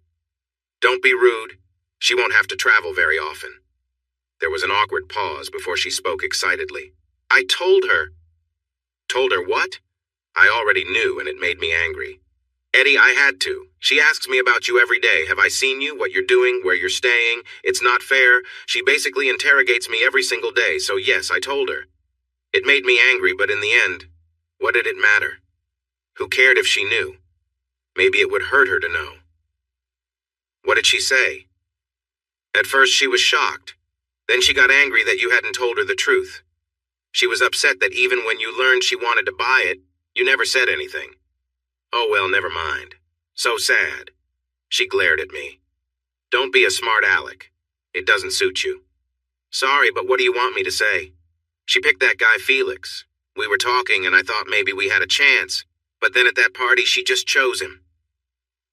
A: Don't be rude. She won't have to travel very often." There was an awkward pause before she spoke excitedly. "I told her." "Told her what?" I already knew, and it made me angry. "Eddie, I had to. She asks me about you every day. Have I seen you, what you're doing, where you're staying? It's not fair. She basically interrogates me every single day, so yes, I told her. It made me angry, but in the end, what did it matter? Who cared if she knew? Maybe it would hurt her to know." "What did she say?" "At first she was shocked. Then she got angry that you hadn't told her the truth. She was upset that even when you learned she wanted to buy it, you never said anything." "Oh well, never mind. So sad." She glared at me. "Don't be a smart aleck. It doesn't suit you." "Sorry, but what do you want me to say? She picked that guy Felix. We were talking and I thought maybe we had a chance, but then at that party she just chose him."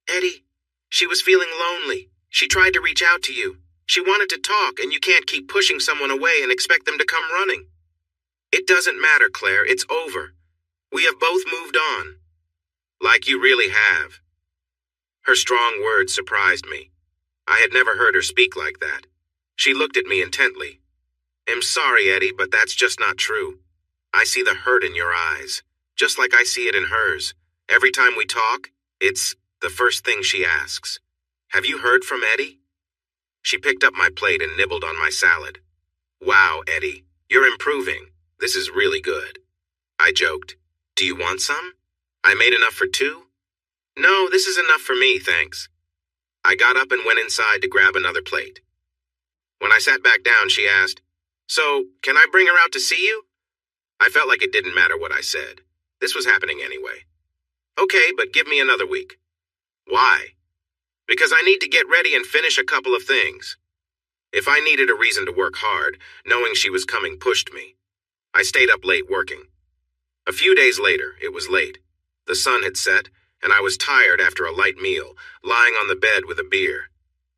A: "Eddie, she was feeling lonely. She tried to reach out to you. She wanted to talk, and you can't keep pushing someone away and expect them to come running." "It doesn't matter, Claire. It's over. We have both moved on." "Like you really have." Her strong words surprised me. I had never heard her speak like that. She looked at me intently. "I'm sorry, Eddie, but that's just not true. I see the hurt in your eyes, just like I see it in hers. Every time we talk, it's the first thing she asks. Have you heard from Eddie?" She picked up my plate and nibbled on my salad. "Wow, Eddie, you're improving. This is really good." I joked. "Do you want some? I made enough for two?" "No, this is enough for me, thanks." I got up and went inside to grab another plate. When I sat back down, she asked, "So, can I bring her out to see you?" I felt like it didn't matter what I said. This was happening anyway. "Okay, but give me another week." "Why?" "Because I need to get ready and finish a couple of things." If I needed a reason to work hard, knowing she was coming pushed me. I stayed up late working. A few days later, it was late. The sun had set, and I was tired after a light meal, lying on the bed with a beer.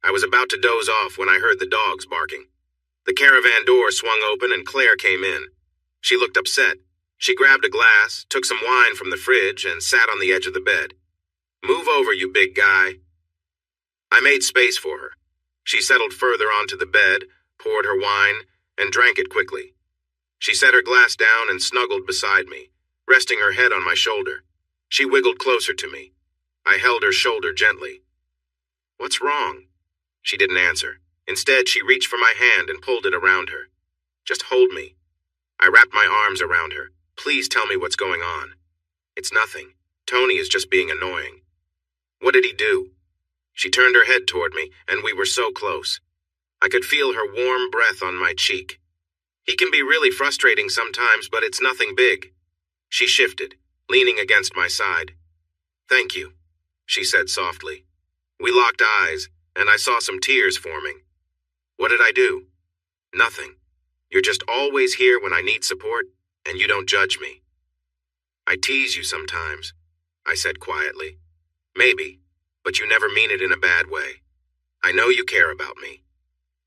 A: I was about to doze off when I heard the dogs barking. The caravan door swung open and Claire came in. She looked upset. She grabbed a glass, took some wine from the fridge, and sat on the edge of the bed. "Move over, you big guy." I made space for her. She settled further onto the bed, poured her wine, and drank it quickly. She set her glass down and snuggled beside me, resting her head on my shoulder. She wiggled closer to me. I held her shoulder gently. "What's wrong?" She didn't answer. Instead, she reached for my hand and pulled it around her. "Just hold me." I wrapped my arms around her. "Please tell me what's going on." "It's nothing. Tony is just being annoying." "What did he do?" She turned her head toward me, and we were so close. I could feel her warm breath on my cheek. "He can be really frustrating sometimes, but it's nothing big." She shifted, leaning against my side. "Thank you," she said softly. We locked eyes, and I saw some tears forming. "What did I do?" "Nothing. You're just always here when I need support, and you don't judge me." "I tease you sometimes," I said quietly. "Maybe, but you never mean it in a bad way. I know you care about me."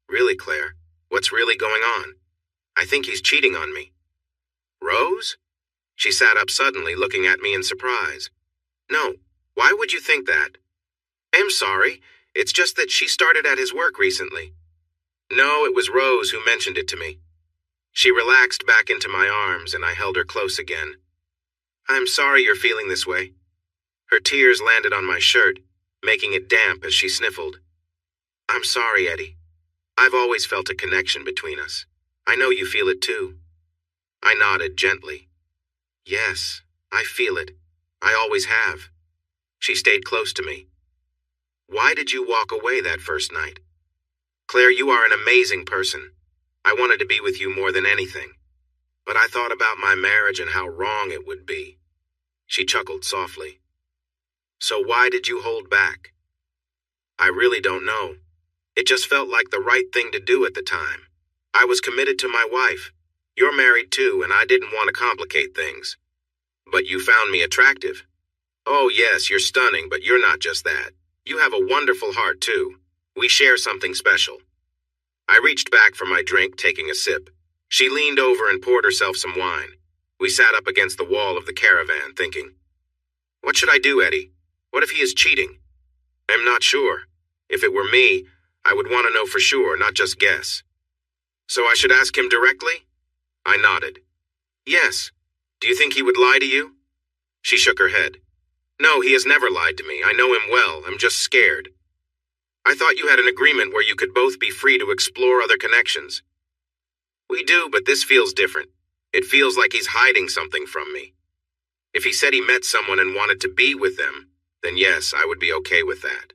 A: "Really, Claire? What's really going on?" "I think he's cheating on me." "Rose?" She sat up suddenly, looking at me in surprise. "No, why would you think that?" "I'm sorry, it's just that she started at his work recently." "No, it was Rose who mentioned it to me." She relaxed back into my arms, and I held her close again. "I'm sorry you're feeling this way." Her tears landed on my shirt, making it damp as she sniffled. "I'm sorry, Eddie. I've always felt a connection between us. I know you feel it too." I nodded gently. "Yes, I feel it. I always have." She stayed close to me. "Why did you walk away that first night?" "Claire, you are an amazing person. I wanted to be with you more than anything. But I thought about my marriage and how wrong it would be." She chuckled softly. "So why did you hold back?" "I really don't know. It just felt like the right thing to do at the time. I was committed to my wife. You're married too, and I didn't want to complicate things." "But you found me attractive." "Oh yes, you're stunning, but you're not just that. You have a wonderful heart too. We share something special." I reached back for my drink, taking a sip. She leaned over and poured herself some wine. We sat up against the wall of the caravan, thinking. "What should I do, Eddie? What if he is cheating?" "I'm not sure. If it were me, I would want to know for sure, not just guess." "So I should ask him directly?" I nodded. "Yes. Do you think he would lie to you?" She shook her head. "No, he has never lied to me. I know him well. I'm just scared." "I thought you had an agreement where you could both be free to explore other connections." "We do, but this feels different. It feels like he's hiding something from me. If he said he met someone and wanted to be with them, then yes, I would be okay with that.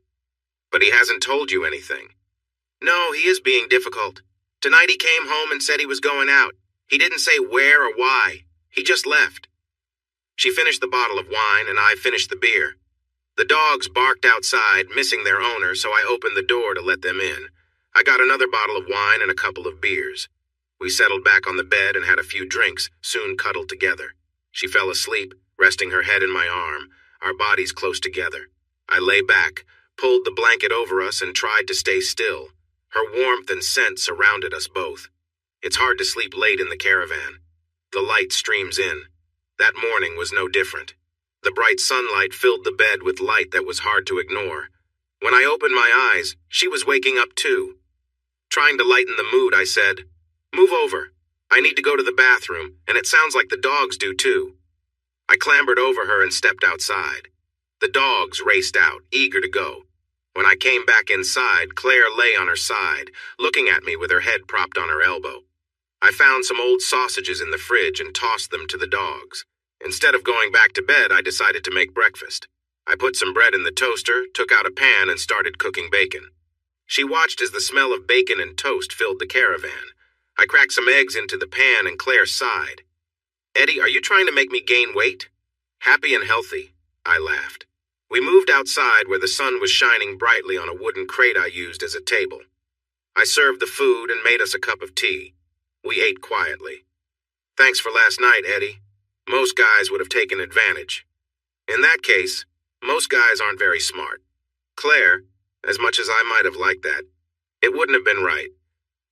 A: But he hasn't told you anything." "No, he is being difficult. Tonight he came home and said he was going out. He didn't say where or why. He just left." She finished the bottle of wine, and I finished the beer. The dogs barked outside, missing their owner, so I opened the door to let them in. I got another bottle of wine and a couple of beers. We settled back on the bed and had a few drinks, soon cuddled together. She fell asleep, resting her head in my arm, our bodies close together. I lay back, pulled the blanket over us, and tried to stay still. Her warmth and scent surrounded us both. It's hard to sleep late in the caravan. The light streams in. That morning was no different. The bright sunlight filled the bed with light that was hard to ignore. When I opened my eyes, she was waking up too. Trying to lighten the mood, I said, "Move over. I need to go to the bathroom, and it sounds like the dogs do too." I clambered over her and stepped outside. The dogs raced out, eager to go. When I came back inside, Claire lay on her side, looking at me with her head propped on her elbow. I found some old sausages in the fridge and tossed them to the dogs. Instead of going back to bed, I decided to make breakfast. I put some bread in the toaster, took out a pan, and started cooking bacon. She watched as the smell of bacon and toast filled the caravan. I cracked some eggs into the pan, and Claire sighed. "Eddie, are you trying to make me gain weight?" "Happy and healthy," I laughed. We moved outside where the sun was shining brightly on a wooden crate I used as a table. I served the food and made us a cup of tea. We ate quietly. "Thanks for last night, Eddie. Most guys would have taken advantage." "In that case, most guys aren't very smart." "Claire, As much as I might have liked that, it wouldn't have been right.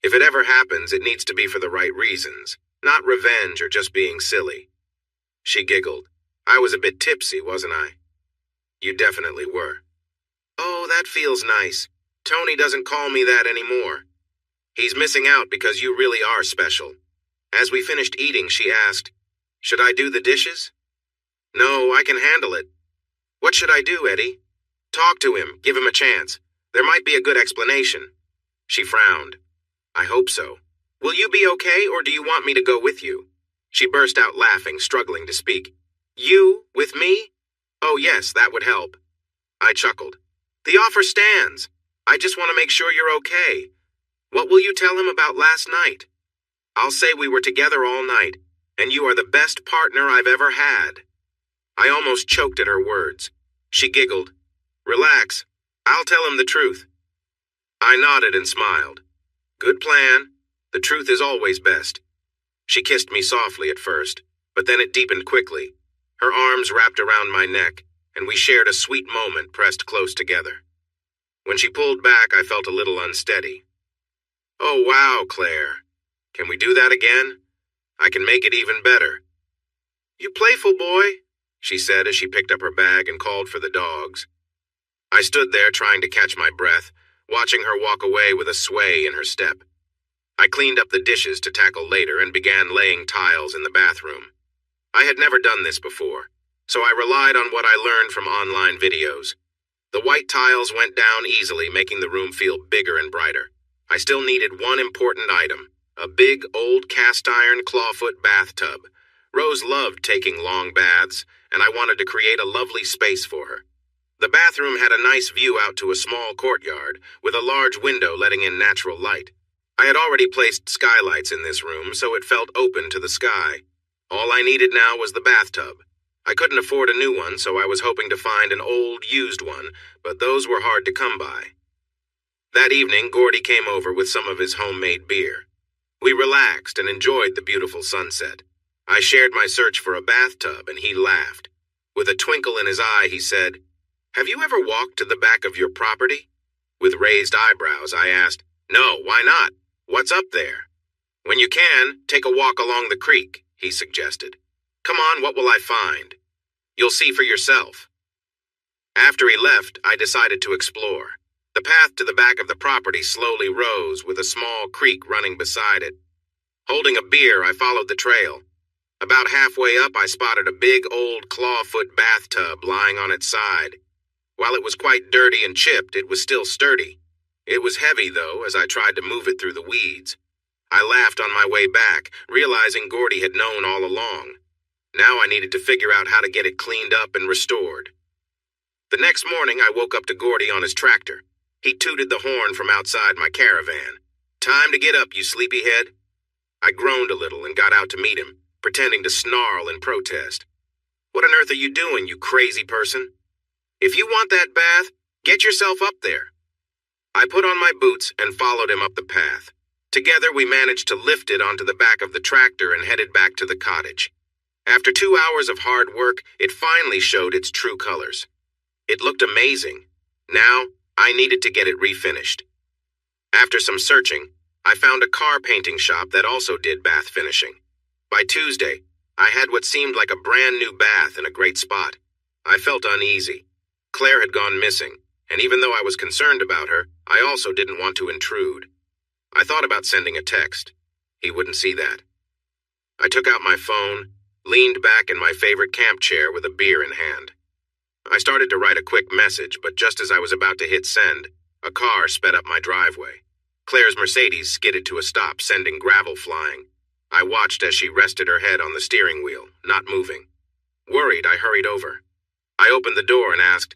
A: If it ever happens, it needs to be for the right reasons, not revenge or just being silly. She giggled. I was a bit tipsy, wasn't I? You definitely were. Oh, that feels nice. Tony doesn't call me that anymore. He's missing out because you really are special. As we finished eating, she asked, should I do the dishes? No, I can handle it. What should I do, Eddie? Talk to him, give him a chance. There might be a good explanation. She frowned. I hope so. Will you be okay, or do you want me to go with you? She burst out laughing, struggling to speak. You, with me? Oh yes, that would help. I chuckled. The offer stands. I just want to make sure you're okay. What will you tell him about last night? I'll say we were together all night, and you are the best partner I've ever had. I almost choked at her words. She giggled. Relax. I'll tell him the truth. I nodded and smiled. Good plan. The truth is always best. She kissed me softly at first, but then it deepened quickly. Her arms wrapped around my neck, and we shared a sweet moment pressed close together. When she pulled back, I felt a little unsteady. Oh, wow, Claire. Can we do that again? I can make it even better. You playful boy, she said as she picked up her bag and called for the dogs. I stood there trying to catch my breath, watching her walk away with a sway in her step. I cleaned up the dishes to tackle later and began laying tiles in the bathroom. I had never done this before, so I relied on what I learned from online videos. The white tiles went down easily, making the room feel bigger and brighter. I still needed one important item, a big old cast-iron clawfoot bathtub. Rose loved taking long baths, and I wanted to create a lovely space for her. The bathroom had a nice view out to a small courtyard, with a large window letting in natural light. I had already placed skylights in this room, so it felt open to the sky. All I needed now was the bathtub. I couldn't afford a new one, so I was hoping to find an old, used one, but those were hard to come by. That evening, Gordy came over with some of his homemade beer. We relaxed and enjoyed the beautiful sunset. I shared my search for a bathtub, and he laughed. With a twinkle in his eye, he said, Have you ever walked to the back of your property? With raised eyebrows, I asked, No, why not? What's up there? When you can, take a walk along the creek, he suggested. Come on, what will I find? You'll see for yourself. After he left, I decided to explore. The path to the back of the property slowly rose, with a small creek running beside it. Holding a beer, I followed the trail. About halfway up, I spotted a big old clawfoot bathtub lying on its side. While it was quite dirty and chipped, it was still sturdy. It was heavy, though, as I tried to move it through the weeds. I laughed on my way back, realizing Gordy had known all along. Now I needed to figure out how to get it cleaned up and restored. The next morning, I woke up to Gordy on his tractor. He tooted the horn from outside my caravan. Time to get up, you sleepyhead. I groaned a little and got out to meet him, pretending to snarl in protest. What on earth are you doing, you crazy person? If you want that bath, get yourself up there. I put on my boots and followed him up the path. Together, we managed to lift it onto the back of the tractor and headed back to the cottage. After 2 hours of hard work, it finally showed its true colors. It looked amazing. Now, I needed to get it refinished. After some searching, I found a car painting shop that also did bath finishing. By Tuesday, I had what seemed like a brand new bath in a great spot. I felt uneasy. Claire had gone missing, and even though I was concerned about her, I also didn't want to intrude. I thought about sending a text. He wouldn't see that. I took out my phone, leaned back in my favorite camp chair with a beer in hand. I started to write a quick message, but just as I was about to hit send, a car sped up my driveway. Claire's Mercedes skidded to a stop, sending gravel flying. I watched as she rested her head on the steering wheel, not moving. Worried, I hurried over. I opened the door and asked,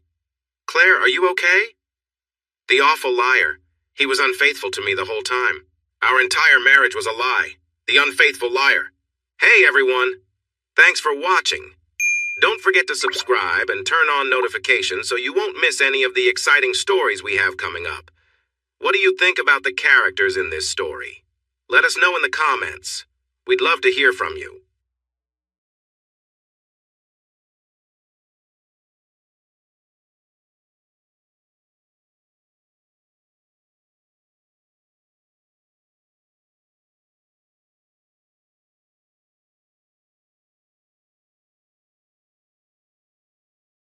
A: Claire, are you okay? The awful liar. He was unfaithful to me the whole time. Our entire marriage was a lie. The unfaithful liar. Hey, everyone. Thanks for watching. Don't forget to subscribe and turn on notifications so you won't miss any of the exciting stories we have coming up. What do you think about the characters in this story? Let us know in the comments. We'd love to hear from you.